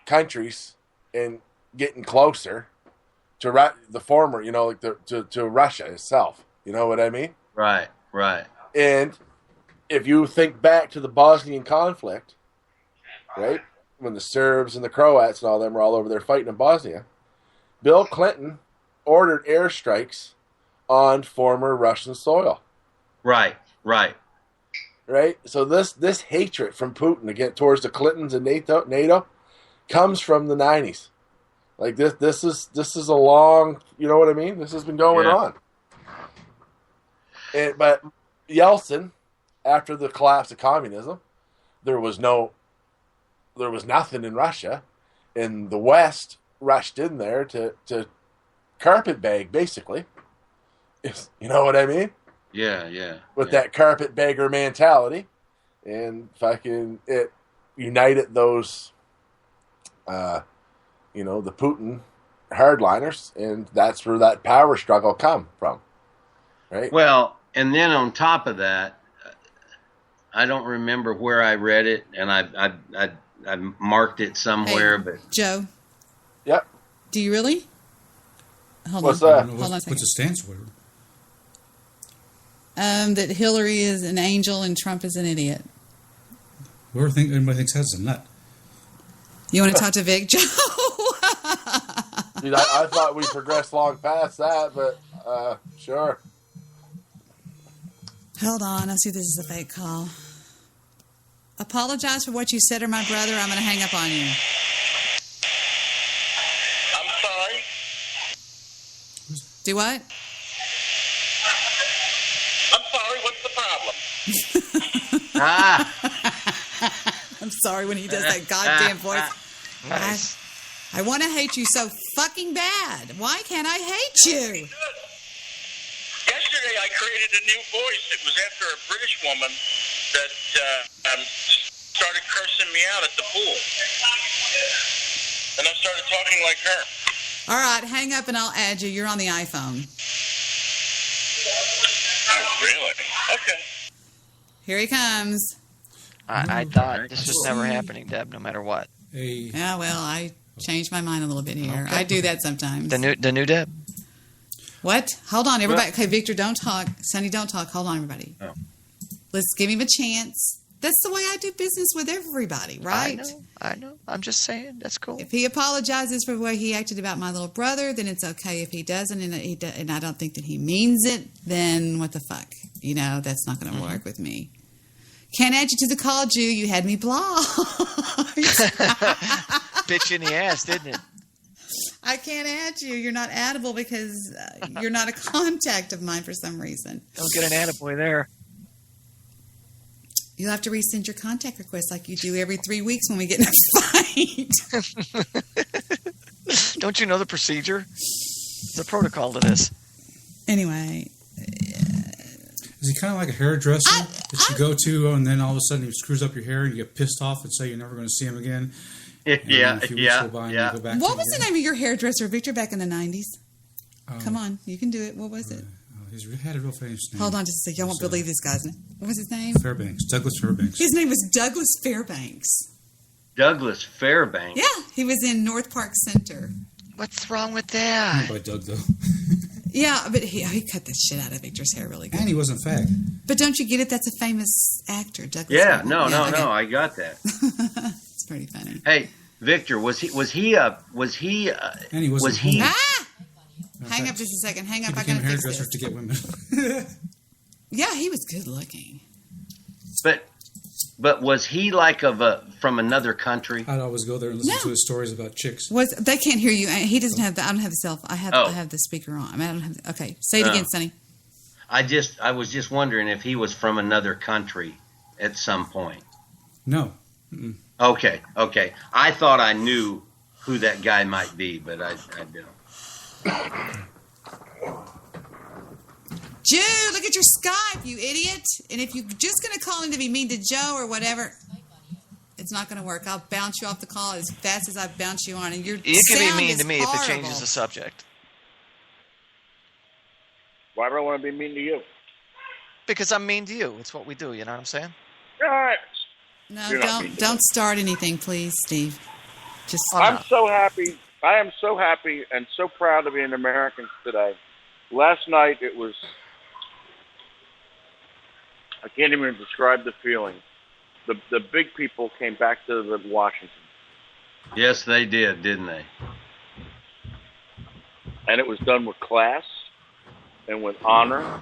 countries and getting closer to the former, you know, like to Russia itself. You know what I mean? Right. And if you think back to the Bosnian conflict, right? when the Serbs and the Croats and all them were all over there fighting in Bosnia, Bill Clinton ordered airstrikes on former Russian soil. Right. Right? So this hatred from Putin again towards the Clintons and NATO comes from the 90s. Like this is a long, you know what I mean? This has been going on. But Yeltsin, after the collapse of communism, there was nothing in Russia, and the West rushed in there to carpetbag, basically. You know what I mean? Yeah. With that carpetbagger mentality, and fucking it united those, the Putin hardliners, and that's where that power struggle come from, right? Well, and then on top of that, I don't remember where I read it, and I marked it somewhere, but Joe. Yep. Do you really? Hold What's on. that? Hold on a second. What's it stands for? That Hillary is an angel and Trump is an idiot. Everybody thinks that's a nut. You want to talk to Vic, Joe? Dude, I thought we progressed long past that, but sure. Hold on. I'll see if this is a fake call. Apologize for what you said to my brother. I'm going to hang up on you. I'm sorry. Do what? I'm sorry. What's the problem? I'm sorry when he does that goddamn voice. Nice. I want to hate you so fucking bad. Why can't I hate you? Yesterday I created a new voice. It was after a British woman that started cursing me out at the pool. And I started talking like her. All right, hang up and I'll add you. You're on the iPhone. Oh, really? Okay. Here he comes. I thought this was never happening, Deb, no matter what. Yeah, well, I changed my mind a little bit here. Okay. I do that sometimes. The new Deb. What? Hold on, everybody. Okay, Victor, don't talk. Sonny, don't talk. Hold on, everybody. Oh. Let's give him a chance. That's the way I do business with everybody, right? I know. I'm just saying. That's cool. If he apologizes for the way he acted about my little brother, then it's okay. If he doesn't, and I don't think that he means it, then what the fuck? That's not going to work with me. Can't add you to the call, Jew. You had me blocked. Bitch in the ass, didn't it? I can't add you. You're not addable because you're not a contact of mine for some reason. Don't get an attaboy there. You'll have to resend your contact request like you do every 3 weeks when we get in a fight. Don't you know the procedure? There's a protocol to this. Anyway. Is he kind of like a hairdresser that you go to, and then all of a sudden he screws up your hair, and you get pissed off and say you're never going to see him again? Yeah. What was the name of your hairdresser, Victor, back in the 90s? Come on, you can do it. What was it? He had a real famous name. Hold on just a second. Y'all won't believe this guy's name. What was his name? Fairbanks. Douglas Fairbanks. His name was Douglas Fairbanks. Douglas Fairbanks? Yeah, he was in North Park Center. What's wrong with that? By Doug, though. Yeah, but he cut the shit out of Victor's hair really good. And he wasn't fag. But don't you get it? That's a famous actor, Douglas. Yeah, Fairbanks. no, Okay. I got that. It's pretty funny. Hey, Victor, was he? And he wasn't. Hang up just a second. Hang up. I became gotta a fix hairdresser this. to get women. Yeah, he was good looking. But was he from another country? I'd always go there and listen to his stories about chicks. They can't hear you. He doesn't have the. I don't have the cell. I have the speaker on. I mean, I don't have. Okay, say it again, Sonny. I was just wondering if he was from another country at some point. No. Mm-mm. Okay. I thought I knew who that guy might be, but I don't. Jew, look at your Skype, you idiot! And if you're just going to call in to be mean to Joe or whatever, it's not going to work. I'll bounce you off the call as fast as I bounce you on, and your You can sound be mean is to me horrible. if it changes the subject. Why do I want to be mean to you? Because I'm mean to you. It's what we do. You know what I'm saying? All right. No, don't start anything, please, Steve. Just I'm so happy. I am so happy and so proud to be an American today. Last night it was. I can't even describe the feeling. The big people came back to Washington. Yes, they did, didn't they? And it was done with class and with honor.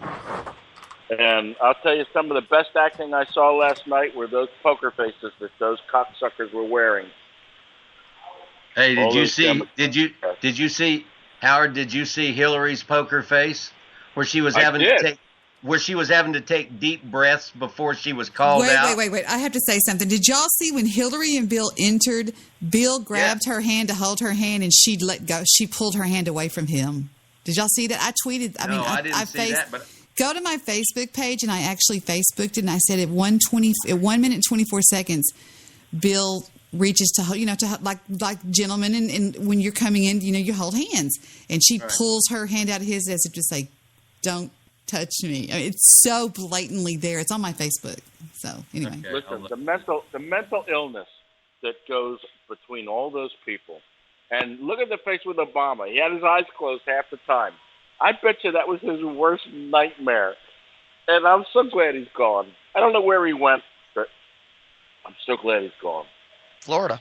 And I'll tell you, some of the best acting I saw last night were those poker faces that those cocksuckers were wearing. Hey, All did you those see? Democrats. Did you see Howard? Did you see Hillary's poker face, where she was I having did. to take, where she was having to take deep breaths before she was called out? Wait. I have to say something. Did y'all see when Hillary and Bill entered, Bill grabbed her hand to hold her hand and she let go. She pulled her hand away from him. Did y'all see that? I tweeted. No, I didn't see that. But Go to my Facebook page, and I actually Facebooked it, and I said at 1 minute and 24 seconds, Bill reaches to like gentlemen, and when you're coming in, you hold hands, and she pulls her hand out of his as if to say, "Don't touch me." I mean, it's so blatantly there. It's on my Facebook. So anyway, Listen, the mental illness that goes between all those people, and look at the face with Obama. He had his eyes closed half the time. I bet you that was his worst nightmare. And I'm so glad he's gone. I don't know where he went, but I'm so glad he's gone. Florida.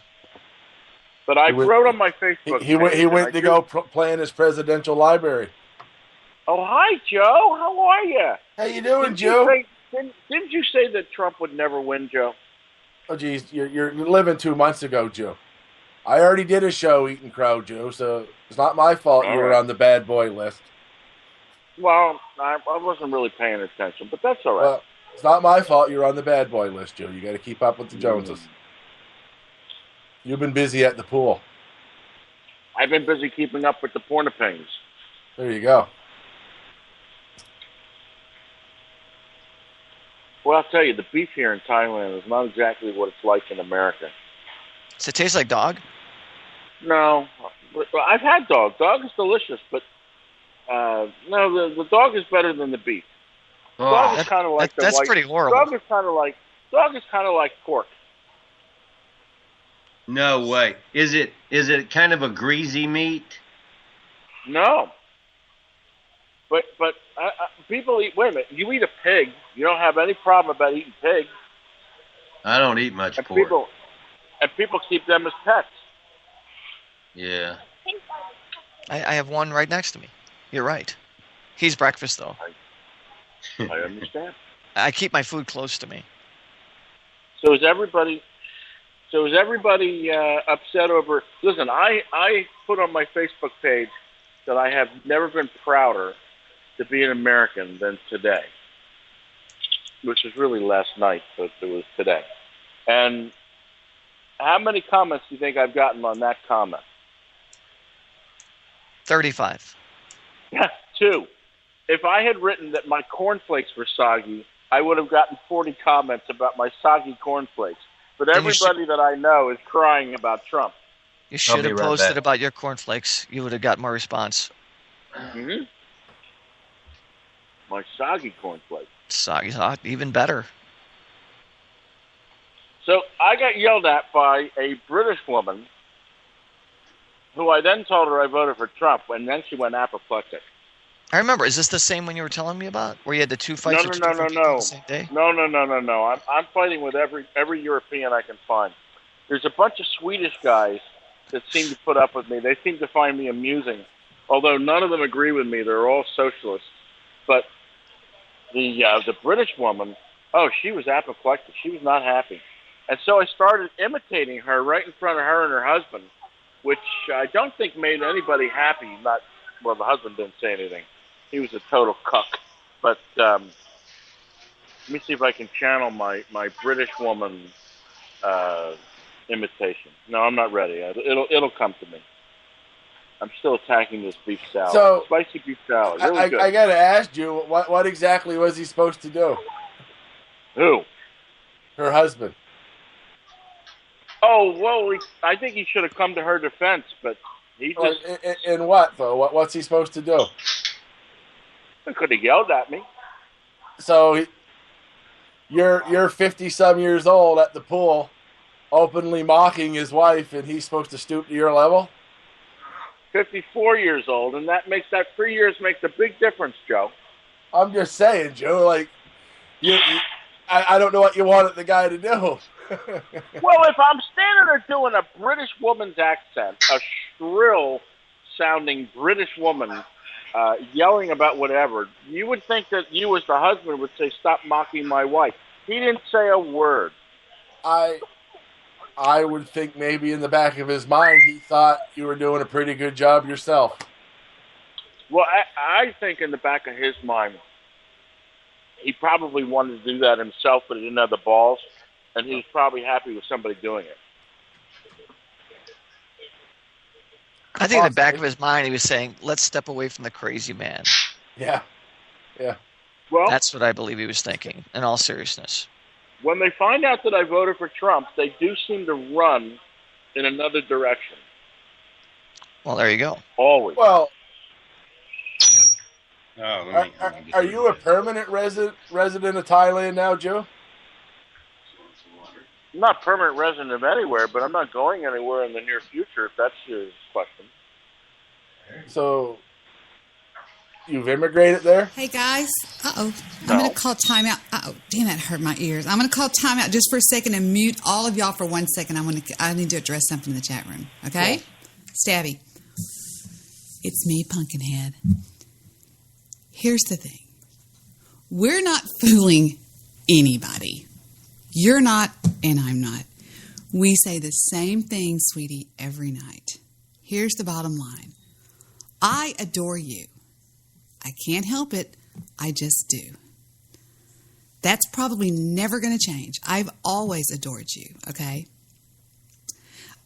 But I wrote on my Facebook. He went to go play in his presidential library. Oh, hi, Joe. How are you? How you doing, Joe? Didn't you say that Trump would never win, Joe? Oh, geez, you're living 2 months ago, Joe. I already did a show, Eating Crow, Joe, so it's not my fault you were on the bad boy list. Well, I wasn't really paying attention, but that's all right. Well, it's not my fault you're on the bad boy list, Joe. You got to keep up with the Joneses. You've been busy at the pool. I've been busy keeping up with the pornopings. There you go. Well, I'll tell you, the beef here in Thailand is not exactly what it's like in America. Does it taste like dog? No. I've had dog. Dog is delicious, but no, the dog is better than the beef. Dog is kind of like that's pretty horrible. Dog is kind of like pork. no way. Is it kind of a greasy meat? No. But people eat. Wait a minute. You eat a pig. You don't have any problem about eating pig. I don't eat much pork. People keep them as pets. Yeah. I have one right next to me. You're right. He's breakfast, though. I understand. I keep my food close to me. So is everybody upset over? Listen, I put on my Facebook page that I have never been prouder to be an American than today, which was really last night, but it was today. And how many comments do you think I've gotten on that comment? 35. 2. If I had written that my cornflakes were soggy, I would have gotten 40 comments about my soggy cornflakes. But everybody that I know is crying about Trump. You should have posted about your cornflakes. You would have got more response. Mm-hmm. My soggy cornflakes. Soggy, even better. So I got yelled at by a British woman who I then told her I voted for Trump, and then she went apoplectic. I remember. Is this the same one you were telling me about, where you had the two fights? No. The same day? No. I'm fighting with every European I can find. There's a bunch of Swedish guys that seem to put up with me. They seem to find me amusing, although none of them agree with me. They're all socialists. But the British woman, she was apoplectic. She was not happy. And so I started imitating her right in front of her and her husband, which I don't think made anybody happy. The husband didn't say anything. He was a total cuck. But let me see if I can channel my British woman imitation. No, I'm not ready. It'll come to me. I'm still attacking this beef salad. So, spicy beef salad. Really good. I got to ask you, what exactly was he supposed to do? Who? Her husband. Oh, well, I think he should have come to her defense, but he just... In what, though? What's he supposed to do? He could have yelled at me. So, you're 50-some years old at the pool, openly mocking his wife, and he's supposed to stoop to your level? 54 years old, and that 3 years makes a big difference, Joe. I'm just saying, Joe, like, I don't know what you wanted the guy to do. Well, if I'm standing there doing a British woman's accent, a shrill-sounding British woman yelling about whatever, you would think that you as the husband would say, "Stop mocking my wife." He didn't say a word. I would think maybe in the back of his mind he thought you were doing a pretty good job yourself. Well, I think in the back of his mind, he probably wanted to do that himself, but he didn't have the balls, and he was probably happy with somebody doing it. I think in the back of his mind he was saying, let's step away from the crazy man. Yeah. Well, that's what I believe he was thinking, in all seriousness. When they find out that I voted for Trump, they do seem to run in another direction. Well, there you go. Always. Well, are you a permanent resident of Thailand now, Joe? I'm not a permanent resident of anywhere, but I'm not going anywhere in the near future, if that's your question. So, you've immigrated there? Hey, guys. I'm going to call timeout. Damn, that hurt my ears. I'm going to call timeout just for a second and mute all of y'all for 1 second. I need to address something in the chat room. Okay? Cool. Stabby. It's me, Pumpkinhead. Here's the thing. We're not fooling anybody. You're not, and I'm not. We say the same thing, sweetie, every night. Here's the bottom line. I adore you. I can't help it. I just do. That's probably never going to change. I've always adored you, okay?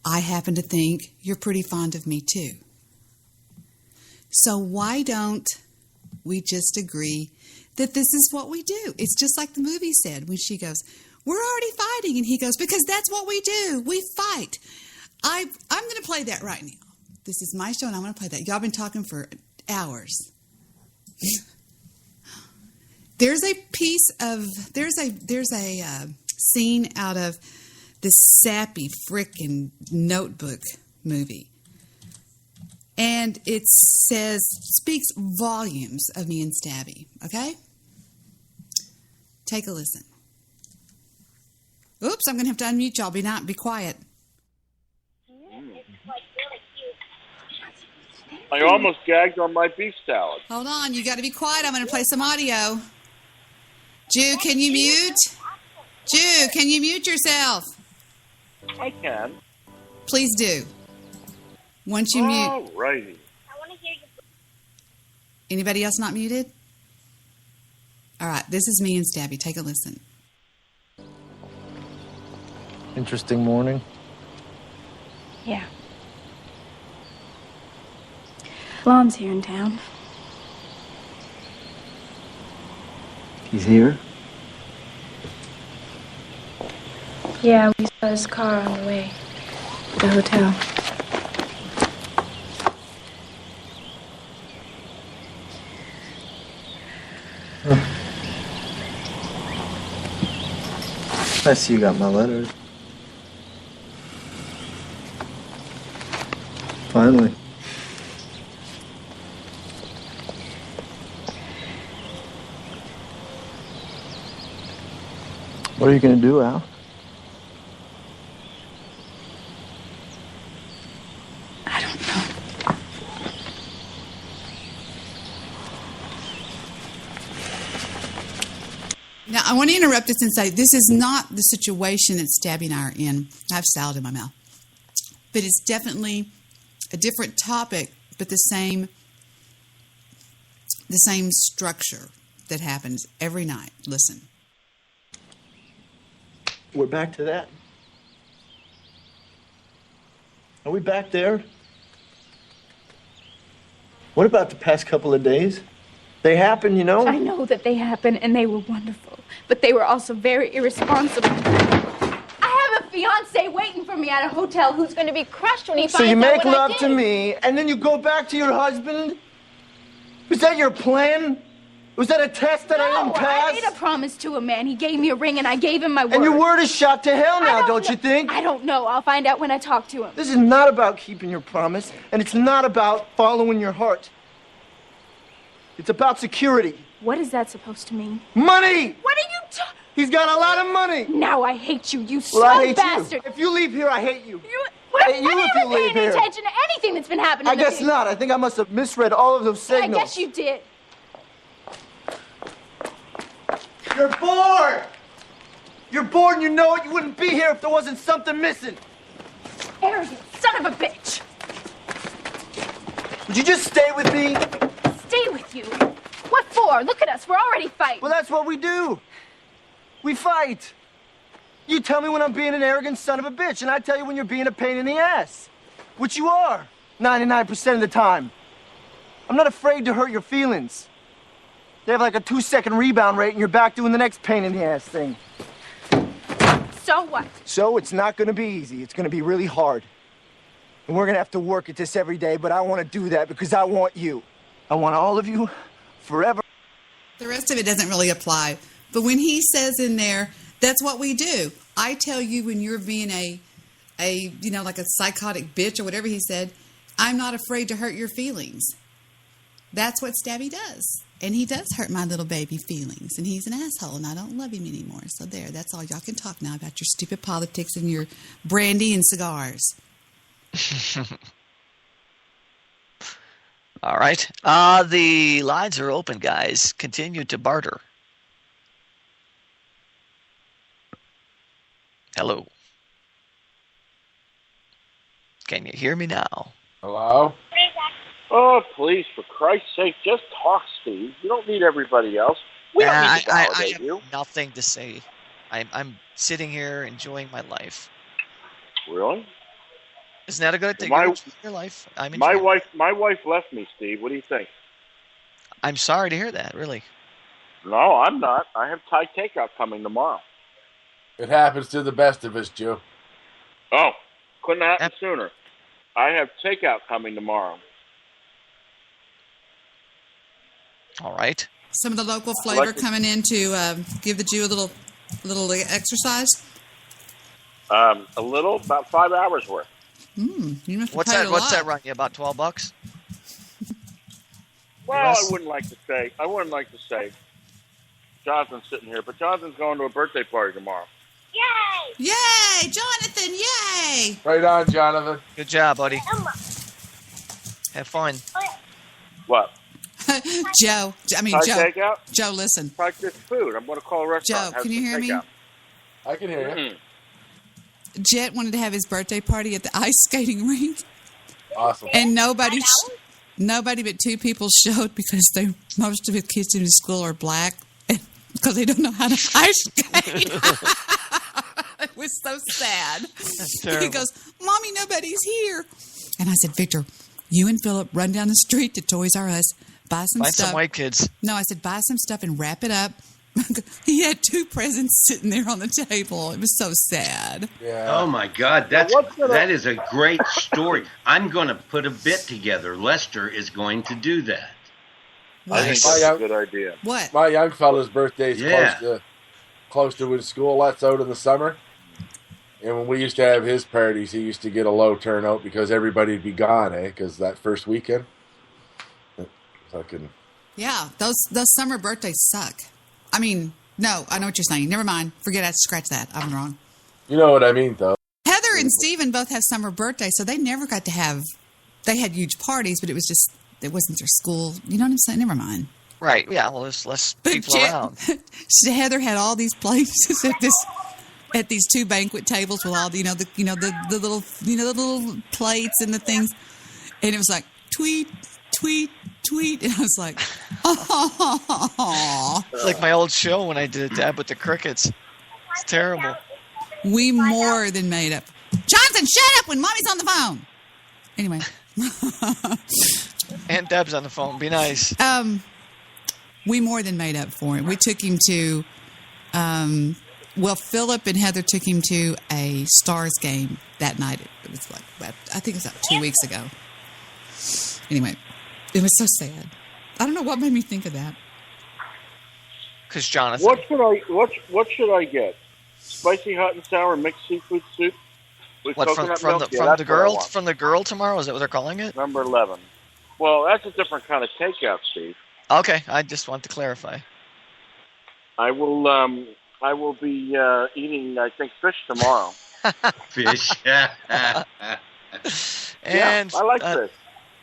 I happen to think you're pretty fond of me too. So why don't we just agree that this is what we do? It's just like the movie said when she goes, "We're already fighting," and he goes, "Because that's what we do. We fight." I'm going to play that right now. This is my show, and I'm going to play that. Y'all been talking for hours. There's a scene out of this sappy frickin' Notebook movie. And it speaks volumes of me and Stabby, okay? Take a listen. Oops, I'm going to have to unmute y'all. Be quiet. I almost gagged on my beef salad. Hold on, you got to be quiet. I'm going to play some audio. Jew, can you mute? Jew, can you mute yourself? I can. Please do. Once you mute. All righty. Anybody else not muted? All right, this is me and Stabby. Take a listen. Interesting morning. Yeah. Lon's here in town. He's here? Yeah, we saw his car on the way to the hotel. I see you got my letter. Finally. What are you going to do, Al? I don't know. Now, I want to interrupt this and say this is not the situation that Stabby and I are in. I have salad in my mouth. But it's definitely a different topic, but the same structure that happens every night. Listen. We're back to that. Are we back there? What about the past couple of days? They happened, you know? I know that they happened and they were wonderful, but they were also very irresponsible. I have a fiance waiting for me at a hotel who's going to be crushed when he finds out So you make what I love did. to me, and then you go back to your husband? Was that your plan? Was that a test that I didn't pass? I made a promise to a man. He gave me a ring and I gave him my word. And your word is shot to hell now, don't you think? I don't know. I'll find out when I talk to him. This is not about keeping your promise, and it's not about following your heart. It's about security. What is that supposed to mean? Money! What are you talking? He's got a lot of money. Now I hate you, you Well, I slow hate bastard. you. If you leave here, I hate you. What Hate you have if you you ever leave paid here. attention to anything that's been happening? I to guess me? not. I think I must have misread all of those I signals. guess you did. You're bored. You're bored and you know it. You wouldn't be here if there wasn't something missing. Arrogant son of a bitch. Would you just stay with me? Stay with you. What for? Look at us. We're already fighting. Well, that's what we do. We fight. You tell me when I'm being an arrogant son of a bitch, and I tell you when you're being a pain in the ass. Which you are, 99% of the time. I'm not afraid to hurt your feelings. They have like a 2-second rebound rate, and you're back doing the next pain in the ass thing. So what? So it's not gonna be easy. It's gonna be really hard. And we're gonna have to work at this every day, but I wanna do that because I want you. I want all of you forever. The rest of it doesn't really apply. But when he says in there, that's what we do. I tell you when you're being a like a psychotic bitch or whatever he said, I'm not afraid to hurt your feelings. That's what Stabby does. And he does hurt my little baby feelings. And he's an asshole and I don't love him anymore. So there, that's all. Y'all can talk now about your stupid politics and your brandy and cigars. All right. The lines are open, guys. Continue to barter. Hello. Can you hear me now? Hello? Oh, please, for Christ's sake, just talk, Steve. You don't need everybody else. We don't need to I validate have you. nothing to say. I'm sitting here enjoying my life. Really? Isn't that a good thing? Your life. My wife left me, Steve. What do you think? I'm sorry to hear that, really. No, I'm not. I have Thai takeout coming tomorrow. It happens to the best of us, Joe. Oh, couldn't happen sooner. I have takeout coming tomorrow. All right. Some of the local flavor like coming in to give the Jew a little exercise. A little, about 5 hours worth. You must have What's paid that? a What's lot. that run you? About $12? Well, Yes. I wouldn't like to say. Jonathan's sitting here, but Jonathan's going to a birthday party tomorrow. Yay, Jonathan! Yay! Right on, Jonathan. Good job, buddy. Have fun. What? Joe. Joe. Thai takeout? Joe, listen. Practice food. I'm going to call a restaurant. Joe, have can you some hear me? takeout. I can hear you. Jet wanted to have his birthday party at the ice skating rink. Awesome. And nobody but 2 people showed because most of the kids in the school are black because they don't know how to ice skate. It was so sad. That's terrible. He goes, Mommy, nobody's here. And I said, Victor, you and Philip run down the street to Toys R Us, buy some Find stuff. some white kids. No, I said, buy some stuff and wrap it up. He had 2 presents sitting there on the table. It was so sad. Yeah. Oh my God, that is a great story. I'm going to put a bit together. Lester is going to do that. I think that's a good idea. What? My young fella's birthday is Yeah. close to his school. That's out in the summer. And when we used to have his parties, he used to get a low turnout because everybody'd be gone, because that first weekend. Fucking. Yeah, those summer birthdays suck. I mean, no, I know what you're saying. Never mind. Forget it. Scratch that. I'm wrong. You know what I mean, though. Heather and Steven both have summer birthdays, so they never got to have. They had huge parties, but it wasn't their school. You know what I'm saying? Never mind. Right. Yeah. Well, there's less people around. Heather had all these places at these 2 banquet tables with all the little plates and the things, and it was like tweet, tweet, tweet, and I was like, oh. It's like my old show when I did Dab with the Crickets. It's terrible. We more than made up. Johnson, shut up when Mommy's on the phone. Anyway. And Deb's on the phone. Be nice. We more than made up for it. We took him to, Philip and Heather took him to a Stars game that night. It was like, I think it was about 2 weeks ago. Anyway, it was so sad. I don't know what made me think of that. Because Jonathan. What should I get? Spicy hot and sour mixed seafood soup with What from coconut from milk? the Yeah, from that's the what I girl want. from the girl tomorrow? Is that what they're calling it? Number 11. Well, that's a different kind of takeout, Steve. Okay, I just want to clarify. I will I will be eating, I think, fish tomorrow. Fish. And I like fish.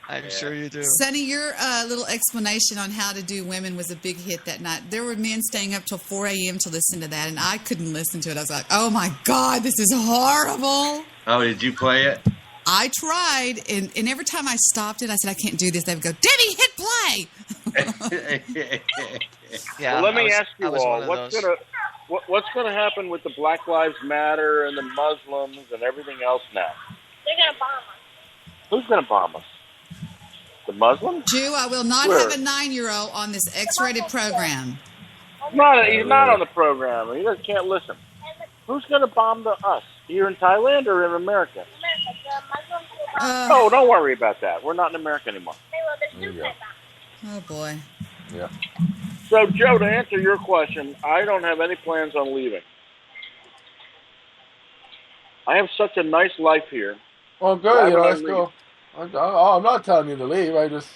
I'm sure you do. Sonny, your little explanation on how to do women was a big hit that night. There were men staying up till 4 a.m. to listen to that, and I couldn't listen to it. I was like, oh, my God, this is horrible. Oh, did you play it? I tried, and every time I stopped it, I said, I can't do this. They would go, Debbie, hit play. Yeah, well, let me I was- ask you I was all, one of those. what's gonna happen with the Black Lives Matter and the Muslims and everything else now? They're gonna bomb us. Who's gonna bomb us? The Muslims? Jew, I will not Where? have a 9-year-old on this X-rated program. He's not on the program. He can't listen. Who's gonna bomb us? Here in Thailand or in America? Oh, don't worry about that. We're not in America anymore. There you go. Oh, boy. Yeah. So, Joe, to answer your question, I don't have any plans on leaving. I have such a nice life here. Well, Why good. would I Let's leave? go. I'm not telling you to leave. I just,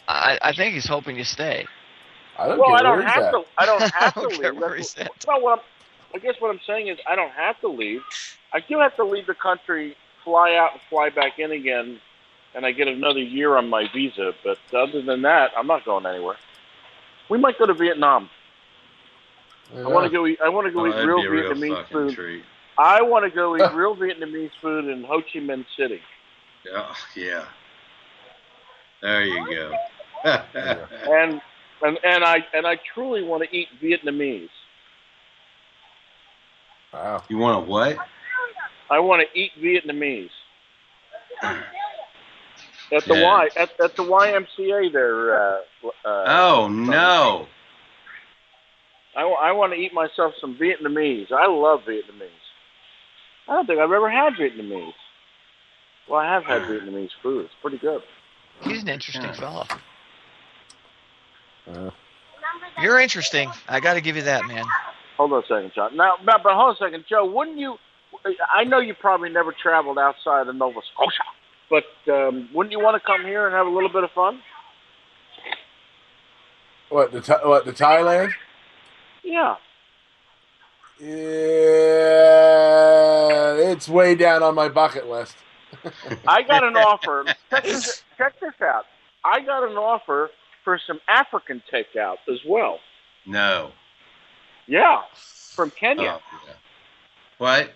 I think he's hoping you stay. I don't Well, care I don't where he's have at. to. I don't have to I don't leave. care where That's- he's at. Well, I guess what I'm saying is I don't have to leave. I do have to leave the country, fly out and fly back in again, and I get another year on my visa. But other than that, I'm not going anywhere. We might go to Vietnam. Yeah. I want to go eat. I want to go eat that'd real be a real Vietnamese fucking food. treat. I want to go eat real Vietnamese food in Ho Chi Minh City. Oh, yeah. There you go. And I truly want to eat Vietnamese. Wow. You want a what? I want to eat Vietnamese. At the Yeah. at the YMCA there. Oh, no. I want to eat myself some Vietnamese. I love Vietnamese. I don't think I've ever had Vietnamese. Well, I have had Vietnamese food. It's pretty good. He's an interesting fella. Uh, You're interesting. I got to give you that, man. Hold on a second, John. Now, but hold on a second, Joe. Wouldn't you? I know you probably never traveled outside of Nova Scotia, but wouldn't you want to come here and have a little bit of fun? what the Thailand? Yeah. Yeah, it's way down on my bucket list. I got an offer. Check this out. I got an offer for some African takeout as well. No. Yeah, from Kenya. Oh, yeah. What?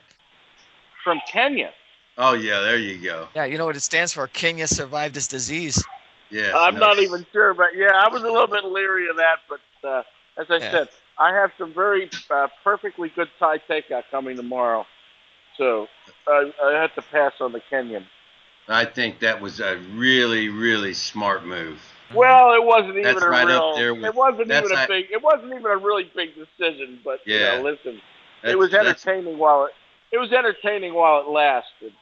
From Kenya. Oh, yeah, there you go. Yeah, you know what it stands for? Kenya survived this disease. Yeah. I'm no. not even sure, but yeah, I was a little bit leery of that. But as I said, I have some very perfectly good Thai takeout coming tomorrow, so I had to pass on the Kenyan. I think that was a really, really smart move. Well, it wasn't even That's a right real. up there with- It wasn't that's even a not- big. It wasn't even a really big decision. But Yeah. listen, That's- it was that's- entertaining while it was entertaining while it lasted.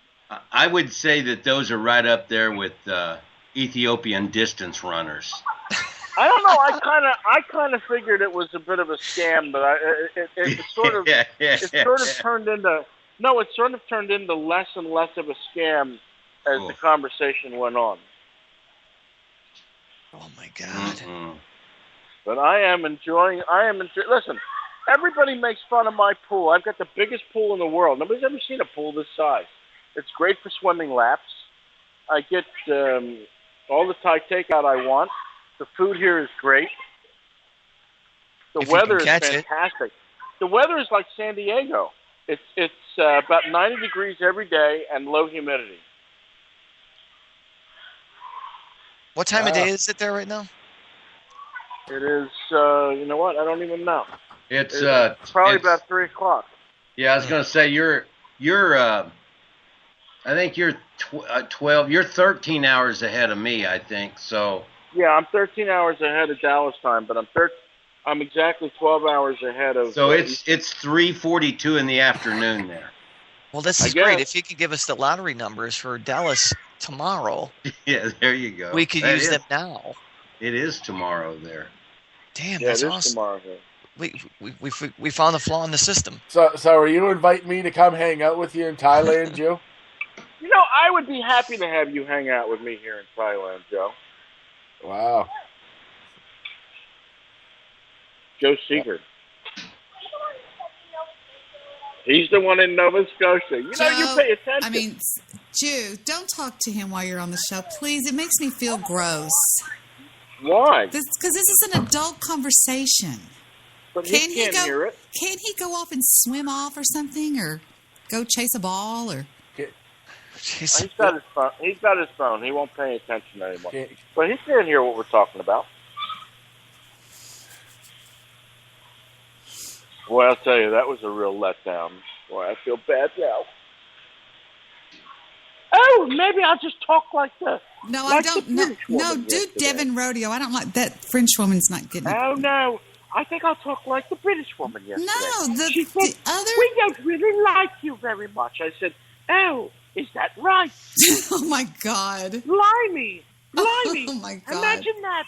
I would say that those are right up there with Ethiopian distance runners. I don't know. I kind of figured it was a bit of a scam, but it sort of turned into it sort of turned into less and less of a scam as the conversation went on. Oh my God! Mm-hmm. But I am enjoying. Listen, everybody makes fun of my pool. I've got the biggest pool in the world. Nobody's ever seen a pool this size. It's great for swimming laps. I get all the Thai takeout I want. The food here is great. The If you weather can is catch it. fantastic. The weather is like San Diego. It's about 90 degrees every day and low humidity. What time of day is it there right now? It is. You know what? I don't even know. It's probably it's- about 3 o'clock. Yeah, I was going to say you're I think you're 12. You're 13 hours ahead of me, I think. So Yeah, I'm 13 hours ahead of Dallas time, but I'm exactly 12 hours ahead of. it's 3:42 in the afternoon there. Well, this I is great. guess. If you could give us the lottery numbers for Dallas tomorrow, Yeah, there you go. we could That use is- them now. It is tomorrow there. Damn, Yeah, that's it is awesome. tomorrow. We found the flaw in the system. So are you inviting me to come hang out with you in Thailand, Joe? You know, I would be happy to have you hang out with me here in Thailand, Joe. Wow. Joe Seeger. He's the one in Nova Scotia. You pay attention. I mean, Jew, don't talk to him while you're on the show, please. It makes me feel gross. Why? Because this is an adult conversation. But he can't hear it. Can't he go off and swim off or something, or go chase a ball, or? He's got his phone. He's got his phone. He won't pay attention anymore. But he can't hear what we're talking about. Boy, I'll tell you, that was a real letdown. Boy, I feel bad now. Oh, maybe I'll just talk like this. No, I don't. No, do Devon Rodeo. I don't like that French woman's not getting it. Oh, no. I think I'll talk like the British woman yesterday. No, she said, we don't really like you very much. I said, oh, is that right? Oh, my God. Blimey. Oh, my God. Imagine that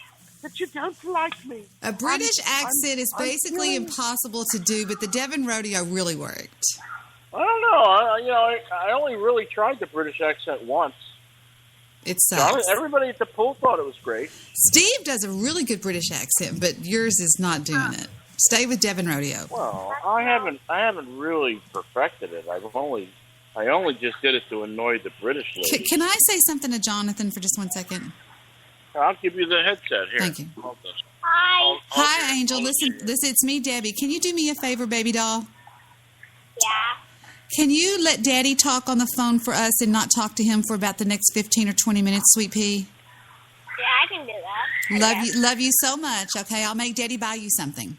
you don't like me. A British accent is basically impossible to do, but the Devon Rodeo really worked. I don't know. I only really tried the British accent once. It sucks. Everybody at the pool thought it was great. Steve does a really good British accent, but yours is not doing it. Stay with Devon Rodeo. Well, I haven't really perfected it. I only just did it to annoy the British lady. Can I say something to Jonathan for just 1 second? I'll give you the headset here. Thank you. Hi. Hi, Angel. Listen, it's me, Debbie. Can you do me a favor, baby doll? Yeah. Can you let Daddy talk on the phone for us and not talk to him for about the next 15 or 20 minutes, Sweet Pea? Yeah, I can do that. Love you so much. Okay, I'll make Daddy buy you something.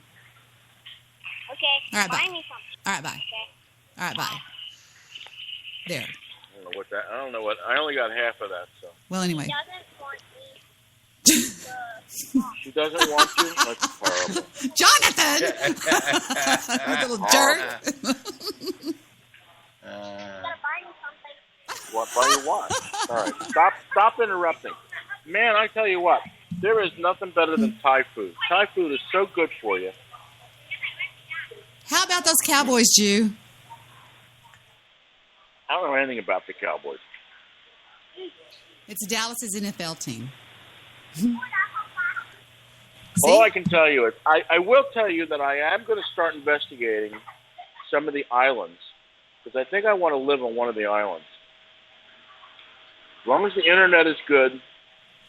Okay. All right, bye. Buy me something. All right, bye. Okay. All right, bye. There. I don't know what. I only got half of that. So. Well, anyway. She doesn't want you? That's horrible. Jonathan! Little jerk. What? Buy you what? All right. Stop interrupting. Man, I tell you what. There is nothing better than Thai food. Thai food is so good for you. How about those Cowboys, Jew? I don't know anything about the Cowboys. It's Dallas's NFL team. All I can tell you is, I will tell you that I am going to start investigating some of the islands, because I think I want to live on one of the islands. As long as the internet is good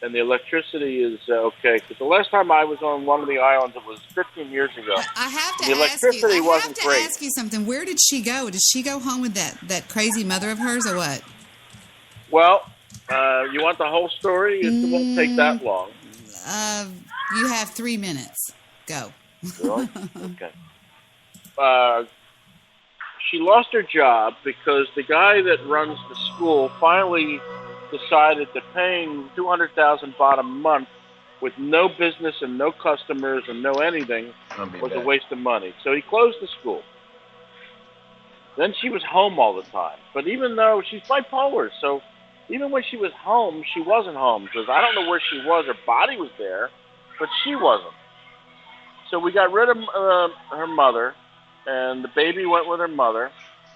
and the electricity is okay. Because the last time I was on one of the islands, it was 15 years ago. I have to the electricity wasn't great. ask you something. Where did she go? Did she go home with that crazy mother of hers, or what? Well, you want the whole story? It won't take that long. You have 3 minutes. Go. Really? Okay. She lost her job because the guy that runs the school finally decided that paying 200,000 baht a month with no business and no customers and no anything was a waste of money. So he closed the school. Then she was home all the time. But even though she's bipolar, so even when she was home, she wasn't home, because I don't know where she was. Her body was there, but she wasn't. So we got rid of her mother, and the baby went with her mother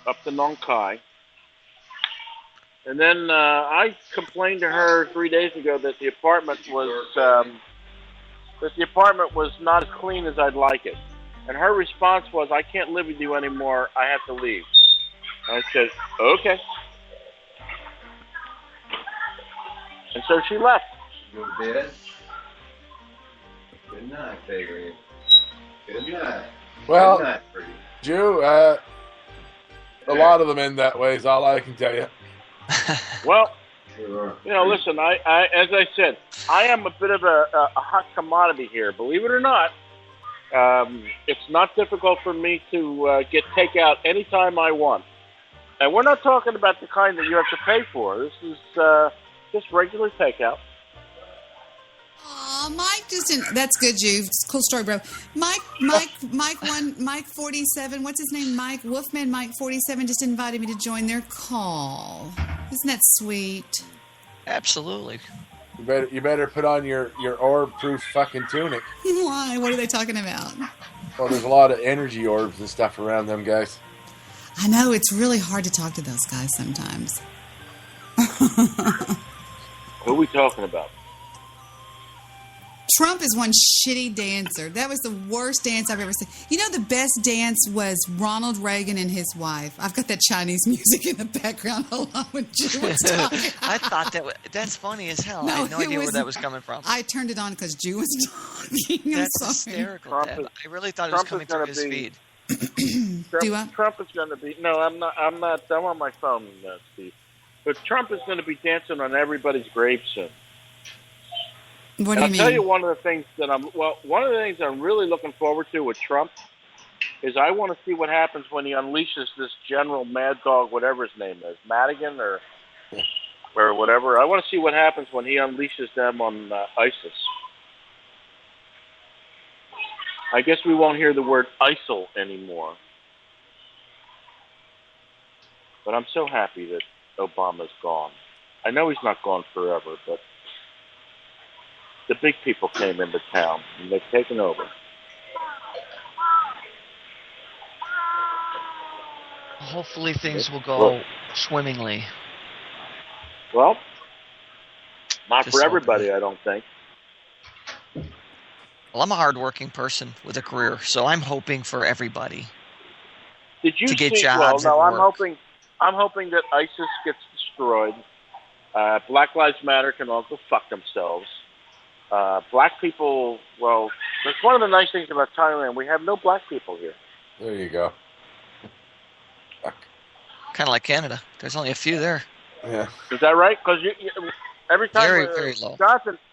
up to Nong Khai. And then I complained to her 3 days ago that the apartment was not as clean as I'd like it. And her response was, "I can't live with you anymore. I have to leave." And I said, "Okay." And so she left. Go to bed. Good night, baby. Good night. Well, Good night, pretty. Jew, a lot of them end that way is all I can tell you. Well, listen, I as I said, I am a bit of a hot commodity here. Believe it or not, it's not difficult for me to get takeout anytime I want. And we're not talking about the kind that you have to pay for. This is just regular takeout. Aw, Mike just didn't. That's good, Jew. Cool story, bro. Mike 47. What's his name? Wolfman Mike 47 just invited me to join their call. Isn't that sweet? Absolutely. You better put on your orb-proof fucking tunic. Why? What are they talking about? Well, there's a lot of energy orbs and stuff around them guys. I know, it's really hard to talk to those guys sometimes. What are we talking about? Trump is one shitty dancer. That was the worst dance I've ever seen. You know, the best dance was Ronald Reagan and his wife. I've got that Chinese music in the background. Hold on, when Jew was talking. I thought that's funny as hell. I had no idea where that was coming from. I turned it on because Jew was talking. That's hysterical. I really thought it was coming through his feed. Trump is going to be. No, I'm not. I'm on my phone, Steve. But Trump is going to be dancing on everybody's grave soon. What do you mean? I'll tell you one of the things that I'm really looking forward to with Trump is I want to see what happens when he unleashes this General Mad Dog, whatever his name is, Madigan or whatever. I want to see what happens when he unleashes them on ISIS. I guess we won't hear the word ISIL anymore. But I'm so happy that Obama's gone. I know he's not gone forever, but the big people came into town, and they've taken over. Hopefully things will go swimmingly. Well, not for everybody, I don't think. Well, I'm a hardworking person with a career, so I'm hoping for everybody to get jobs. Well, no, and I'm hoping that ISIS gets destroyed. Black Lives Matter can all go fuck themselves. Black people, well, that's one of the nice things about Thailand. We have no black people here. There you go. Kind of like Canada. There's only a few there. Yeah. Is that right? Because every time very low.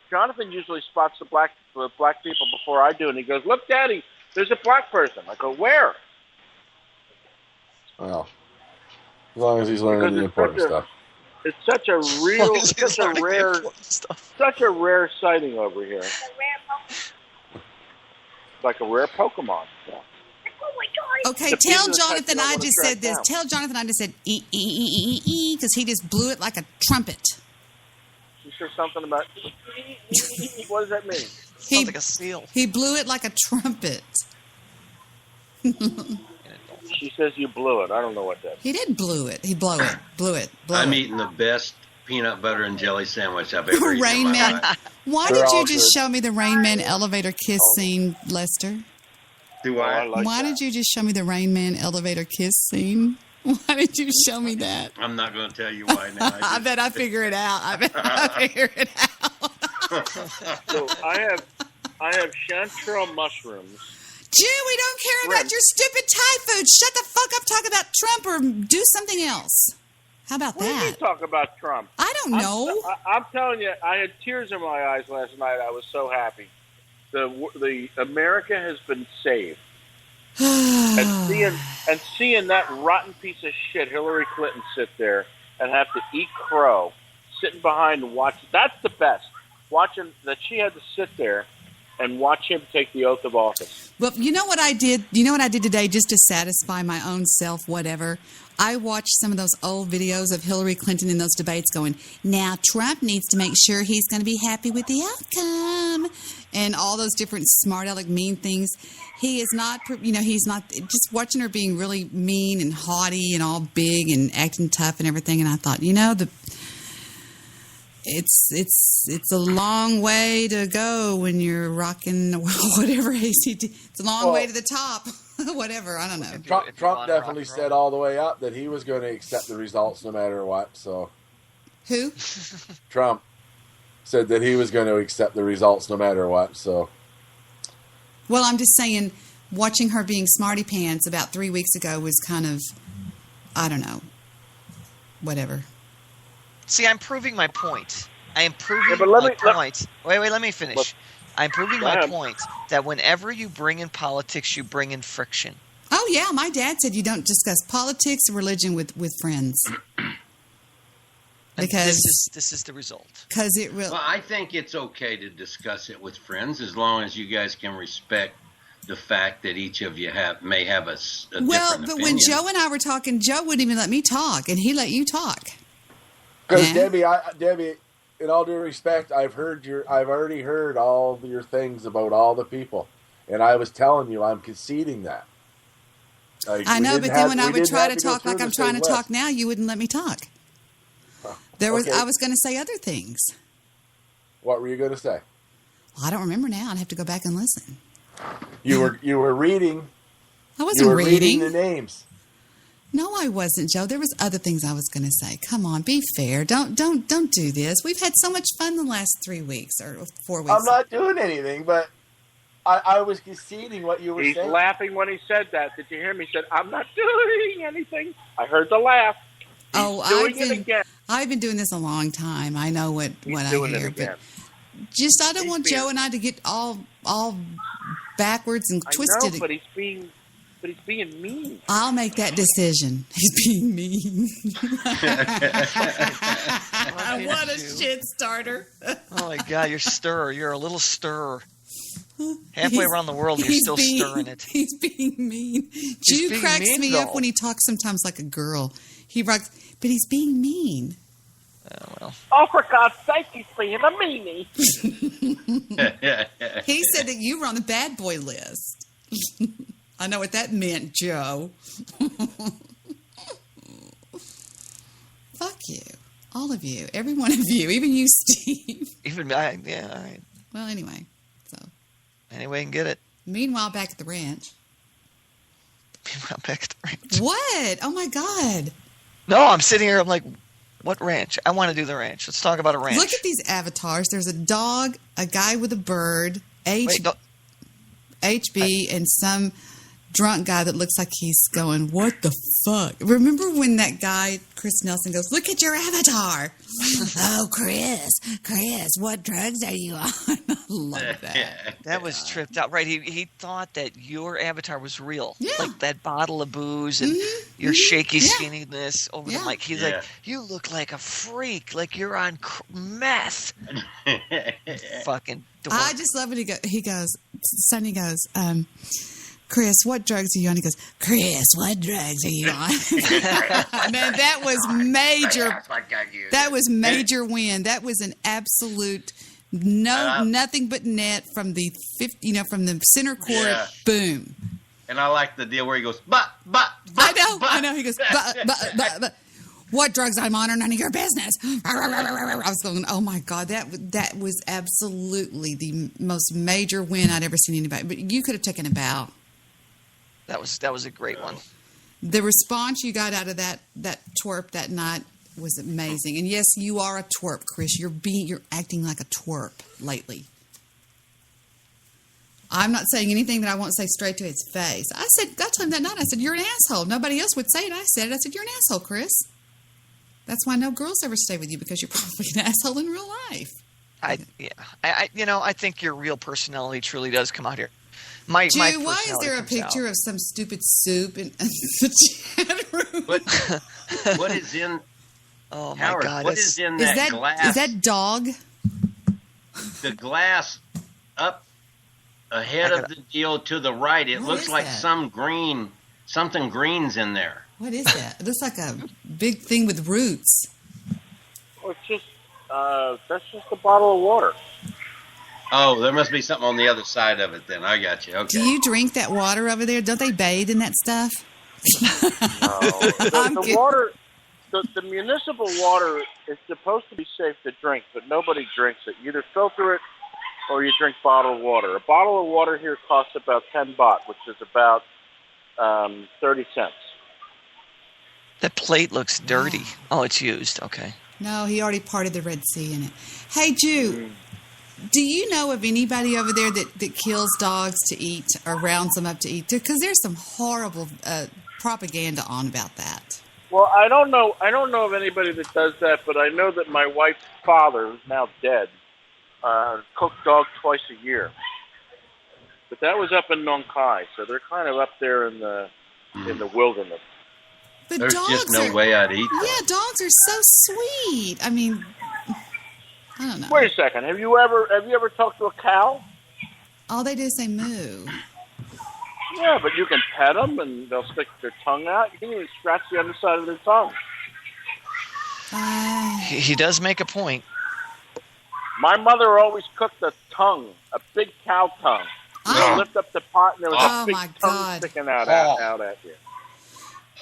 Jonathan usually spots the black people before I do, and he goes, "Look, Daddy, there's a black person." I go, "Where?" Well, as long as he's learning the important stuff. It's such a rare sighting over here. Like a rare Pokemon. Yeah. Okay, tell Jonathan I just said this. Tell Jonathan I just said E because he just blew it like a trumpet. She said something about what does that mean? Sounds like a seal. He blew it like a trumpet. She says you blew it. I don't know what that is. He did blew it. He blew it. I'm eating the best peanut butter and jelly sandwich I've ever eaten Rain in my Man. life. Why did you just show me the Rain Man elevator kiss scene, Lester? Do I? Why did you just show me the Rain Man elevator kiss scene? Why did you show me that? I'm not going to tell you why now. I bet I figure it out. I figure it out. So I have chanterelle mushrooms. Jew, we don't care about your stupid Thai food. Shut the fuck up. Talk about Trump or do something else. How about What that? did you talk about Trump? I don't know. I'm telling you, I had tears in my eyes last night. I was so happy. The America has been saved. and seeing that rotten piece of shit Hillary Clinton sit there and have to eat crow, sitting behind and watch. That's the best. Watching that she had to sit there and watch him take the oath of office. Well, you know what I did? You know what I did today just to satisfy my own self, whatever? I watched some of those old videos of Hillary Clinton in those debates going, now Trump needs to make sure he's going to be happy with the outcome. And all those different smart aleck mean things. He is not, he's not, just watching her being really mean and haughty and all big and acting tough and everything. And I thought, it's a long way to go when you're rocking whatever ACT. It's a long way to the top. Whatever, I don't know. Trump definitely said all the way up that he was going to accept the results no matter what. So, who? Trump said that he was going to accept the results no matter what. So, well, I'm just saying, watching her being smarty pants about 3 weeks ago was kind of, I don't know, whatever. See, I'm proving my point. I am proving my point. Wait, let me finish. I'm proving my point that whenever you bring in politics, you bring in friction. Oh, yeah. My dad said you don't discuss politics or religion with friends. Because this is the result. Because it really. Well, I think it's okay to discuss it with friends as long as you guys can respect the fact that each of you may have a different opinion. When Joe and I were talking, Joe wouldn't even let me talk, and he let you talk. Because Debbie, in all due respect, I've already heard all your things about all the people, and I was telling you I'm conceding that. I know, but then when I would try to talk like I'm trying to talk now, you wouldn't let me talk. I was going to say other things. What were you going to say? I don't remember now. I'd have to go back and listen. You were reading. I wasn't you were reading the names. No, I wasn't, Joe. There was other things I was going to say. Come on, be fair. Don't do this. We've had so much fun the last 3 weeks or 4 weeks. I'm not doing anything, but I was conceding what you were He's saying. laughing when he said that. Did you hear me? He said, I'm not doing anything. I heard the laugh. I've been doing this a long time. I know what I hear, but just I don't want Joe and I to get all backwards and twisted. I know, but he's being mean. I'll make that decision. He's being mean. What a shit starter. Oh my God, you're stir. You're a little stir. Halfway around the world, you're still stirring it. He's being mean. Jew cracks me up when he talks sometimes like a girl. He rocks, but he's being mean. Oh, well. Oh, for God's sake, he's being a meanie. He said that you were on the bad boy list. I know what that meant, Joe. Fuck you. All of you. Every one of you. Even you, Steve. Even I, yeah, all right. Well, anyway. Any way you can get it. Meanwhile, back at the ranch. Back at the ranch. What? Oh, my God. No, I'm sitting here. I'm like, what ranch? I want to do the ranch. Let's talk about a ranch. Look at these avatars. There's a dog, a guy with a bird, HB, and some drunk guy that looks like he's going, what the fuck? Remember when that guy, Chris Nelson, goes, look at your avatar. Oh, Chris, what drugs are you on? I love that. That was tripped out. Right. He thought that your avatar was real. Yeah. Like that bottle of booze and your shaky skinniness over the mic. He's like, you look like a freak. Like you're on meth. Fucking dork. I just love it. He goes, Sonny goes, Chris, what drugs are you on? He goes, Chris, what drugs are you on? Man, that was major. That was major win. That was an absolute nothing but net from the from the center court. Yeah. Boom. And I like the deal where he goes, but. I know. He goes, but. What drugs I'm on are none of your business. I was going, oh my God, that was absolutely the most major win I'd ever seen anybody. But you could have taken a bow. That was a great one. The response you got out of that twerp that night was amazing. And yes, you are a twerp, Chris. You're acting like a twerp lately. I'm not saying anything that I won't say straight to his face. I told him that night, I said, you're an asshole. Nobody else would say it. I said it. I said, you're an asshole, Chris. That's why no girls ever stay with you, because you're probably an asshole in real life. I think your real personality truly does come out here. Why is there a picture of some stupid soup in the chat room? What is in? Oh my Howard, God! What is in that glass? Is that dog? The glass up ahead of the deal to the right. It looks like something green's in there. What is that? It looks like a big thing with roots. Well, it's just that's just a bottle of water. Oh, there must be something on the other side of it then. I got you. Okay. Do you drink that water over there? Don't they bathe in that stuff? The water, the municipal water is supposed to be safe to drink, but nobody drinks it. You either filter it or you drink bottled water. A bottle of water here costs about 10 baht, which is about 30 cents. That plate looks dirty. Oh, it's used. Okay. No, he already parted the Red Sea in it. Hey, Jew, do you know of anybody over there that kills dogs to eat or rounds them up to eat? Because there's some horrible propaganda on about that. Well, I don't know of anybody that does that, but I know that my wife's father, who's now dead, cooked dogs twice a year. But that was up in Nong Khai, so they're kind of up there in the wilderness. But There's just no way I'd eat them. Yeah, dogs are so sweet. I mean, I don't know. Wait a second. Have you ever talked to a cow? All they do is say moo. Yeah, but you can pet them and they'll stick their tongue out. You can even scratch the underside of their tongue. He does make a point. My mother always cooked a tongue, a big cow tongue. You lift up the pot and there was a big tongue sticking out at you.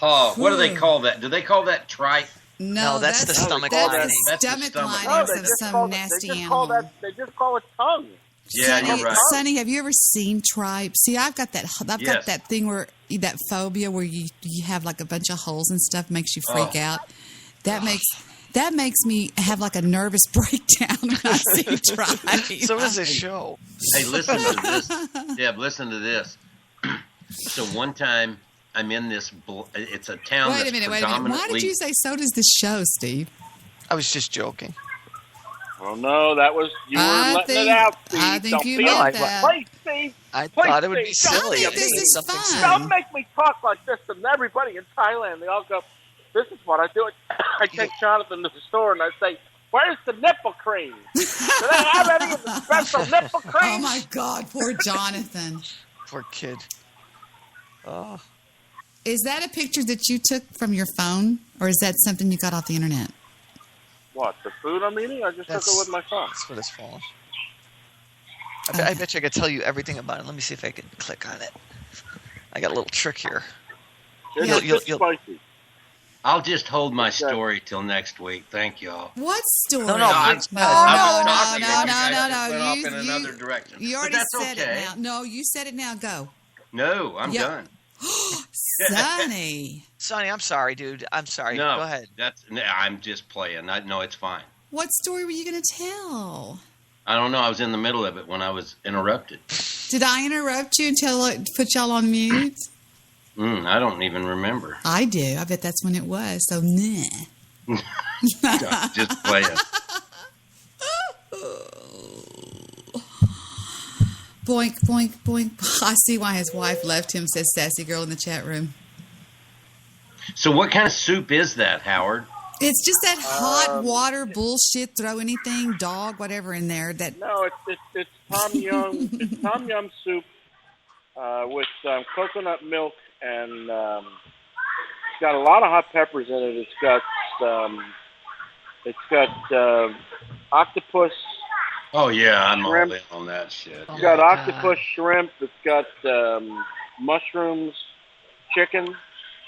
Oh, what do they call that? Do they call that tripe? No, that's the stomach lining. lining. That's the stomach lining. linings of some nasty animal. They just call it tongue. Yeah, Sonny, you're right. Sonny, have you ever seen Tripe? See, I've got that. I've got Yes. that thing where that phobia where you have like a bunch of holes and stuff makes you freak out. That makes me have like a nervous breakdown when I see Tripe. So does this show. Hey, listen to this. Deb, listen to this. So one time I'm in this. It's a town Wait that's a minute. Why predominantly. did you say so does this show, Steve? I was just joking. Oh no, that was you were letting it out, Steve. I think Don't you be meant a- that. Please, Steve. I Please, thought it would be Steve, don't silly. be a I mean, this is something fun. silly. Don't make me talk like this, and everybody in Thailand, they all go, this is what I do. I take Jonathan to the store, and I say, where's the nipple cream? Do they have any of the special nipple cream? Oh my God, poor Jonathan. Poor kid. Oh. Is that a picture that you took from your phone, or is that something you got off the internet? What, the food I'm eating? I just took it with my phone. That's what it's for. I bet you I could tell you everything about it. Let me see if I can click on it. I got a little trick here. It's spicy. I'll just hold my story till next week. Thank y'all. What story? No, no. I was talking, and you guys went off You, in another direction. you But already that's said okay. it now. No, you said it now. Go. No, I'm Yeah. done. Sonny. Sonny, I'm sorry, dude. I'm sorry. No, Go ahead. I'm just playing. No, it's fine. What story were you going to tell? I don't know. I was in the middle of it when I was interrupted. Did I interrupt you and put y'all on mute? I don't even remember. I do. I bet that's when it was. So, nah. Just playing. Boink, boink, boink. I see why his wife left him, says Sassy Girl in the chat room. So what kind of soup is that, Howard? It's just that hot water bullshit. Throw anything, dog, whatever in there. That No, it's Tom Yum. It's Tom Yum soup with coconut milk, and it's got a lot of hot peppers in it. It's got octopus. Oh yeah, I'm shrimp. all in on that shit. It's got octopus, shrimp. It's got mushrooms, chicken.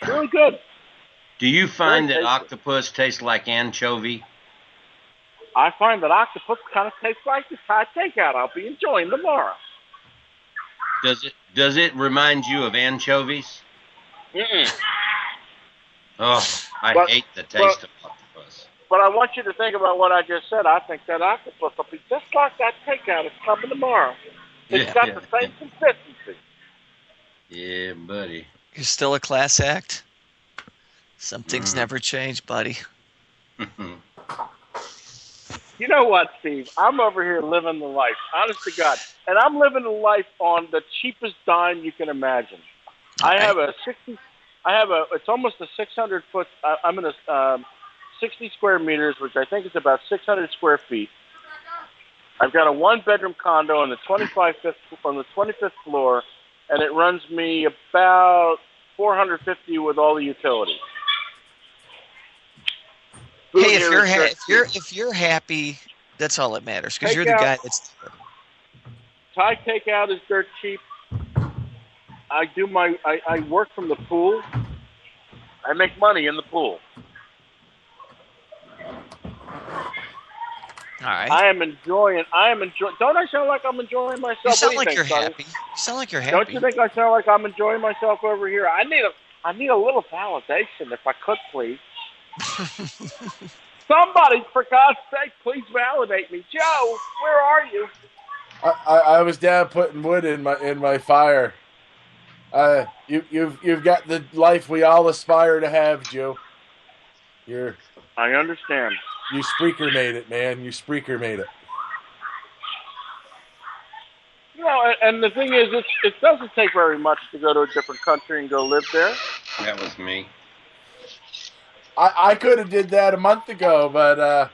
Really good. Do you find Very that tasty. octopus tastes like anchovy? I find that octopus kind of tastes like the Thai takeout I'll be enjoying tomorrow. Does it remind you of anchovies? Mm-mm. Oh, I But- hate the taste of octopus. But I want you to think about what I just said. I think that octopus will be just like that takeout that's coming tomorrow. It's got the same consistency. Yeah, buddy. You're still a class act. Some things never change, buddy. You know what, Steve? I'm over here living the life, honest to God. And I'm living the life on the cheapest dime you can imagine. I have it's almost a 600 foot, I'm in a 60 square meters, which I think is about 600 square feet. I've got a one-bedroom condo on the 25th floor, and it runs me about $450 with all the utilities. Food Hey, here is if you're happy, that's all that matters. Because you're the Takeout. guy that's. Thai takeout is dirt cheap. I work from the pool. I make money in the pool. All right. I am enjoying. Don't I sound like I'm enjoying myself? You sound What do like you're think, Sonny? happy. You sound like you're happy. Don't you think I sound like I'm enjoying myself over here? I need a little validation, if I could, please. Somebody, for God's sake, please validate me. Joe, where are you? I was down putting wood in my fire. You've got the life we all aspire to have, Joe. I understand. You Spreaker made it, man. You Spreaker made it. You know, and the thing is, it doesn't take very much to go to a different country and go live there. That was me. I could have did that a month ago, but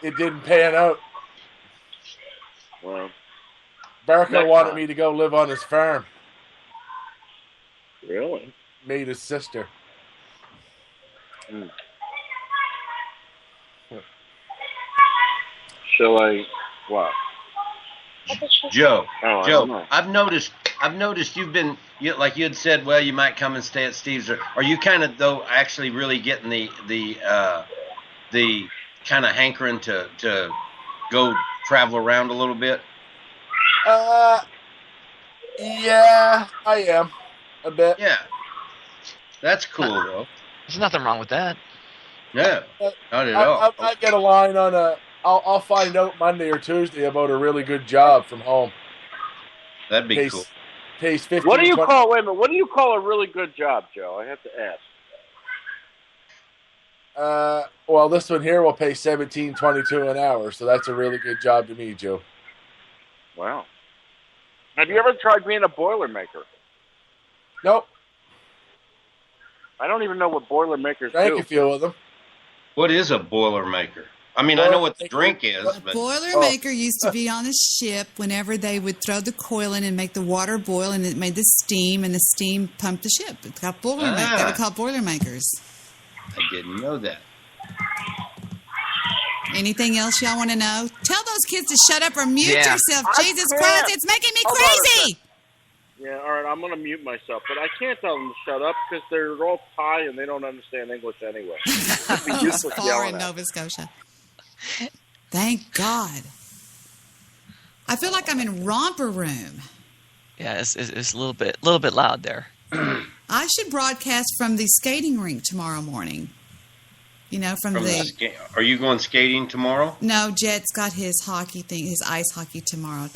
it didn't pan out. Well, Barker next wanted time. me to go live on his farm. Really? Made his sister. Shall I? What? Joe, Oh, I don't know. I've noticed you've been like you had said. Well, you might come and stay at Steve's. Are you kind of though actually really getting the kind of hankering to go travel around a little bit? Yeah, I am. A bit. Yeah. That's cool, though. There's nothing wrong with that. No, not at all. I might get a line on I'll find out Monday or Tuesday about a really good job from home. That'd be cool. Pays 15. What do you call? Wait a minute. What do you call a really good job, Joe? I have to ask. Well, this one here will pay $17.22 an hour, so that's a really good job to me, Joe. Wow. Have you ever tried being a Boilermaker? Nope. I don't even know what Boilermakers Drank do. a few of them. What is a Boilermaker? I mean, I know what the drink is, but Boilermaker used to be on a ship whenever they would throw the coil in and make the water boil, and it made the steam, and the steam pumped the ship. It's got Boilermaker. They were called Boilermakers. I didn't know that. Anything else y'all want to know? Tell those kids to shut up or mute yourself. Jesus can't. Christ, it's making me Hold on a crazy. Yeah, all right, I'm going to mute myself. But I can't tell them to shut up because they're all Thai and they don't understand English anyway. It'd be useless Far yelling in at Nova Scotia. Thank God. I feel like I'm in Romper Room. Yeah, it's a little bit loud there. I should broadcast from the skating rink tomorrow morning. You know, from the Are you going skating tomorrow? No, Jet's got his hockey thing, his ice hockey tomorrow.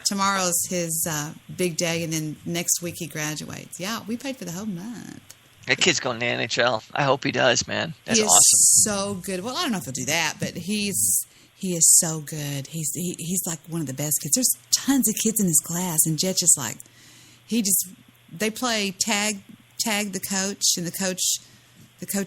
Tomorrow's his big day, and then next week he graduates. Yeah, we paid for the whole month. That kid's going to NHL. I hope he does, man. That's he is awesome. So good. Well, I don't know if he'll do that, but he is so good. He's like one of the best kids. There's tons of kids in his class, and Jet's just like they play tag the coach, and the coach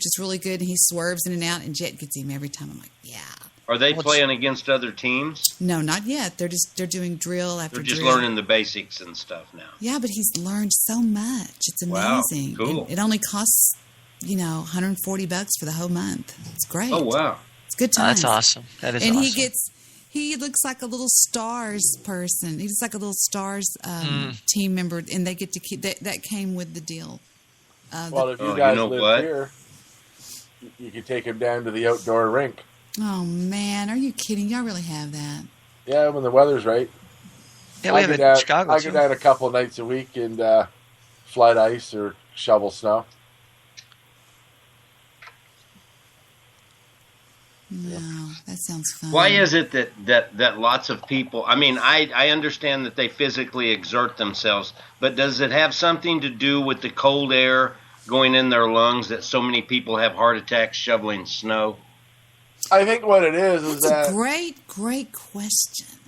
is really good, and he swerves in and out, and Jet gets him every time. I'm like, yeah. Are they playing against other teams? No, not yet. They're doing drill after drill. They're just learning the basics and stuff now. Yeah, but he's learned so much. It's amazing. Wow, cool. It only costs, $140 for the whole month. It's great. Oh, wow. It's good times. That's awesome. That is and awesome. he looks like a little Stars person. He looks like a little Stars team member, and they get to keep that came with the deal. Well, if you guys live here, you could take him down to the outdoor rink. Oh, man. Are you kidding? Y'all really have that? Yeah, when the weather's right. Yeah, we have it in Chicago, I go down a couple nights a week and flood ice or shovel snow. No, that sounds fun. Why is it that lots of people, I mean, I understand that they physically exert themselves, but does it have something to do with the cold air going in their lungs that so many people have heart attacks shoveling snow? I think what it is That's a great question.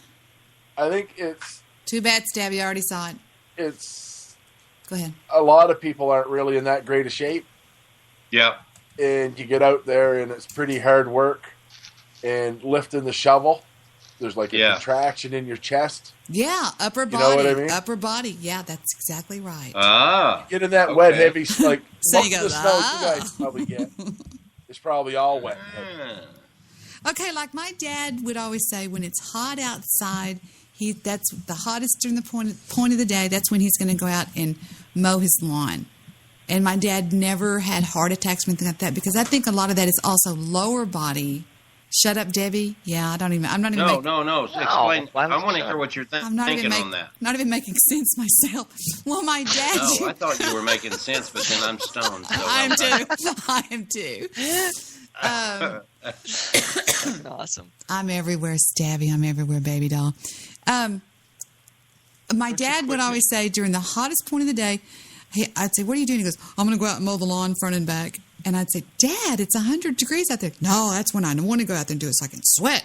I think it's... Too bad, Stabby. I already saw it. It's... Go ahead. A lot of people aren't really in that great a shape. Yeah. And you get out there and it's pretty hard work. And lifting the shovel, there's like a contraction in your chest. Yeah, upper body. You know what I mean? Upper body. Yeah, that's exactly right. Get in that wet, heavy, like, so most of the snow you guys probably get. It's probably all wet. Okay, like my dad would always say, when it's hot outside, that's the hottest during the point of the day. That's when he's going to go out and mow his lawn. And my dad never had heart attacks or anything like that, because I think a lot of that is also lower body. Shut up, Debbie. Yeah, I'm not even. No. Explain. I want to hear what you're thinking on that. Not even making sense myself. Well, my dad. No, I thought you were making sense, but then I'm stoned. So I am too. Awesome. I'm everywhere, Stabby. I'm everywhere, baby doll. My dad would always say during the hottest point of the day, I'd say, "What are you doing?" He goes, "I'm going to go out and mow the lawn front and back." And I'd say, "Dad, it's 100 degrees out there." "No, that's when I want to go out there and do it so I can sweat."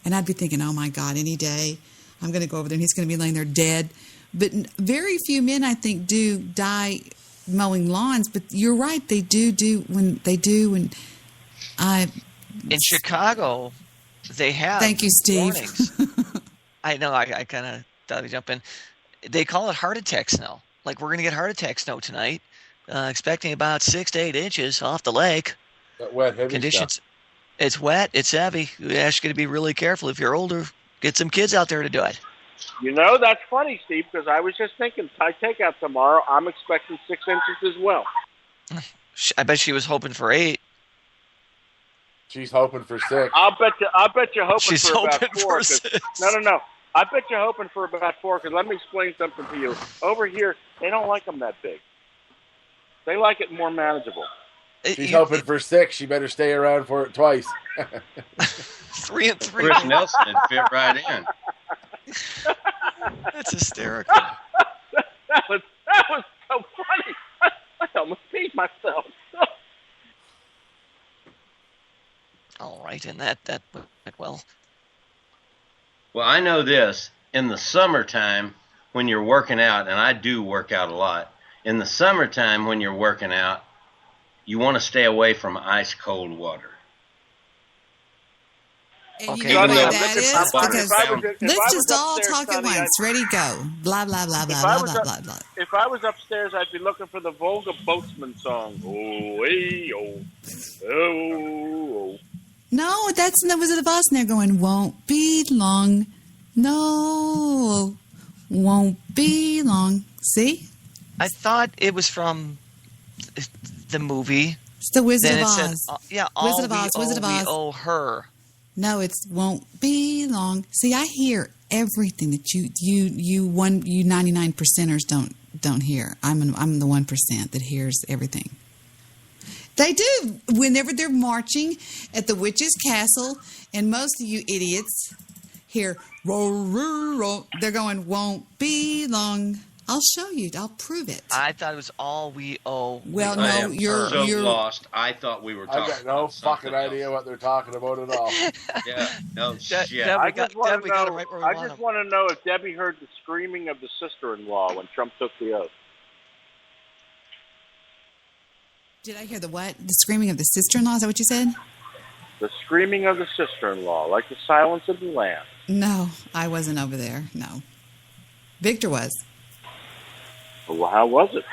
And I'd be thinking, "Oh my God, any day I'm going to go over there and he's going to be laying there dead." But very few men, I think, do die mowing lawns. But you're right, they do when in Chicago, they have. Thank you, Steve. I know. I kind of thought I'd jump in. They call it heart attack snow. Like, we're going to get heart attack snow tonight. Expecting about 6 to 8 inches off the lake. That wet, heavy conditions. Stuff. It's wet. It's heavy. We ask you to be really careful. If you're older, get some kids out there to do it. You know, that's funny, Steve, because I was just thinking, Thai takeout tomorrow. I'm expecting 6 inches as well. I bet she was hoping for 8. She's hoping for 6. I'll bet you hoping She's for hoping about 4. for 6. No. I bet you're hoping for about 4, because let me explain something to you. Over here, they don't like them that big. They like it more manageable. She's hoping for 6. She better stay around for it twice. 3 and 3. Chris Nelson would fit right in. That's hysterical. That was so funny. I almost peed myself. All right, and that went well. Well, I know this. In the summertime, when you're working out, and I do work out a lot, in the summertime when you're working out, you want to stay away from ice cold water. And Okay. you know Even why though that it's is? not bottom Because down. let's just all talk at once. Ready, go. Blah, blah, blah, blah, blah, blah, blah, blah. If I was upstairs, I'd be looking for the Volga Boatsman song. Oh, hey, oh, oh, oh. No, that's the Wizard of Oz, and they're going, won't be long. No, won't be long. See? I thought it was from the movie. It's the Wizard Then of it said, Oz. yeah, all Wizard of Oz, Wizard of Oz. we owe her. No, it's won't be long. See, I hear everything that you 99%ers don't hear. I'm the 1% that hears everything. They do. Whenever they're marching at the witch's castle, and most of you idiots hear roll, roll, roll, they're going, won't be long. I'll show you. I'll prove it. I thought it was all we owe. Well, I no, am you're so lost. I thought we were talking. I've got no fucking idea what they're talking about at all. Yeah, no shit. I just want to know if Debbie heard the screaming of the sister-in-law when Trump took the oath. Did I hear the what? The screaming of the sister-in-law? Is that what you said? The screaming of the sister-in-law, like the silence of the lambs. No, I wasn't over there. No. Victor was. Well, how was it?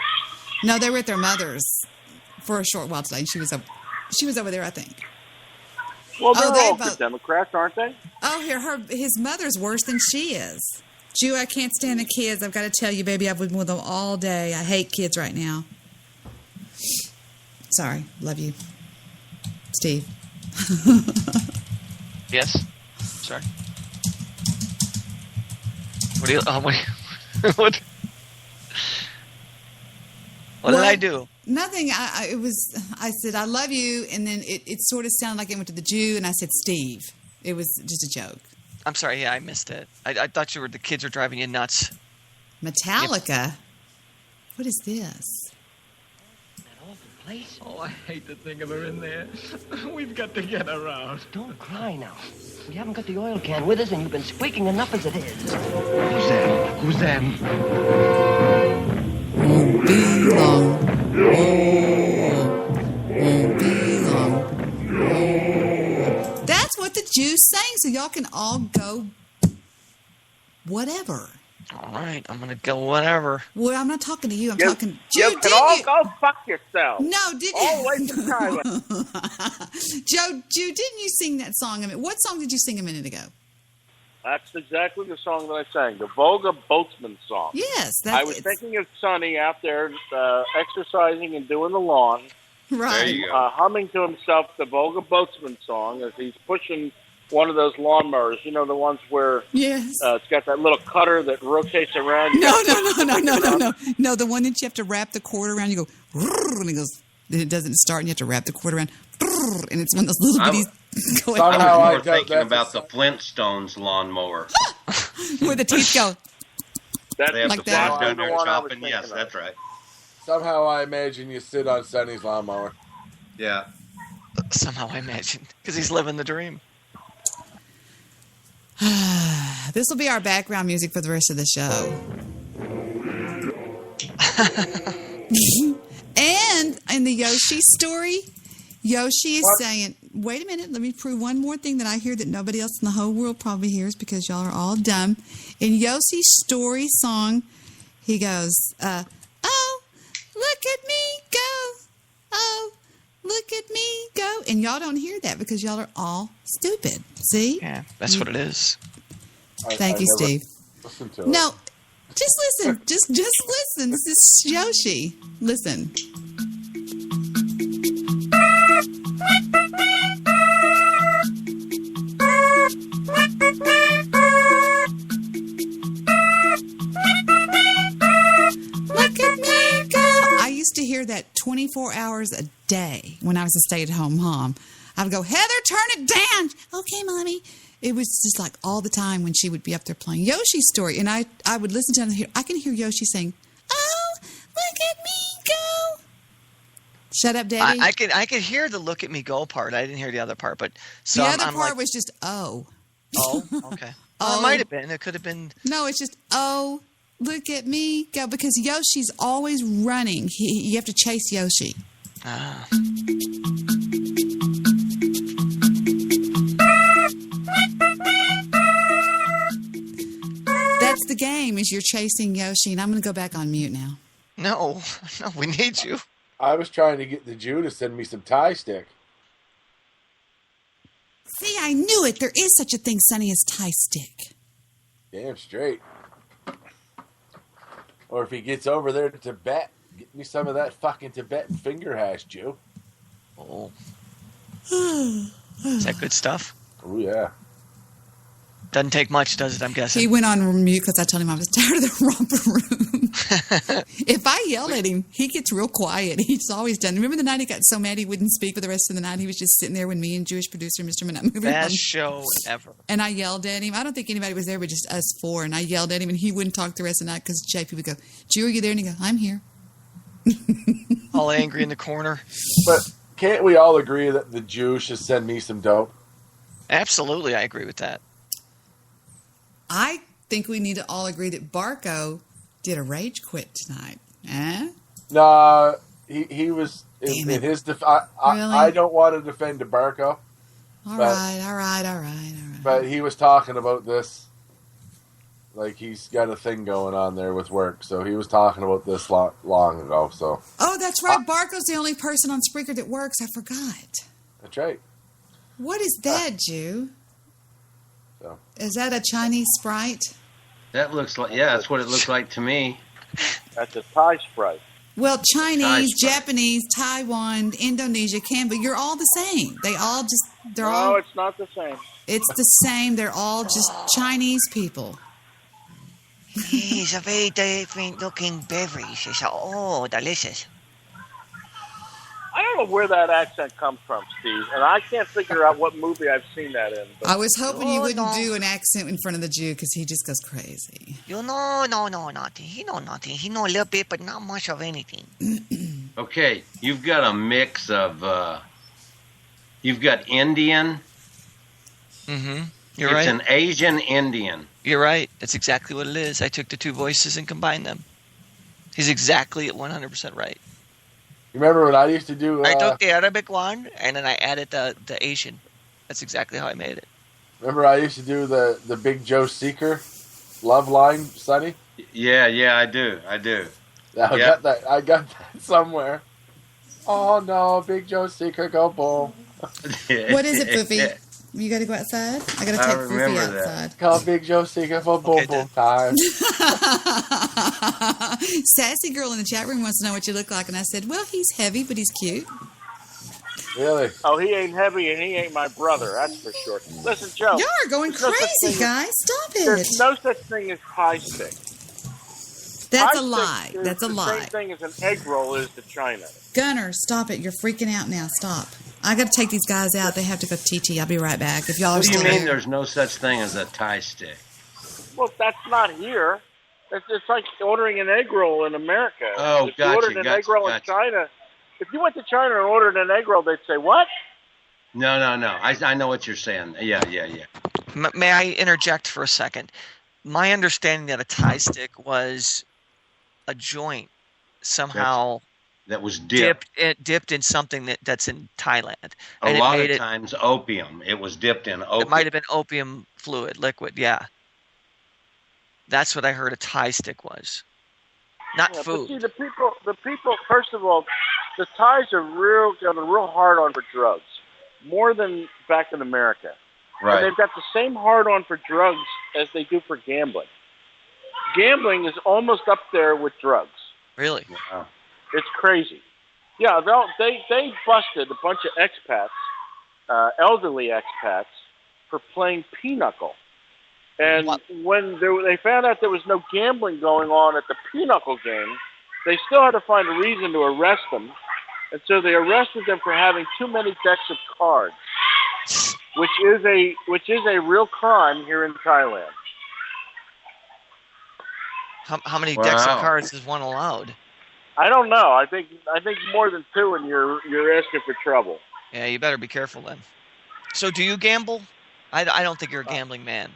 No, they were at their mother's for a short while today. And she was over there, I think. Well, they're all both. good Democrats, aren't they? Oh, his mother's worse than she is. Jew, I can't stand the kids. I've got to tell you, baby, I've been with them all day. I hate kids right now. Sorry. Love you. Steve. Yes. Sorry. What do you? What? What did I do? Nothing. I said, I love you. And then it sort of sounded like it went to the Jew. And I said, Steve. It was just a joke. I'm sorry. Yeah, I missed it. I thought the kids were driving you nuts. Metallica? Yep. What is this? Place? Oh, I hate to think of her in there. We've got to get her out. Don't cry now. We haven't got the oil can with us, and you've been squeaking enough as it is. Who's them? Who's them? Won't be long. Won't be long. That's what the Jews sang, so y'all can all go whatever. All right, I'm gonna go whatever. Well, I'm not talking to you. I'm talking. You Joe, can all go fuck yourself. No, didn't all the way to Thailand. Joe, didn't you sing that song? What song did you sing a minute ago? That's exactly the song that I sang, the Volga Boatsman song. Yes, I was thinking of Sonny out there exercising and doing the lawn, right? There you go. Humming to himself the Volga Boatsman song as he's pushing one of those lawnmowers, you know, the ones where it's got that little cutter that rotates around. No, the one that you have to wrap the cord around. You go, and it goes, and it doesn't start, and you have to wrap the cord around, and it's one of those little bitties going. I was more thinking about the Flintstones lawnmower. Where the teeth go. They have like the that. flat down there chopping. Yes, that's right. Somehow I imagine you sit on Sonny's lawnmower. Yeah. Somehow I imagine, because he's living the dream. This will be our background music for the rest of the show. And in the Yoshi story, Yoshi is saying, wait a minute, let me prove one more thing that I hear that nobody else in the whole world probably hears because y'all are all dumb. In Yoshi's story song, he goes, oh, look at me go. Oh, look at me go. And y'all don't hear that because y'all are all stupid. See? Yeah, that's what it is. Thank you, Steve. Listen to No, just listen. just listen. This is Yoshi. Listen. was a stay-at-home mom. I would go, Heather, turn it down. Okay, Mommy. It was just like all the time when she would be up there playing Yoshi's Story. And I would listen to it and hear, I can hear Yoshi saying, oh, look at me go. Shut up, Debbie. I could hear the look at me go part. I didn't hear the other part. But so the other I'm part like, was just, oh. Oh, okay. Oh. It might have been. It could have been. No, it's just, oh, look at me go. Because Yoshi's always running. You have to chase Yoshi. Ah. That's the game, is you're chasing Yoshi. And I'm going to go back on mute now. No, we need you. I was trying to get the Jew to send me some Thai stick. See, I knew it. There is such a thing, Sonny, as Thai stick. Damn straight. Or if he gets over there to Tibet, get me some of that fucking Tibetan finger hash, Jew. Oh. Is that good stuff? Oh, yeah. Doesn't take much, does it, I'm guessing? He went on mute because I told him I was tired of the romper room. If I yell at him, he gets real quiet. He's always done. Remember the night he got so mad he wouldn't speak for the rest of the night? He was just sitting there with me and Jewish producer Mr. Manette moving Best on. show ever. And I yelled at him. I don't think anybody was there but just us four. And I yelled at him and he wouldn't talk the rest of the night because JP would go, Jew, are you there? And he'd go, I'm here. All angry in the corner. But can't we all agree that the Jew should send me some dope? Absolutely, I agree with that. I think we need to all agree that Barco did a rage quit tonight. Eh? No, he was in his Really? I don't want to defend DeBarco. All right. But he was talking about this. Like, he's got a thing going on there with work. So he was talking about this long ago. So Oh, that's right. Barco's the only person on Spreaker that works. I forgot. That's right. What is that, Jew? So. Is that a Chinese Sprite? That looks like, yeah, that's what it looks like to me. That's a Thai Sprite. Well, Chinese, Thai Sprite. Japanese, Taiwan, Indonesia, Canada, you're all the same. They're all. No, it's not the same. It's the same. They're all just Chinese people. It's a very different looking beverage. It's delicious. I don't know where that accent comes from, Steve, and I can't figure out what movie I've seen that in. But I was hoping you wouldn't do an accent in front of the Jew because he just goes crazy. You know, no, nothing. He know nothing. He know a little bit, but not much of anything. Okay, you've got a mix of, you've got Indian. Mm-hmm. It's right. an Asian Indian. You're right. That's exactly what it is. I took the two voices and combined them. He's exactly 100% right. You remember when I used to do... I took the Arabic one, and then I added the Asian. That's exactly how I made it. Remember I used to do the Big Joe Seeker love line, Sonny? Yeah, I do. I got that somewhere. Oh, no, Big Joe Seeker, go boom. What is it, Poofy? You got to go outside? I got to take Poofy outside. Call Big Joe Seeker for boom boom time. Sassy girl in the chat room wants to know what you look like, and I said, well, he's heavy, but he's cute. Really? Oh, he ain't heavy and he ain't my brother, that's for sure. Listen, Joe. Y'all are going crazy, guys. Stop it. There's no such thing as pie stick. That's pie a lie. Stick That's a the lie. same thing as an egg roll is to China. Gunner, stop it. You're freaking out now. Stop. I got to take these guys out. They have to go TT. I'll be right back. If y'all are What do you still mean there. there's no such thing as a Thai stick? Well, that's not here. It's like ordering an egg roll in America. Oh, if you ordered an egg roll in China, if you went to China and ordered an egg roll, they'd say, what? No. I know what you're saying. Yeah. May I interject for a second? My understanding that a Thai stick was a joint somehow that was dipped in something that's in Thailand. A lot of times opium. It was dipped in opium. It might have been opium fluid, liquid, yeah. That's what I heard a Thai stick was. Not food. But see, the people. First of all, the Thais are got a real hard on for drugs, more than back in America. Right. And they've got the same hard on for drugs as they do for gambling. Gambling is almost up there with drugs. Really? Wow. It's crazy. Yeah, they busted a bunch of expats, elderly expats, for playing pinochle. And when they found out there was no gambling going on at the pinochle game, they still had to find a reason to arrest them. and so they arrested them for having too many decks of cards, which is a real crime here in Thailand. How many decks of cards is one allowed? I don't know. I think more than 2, and you're asking for trouble. Yeah, you better be careful then. So, do you gamble? I don't think you're a gambling man.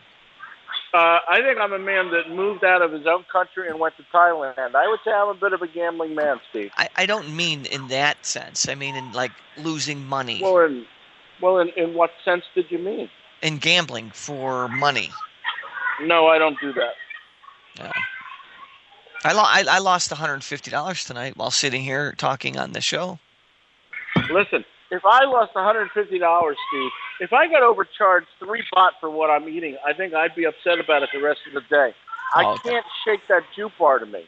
I think I'm a man that moved out of his own country and went to Thailand. I would say I'm a bit of a gambling man, Steve. I don't mean in that sense. I mean in like losing money. Well, in what sense did you mean? In gambling for money. No, I don't do that. No. I lost $150 tonight while sitting here talking on the show. Listen, if I lost $150, Steve, if I got overcharged 3 baht for what I'm eating, I think I'd be upset about it the rest of the day. I can't shake that Jew part of me.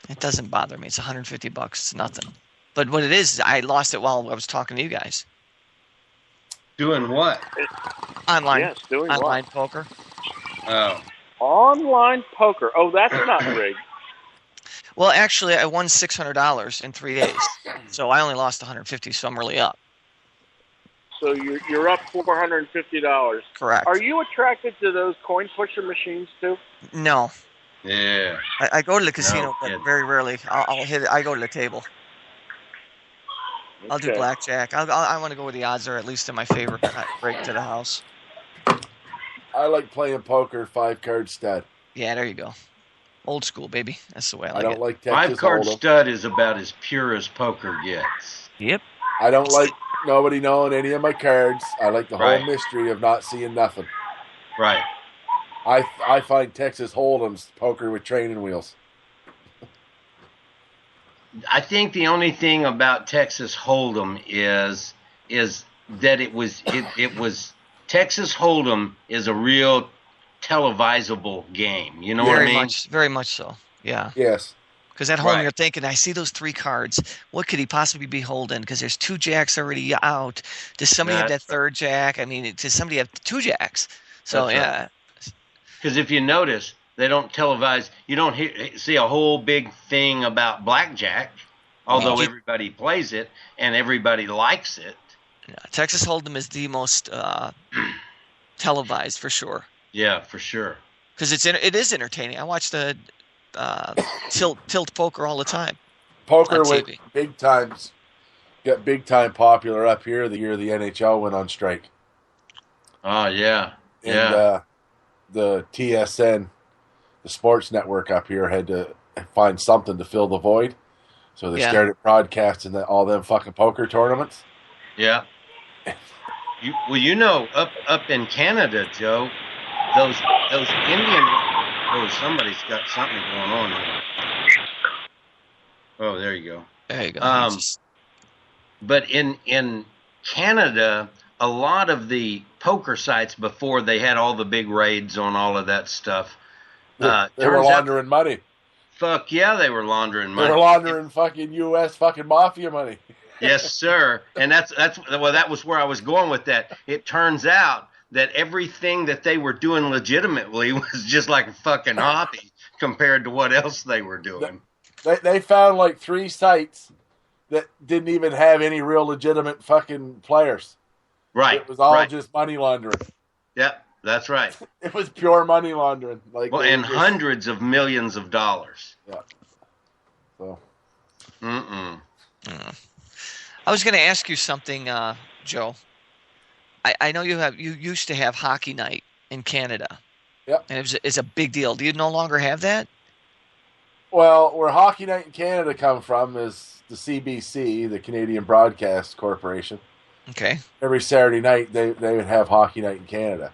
It doesn't bother me. It's $150. It's nothing. But what it is, I lost it while I was talking to you guys. Doing what? Online. Yes, doing online what? poker. Oh. Online poker. Oh, that's not rigged. Well, actually, I won $600 in 3 days, so I only lost $150. So I'm really up. So you're up $450. Correct. Are you attracted to those coin pusher machines too? No. Yeah. I go to the casino, No, but kid. very rarely. I'll hit it. I go to the table. I'll do Okay. blackjack. I want to go where the odds are at least in my favor. Break to the house. I like playing poker 5-card stud. Yeah, there you go. Old school, baby. That's the way I like I don't it. like Texas 5-card Hold'em. stud is about as pure as poker gets. Yep. I don't like nobody knowing any of my cards. I like the Right. whole mystery of not seeing nothing. Right. I find Texas Hold'em's poker with training wheels. I think the only thing about Texas Hold'em is that it was Texas Hold'em is a real televisable game. You know what I mean? Very much so. Yeah. Yes. Because at home Right. you're thinking, I see those 3 cards. What could he possibly be holding? Because there's 2 jacks already out. Does somebody have that That's 3rd jack? I mean, does somebody have 2 jacks? So That's yeah. Because if you notice, they don't televise. You don't see a whole big thing about blackjack, although everybody plays it and everybody likes it. Yeah, Texas Hold'em is the most televised for sure. Yeah, for sure. Because it is entertaining. I watch the tilt poker all the time. Poker on went TV. big times. Got big time popular up here the year the NHL went on strike. Oh yeah, And yeah. the TSN, the sports network up here, had to find something to fill the void. So they Yeah. started broadcasting all them fucking poker tournaments. Yeah. You know, up in Canada, Joe, those Indian. Oh, somebody's got something going on here. Oh, there you go. There you go. But in Canada, a lot of the poker sites before they had all the big raids on all of that stuff. They were turns out- laundering money. Fuck yeah, they were laundering money. They were laundering fucking U.S. fucking mafia money. Yes, sir. And that was where I was going with that. It turns out that everything that they were doing legitimately was just like a fucking hobby compared to what else they were doing. They found like 3 sites that didn't even have any real legitimate fucking players. Right. It was all right. just money laundering. Yep, that's right. It was pure money laundering. Like Well, they and were just- hundreds of millions of dollars. Yeah. So. Mm-mm. I was going to ask you something, Joe. I know you used to have hockey night in Canada. Yep. And it's a big deal. Do you no longer have that? Well, where Hockey Night in Canada come from is the CBC, the Canadian Broadcast Corporation. Okay. Every Saturday night, they would have Hockey Night in Canada.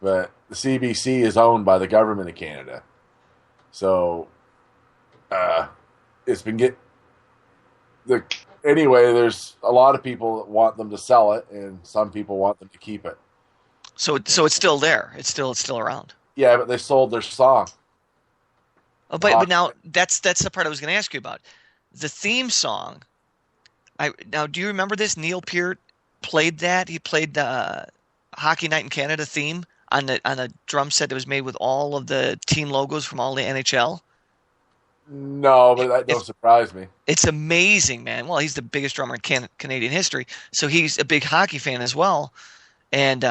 But the CBC is owned by the government of Canada. So, it's been anyway, there's a lot of people that want them to sell it, and some people want them to keep it. So it's still there. It's still around. Yeah, but they sold their song. Oh, but now that's the part I was going to ask you about. The theme song. Now, do you remember this? Neil Peart played that. He played the Hockey Night in Canada theme on a drum set that was made with all of the team logos from all the NHL. No, but that don't surprise me. It's amazing, man. Well, he's the biggest drummer in Canadian history, so he's a big hockey fan as well. And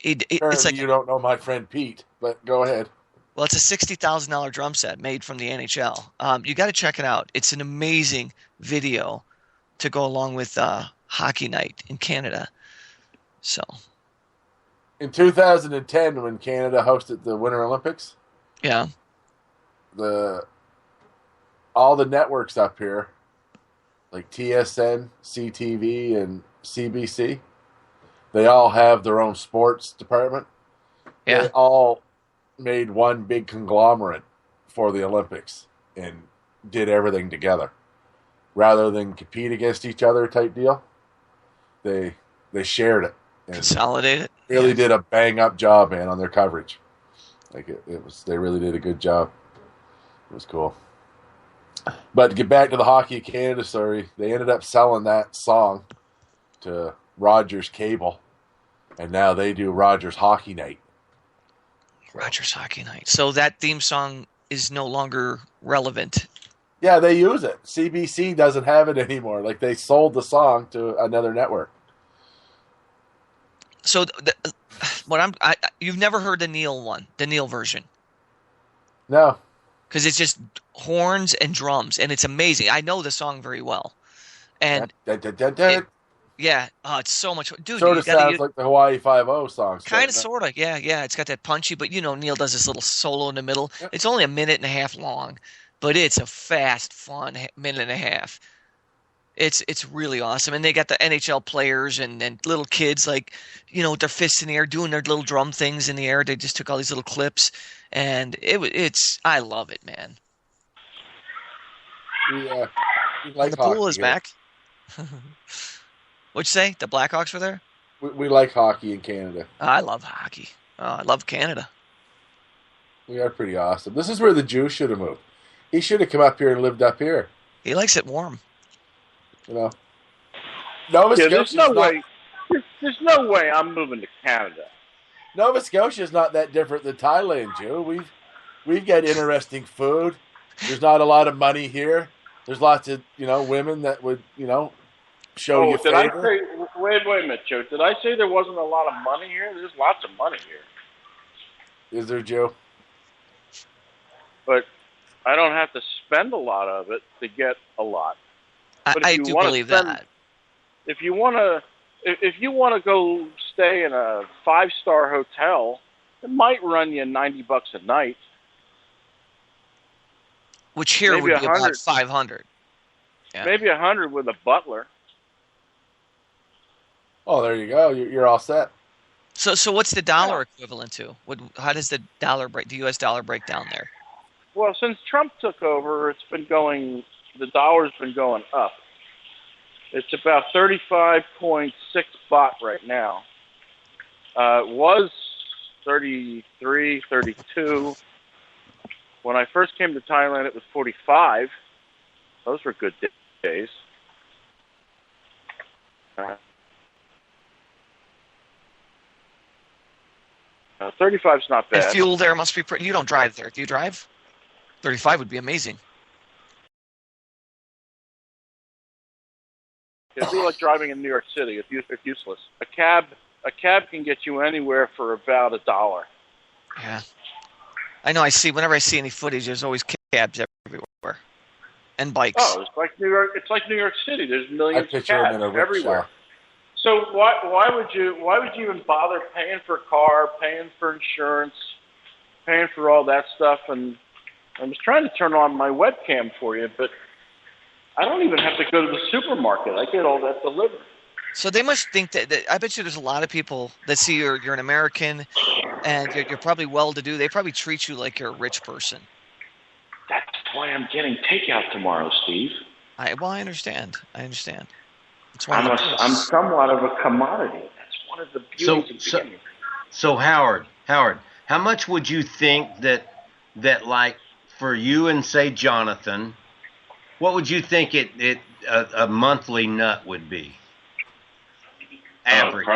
it's like you don't know my friend Pete, but go ahead. Well, it's a $60,000 drum set made from the NHL. You got to check it out. It's an amazing video to go along with Hockey Night in Canada. So, in 2010, when Canada hosted the Winter Olympics, yeah, all the networks up here, like TSN, CTV, and CBC, they all have their own sports department. Yeah. They all made one big conglomerate for the Olympics and did everything together. Rather than compete against each other type deal, they shared it. And consolidated. Really did a bang up job, man, on their coverage. Like they really did a good job. It was cool. But to get back to the Hockey Canada story, they ended up selling that song to Rogers Cable, and now they do Rogers Hockey Night. Rogers Hockey Night. So that theme song is no longer relevant. Yeah, they use it. CBC doesn't have it anymore. Like, they sold the song to another network. So you've never heard the Neil version? No. Because it's just horns and drums, and it's amazing. I know the song very well. And yeah, it's so much. Dude, sort of sounds like the Hawaii Five-0 song. Kind of, sort of. Yeah. It's got that punchy, but Neil does this little solo in the middle. Yep. It's only a minute and a half long, but it's a fast, fun minute and a half. It's really awesome. And they got the NHL players and little kids, like, with their fists in the air, doing their little drum things in the air. They just took all these little clips, and I love it, man. Yeah, like the pool is back. What'd you say? The Blackhawks were there? We like hockey in Canada. I love hockey. I love Canada. We are pretty awesome. This is where the Jew should have moved. He should have come up here and lived up here. He likes it warm. Nova there's no way I'm moving to Canada. Nova Scotia is not that different than Thailand, Jew. We've got interesting food. There's not a lot of money here. There's lots of women that would show you favor. Wait a minute, Joe. Did I say there wasn't a lot of money here? There's lots of money here. Is there, Joe? But I don't have to spend a lot of it to get a lot. I do believe that. If you want to go stay in a 5-star hotel, it might run you $90 a night. Which here maybe would be about $500. Yeah. Maybe $100 with a butler. Oh, there you go. You're all set. So what's the dollar equivalent to? How does the U.S. dollar break down there? Well, since Trump took over, the dollar's been going up. It's about 35.6 baht right now. It was 33, 32. When I first came to Thailand, it was 45. Those were good days. 35's not bad. And fuel there must be pretty. You don't drive there. Do you drive? 35 would be amazing. It'd be like driving in New York City. It's useless. A cab can get you anywhere for about $1. Yeah, I know. Whenever I see any footage, there's always cabs everywhere, and bikes. Oh, it's like New York. It's like New York City. There's millions of cabs everywhere. Rickshaw. So why would you even bother paying for a car, paying for insurance, paying for all that stuff? And I was trying to turn on my webcam for you, but I don't even have to go to the supermarket. I get all that delivered. So they must think that I bet you there's a lot of people that see you're an American and you're probably well-to-do. They probably treat you like you're a rich person. That's why I'm getting takeout tomorrow, Steve. I understand. I'm somewhat of a commodity. That's one of the beauties of being here. So Howard, how much would you think that like for you and say Jonathan, what would you think a monthly nut would be? Average.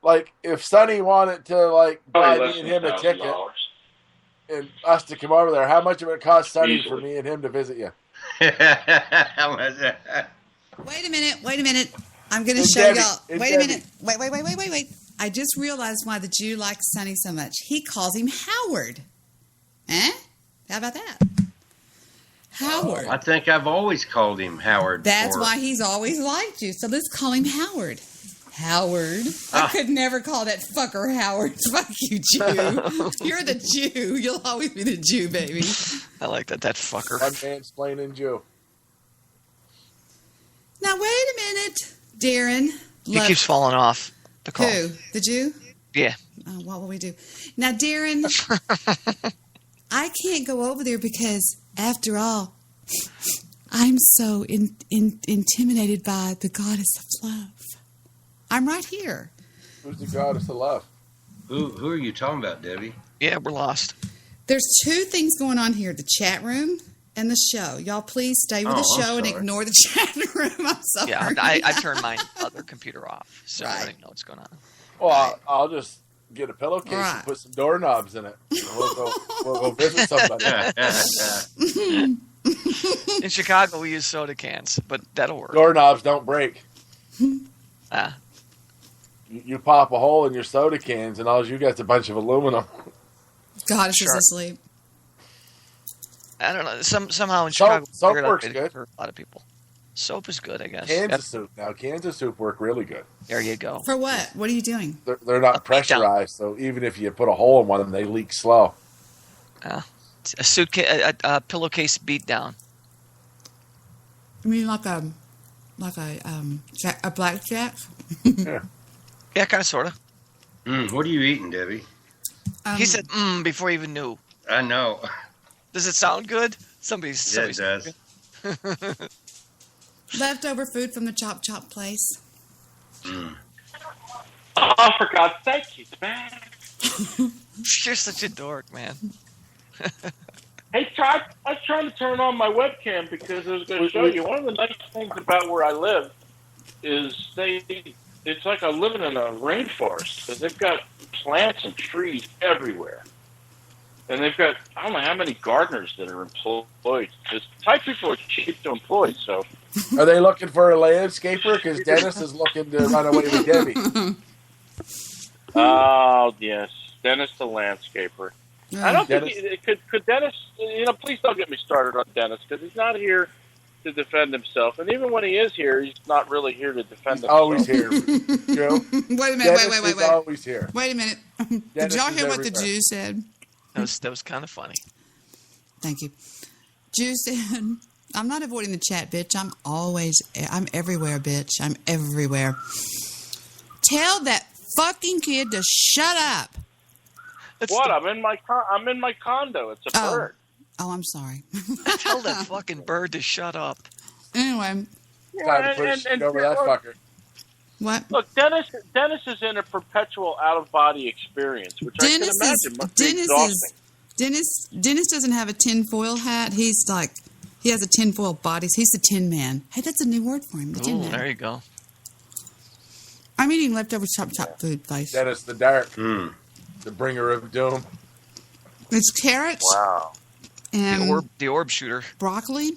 Like if Sonny wanted to buy me and him a ticket, and us to come over there, how much would it cost Sonny for me and him to visit you? How much? Wait a minute. I'm going to It's show Debbie. y'all. It's Wait a Debbie. minute. Wait. I just realized why the Jew likes Sonny so much. He calls him Howard. Eh? How about that? Howard. I think I've always called him Howard. That's for- why he's always liked you. So let's call him Howard. Howard. I could never call that fucker Howard. Fuck you, Jew. You're the Jew. You'll always be the Jew, baby. I like that fucker. One mansplaining Jew. Now, wait a minute, Darren. He keeps falling off the call. Who? The Jew? Yeah. Oh, what will we do? Now, Darren, I can't go over there because, after all, I'm so intimidated by the goddess of love. I'm right here. Who's the goddess of love? Who are you talking about, Debbie? Yeah, we're lost. There's two things going on here, the chat room and the show. Y'all please stay with the I'm show and sorry. ignore the chat room. I'm sorry. Yeah, I turned my other computer off, so I don't even know what's going on. Well, I'll just get a pillowcase Right. and put some doorknobs in it. And we'll go visit somebody. In Chicago, we use soda cans, but that'll work. Doorknobs don't break. Ah. You pop a hole in your soda cans, and all you got is a bunch of aluminum. Goddess Sure. is asleep. I don't know. Somehow in Chicago, soap figured out works it good. for a lot of people. Soap is good, I guess. Cans of soup. Now, cans of soup work really good. There you go. For what? What are you doing? They're not pressurized, so even if you put a hole in one of them, they leak slow. A suitcase, a pillowcase beat down. You mean like a blackjack? Yeah, kind of, sort of. What are you eating, Debbie? He said before he even knew. I know. Does it sound good? Somebody's It does. Leftover food from the Chop Chop place. Oh, for God's sake, you man. You're such a dork, man. Hey, Todd, I was trying to turn on my webcam because I was going to show you. One of the nice things about where I live is it's like I'm living in a rainforest because they've got plants and trees everywhere. And they've got, I don't know how many gardeners that are employed. Because Thai people are cheap to employ, so. Are they looking for a landscaper? Because Dennis is looking to run away with Debbie. Oh, yes. Dennis the landscaper. I don't Dennis- think could Dennis, please don't get me started on Dennis because he's not here to defend himself. And even when he is here, he's not really here to defend himself. Always here, Joe. Wait a minute, Dennis wait. is always here. Wait a minute. Did Dennis y'all is hear what the everywhere. Jew said? That was kind of funny. Thank you. Jew said, I'm not avoiding the chat, bitch. I'm everywhere, bitch. I'm everywhere. Tell that fucking kid to shut up. What? I'm in my condo. It's a bird. Oh, I'm sorry. Tell that fucking bird to shut up. Anyway. Time to put shit over that fucker. What? Look, Dennis is in a perpetual out-of-body experience, which I can imagine must be exhausting. Dennis doesn't have a tinfoil hat. He has a tinfoil body. He's the Tin Man. Hey, that's a new word for him, the Tin Ooh, Man. there you go. I'm eating leftover Chop food, place. Dennis the Dark, the bringer of doom. It's carrots. Wow. And The orb shooter. broccoli.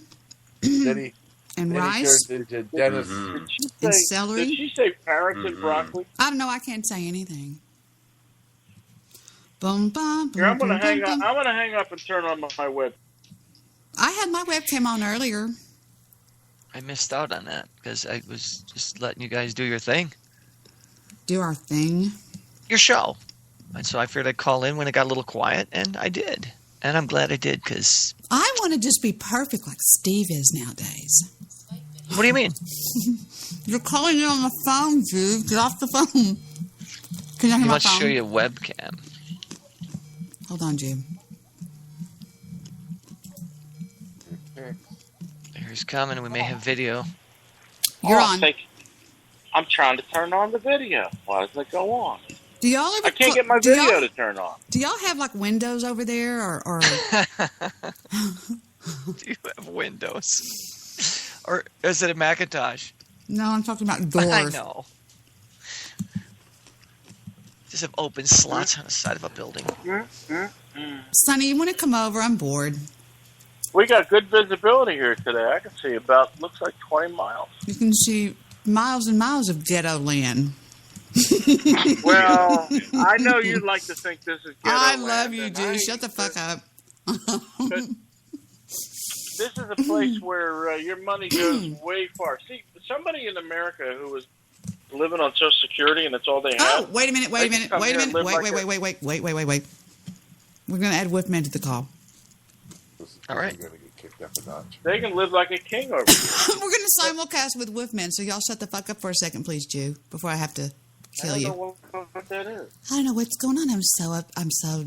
Then and he rice. turned into Dennis. And celery. Did she say carrots and broccoli? I don't know. I can't say anything. Boom, boom, Here, I'm boom, gonna boom, hang boom. up. I'm gonna hang up and turn on my web. I had my webcam on earlier. I missed out on that because I was just letting you guys do your thing. Do our thing. Your show. And so I figured I'd call in when it got a little quiet, and I did. And I'm glad I did because... I want to just be perfect like Steve is nowadays. What do you mean? You're calling in on the phone, dude. Get off the phone. Can I He hear my wants to phone? show you a webcam. Hold on, Jim. He's coming. We may have video. You're on. I'm trying to turn on the video. Why doesn't it go on? Do y'all ever I can't get my do video y'all- to turn on. Do y'all have like windows over there, or Do you have Windows? Or is it a Macintosh? no? I'm talking about doors. I know. Just have open slots on the side of a building. Sonny, you want to come over? I'm bored. We got good visibility here today. I can see about, looks like 20 miles. You can see miles and miles of ghetto land. Well, I know you'd like to think this is ghetto I land, love you, and dude. Shut the fuck up. But this is a place where your money goes way far. See, somebody in America who was living on Social Security and that's all they have. Oh, wait a minute. We're going to add Wolfman to the call. All right. Going to get kicked up a notch. They can live like a king over here. We're going to simulcast with Wolfman, so y'all shut the fuck up for a second, please, Jew, before I have to kill you. I don't know what that is. I don't know what's going on. I'm so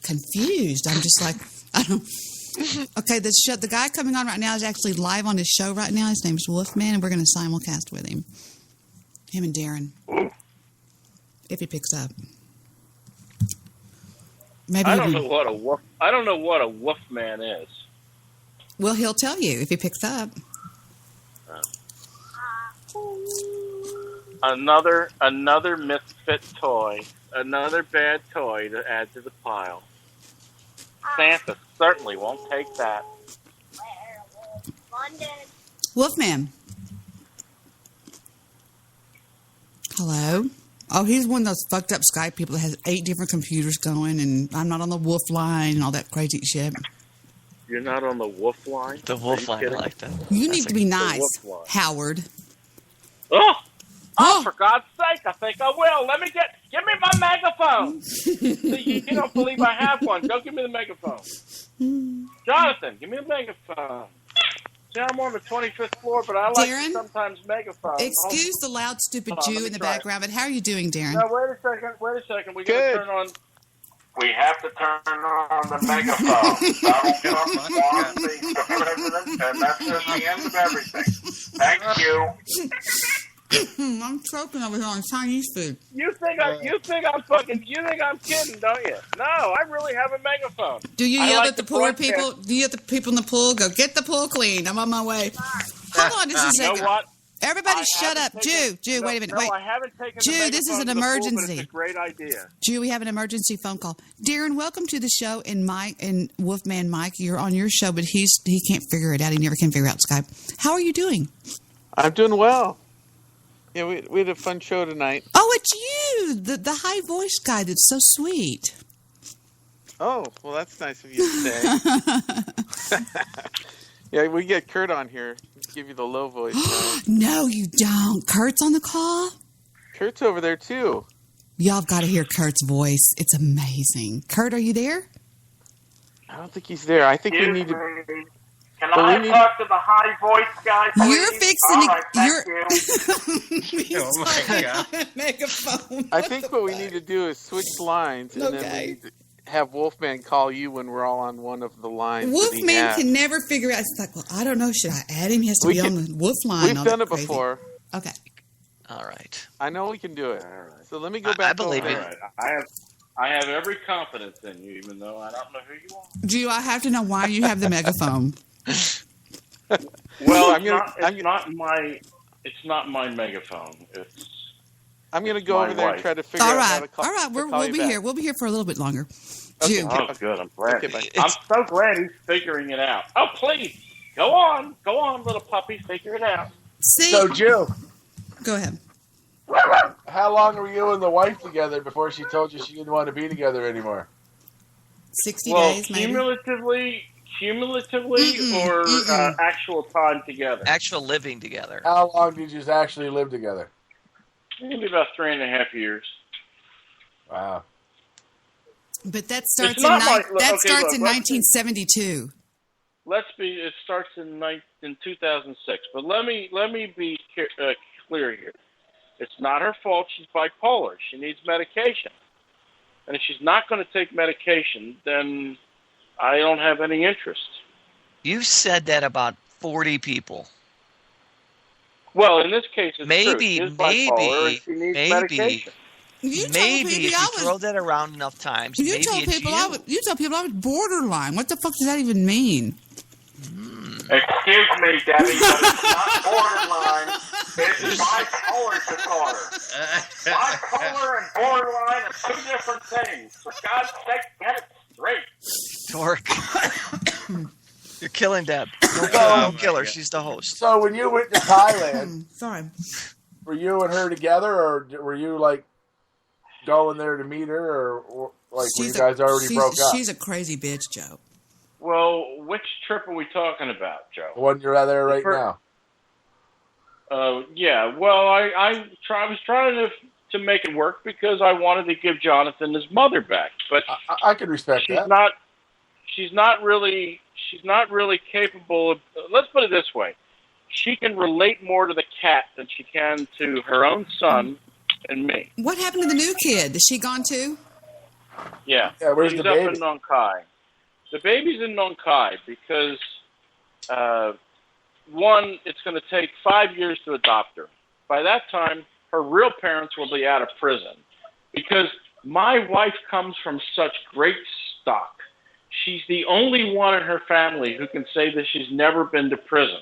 confused. I'm just like, I don't. Okay, the guy coming on right now is actually live on his show right now. His name's Wolfman, and we're going to simulcast with him. Him and Darren. If he picks up. Maybe I don't know what a wolfman is. Well, he'll tell you if he picks up. Another misfit toy. Another bad toy to add to the pile. Santa certainly won't take that. Wolfman. Hello? Oh, he's one of those fucked up Skype people that has 8 different computers going, and I'm not on the wolf line and all that crazy shit. You're not on the wolf line? The wolf line, I like that. You need to be nice, Howard. Oh, for God's sake, I think I will. Give me my megaphone. See, you don't believe I have one. Go give me the megaphone. Jonathan, give me the megaphone. See, I'm on the 25th floor, but I like Darren, to sometimes megaphone. Excuse the loud, stupid Hold on, Jew let in me the try background, but how are you doing, Darren? No, wait a second. We got to turn on. We have to turn on the megaphone. Donald Trump wants the president, and that's just the end of everything. Thank you. I'm choking over here on Chinese food. You think I'm kidding, don't you? No, I really have a megaphone. Do you yell at the poor people? Do you yell at the people in the pool? Go, get the pool clean. I'm on my way. Hold on just a second. You know what? Everybody shut up. Jew, wait a minute. Wait. I haven't taken Jew, this is an emergency. It's a great idea. Jew, we have an emergency phone call. Darren, welcome to the show. And Mike and Wolfman Mike, you're on your show, but he can't figure it out. He never can figure out Skype. How are you doing? I'm doing well. Yeah, we had a fun show tonight. Oh, it's you, the high voice guy that's so sweet. Oh, well, that's nice of you to say. Yeah, we get Kurt on here. Give you the low voice. No, you don't. Kurt's on the call? Kurt's over there, too. Y'all have got to hear Kurt's voice. It's amazing. Kurt, are you there? I don't think he's there. I think we need to... Can I talk to the high voice guy, please? You're fixing to... Oh, my God. Megaphone. I think what we need to do is switch lines, and then we need to have Wolfman call you when we're all on one of the lines. Wolfman can never figure out. It's like, well, I don't know. Should I add him? He has to be on the wolf line. We've done it before. Okay. All right. I know we can do it. Right. So let me go back. I believe it. Right. I have every confidence in you, even though I don't know who you are. Do I have to know why you have the megaphone? Well, it's not my megaphone. I'm going to go over there and try to figure out how to call. All right, we'll be here. We'll be here for a little bit longer. Okay. Oh, good. I'm glad. I'm so glad he's figuring it out. Oh, please, go on, little puppy, figure it out. See? So, Jill, go ahead. How long were you and the wife together before she told you she didn't want to be together anymore? 60 days, maybe. Cumulatively, or actual time together? Actual living together. How long did you actually live together? Maybe about 3.5 years. Wow. But that starts in 1972. It starts in 2006. But let me be clear here. It's not her fault. She's bipolar. She needs medication. And if she's not going to take medication, then I don't have any interest. You've said that about 40 people. Well, in this case, it's maybe, true. She is bipolar and she needs medication. Maybe if you throw that around enough times, you tell people I was borderline. What the fuck does that even mean? Excuse me, Debbie, but it's not borderline. It's bipolar disorder. Bipolar and borderline are two different things. For God's sake, get it straight. Dork. You're killing Deb. Don't kill her. She's the host. So when you went to Thailand, Sorry. were you and her together, or were you like going there to meet her, or like were you guys already broke up? She's a crazy bitch, Joe. Well, which trip are we talking about, Joe? The one you're out there right now. Yeah. Well, I was trying to make it work because I wanted to give Jonathan his mother back, but I could respect that. She's not really capable of. Let's put it this way: she can relate more to the cat than she can to her own son and me. What happened to the new kid? Is she gone too? Yeah. Where's He's the up baby? in Nong Khai. The baby's in Nong Khai because, one, it's going to take 5 years to adopt her. By that time, her real parents will be out of prison. Because my wife comes from such great stock. She's the only one in her family who can say that she's never been to prison.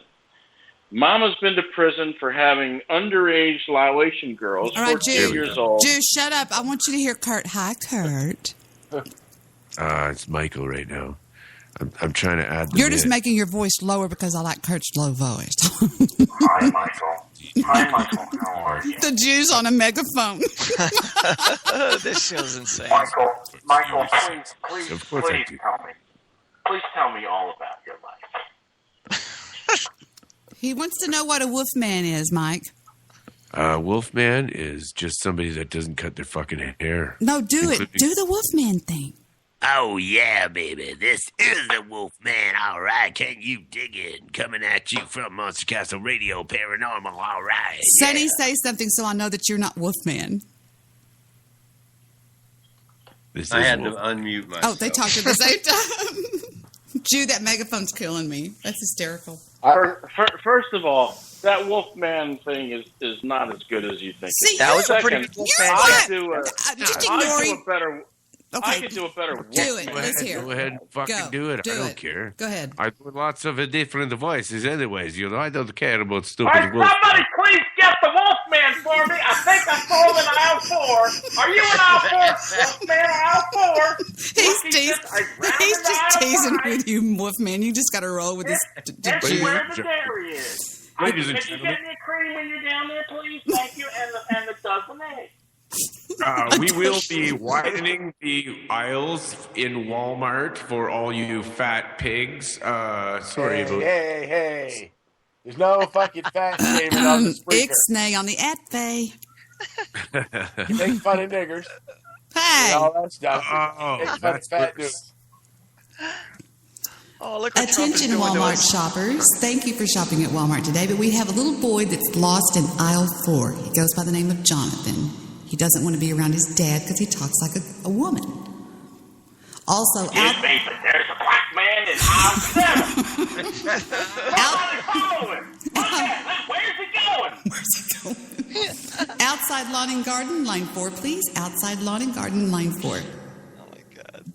Mama's been to prison for having underage Laotian girls, All right, 14 years old. Jude, shut up. I want you to hear Kurt. Hi, Kurt. It's Michael right now. I'm trying to add. You're just making your voice lower because I like Kurt's low voice. Hi, Michael. Hi, Michael. How are you? The Jew's on a megaphone. This show's insane. Michael, please Of course I do. tell me. Please tell me all about your life. He wants to know what a wolfman is, Mike. Wolfman is just somebody that doesn't cut their fucking hair. No, do it. Do the wolfman thing. Oh, yeah, baby. This is the Wolfman. All right. Can you dig it? Coming at you from Monster Castle Radio Paranormal. All right. Sonny, say something so I know that you're not wolfman. I had to unmute myself. Oh, they talked at the same time. Jude, that megaphone's killing me. That's hysterical. First of all, that Wolfman thing is not as good as you think. See, that was a pretty good Wolfman. Just ignore him. I could do a better Wolfman. Do it. Let's hear. Go ahead and fucking do it. I don't care. Go ahead. I do lots of different voices anyways. You know, I don't care about stupid Hey, wolf. somebody please get the Wolfman for me. I think I saw him in aisle 4. Are you in aisle 4? Wolfman, aisle 4. He's just teasing with you, wolfman. You just got to roll with this. That's Jude. where the dairy is. Ladies Can and you gentlemen. get me a cream when you're down there, please? Thank you. And a dozen eggs. We will be widening the aisles in Walmart for all you fat pigs. Sorry about Hey. There's no fucking fat shaming on the speaker. Ixnay on the atfay. You make fun of niggers. Hey. And all that stuff. Oh, Make fun of that's fat what- dudes. Oh, look what Trump is Attention, doing to Walmart us. shoppers. Thank you for shopping at Walmart today, but we have a little boy that's lost in aisle 4. He goes by the name of Jonathan. He doesn't want to be around his dad because he talks like a woman. Also, Yes, baby. There's a black man in aisle 7. Somebody follow him. Where's he going? outside lawn and garden, line 4, please. Outside lawn and garden, line 4.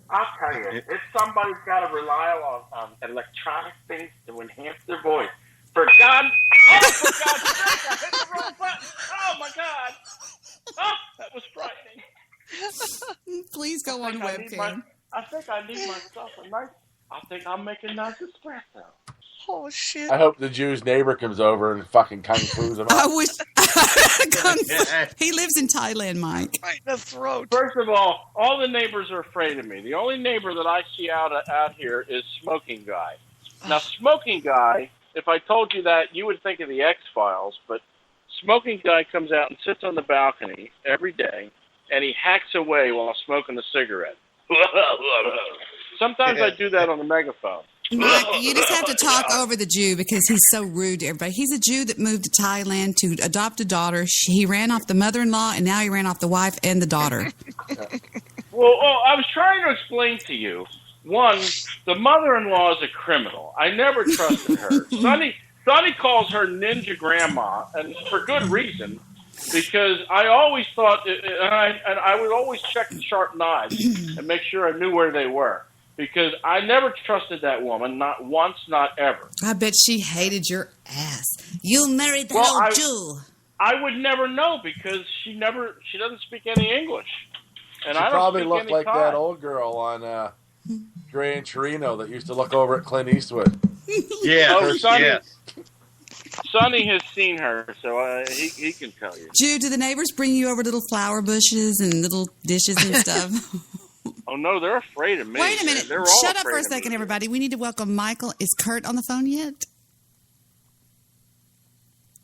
I'll tell you, if somebody's got to rely on electronic things to enhance their voice, for God's sake, I hit the wrong button. Oh, my God. Oh, that was frightening. Please go on webcam. I think I need myself a nice, I think I'll make a nice espresso. Oh, shit. I hope the Jew's neighbor comes over and fucking kung fu's him up. I wish. He lives in Thailand, Mike. Right in the throat. First of all the neighbors are afraid of me. The only neighbor that I see out here is Smoking Guy. Now, Smoking Guy, if I told you that, you would think of the X-Files, but Smoking Guy comes out and sits on the balcony every day, and he hacks away while smoking a cigarette. Sometimes I do that on the megaphone. Mike, you just have to talk over the Jew because he's so rude to everybody. He's a Jew that moved to Thailand to adopt a daughter. He ran off the mother-in-law, and now he ran off the wife and the daughter. Well, I was trying to explain to you. One, the mother-in-law is a criminal. I never trusted her. Sonny calls her Ninja Grandma, and for good reason, because I always thought, and I would always check the sharp knives and make sure I knew where they were. Because I never trusted that woman, not once, not ever. I bet she hated your ass. You married the whole Jew. I would never know because she doesn't speak any English. And She I don't probably speak looked any like Thai. that old girl on Gran Torino that used to look over at Clint Eastwood. Yeah. Oh, Sonny. Yes. Sonny has seen her, so he can tell you. Jude, do the neighbors bring you over little flower bushes and little dishes and stuff? Oh no, they're afraid of me. Wait a minute. They're all Shut up for a afraid of second, me. everybody. We need to welcome Michael. Is Kurt on the phone yet?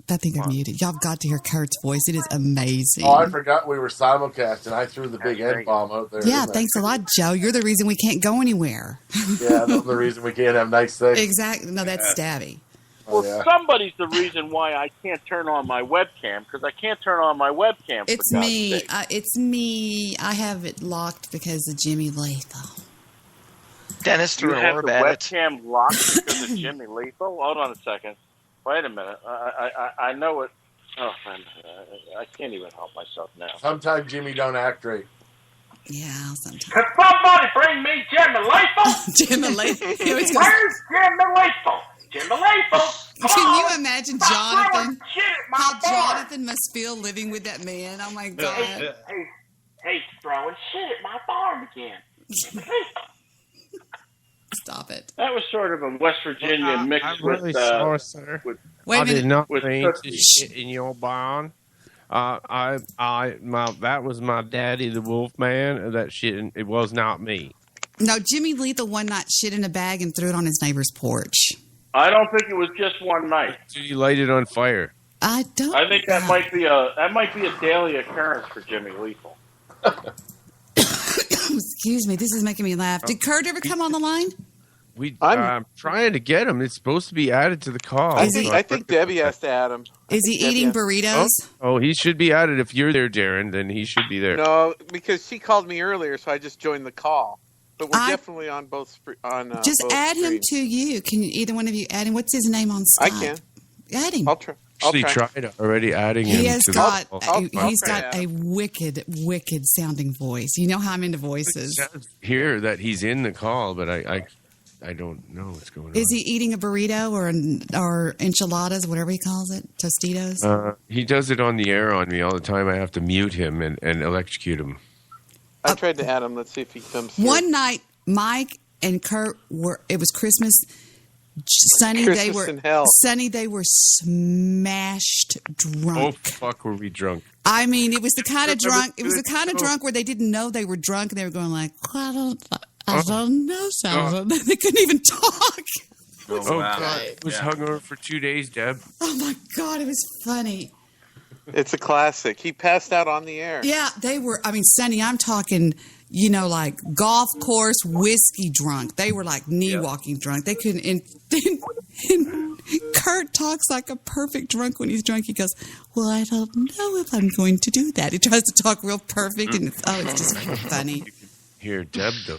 I think they're muted. Y'all got to hear Kurt's voice. It is amazing. Oh, I forgot we were simulcasting. I threw the big N-bomb out there. Yeah, didn't I? thanks a lot, Joe. You're the reason we can't go anywhere. Yeah, that's the reason we can't have nice things. Exactly. No, that's Stabby. Well, somebody's the reason why I can't turn on my webcam, because I can't turn on my webcam. It's for God's me. sake. It's me. I have it locked because of Jimmy Lethal. Dennis You threw an have orb the at it. webcam locked because of Jimmy Lethal? Hold on a second. Wait a minute. I know it. Oh, man. I can't even help myself now. Sometimes Jimmy don't act right. Yeah, sometimes. Could somebody bring me Jimmy Lethal? Jimmy Lethal. Where's Jimmy Lethal? Jimmy Lethal. Can you imagine Stop throwing Jonathan? shit at my How farm. Jonathan must feel living with that man. Oh my God. He's throwing shit at my farm again. Jimmy Lethal. Stop it. That was sort of a West Virginia mix I'm with... really sorry, sir. Wait a I did minute. not With mean turkey. to shit in your barn. That was my daddy, the Wolfman. That shit, it was not me. No, Jimmy Lethal one night shit in a bag and threw it on his neighbor's porch. I don't think it was just one night. So you light it on fire. I don't. I think that might be a daily occurrence for Jimmy Lethal. Excuse me. This is making me laugh. Did Kurt ever come on the line? I'm trying to get him. It's supposed to be added to the call. I think Debbie has to add him. Is he eating burritos? Oh, he should be added. If you're there, Darren, then he should be there. No, because she called me earlier, so I just joined the call. But we're definitely on both. Just both add him screens. to you. Can either one of you add him? What's his name on Skype? I can. Add him. I'll try. Actually, tried already adding him. He has to got the call. he's got a wicked sounding voice. You know how I'm into voices. It says here that he's in the call, but I don't know what's going on. Is he eating a burrito or enchiladas, whatever he calls it, Tostitos? He does it on the air on me all the time. I have to mute him and electrocute him. I tried to add him. Let's see if he comes through. One night, Mike and Kurt it was Christmas. Sunny, Christmas in hell. they were smashed drunk. Oh fuck, were we drunk? I mean, it was the kind of drunk. It was the kind of drunk where they didn't know they were drunk, and they were going like, I don't know something. They couldn't even talk. Oh God, it was hungover for 2 days, Deb. Oh my God, it was funny. It's a classic. He passed out on the air. Yeah, they were. I mean, Sonny, I'm talking, like golf course whiskey drunk. They were like knee walking drunk. They couldn't. And Kurt talks like a perfect drunk when he's drunk. He goes, "Well, I don't know if I'm going to do that." He tries to talk real perfect, and it's just funny. Here, Deb, though.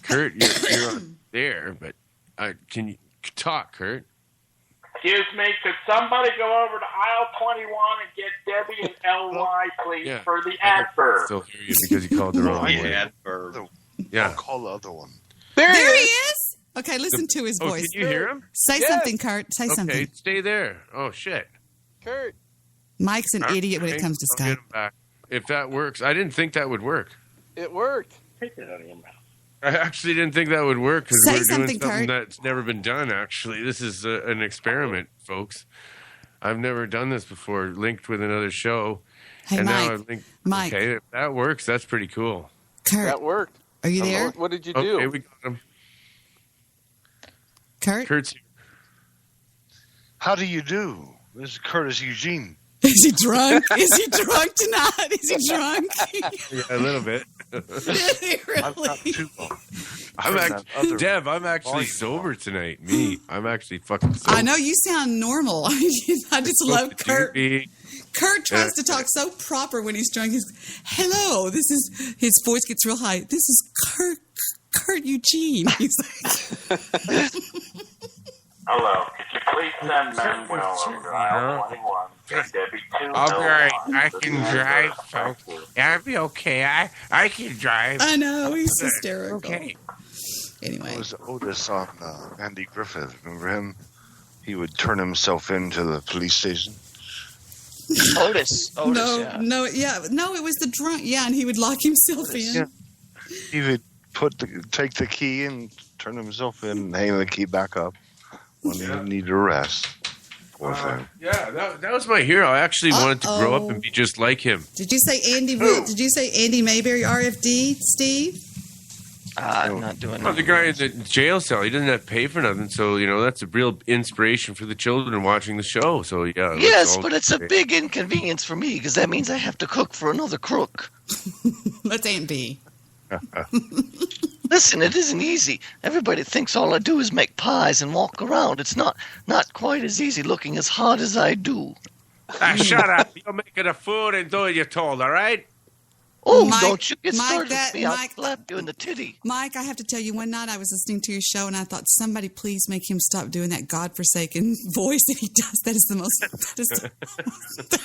Kurt, you're on there, but can you talk, Kurt? Excuse me, could somebody go over to aisle 21 and get Debbie and LY, please, for the adverb? Still hear you because you called the wrong one. Adverb. Yeah. I'll call the other one. There he is. Okay, listen to his voice. Can you hear him? Say something, Kurt. Say something. Okay, stay there. Oh shit. Kurt. Mike's an idiot when it comes to I'll Skype. get him back. If that works, I didn't think that would work. It worked. Take it out of your mouth. I actually didn't think that would work because Say we're doing something, something Kurt. that's never been done. Actually, this is an experiment, folks. I've never done this before. Linked with another show, Hey, and now Mike. I've linked. Mike. Okay, if that works. That's pretty cool. Kurt, That worked. are you there? What did you Okay, do? we got him. Kurt? Kurt's How do you do? This is Curtis Eugene. Is he drunk? Is he drunk tonight? Is he drunk? yeah, a little bit. Is he I've got really? two. I'm actually, Deb, I'm actually sober tonight. Me, I'm actually fucking sober. I know you sound normal. I just love Kurt. Kurt tries to talk so proper when he's drunk. He's, hello, this is, his voice gets real high. This is Kurt Eugene. He's like, Hello, could you please send Manuel over to aisle 21? Get Debbie 2 All right, LY I for can the drive, adverb. folks. That'll be okay. I can drive. I know, he's hysterical. Okay. Anyway. It was Otis on Andy Griffith. Remember him? He would turn himself into the police station. Otis. No, it was the drunk. Yeah, and he would lock himself in. Yeah. He would take the key and turn himself in and hang the key back up when he needed to rest. Poor thing. Yeah, that was my hero. I actually wanted to grow up and be just like him. Did you say Andy? Did you say Andy Mayberry, RFD, Steve? I'm not doing that. The guy in the jail cell, he doesn't have to pay for nothing, so that's a real inspiration for the children watching the show. So yeah. Yes, but it's a big inconvenience for me because that means I have to cook for another crook. Let's Aunt B. Listen, it isn't easy. Everybody thinks all I do is make pies and walk around. It's not quite as easy looking as hard as I do. Shut up! You're making the food and do what you're told. All right. Oh, Mike, don't you get started that, with me. I'll Mike, slap you in the titty. Mike, I have to tell you, one night I was listening to your show and I thought, somebody please make him stop doing that godforsaken voice that he does. That is the most... That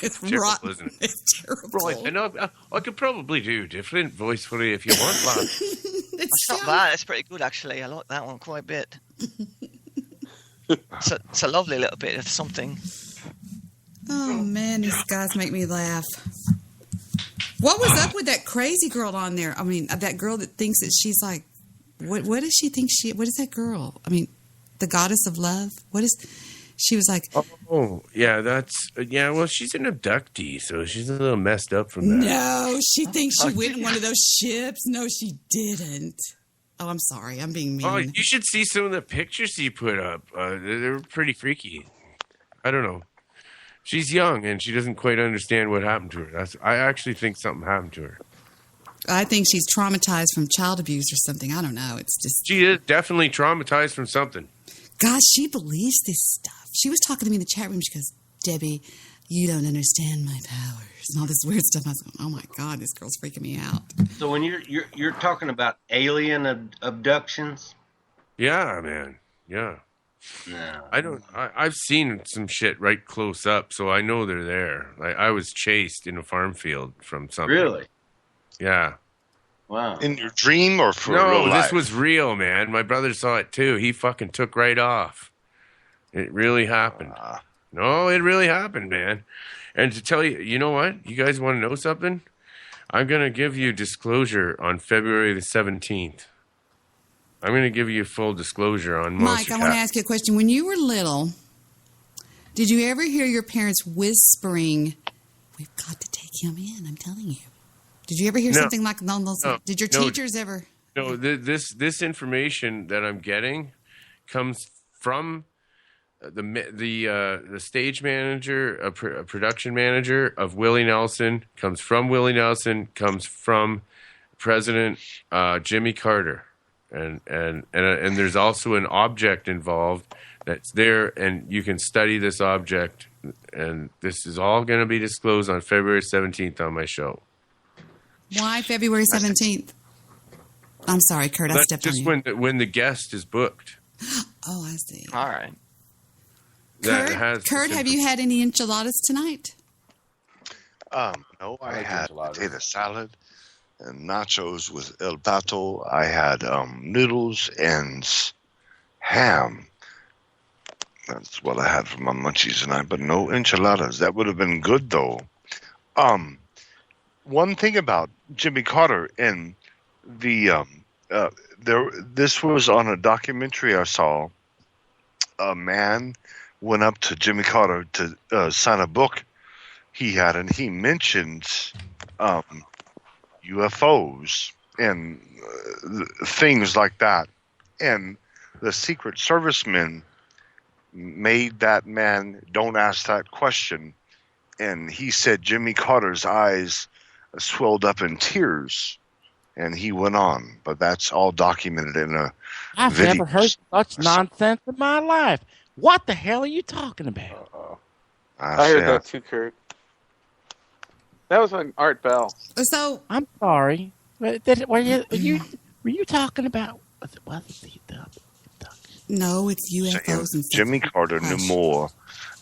is terrible, rotten. isn't it? It's terrible. Right, and I could probably do a different voice for you if you want, lad. It's not bad. It's pretty good, actually. I like that one quite a bit. It's a lovely little bit of something. Oh, man, these guys make me laugh. What was up with that crazy girl on there? I mean, that girl that thinks that she's like, what does she think what is that girl? I mean, the goddess of love? She was like... Oh, yeah, well, she's an abductee, so she's a little messed up from that. No, she thinks she went in one of those ships. No, she didn't. Oh, I'm sorry. I'm being mean. Oh, you should see some of the pictures he put up. They're pretty freaky. I don't know. She's young, and she doesn't quite understand what happened to her. I actually think something happened to her. I think she's traumatized from child abuse or something. I don't know. It's just... She is definitely traumatized from something. Gosh, she believes this stuff. She was talking to me in the chat room. She goes, Debbie, you don't understand my powers and all this weird stuff. I was like, oh, my God, this girl's freaking me out. So when you're talking about alien abductions? Yeah, man. Yeah. No. I've seen some shit right close up, so I know they're there. I was chased in a farm field from something. Really? Yeah. Wow. In your dream or for no, real life? This was real, man. My brother saw it too. He fucking took right off. It really happened. No, it really happened, man. And to tell you, you know what? You guys want to know something? I'm going to give you disclosure on February the 17th. I'm going to give you full disclosure on Monster Mike, I want to ask you a question. When you were little, did you ever hear your parents whispering, we've got to take him in, I'm telling you? Did you ever hear something like those? No, did your teachers ever? No, this information that I'm getting comes from the stage manager, a production manager of Willie Nelson, comes from Willie Nelson, comes from President Jimmy Carter. And there's also an object involved that's there, and you can study this object. And this is all going to be disclosed on February 17th on my show. Why February 17th? I'm sorry, Kurt, I stepped on you. Just when the guest is booked. Oh, I see. All right. Kurt, have you had any enchiladas tonight? No, I had potato salad and nachos with El Pato. I had noodles and ham. That's what I had for my munchies tonight, but no enchiladas. That would have been good, though. One thing about Jimmy Carter and this was on a documentary I saw. A man went up to Jimmy Carter to sign a book he had, and he mentioned UFOs and things like that. And the Secret Servicemen made that man don't ask that question. And he said Jimmy Carter's eyes swelled up in tears, and he went on. But that's all documented in a I've video. never heard such nonsense in my life. What the hell are you talking about? I heard that too, Kurt. That was on Art Bell. So I'm sorry. Were you talking about? No, it's UFOs and stuff. Jimmy Carter knew more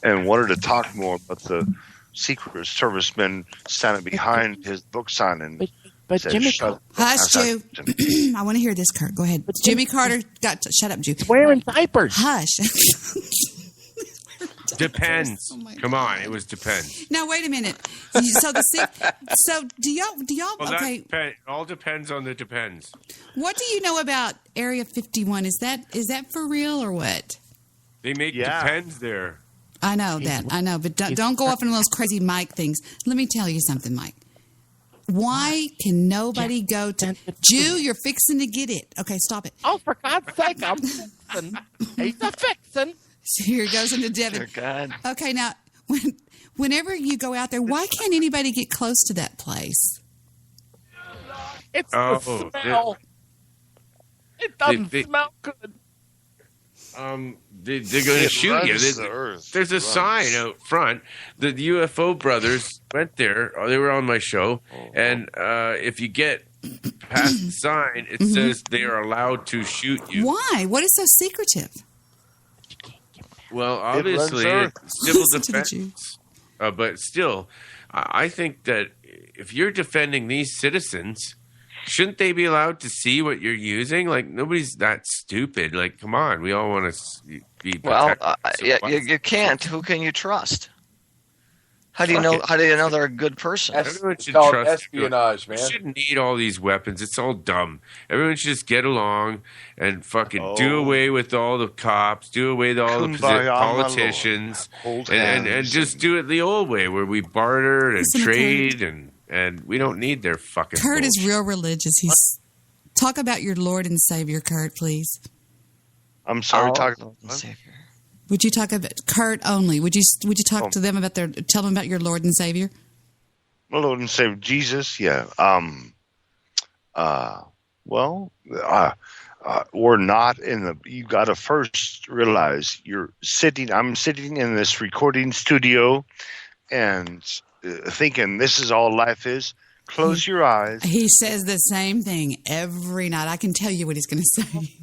and wanted to talk more, but the Secret Servicemen standing behind his book signing. But said, Jimmy, hush, Jew. I want to hear this, Kurt. Go ahead. Jimmy Carter got to shut up, Jew. Wearing diapers. Hush. Depends. Oh my Come on, it was depends. Now wait a minute. So do y'all? Well, Okay. it all depends on the depends. What do you know about Area 51? Is that for real or what? They make depends there. I know that. I know, but don't go off on those crazy Mike things. Let me tell you something, Mike. Why can nobody go to Jew? You're fixing to get it. Okay, stop it. Oh, for God's sake, I'm fixing. He's a fixing. Here goes into Devin. Dear God. Okay, now whenever you go out there, why can't anybody get close to that place? It's the smell. It doesn't smell good. They're going to shoot you. There's a sign out front. The UFO brothers went there. They were on my show, and if you get past the sign, it says they are allowed to shoot you. Why? What is so secretive? Well, obviously, it's civil defense. But still, I think that if you're defending these citizens, shouldn't they be allowed to see what you're using? Like, nobody's that stupid. Like, come on, we all want to be Well, protected. you can't. Who can you trust? How do you know? How do you know they're a good person? Everyone should called trust espionage, man. You shouldn't need all these weapons. It's all dumb. Everyone should just get along and fucking do away with all the cops, do away with all the Kumbaya, politicians, Hold and hands. just do it the old way where we barter and Listen to trade and we don't need their fucking Kurt is bullshit. real religious. He's talk about your Lord and Savior, Kurt, please. I'm sorry, talk Savior. Would you talk about Kurt only? Would you talk to them about tell them about your Lord and Savior? My Lord and Savior Jesus, yeah. We're not in the. You got to first realize I'm sitting in this recording studio, and thinking this is all life is. Close your eyes. He says the same thing every night. I can tell you what he's going to say.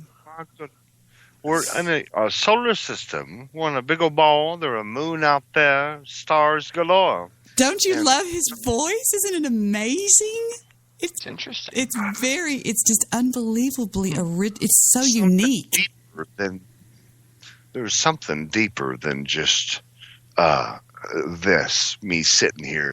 We're in a solar system. We're on a big old ball. There's a moon out there. Stars galore. Don't you love his voice? Isn't it amazing? It's interesting. It's just unbelievably it's so unique. There's something deeper than just me sitting here.